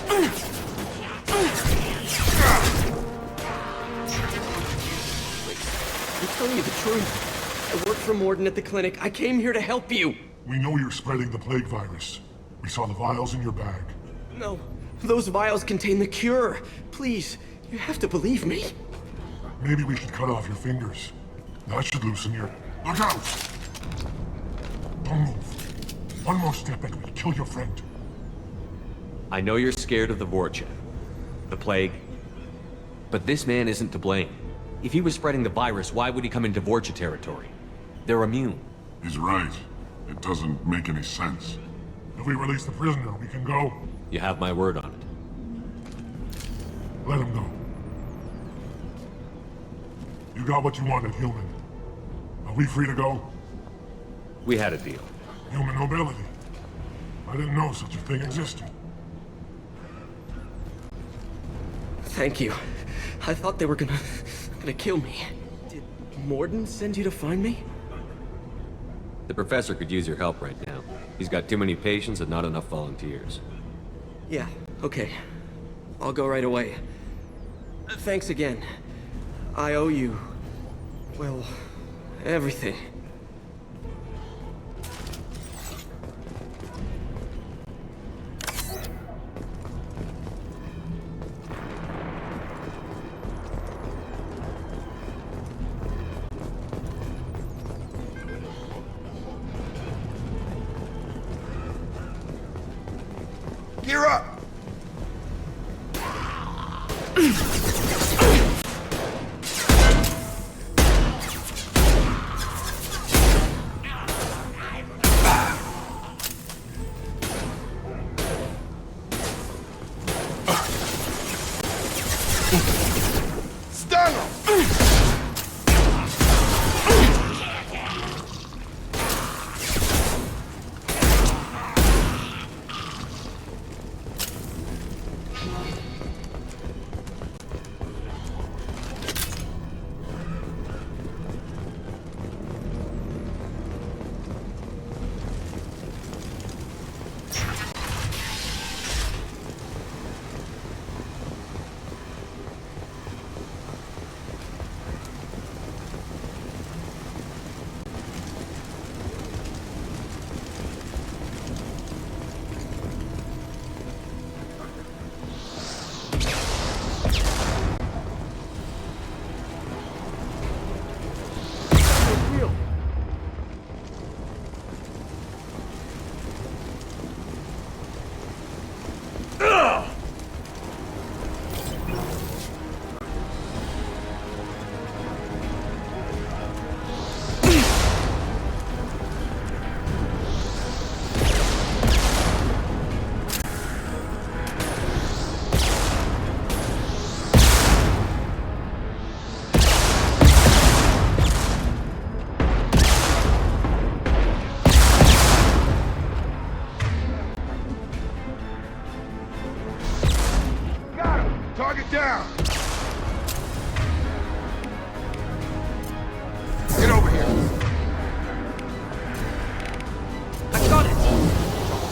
I'm telling you the truth. I work for Morden at the clinic. I came here to help you. We know you're spreading the plague virus. We saw the vials in your bag. No, those vials contain the cure. Please, you have to believe me. Maybe we should cut off your fingers. That should loosen your... Look out! Don't move. One more step and we'll kill your friend. I know you're scared of the Vorcha, the plague, but this man isn't to blame. If he was spreading the virus, why would he come into Vorcha territory? They're immune. He's right. It doesn't make any sense. If we release the prisoner, we can go. You have my word on it. Let him go. You got what you wanted, human. Are we free to go? We had a deal. Human nobility. I didn't know such a thing existed. Thank you. I thought they were gonna kill me. Did Morden send you to find me? The professor could use your help right now. He's got too many patients and not enough volunteers. Yeah, okay. I'll go right away. Thanks again. I owe you... well, everything. Gear up! Stun him!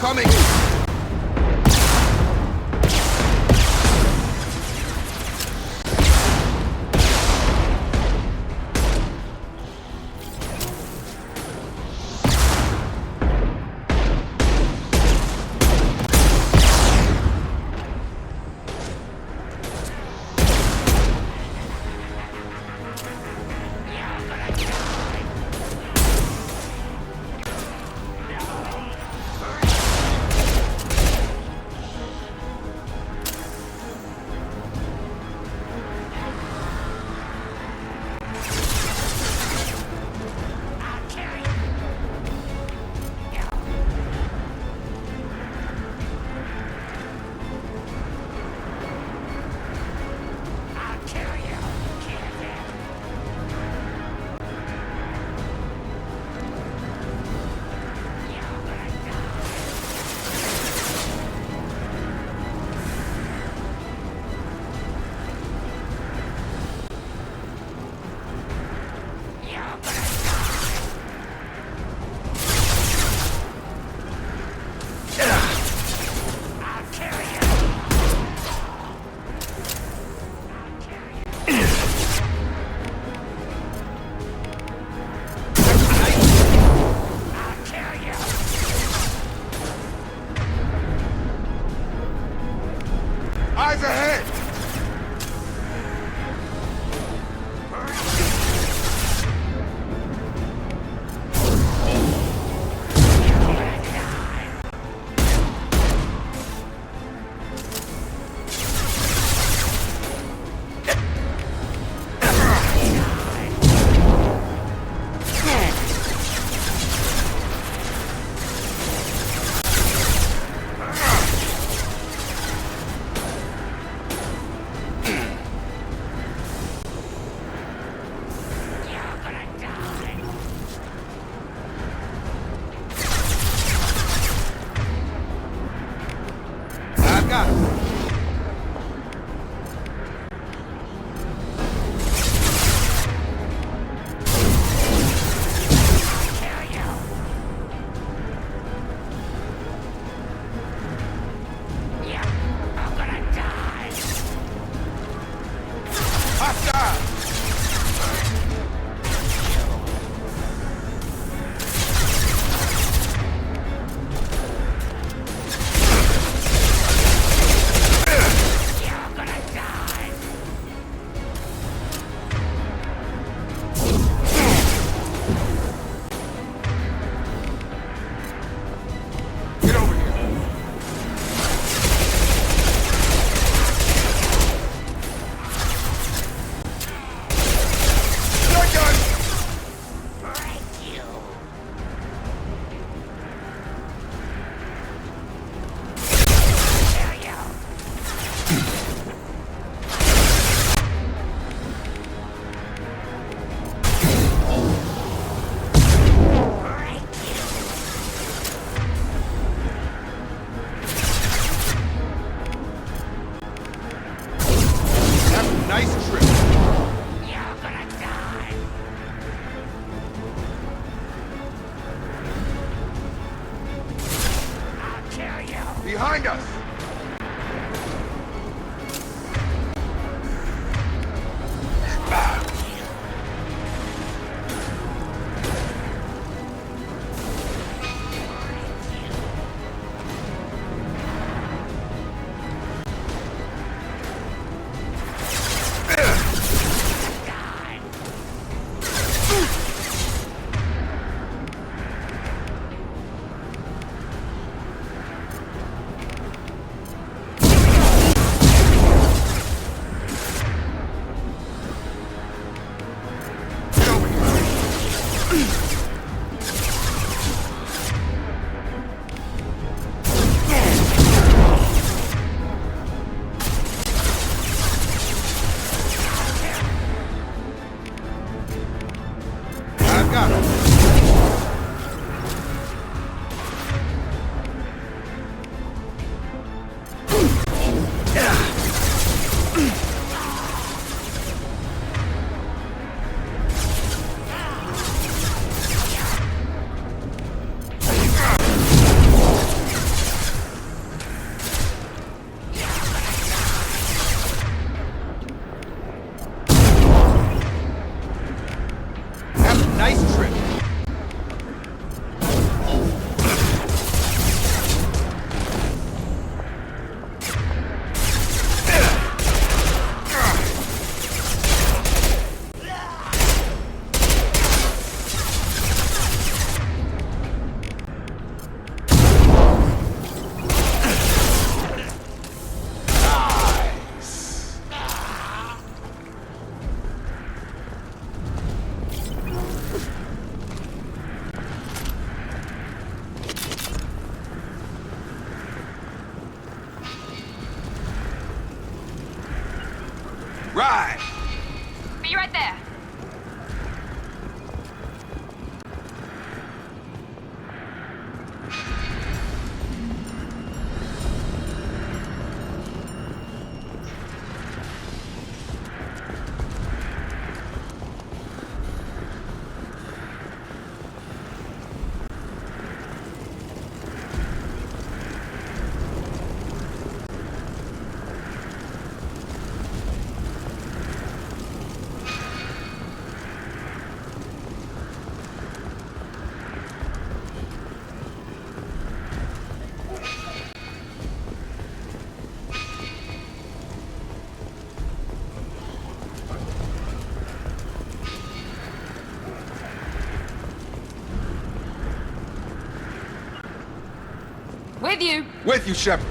coming! Eyes ahead! Behind us! Right! Be right there. With you. With you, Shepard.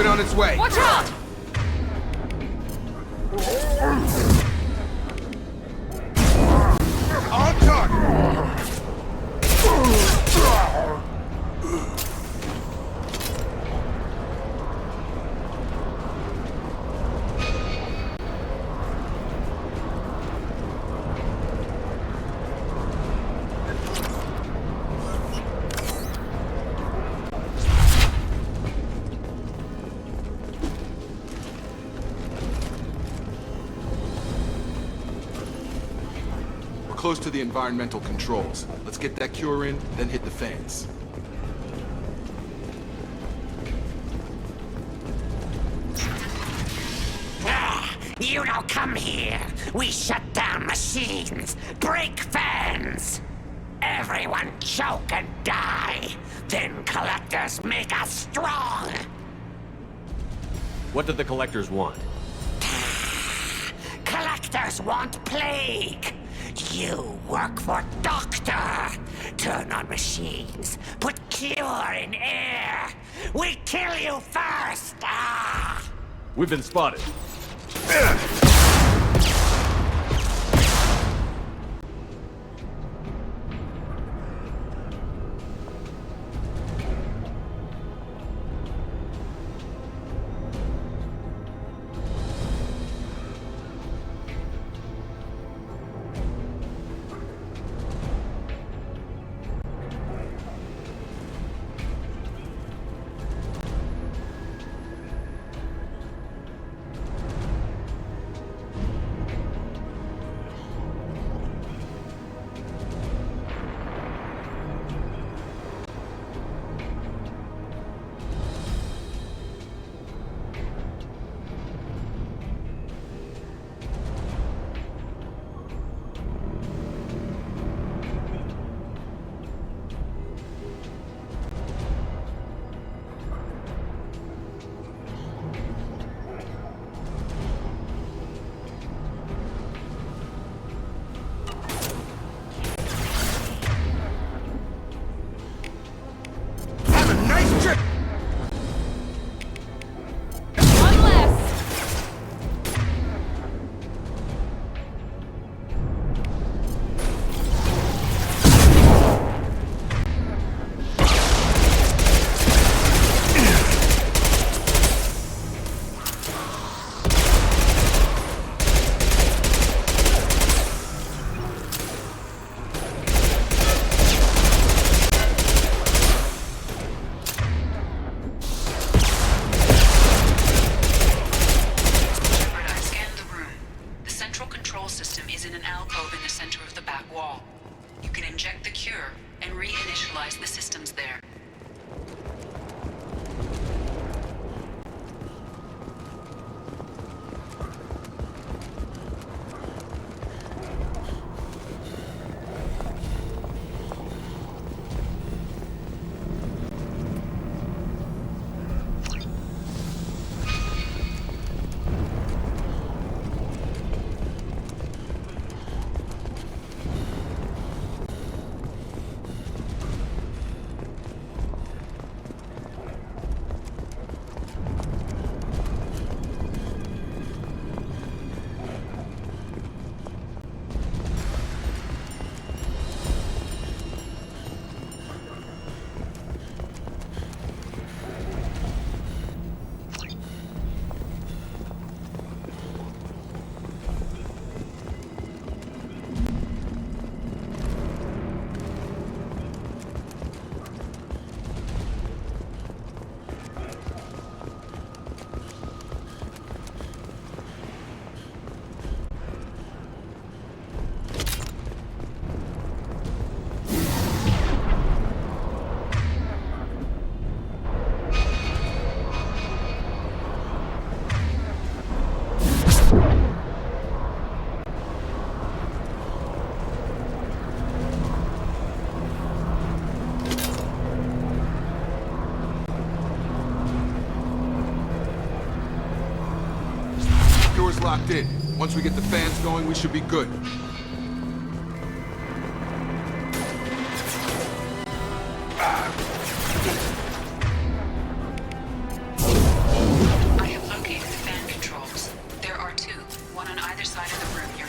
On its way. Watch out! On target! Close to the environmental controls. Let's get that cure in, then hit the fans. You don't come here. We shut down machines, break fans. Everyone choke and die. Then collectors make us strong. What did the collectors want? Collectors want plague. You work for Doctor. Turn on machines. Put cure in air. We kill you first. Ah! We've been spotted. in the center of the back wall. You can inject the cure and reinitialize the systems there. Door's locked in. Once we get the fans going, we should be good. I have located the fan controls. There are two, one on either side of the room you're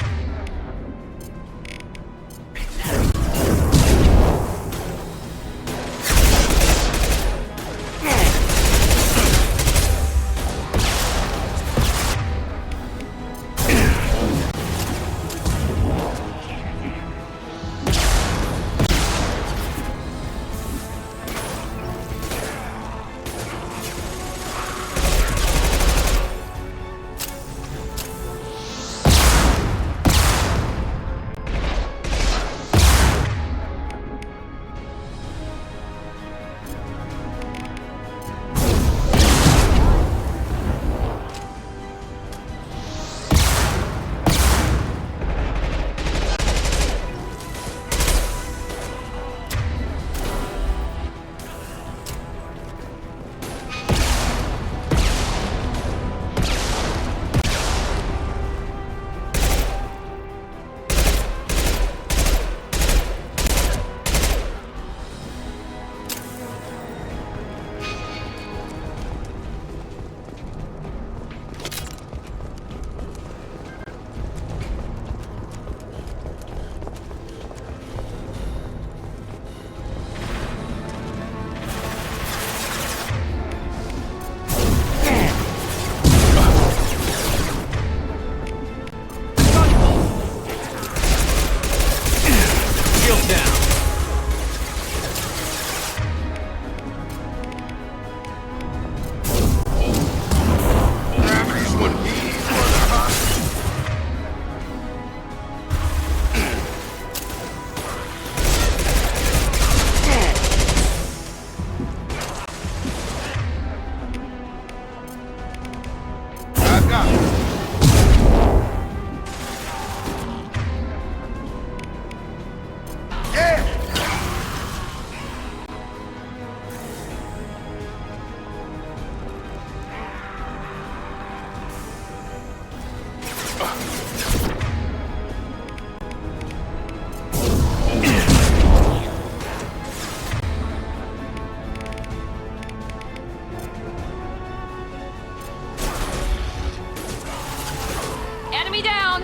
Enemy down!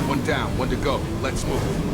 One down, one to go. Let's move.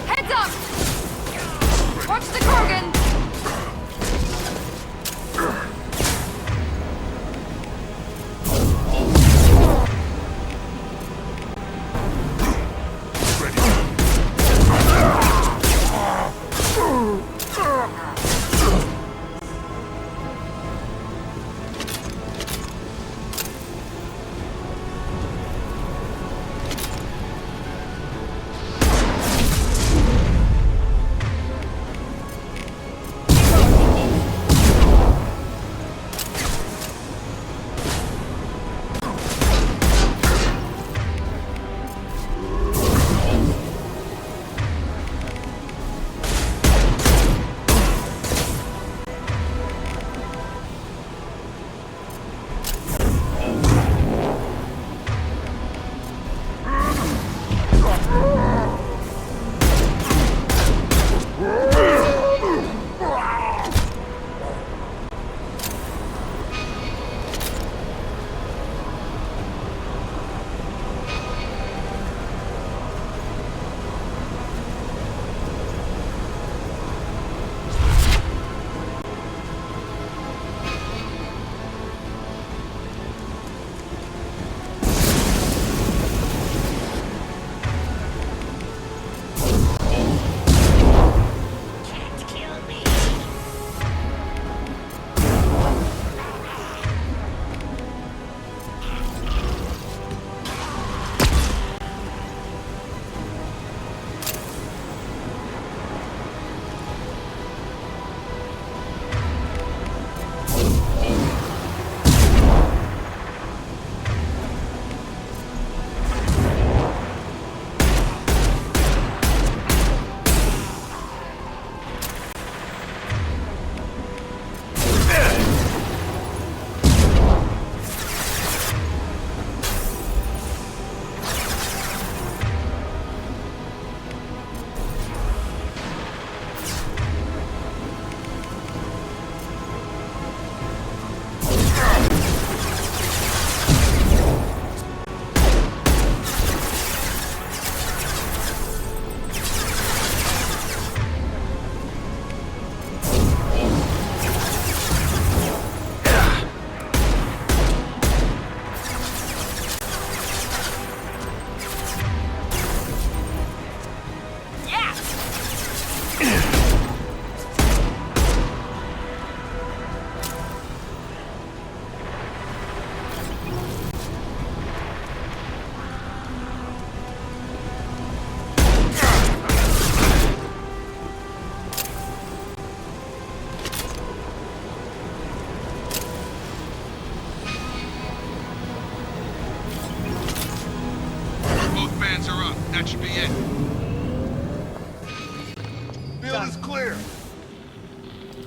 Heads up! Watch the Krogan! That should be it. Field is clear.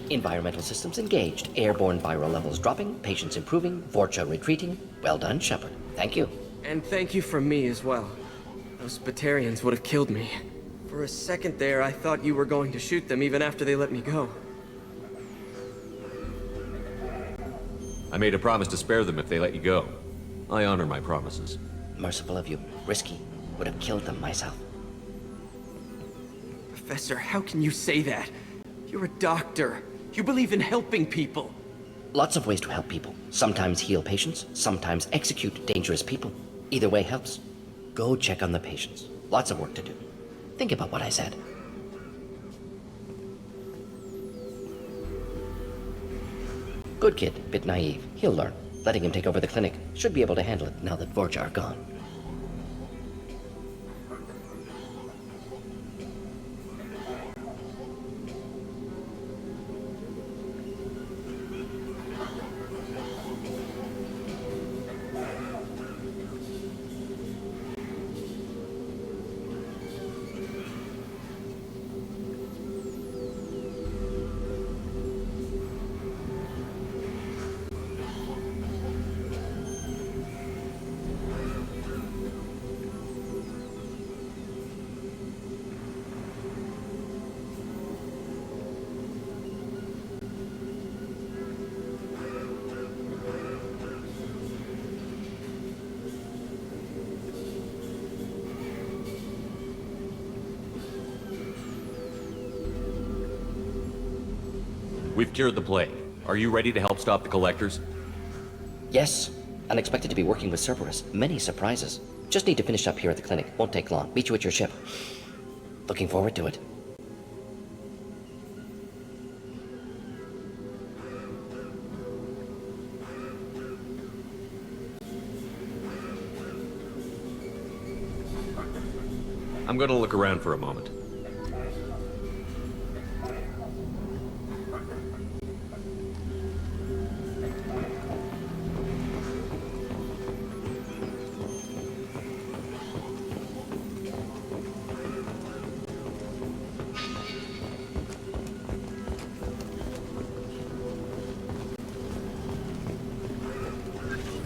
Environmental systems engaged. Airborne viral levels dropping. Patients improving. Vorcha retreating. Well done, Shepard. Thank you. And thank you from me as well. Those Batarians would have killed me. For a second there, I thought you were going to shoot them even after they let me go. I made a promise to spare them if they let you go. I honor my promises. Merciful of you. Risky. Would have killed them myself. Professor, how can you say that? You're a doctor. You believe in helping people. Lots of ways to help people. Sometimes heal patients, sometimes execute dangerous people. Either way helps. Go check on the patients. Lots of work to do. Think about what I said. Good kid, bit naive. He'll learn. Letting him take over the clinic. Should be able to handle it now that Vorcha are gone. We've cured the plague. Are you ready to help stop the Collectors? Yes. Unexpected to be working with Cerberus. Many surprises. Just need to finish up here at the clinic. Won't take long. Meet you at your ship. Looking forward to it. I'm gonna look around for a moment.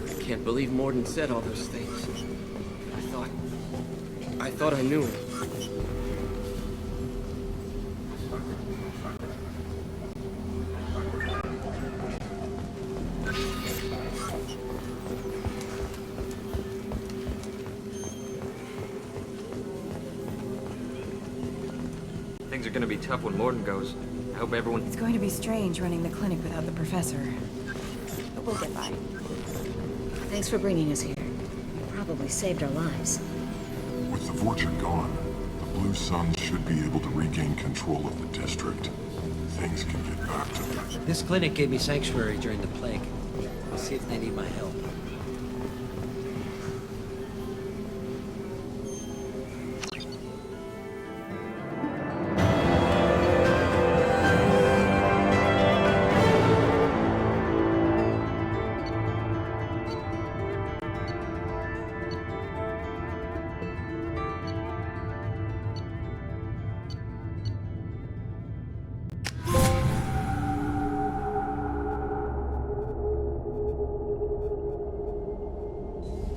I can't believe Morden said all those things. I thought I knew him. Things are gonna be tough when Morden goes. I hope everyone... It's going to be strange running the clinic without the professor. But we'll get by. Thanks for bringing us here. You probably saved our lives. With the Vorcha gone, the Blue Suns should be able to regain control of the district. Things can get back to them. This clinic gave me sanctuary during the plague. I'll see if they need my help.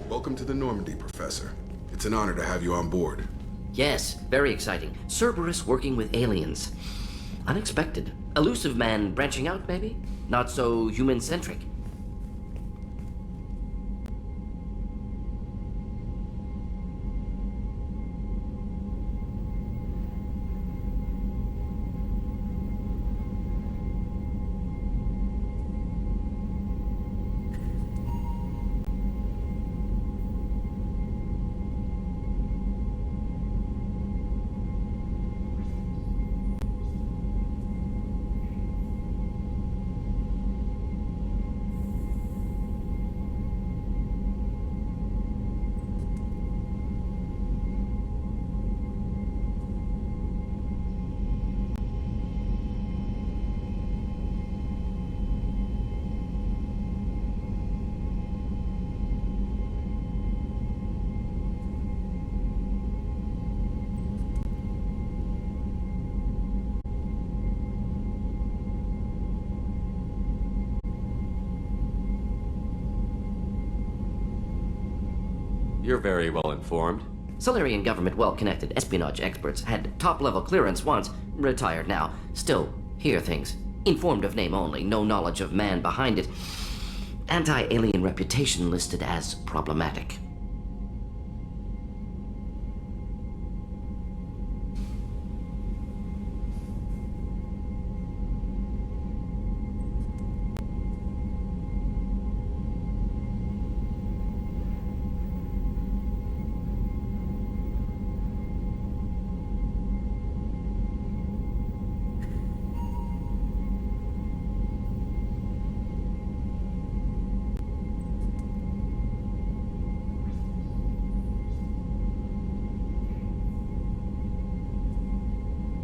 Welcome to the Normandy, Professor. It's an honor to have you on board. Yes, very exciting. Cerberus working with aliens. Unexpected. Elusive man branching out, maybe? Not so human-centric. You're very well informed. Solarian government well-connected espionage experts had top-level clearance once, retired now. Still, hear things. Informed of name only, no knowledge of man behind it. Anti-alien reputation listed as problematic.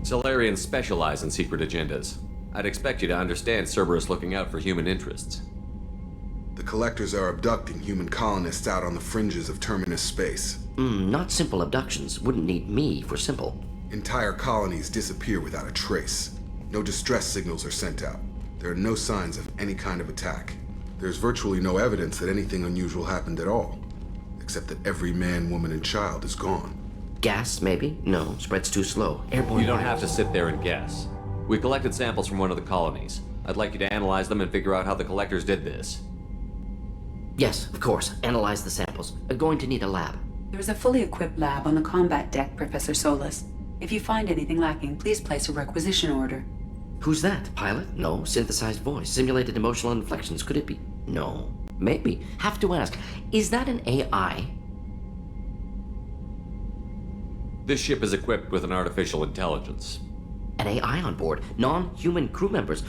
Solarians specialize in secret agendas. I'd expect you to understand Cerberus looking out for human interests. The Collectors are abducting human colonists out on the fringes of Terminus space. Not simple abductions. Wouldn't need me for simple. Entire colonies disappear without a trace. No distress signals are sent out. There are no signs of any kind of attack. There's virtually no evidence that anything unusual happened at all. Except that every man, woman, and child is gone. Gas, maybe? No, spreads too slow. Airborne. You don't have to sit there and guess. We collected samples from one of the colonies. I'd like you to analyze them and figure out how the Collectors did this. Yes, of course. Analyze the samples. Going to need a lab. There's a fully equipped lab on the combat deck, Professor Solis. If you find anything lacking, please place a requisition order. Who's that? Pilot? No. Synthesized voice. Simulated emotional inflections. Could it be? No. Maybe. Have to ask. Is that an AI? This ship is equipped with an artificial intelligence. An AI on board. Non-human crew members.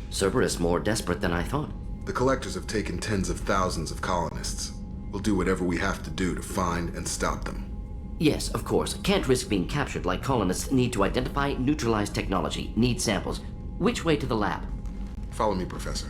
Cerberus more desperate than I thought. The Collectors have taken tens of thousands of colonists. We'll do whatever we have to do to find and stop them. Yes, of course. Can't risk being captured like colonists need to identify, neutralize technology, need samples. Which way to the lab? Follow me, Professor.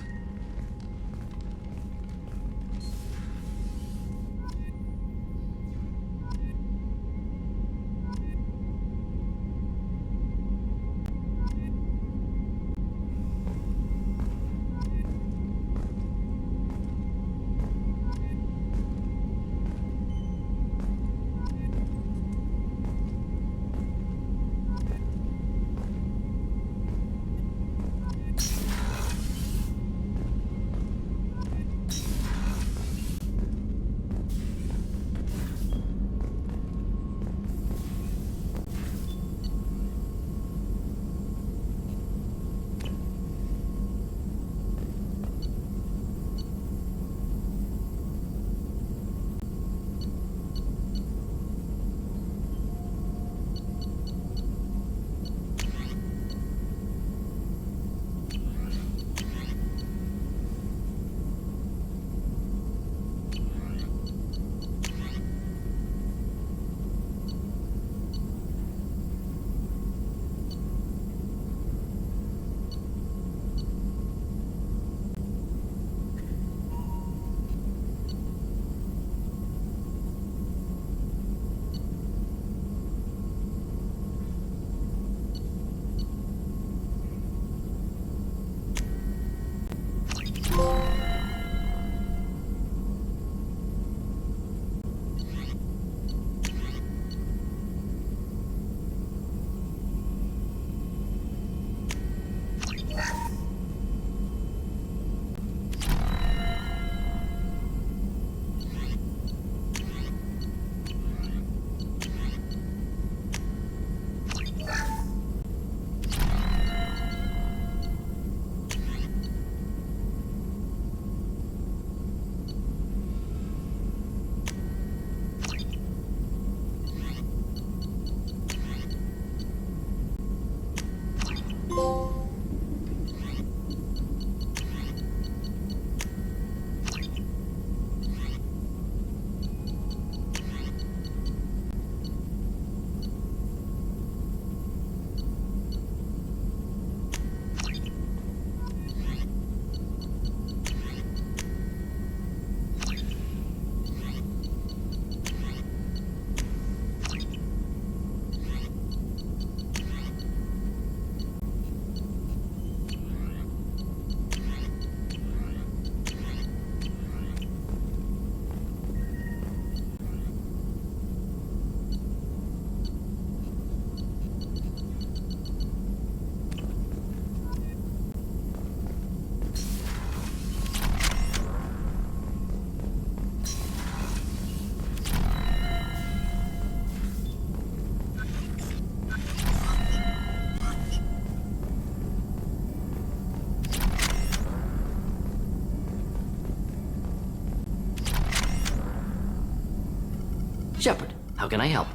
Shepard, how can I help?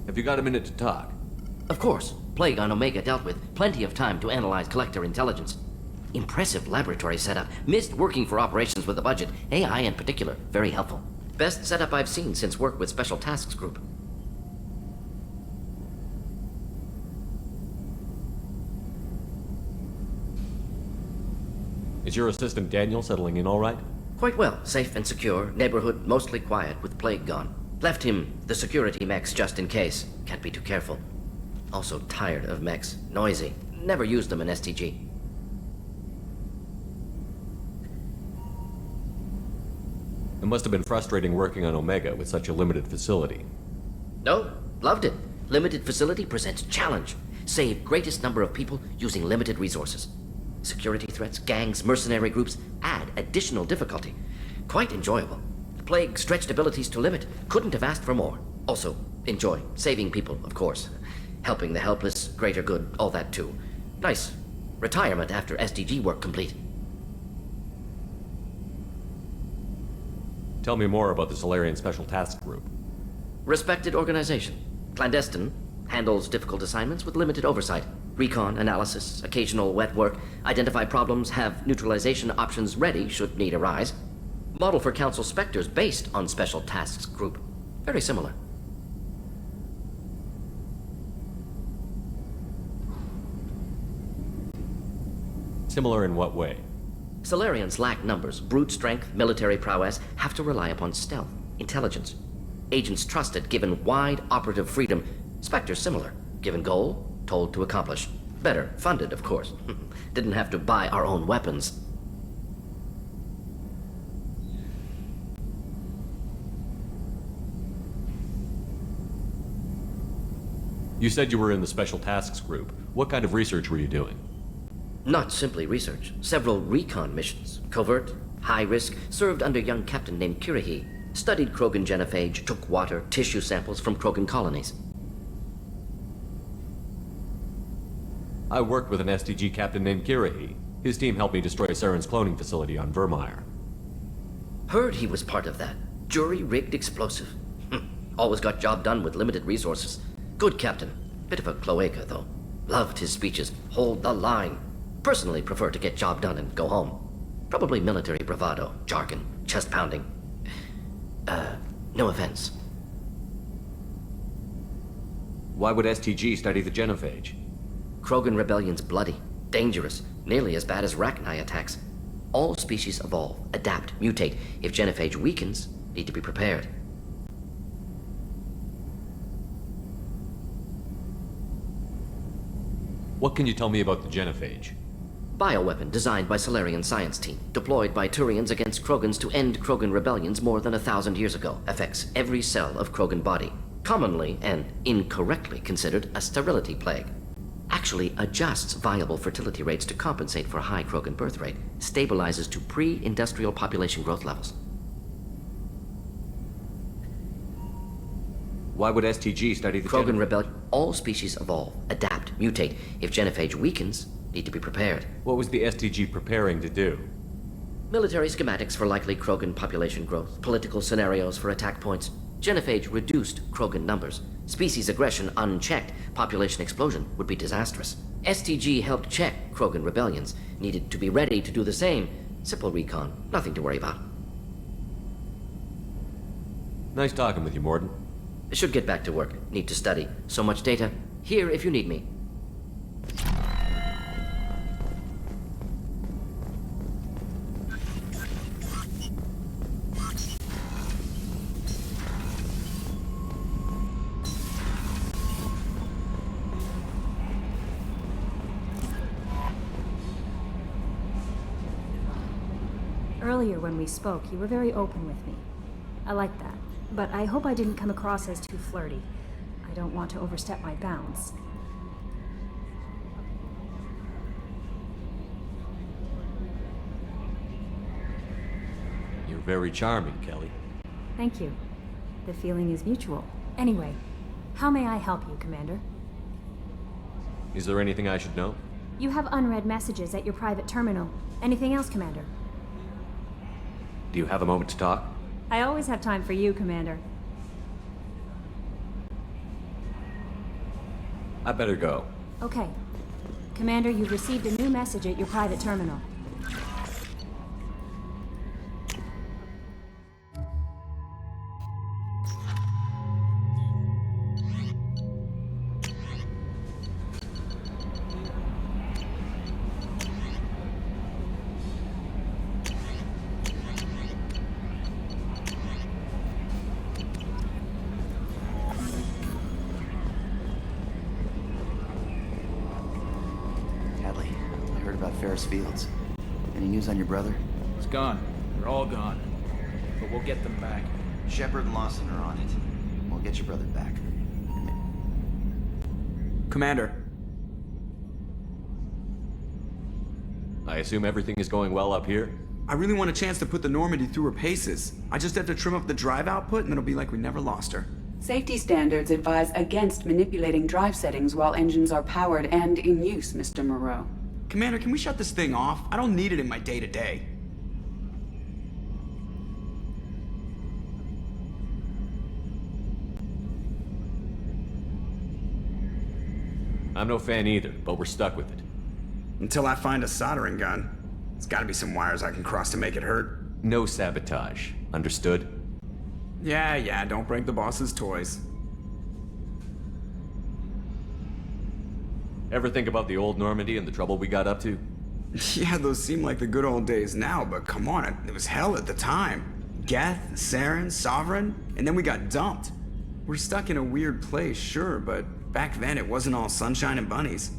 Have you got a minute to talk? Of course. Plague on Omega dealt with. Plenty of time to analyze Collector intelligence. Impressive laboratory setup. Missed working for operations with a budget. AI in particular. Very helpful. Best setup I've seen since work with Special Tasks Group. Is your assistant Daniel settling in all right? Quite well. Safe and secure. Neighborhood mostly quiet with Plague gone. Left him the security mechs just in case. Can't be too careful. Also tired of mechs. Noisy. Never used them in STG. It must have been frustrating working on Omega with such a limited facility. No, loved it. Limited facility presents challenge. Save greatest number of people using limited resources. Security threats, gangs, mercenary groups add additional difficulty. Quite enjoyable. Plague stretched abilities to limit. Couldn't have asked for more. Also, enjoy saving people, of course. Helping the helpless, greater good, all that too. Nice retirement after SDG work complete. Tell me more about the Solarian Special Task Group. Respected organization. Clandestine. Handles difficult assignments with limited oversight. Recon, analysis, occasional wet work. Identify problems, have neutralization options ready should need arise. Model for Council Spectres based on Special Tasks Group. Very similar. Similar in what way? Solarians lack numbers, brute strength, military prowess, have to rely upon stealth, intelligence. Agents trusted, given wide operative freedom. Spectres similar, given goal, told to accomplish. Better, funded, of course. Didn't have to buy our own weapons. You said you were in the Special Tasks Group. What kind of research were you doing? Not simply research. Several recon missions. Covert, high risk, served under a young captain named Kirahi. Studied Krogan genophage, took water, tissue samples from Krogan colonies. I worked with an SDG captain named Kirahi. His team helped me destroy Saren's cloning facility on Vermeer. Heard he was part of that. Jury-rigged explosive. Always got job done with limited resources. Good captain. Bit of a cloaca, though. Loved his speeches. Hold the line. Personally prefer to get job done and go home. Probably military bravado, jargon, chest pounding. No offense. Why would STG study the genophage? Krogan rebellion's bloody, dangerous, nearly as bad as Rachni attacks. All species evolve, adapt, mutate. If genophage weakens, need to be prepared. What can you tell me about the genophage? Bioweapon designed by Solarian science team, deployed by Turians against Krogans to end Krogan rebellions more than 1,000 years ago. Affects every cell of Krogan body. Commonly and incorrectly considered a sterility plague. Actually adjusts viable fertility rates to compensate for a high Krogan birth rate. Stabilizes to pre-industrial population growth levels. Why would STG study the Krogan rebellion? All species evolve, adapt, mutate. If genophage weakens, need to be prepared. What was the STG preparing to do? Military schematics for likely Krogan population growth, political scenarios for attack points. Genophage reduced Krogan numbers. Species aggression unchecked, population explosion would be disastrous. STG helped check Krogan rebellions. Needed to be ready to do the same. Simple recon, nothing to worry about. Nice talking with you, Mordin. Should get back to work. Need to study. So much data. Here if you need me. Earlier when we spoke, you were very open with me. I like that. But I hope I didn't come across as too flirty. I don't want to overstep my bounds. You're very charming, Kelly. Thank you. The feeling is mutual. Anyway, how may I help you, Commander? Is there anything I should know? You have unread messages at your private terminal. Anything else, Commander? Do you have a moment to talk? I always have time for you, Commander. I better go. Okay. Commander, you've received a new message at your private terminal. Fields. Any news on your brother? He's gone. They're all gone. But we'll get them back. Shepard and Lawson are on it. We'll get your brother back. Commander. I assume everything is going well up here? I really want a chance to put the Normandy through her paces. I just have to trim up the drive output and it'll be like we never lost her. Safety standards advise against manipulating drive settings while engines are powered and in use, Mr. Moreau. Commander, can we shut this thing off? I don't need it in my day-to-day. I'm no fan either, but we're stuck with it. Until I find a soldering gun. There's gotta be some wires I can cross to make it hurt. No sabotage. Understood? Yeah, don't break the boss's toys. Ever think about the old Normandy and the trouble we got up to? Yeah, those seem like the good old days now, but come on, it was hell at the time. Geth, Saren, Sovereign, and then we got dumped. We're stuck in a weird place, sure, but back then it wasn't all sunshine and bunnies.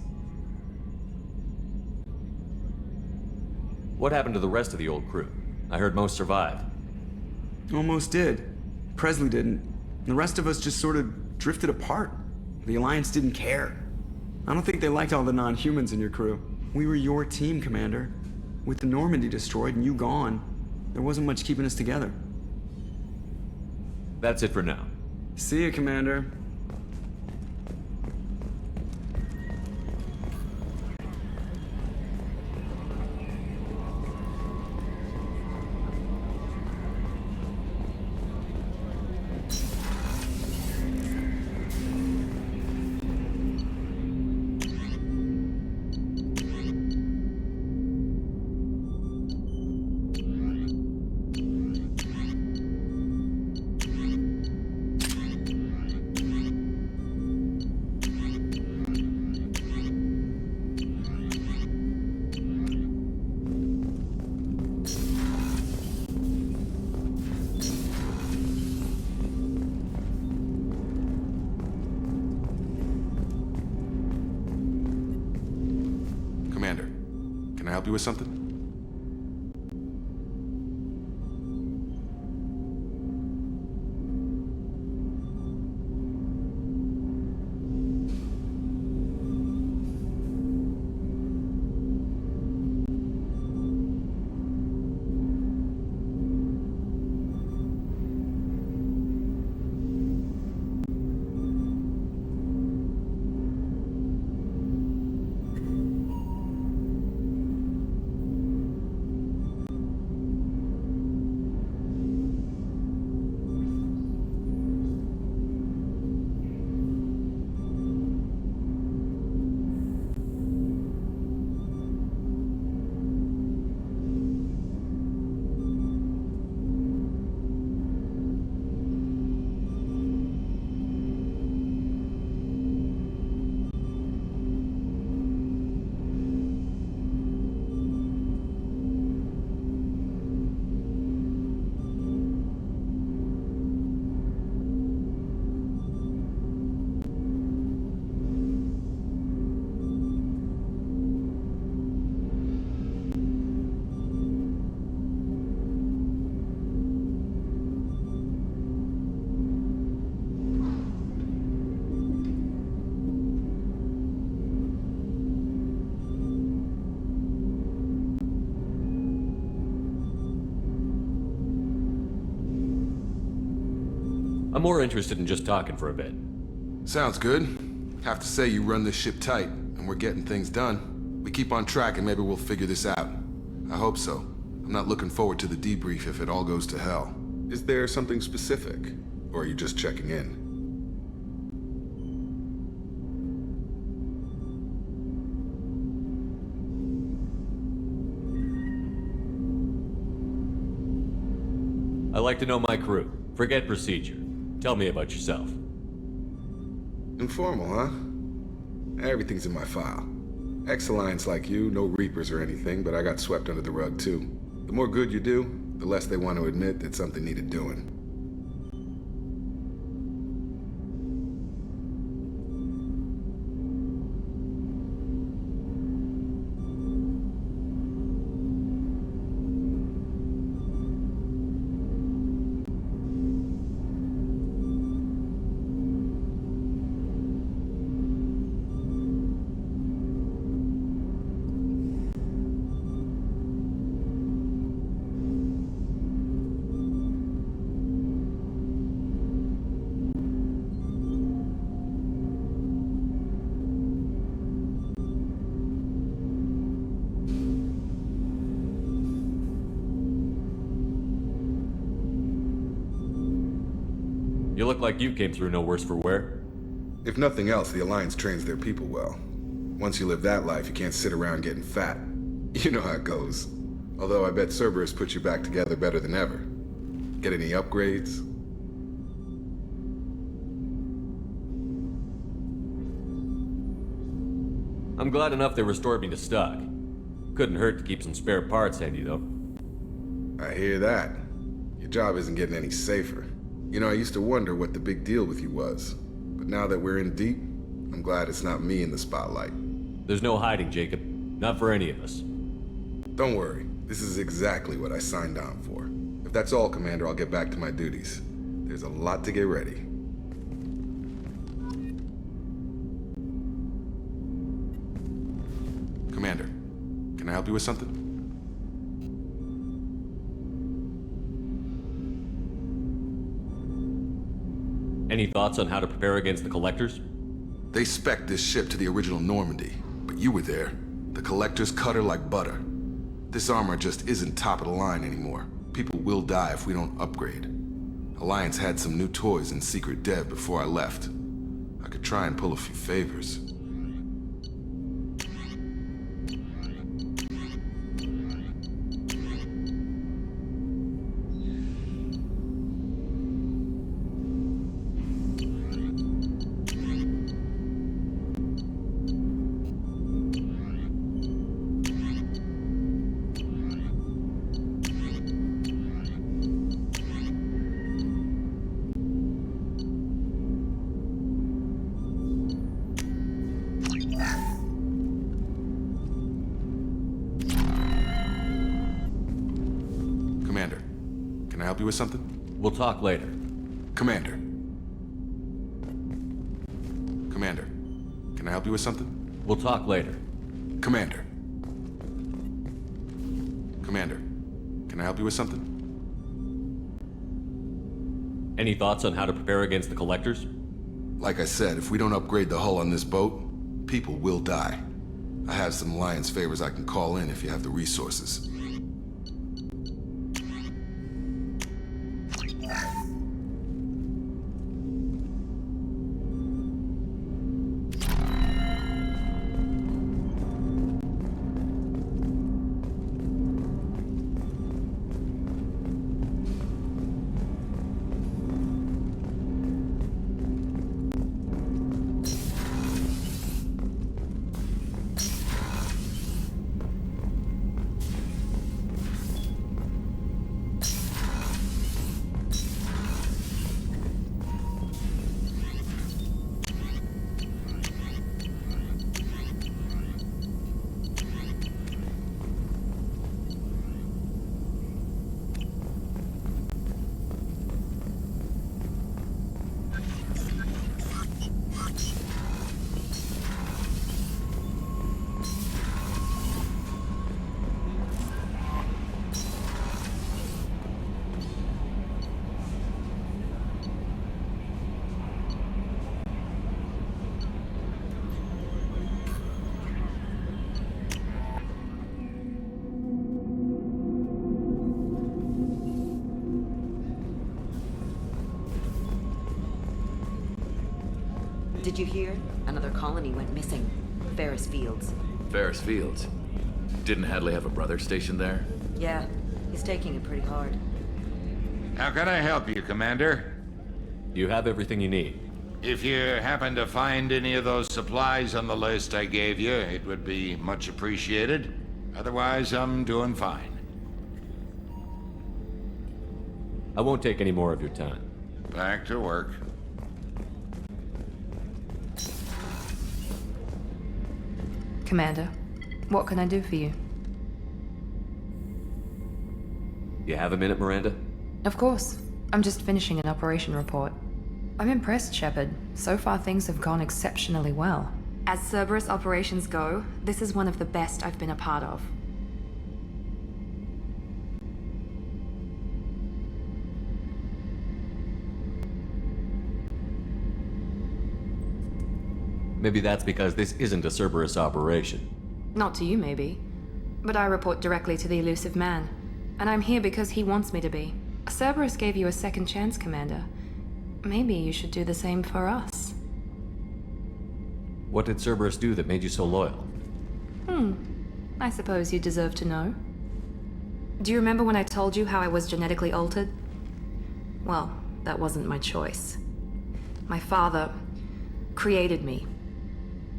What happened to the rest of the old crew? I heard most survived. Almost did. Presley didn't. The rest of us just sort of drifted apart. The Alliance didn't care. I don't think they liked all the non-humans in your crew. We were your team, Commander. With the Normandy destroyed and you gone, there wasn't much keeping us together. That's it for now. See you, Commander. Commander, can I help you with something? I'm more interested in just talking for a bit. Sounds good. Have to say you run this ship tight, and we're getting things done. We keep on track and maybe we'll figure this out. I hope so. I'm not looking forward to the debrief if it all goes to hell. Is there something specific? Or are you just checking in? I like to know my crew. Forget procedure. Tell me about yourself. Informal, huh? Everything's in my file. Ex-Alliance like you, no Reapers or anything, but I got swept under the rug too. The more good you do, the less they want to admit that something needed doing. look like you came through no worse for wear. If nothing else, the Alliance trains their people well. Once you live that life, you can't sit around getting fat. You know how it goes. Although I bet Cerberus put you back together better than ever. Get any upgrades? I'm glad enough they restored me to stock. Couldn't hurt to keep some spare parts handy, though. I hear that. Your job isn't getting any safer. You know, I used to wonder what the big deal with you was. But now that we're in deep, I'm glad it's not me in the spotlight. There's no hiding, Jacob. Not for any of us. Don't worry. This is exactly what I signed on for. If that's all, Commander, I'll get back to my duties. There's a lot to get ready. Commander, can I help you with something? Any thoughts on how to prepare against the Collectors? They spec'd this ship to the original Normandy, but you were there. The Collectors cut her like butter. This armor just isn't top of the line anymore. People will die if we don't upgrade. Alliance had some new toys in secret dev before I left. I could try and pull a few favors. Commander, can I help you with something? We'll talk later. Commander. Commander, can I help you with something? We'll talk later. Commander. Commander, can I help you with something? Any thoughts on how to prepare against the Collectors? Like I said, if we don't upgrade the hull on this boat, people will die. I have some Alliance favors I can call in if you have the resources. Did you hear? Another colony went missing. Ferris Fields. Ferris Fields? Didn't Hadley have a brother stationed there? Yeah, he's taking it pretty hard. How can I help you, Commander? You have everything you need. If you happen to find any of those supplies on the list I gave you, it would be much appreciated. Otherwise, I'm doing fine. I won't take any more of your time. Back to work. Commander, what can I do for you? You have a minute, Miranda? Of course. I'm just finishing an operation report. I'm impressed, Shepard. So far things have gone exceptionally well. As Cerberus operations go, this is one of the best I've been a part of. Maybe that's because this isn't a Cerberus operation. Not to you, maybe. But I report directly to the Elusive Man. And I'm here because he wants me to be. Cerberus gave you a second chance, Commander. Maybe you should do the same for us. What did Cerberus do that made you so loyal? I suppose you deserve to know. Do you remember when I told you how I was genetically altered? Well, that wasn't my choice. My father created me.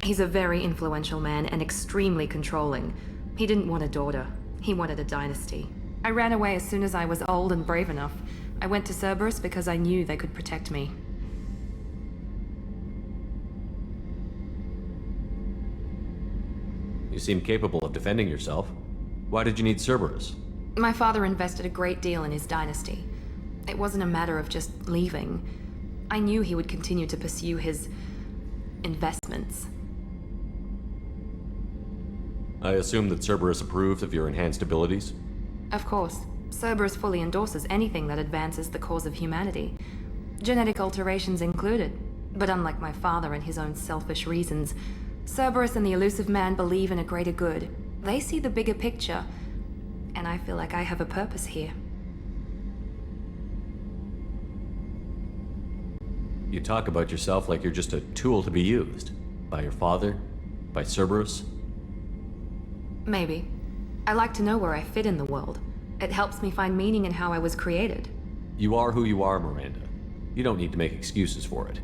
He's a very influential man and extremely controlling. He didn't want a daughter. He wanted a dynasty. I ran away as soon as I was old and brave enough. I went to Cerberus because I knew they could protect me. You seem capable of defending yourself. Why did you need Cerberus? My father invested a great deal in his dynasty. It wasn't a matter of just leaving. I knew he would continue to pursue his investments. I assume that Cerberus approved of your enhanced abilities? Of course, Cerberus fully endorses anything that advances the cause of humanity. Genetic alterations included. But unlike my father and his own selfish reasons, Cerberus and the Elusive Man believe in a greater good. They see the bigger picture, and I feel like I have a purpose here. You talk about yourself like you're just a tool to be used. By your father? By Cerberus? Maybe. I like to know where I fit in the world. It helps me find meaning in how I was created. You are who you are, Miranda. You don't need to make excuses for it.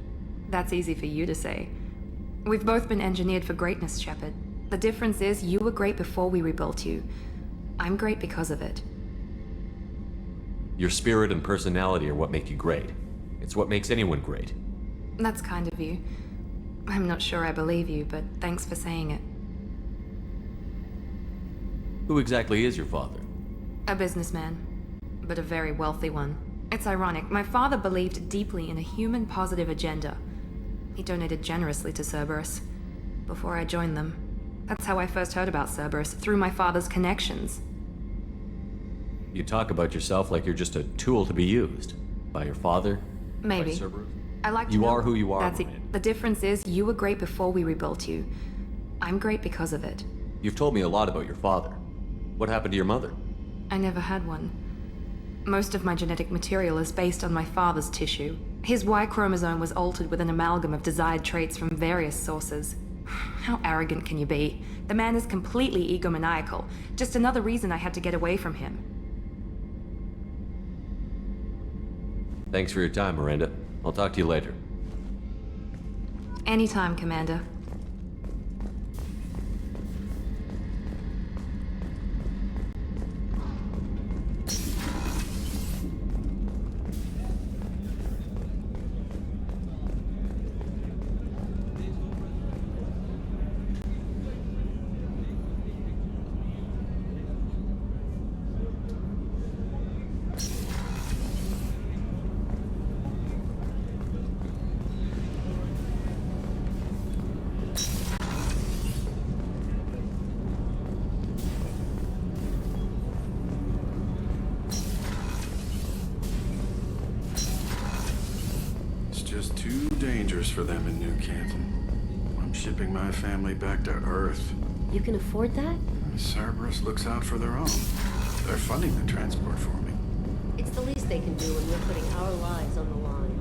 That's easy for you to say. We've both been engineered for greatness, Shepard. The difference is you were great before we rebuilt you. I'm great because of it. Your spirit and personality are what make you great. It's what makes anyone great. That's kind of you. I'm not sure I believe you, but thanks for saying it. Who exactly is your father? A businessman, but a very wealthy one. It's ironic, my father believed deeply in a human-positive agenda. He donated generously to Cerberus before I joined them. That's how I first heard about Cerberus, through my father's connections. You talk about yourself like you're just a tool to be used. By your father? Maybe. By Cerberus? I like to You know- are who you are, That's it. Miranda. The difference is you were great before we rebuilt you. I'm great because of it. You've told me a lot about your father. What happened to your mother? I never had one. Most of my genetic material is based on my father's tissue. His Y chromosome was altered with an amalgam of desired traits from various sources. How arrogant can you be? The man is completely egomaniacal. Just another reason I had to get away from him. Thanks for your time, Miranda. I'll talk to you later. Anytime, Commander. It's just too dangerous for them in New Canton. I'm shipping my family back to Earth. You can afford that? Cerberus looks out for their own. They're funding the transport for me. It's the least they can do when we're putting our lives on the line.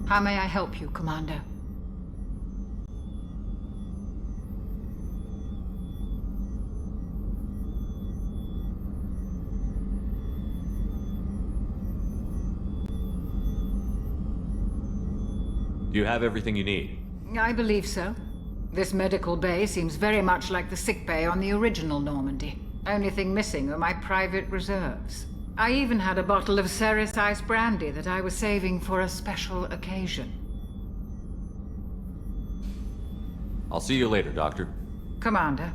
How may I help you, Commander? Do you have everything you need? I believe so. This medical bay seems very much like the sick bay on the original Normandy. Only thing missing are my private reserves. I even had a bottle of Ceres Ice brandy that I was saving for a special occasion. I'll see you later, Doctor. Commander.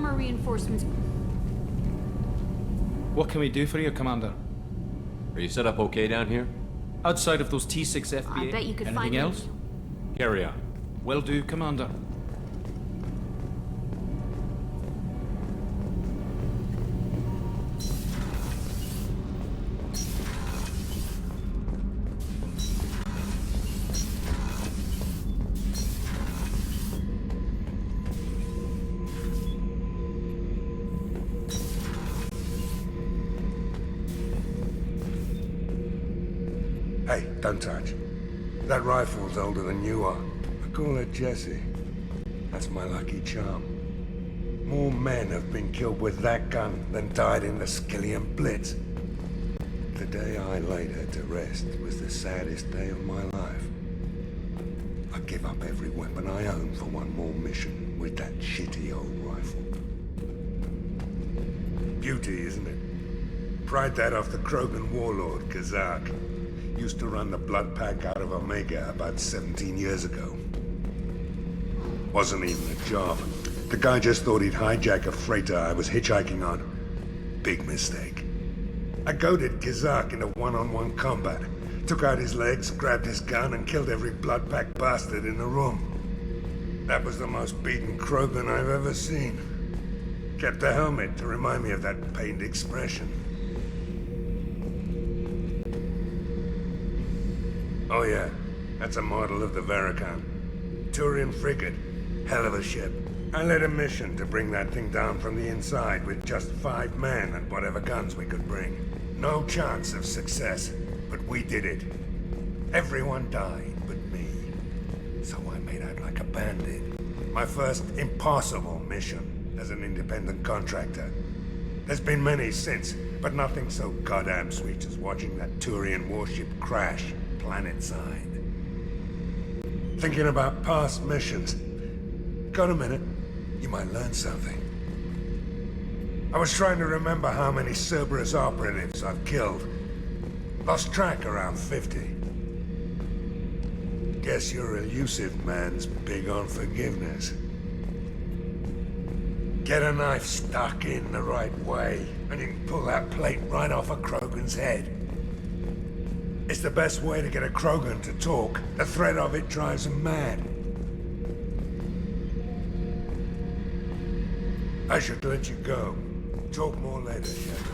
armor reinforcements. What can we do for you, Commander? Are you set up okay down here? Outside of those T6 FBA, I bet you could anything find else? me. Carry on. Will do, Commander. Hey, don't touch. That rifle's older than you are. I call her Jessie. That's my lucky charm. More men have been killed with that gun than died in the Skillian Blitz. The day I laid her to rest was the saddest day of my life. I give up every weapon I own for one more mission with that shitty old rifle. Beauty, isn't it? Pried that off the Krogan warlord, Kazak. Used to run the Blood Pack out of Omega about 17 years ago. Wasn't even a job. The guy just thought he'd hijack a freighter I was hitchhiking on. Big mistake. I goaded Kazak into one-on-one combat. Took out his legs, grabbed his gun, and killed every Blood Pack bastard in the room. That was the most beaten Krogan I've ever seen. Kept a helmet to remind me of that pained expression. Oh yeah, that's a model of the Verikan. Turian frigate. Hell of a ship. I led a mission to bring that thing down from the inside with just 5 men and whatever guns we could bring. No chance of success, but we did it. Everyone died but me. So I made out like a bandit. My first impossible mission as an independent contractor. There's been many since, but nothing so goddamn sweet as watching that Turian warship crash planet-side. Thinking about past missions. Got a minute? You might learn something. I was trying to remember how many Cerberus operatives I've killed. Lost track around 50. Guess your elusive man's big on forgiveness. Get a knife stuck in the right way, and you can pull that plate right off a Krogan's head. It's the best way to get a Krogan to talk. The threat of it drives him mad. I should let you go. Talk more later, Shepard.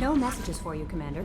No messages for you, Commander.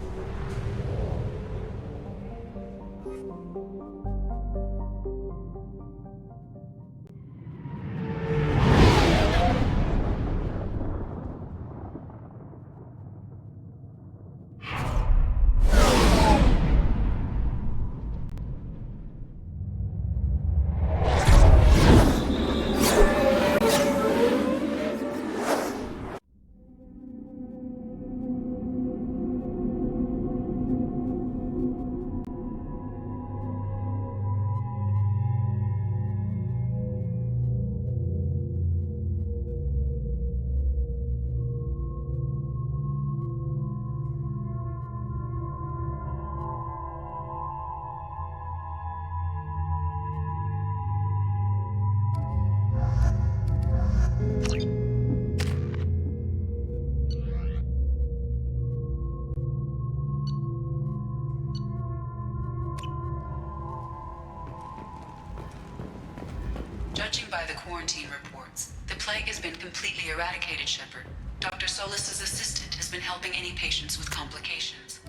Judging by the quarantine reports, the plague has been completely eradicated, Shepard. Dr. Solis's assistant has been helping any patients with complications.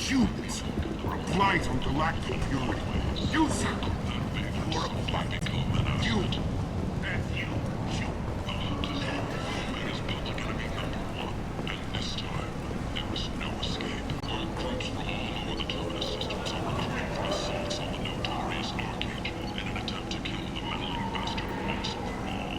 Humans are a blight on galactic purity. You circle them for a blight. You and you. Omega's public enemy #1, and this time, there is no escape. Our groups from all over the Terminus systems are recruiting for assaults on the notorious Archangel in an attempt to kill the meddling bastard once and for all.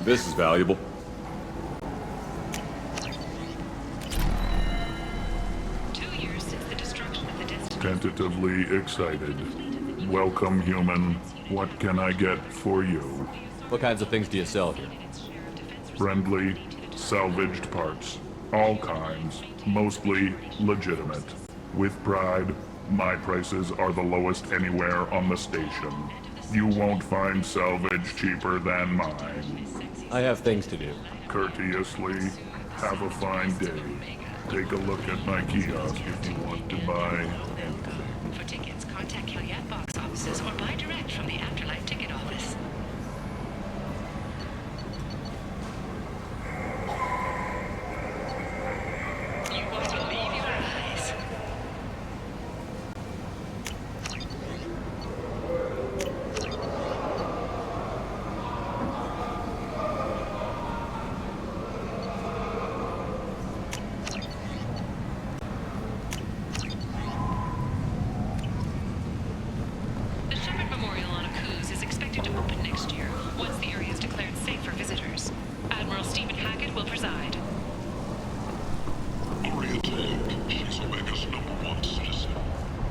This is valuable. Tentatively excited. Welcome, human. What can I get for you? What kinds of things do you sell here? Friendly, salvaged parts. All kinds. Mostly legitimate. With pride, my prices are the lowest anywhere on the station. You won't find salvage cheaper than mine. I have things to do. Courteously, Have a fine day. Take a look at my kiosk if you want to buy anything. For tickets, contact Killiat box offices or buy direct from the Afterlife ticket office. You won't believe your eyes. The Shepard Memorial on Akuz is expected to open next year, once the area is declared safe for visitors. Admiral Stephen Hackett will preside. Aria Tag, she's Omega's #1 citizen.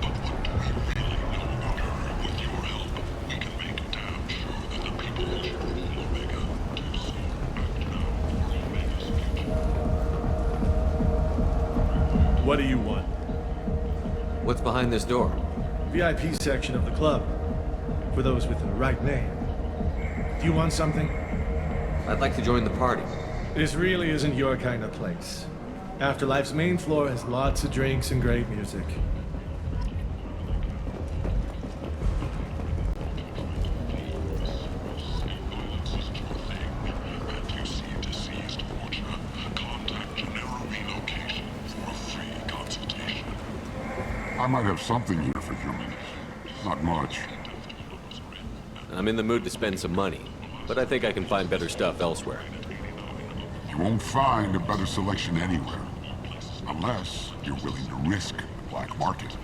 But what do we really know about her? With your help, we can make damn sure that the people who rule Omega do so act now for Omega's future. What do you want? What's behind this door? VIP section of the club. For those with the right name. Do you want something? I'd like to join the party. This really isn't your kind of place. Afterlife's main floor has lots of drinks and great music. I might have something here for humans. Not much. I'm in the mood to spend some money, but I think I can find better stuff elsewhere. You won't find a better selection anywhere. Unless you're willing to risk the black market.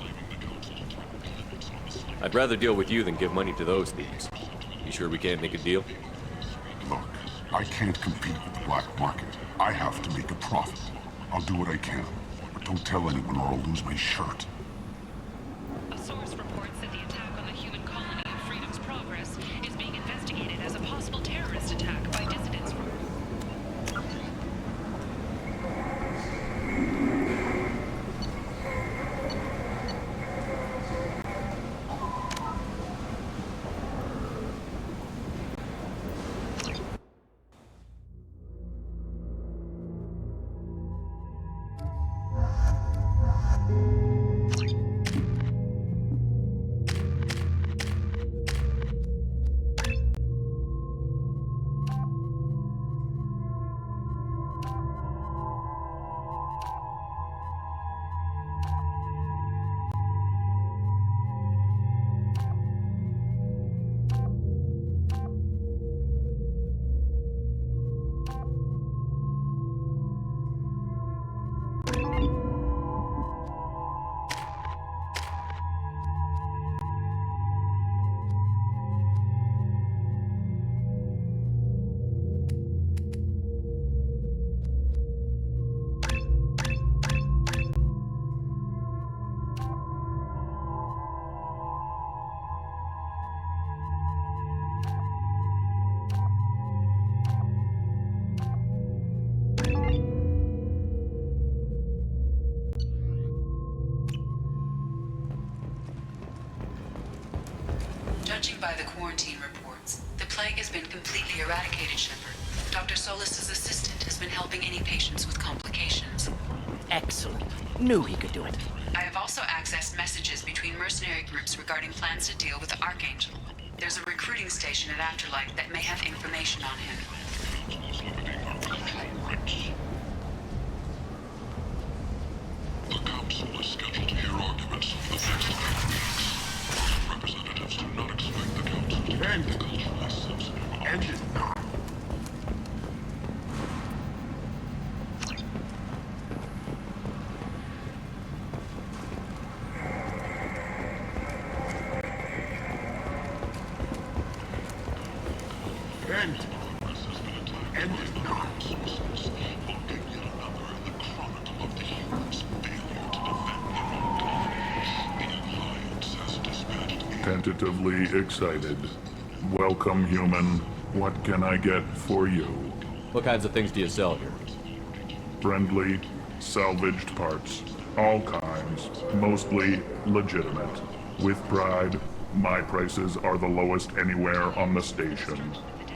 I'd rather deal with you than give money to those thieves. You sure we can't make a deal? Look, I can't compete with the black market. I have to make a profit. I'll do what I can, but don't tell anyone or I'll lose my shirt. A source reports that the attack on the human colony of Freedom's Progress is being investigated as a possible terrorist attack by dissidents from... Judging by the quarantine reports, the plague has been completely eradicated, Shepard. Dr. Solis's assistant has been helping any patients with complications. Excellent. Knew he could do it. I have also accessed messages between mercenary groups regarding plans to deal with the Archangel. There's a recruiting station at Afterlife that may have information on him. The Council is scheduled to hear arguments for the next 5 weeks. Most representatives do not expect the Council to be culturally sensitive. End it now. End it now. Tentatively excited. Welcome, human. What can I get for you? What kinds of things do you sell here? Friendly, salvaged parts. All kinds. Mostly legitimate. With pride, my prices are the lowest anywhere on the station.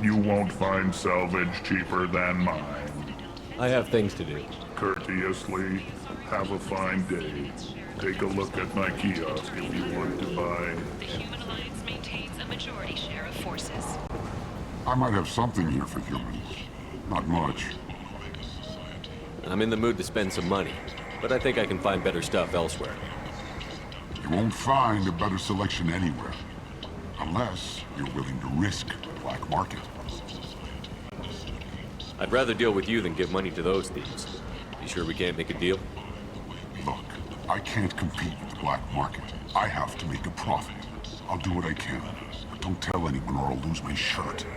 You won't find salvage cheaper than mine. I have things to do. Courteously, have a fine day. Take a look at my kiosk if you want to buy. The Human Alliance maintains a majority share of forces. I might have something here for humans. Not much. I'm in the mood to spend some money, but I think I can find better stuff elsewhere. You won't find a better selection anywhere. Unless you're willing to risk the black market. I'd rather deal with you than give money to those thieves. You sure we can't make a deal? Look, I can't compete with the black market. I have to make a profit. I'll do what I can, but don't tell anyone or I'll lose my shirt.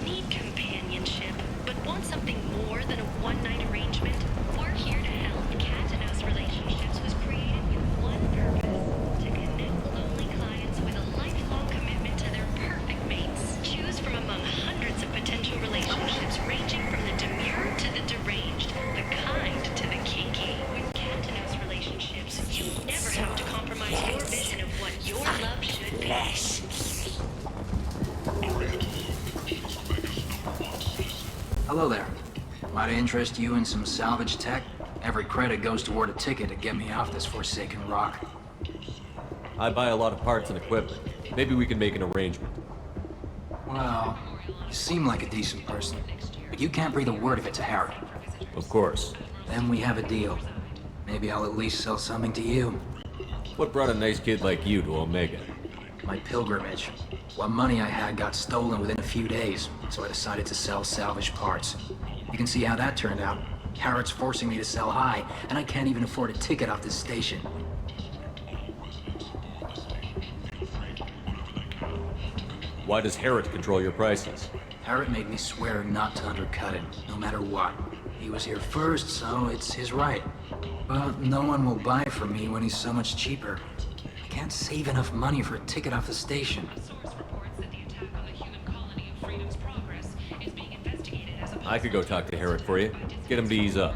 Need companionship, but want something more than a one-night arrangement? We're here to help. Cat and Mouse Relationships was created with one purpose: to connect lonely clients with a lifelong commitment to their perfect mates. Choose from among hundreds of potential relationships ranging from the demure to the deranged, the kind to the kinky. With Cat and Mouse Relationships, you never have to compromise your vision of what your love should be. Hello there. Might I interest you in some salvage tech? Every credit goes toward a ticket to get me off this forsaken rock. I buy a lot of parts and equipment. Maybe we can make an arrangement. Well, you seem like a decent person, but you can't breathe a word of it to Harry. Of course. Then we have a deal. Maybe I'll at least sell something to you. What brought a nice kid like you to Omega? My pilgrimage. What money I had got stolen within a few days, so I decided to sell salvaged parts. You can see how that turned out. Harrod's forcing me to sell high, and I can't even afford a ticket off this station. Why does Harrod control your prices? Harrod made me swear not to undercut him, no matter what. He was here first, so it's his right. But no one will buy from me when he's so much cheaper. I can't save enough money for a ticket off the station. I could go talk to Harrod for you. Get him to ease up.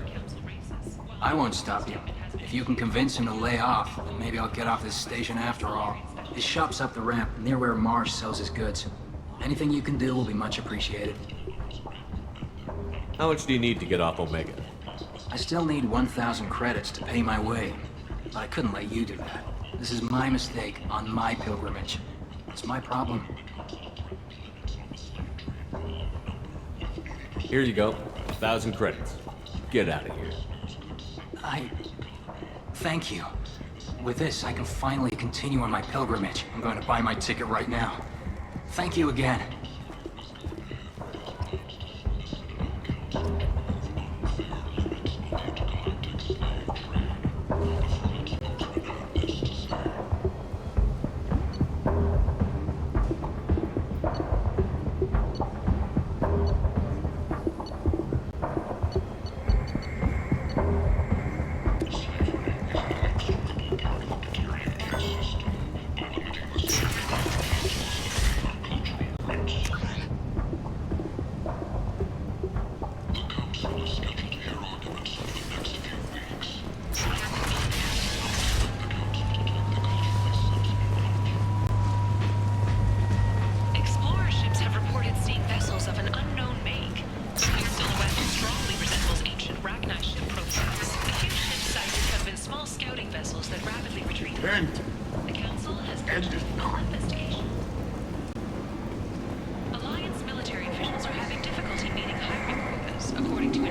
I won't stop you. If you can convince him to lay off, then maybe I'll get off this station after all. His shop's up the ramp, near where Marsh sells his goods. Anything you can do will be much appreciated. How much do you need to get off Omega? I still need 1,000 credits to pay my way, but I couldn't let you do that. This is my mistake on my pilgrimage. It's my problem. Here you go. 1,000 credits. Get out of here. Thank you. With this, I can finally continue on my pilgrimage. I'm going to buy my ticket right now. Thank you again.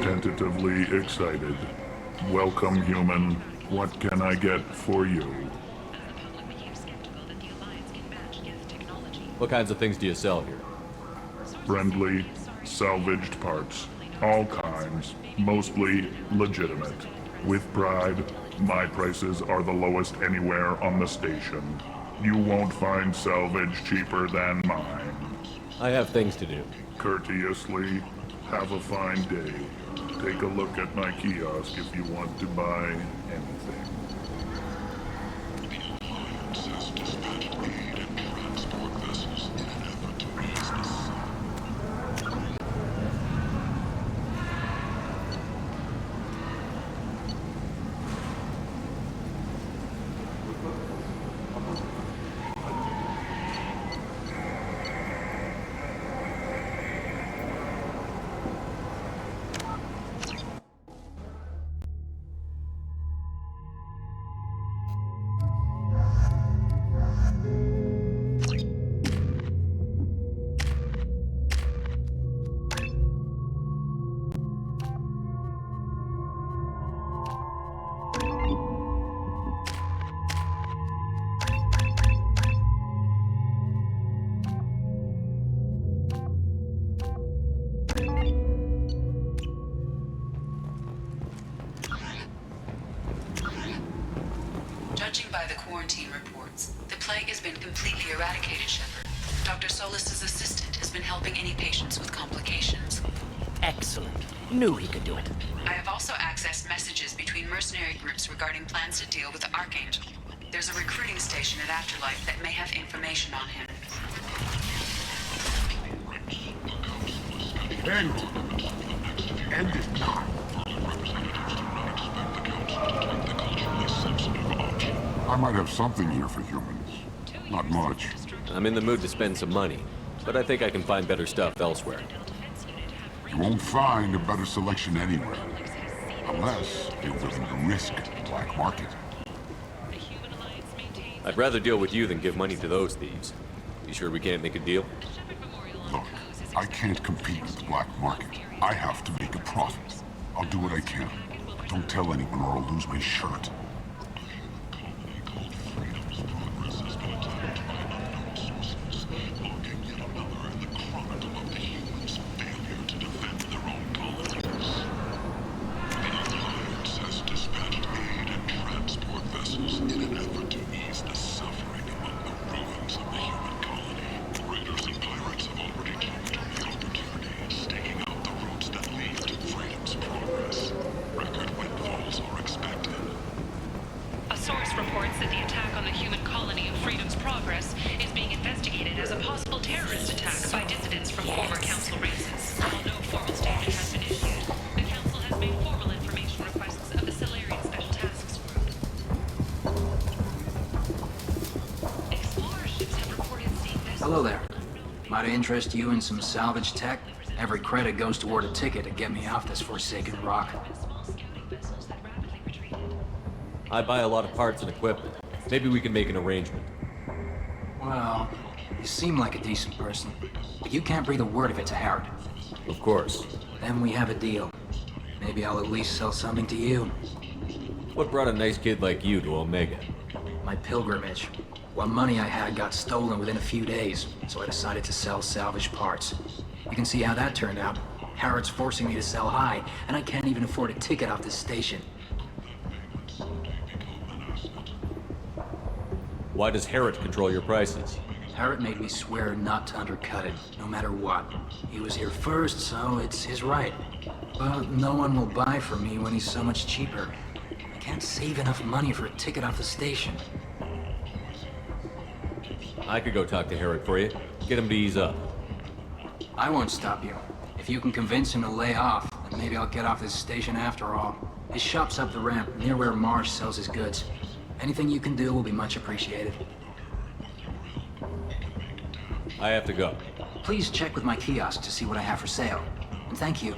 Tentatively excited. Welcome, human. What can I get for you? What kinds of things do you sell here? Friendly, salvaged parts. All kinds. Mostly legitimate. With pride, my prices are the lowest anywhere on the station. You won't find salvage cheaper than mine. I have things to do. Courteously, have a fine day. Take a look at my kiosk if you want to buy anything. quarantine reports. The plague has been completely eradicated, Shepard. Dr. Solis's assistant has been helping any patients with complications. Excellent. Knew he could do it. I have also accessed messages between mercenary groups regarding plans to deal with the Archangel. There's a recruiting station at Afterlife that may have information on him. End it not. I might have something here for humans. Not much. I'm in the mood to spend some money, but I think I can find better stuff elsewhere. You won't find a better selection anywhere. Unless you're willing to risk the black market. I'd rather deal with you than give money to those thieves. You sure we can't make a deal? Look, I can't compete with the black market. I have to make a profit. I'll do what I can. Don't tell anyone or I'll lose my shirt. Hello there. Might I interest you in some salvage tech? Every credit goes toward a ticket to get me off this forsaken rock. I buy a lot of parts and equipment. Maybe we can make an arrangement. Well, you seem like a decent person, but you can't breathe a word of it to Herod. Of course. Then we have a deal. Maybe I'll at least sell something to you. What brought a nice kid like you to Omega? My pilgrimage. What money I had got stolen within a few days, so I decided to sell salvage parts. You can see how that turned out. Harrod's forcing me to sell high, and I can't even afford a ticket off this station. Why does Herod control your prices? Herod made me swear not to undercut it, no matter what. He was here first, so it's his right. But no one will buy from me when he's so much cheaper. I can't save enough money for a ticket off the station. I could go talk to Herod for you. Get him to ease up. I won't stop you. If you can convince him to lay off, then maybe I'll get off this station after all. His shop's up the ramp, near where Marsh sells his goods. Anything you can do will be much appreciated. I have to go. Please check with my kiosk to see what I have for sale. And thank you.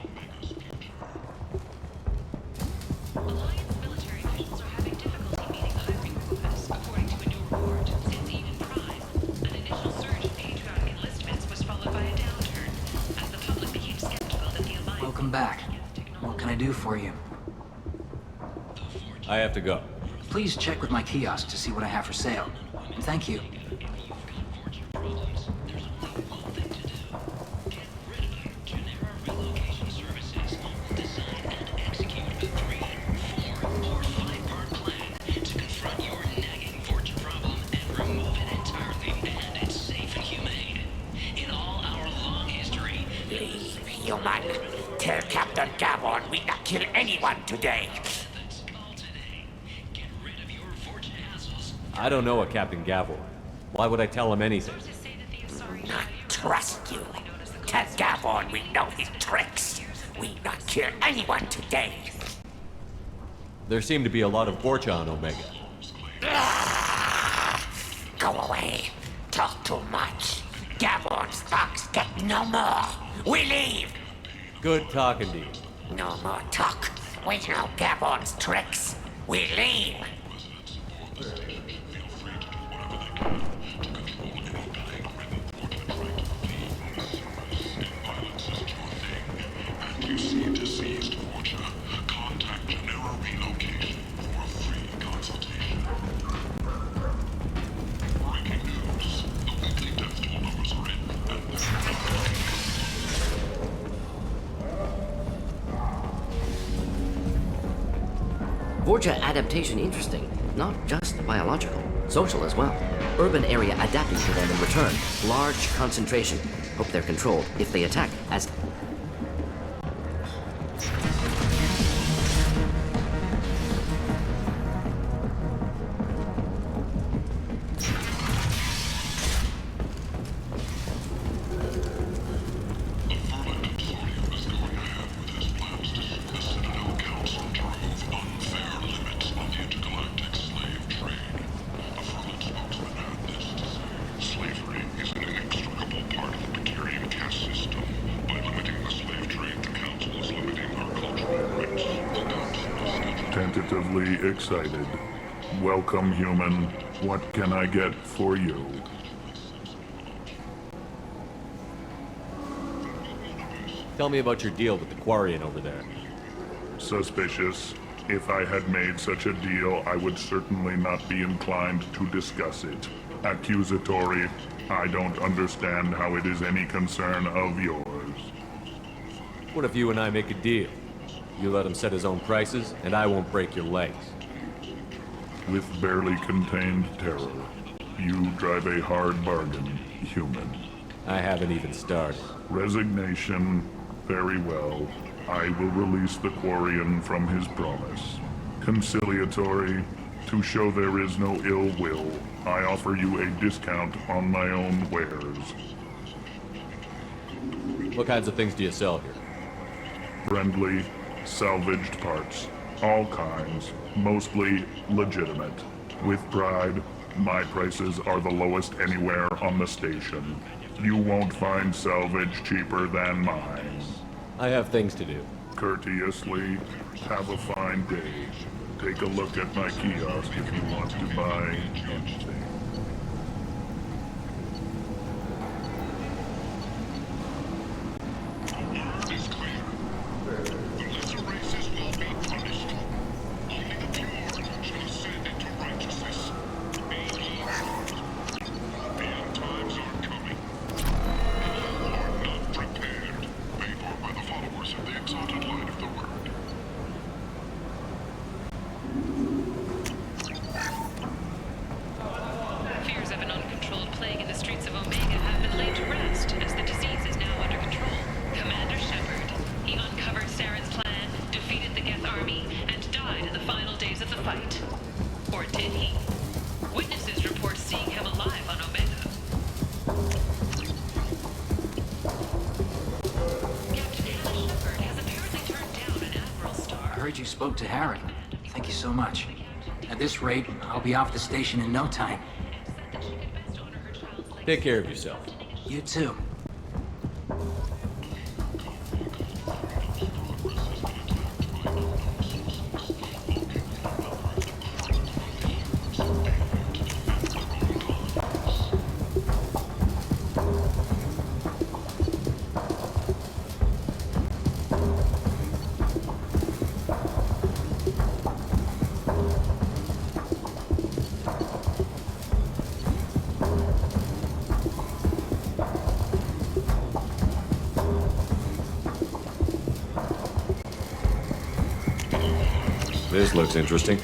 Welcome back. What can I do for you? I have to go. Please check with my kiosk to see what I have for sale. And thank you. Human, tell Captain Gavon we not kill anyone today. I don't know a Captain Gavor. Why would I tell him anything? Not trust you. Tell Gavon we know his tricks. We not kill anyone today. There seem to be a lot of Vorcha on Omega. Go away. Talk too much. Gavon's thugs get no more. We leave. Good talking to you. No more talk. We know Gavon's tricks. We leave. You see deceased Vorcha. Contact Genera Relocation for a free consultation. Breaking news. The weekly death toll numbers are in, and Vorcha adaptation interesting, not just biological. Social as well. Urban area adapting to them in return. Large concentration. Hope they're controlled if they attack as... Slavery is an inextricable part of the Precarian caste system. By limiting the slave trade, the Council is limiting our cultural rights. The Council is Tentatively excited. Welcome, human. What can I get for you? Tell me about your deal with the Quarian over there. Suspicious. If I had made such a deal, I would certainly not be inclined to discuss it. Accusatory. I don't understand how it is any concern of yours. What if you and I make a deal? You let him set his own prices, and I won't break your legs. With barely contained terror, you drive a hard bargain, human. I haven't even started. Resignation. Very well. I will release the Quarian from his promise. Conciliatory. To show there is no ill will, I offer you a discount on my own wares. What kinds of things do you sell here? Friendly, salvaged parts. All kinds. Mostly legitimate. With pride, my prices are the lowest anywhere on the station. You won't find salvage cheaper than mine. I have things to do. Courteously, have a fine day. Take a look at my kiosk if you want to buy anything. Fears of an uncontrolled plague in the streets of Omega have been laid to rest, as the disease is now under control. Commander Shepard, he uncovered Saren's plan, defeated the Geth army, and died in the final days of the fight. Or did he? Witnesses report seeing him alive on Omega. Captain Hannah Shepard has apparently turned down an Admiral Star. I heard you spoke to Harry. Thank you so much. At this rate, I'll be off the station in no time. Take care of yourself. You too. This looks interesting.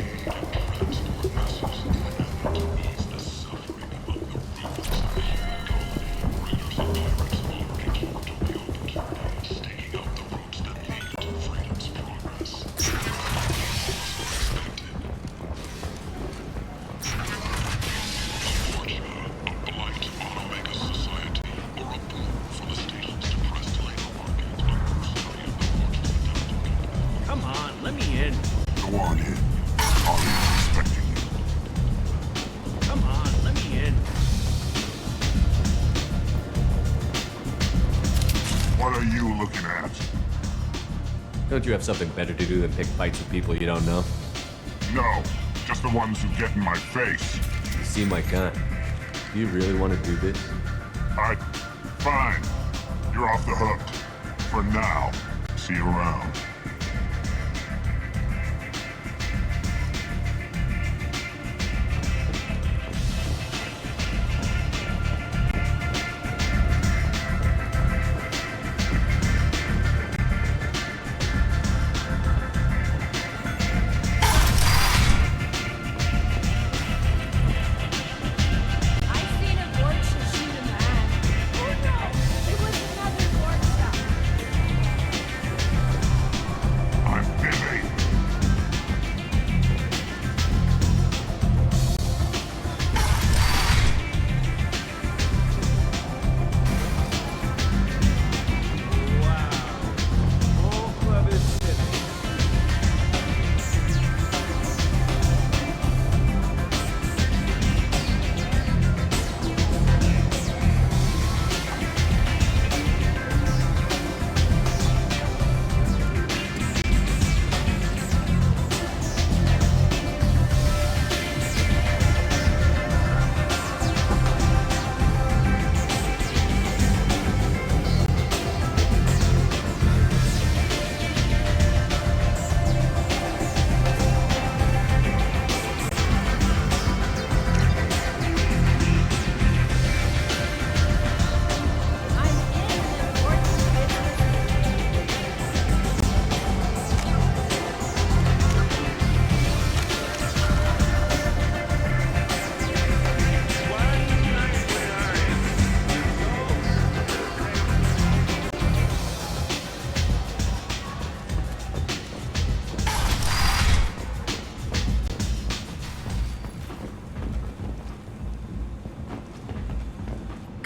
Come on, let me in. Go on in. I'm expecting you. Come on, let me in. What are you looking at? Don't you have something better to do than pick fights with people you don't know? No, just the ones who get in my face. You seem my kind. Do you really want to do this? Fine. You're off the hook. For now. See you around.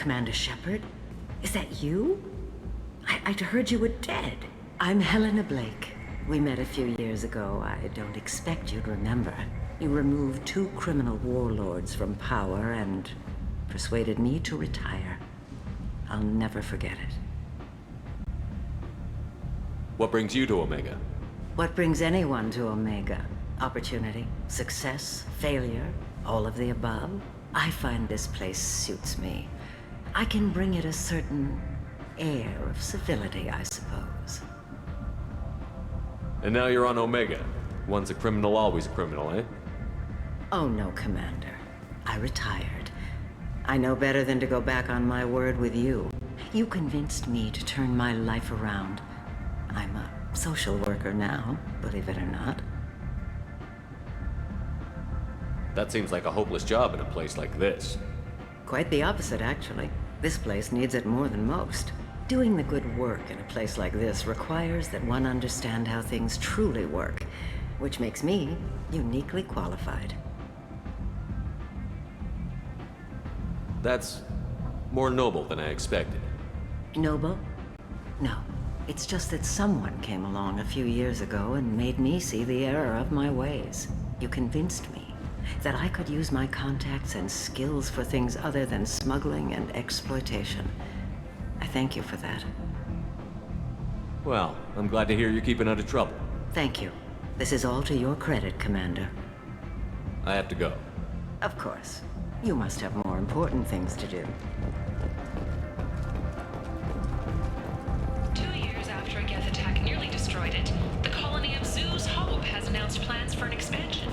Commander Shepard? Is that you? I'd heard you were dead. I'm Helena Blake. We met a few years ago. I don't expect you'd remember. You removed 2 criminal warlords from power and persuaded me to retire. I'll never forget it. What brings you to Omega? What brings anyone to Omega? Opportunity, success, failure, all of the above. I find this place suits me. I can bring it a certain air of civility, I suppose. And now you're on Omega. Once a criminal, always a criminal, eh? Oh no, Commander. I retired. I know better than to go back on my word with you. You convinced me to turn my life around. I'm a social worker now, believe it or not. That seems like a hopeless job in a place like this. Quite the opposite, actually. This place needs it more than most. Doing the good work in a place like this requires that one understand how things truly work, which makes me uniquely qualified. That's more noble than I expected. Noble? No. It's just that someone came along a few years ago and made me see the error of my ways. You convinced me that I could use my contacts and skills for things other than smuggling and exploitation. I thank you for that. Well, I'm glad to hear you're keeping out of trouble. Thank you. This is all to your credit, Commander. I have to go. Of course. You must have more important things to do. 2 years after a Geth attack nearly destroyed it, the colony of Zeus Hope has announced plans for an expansion.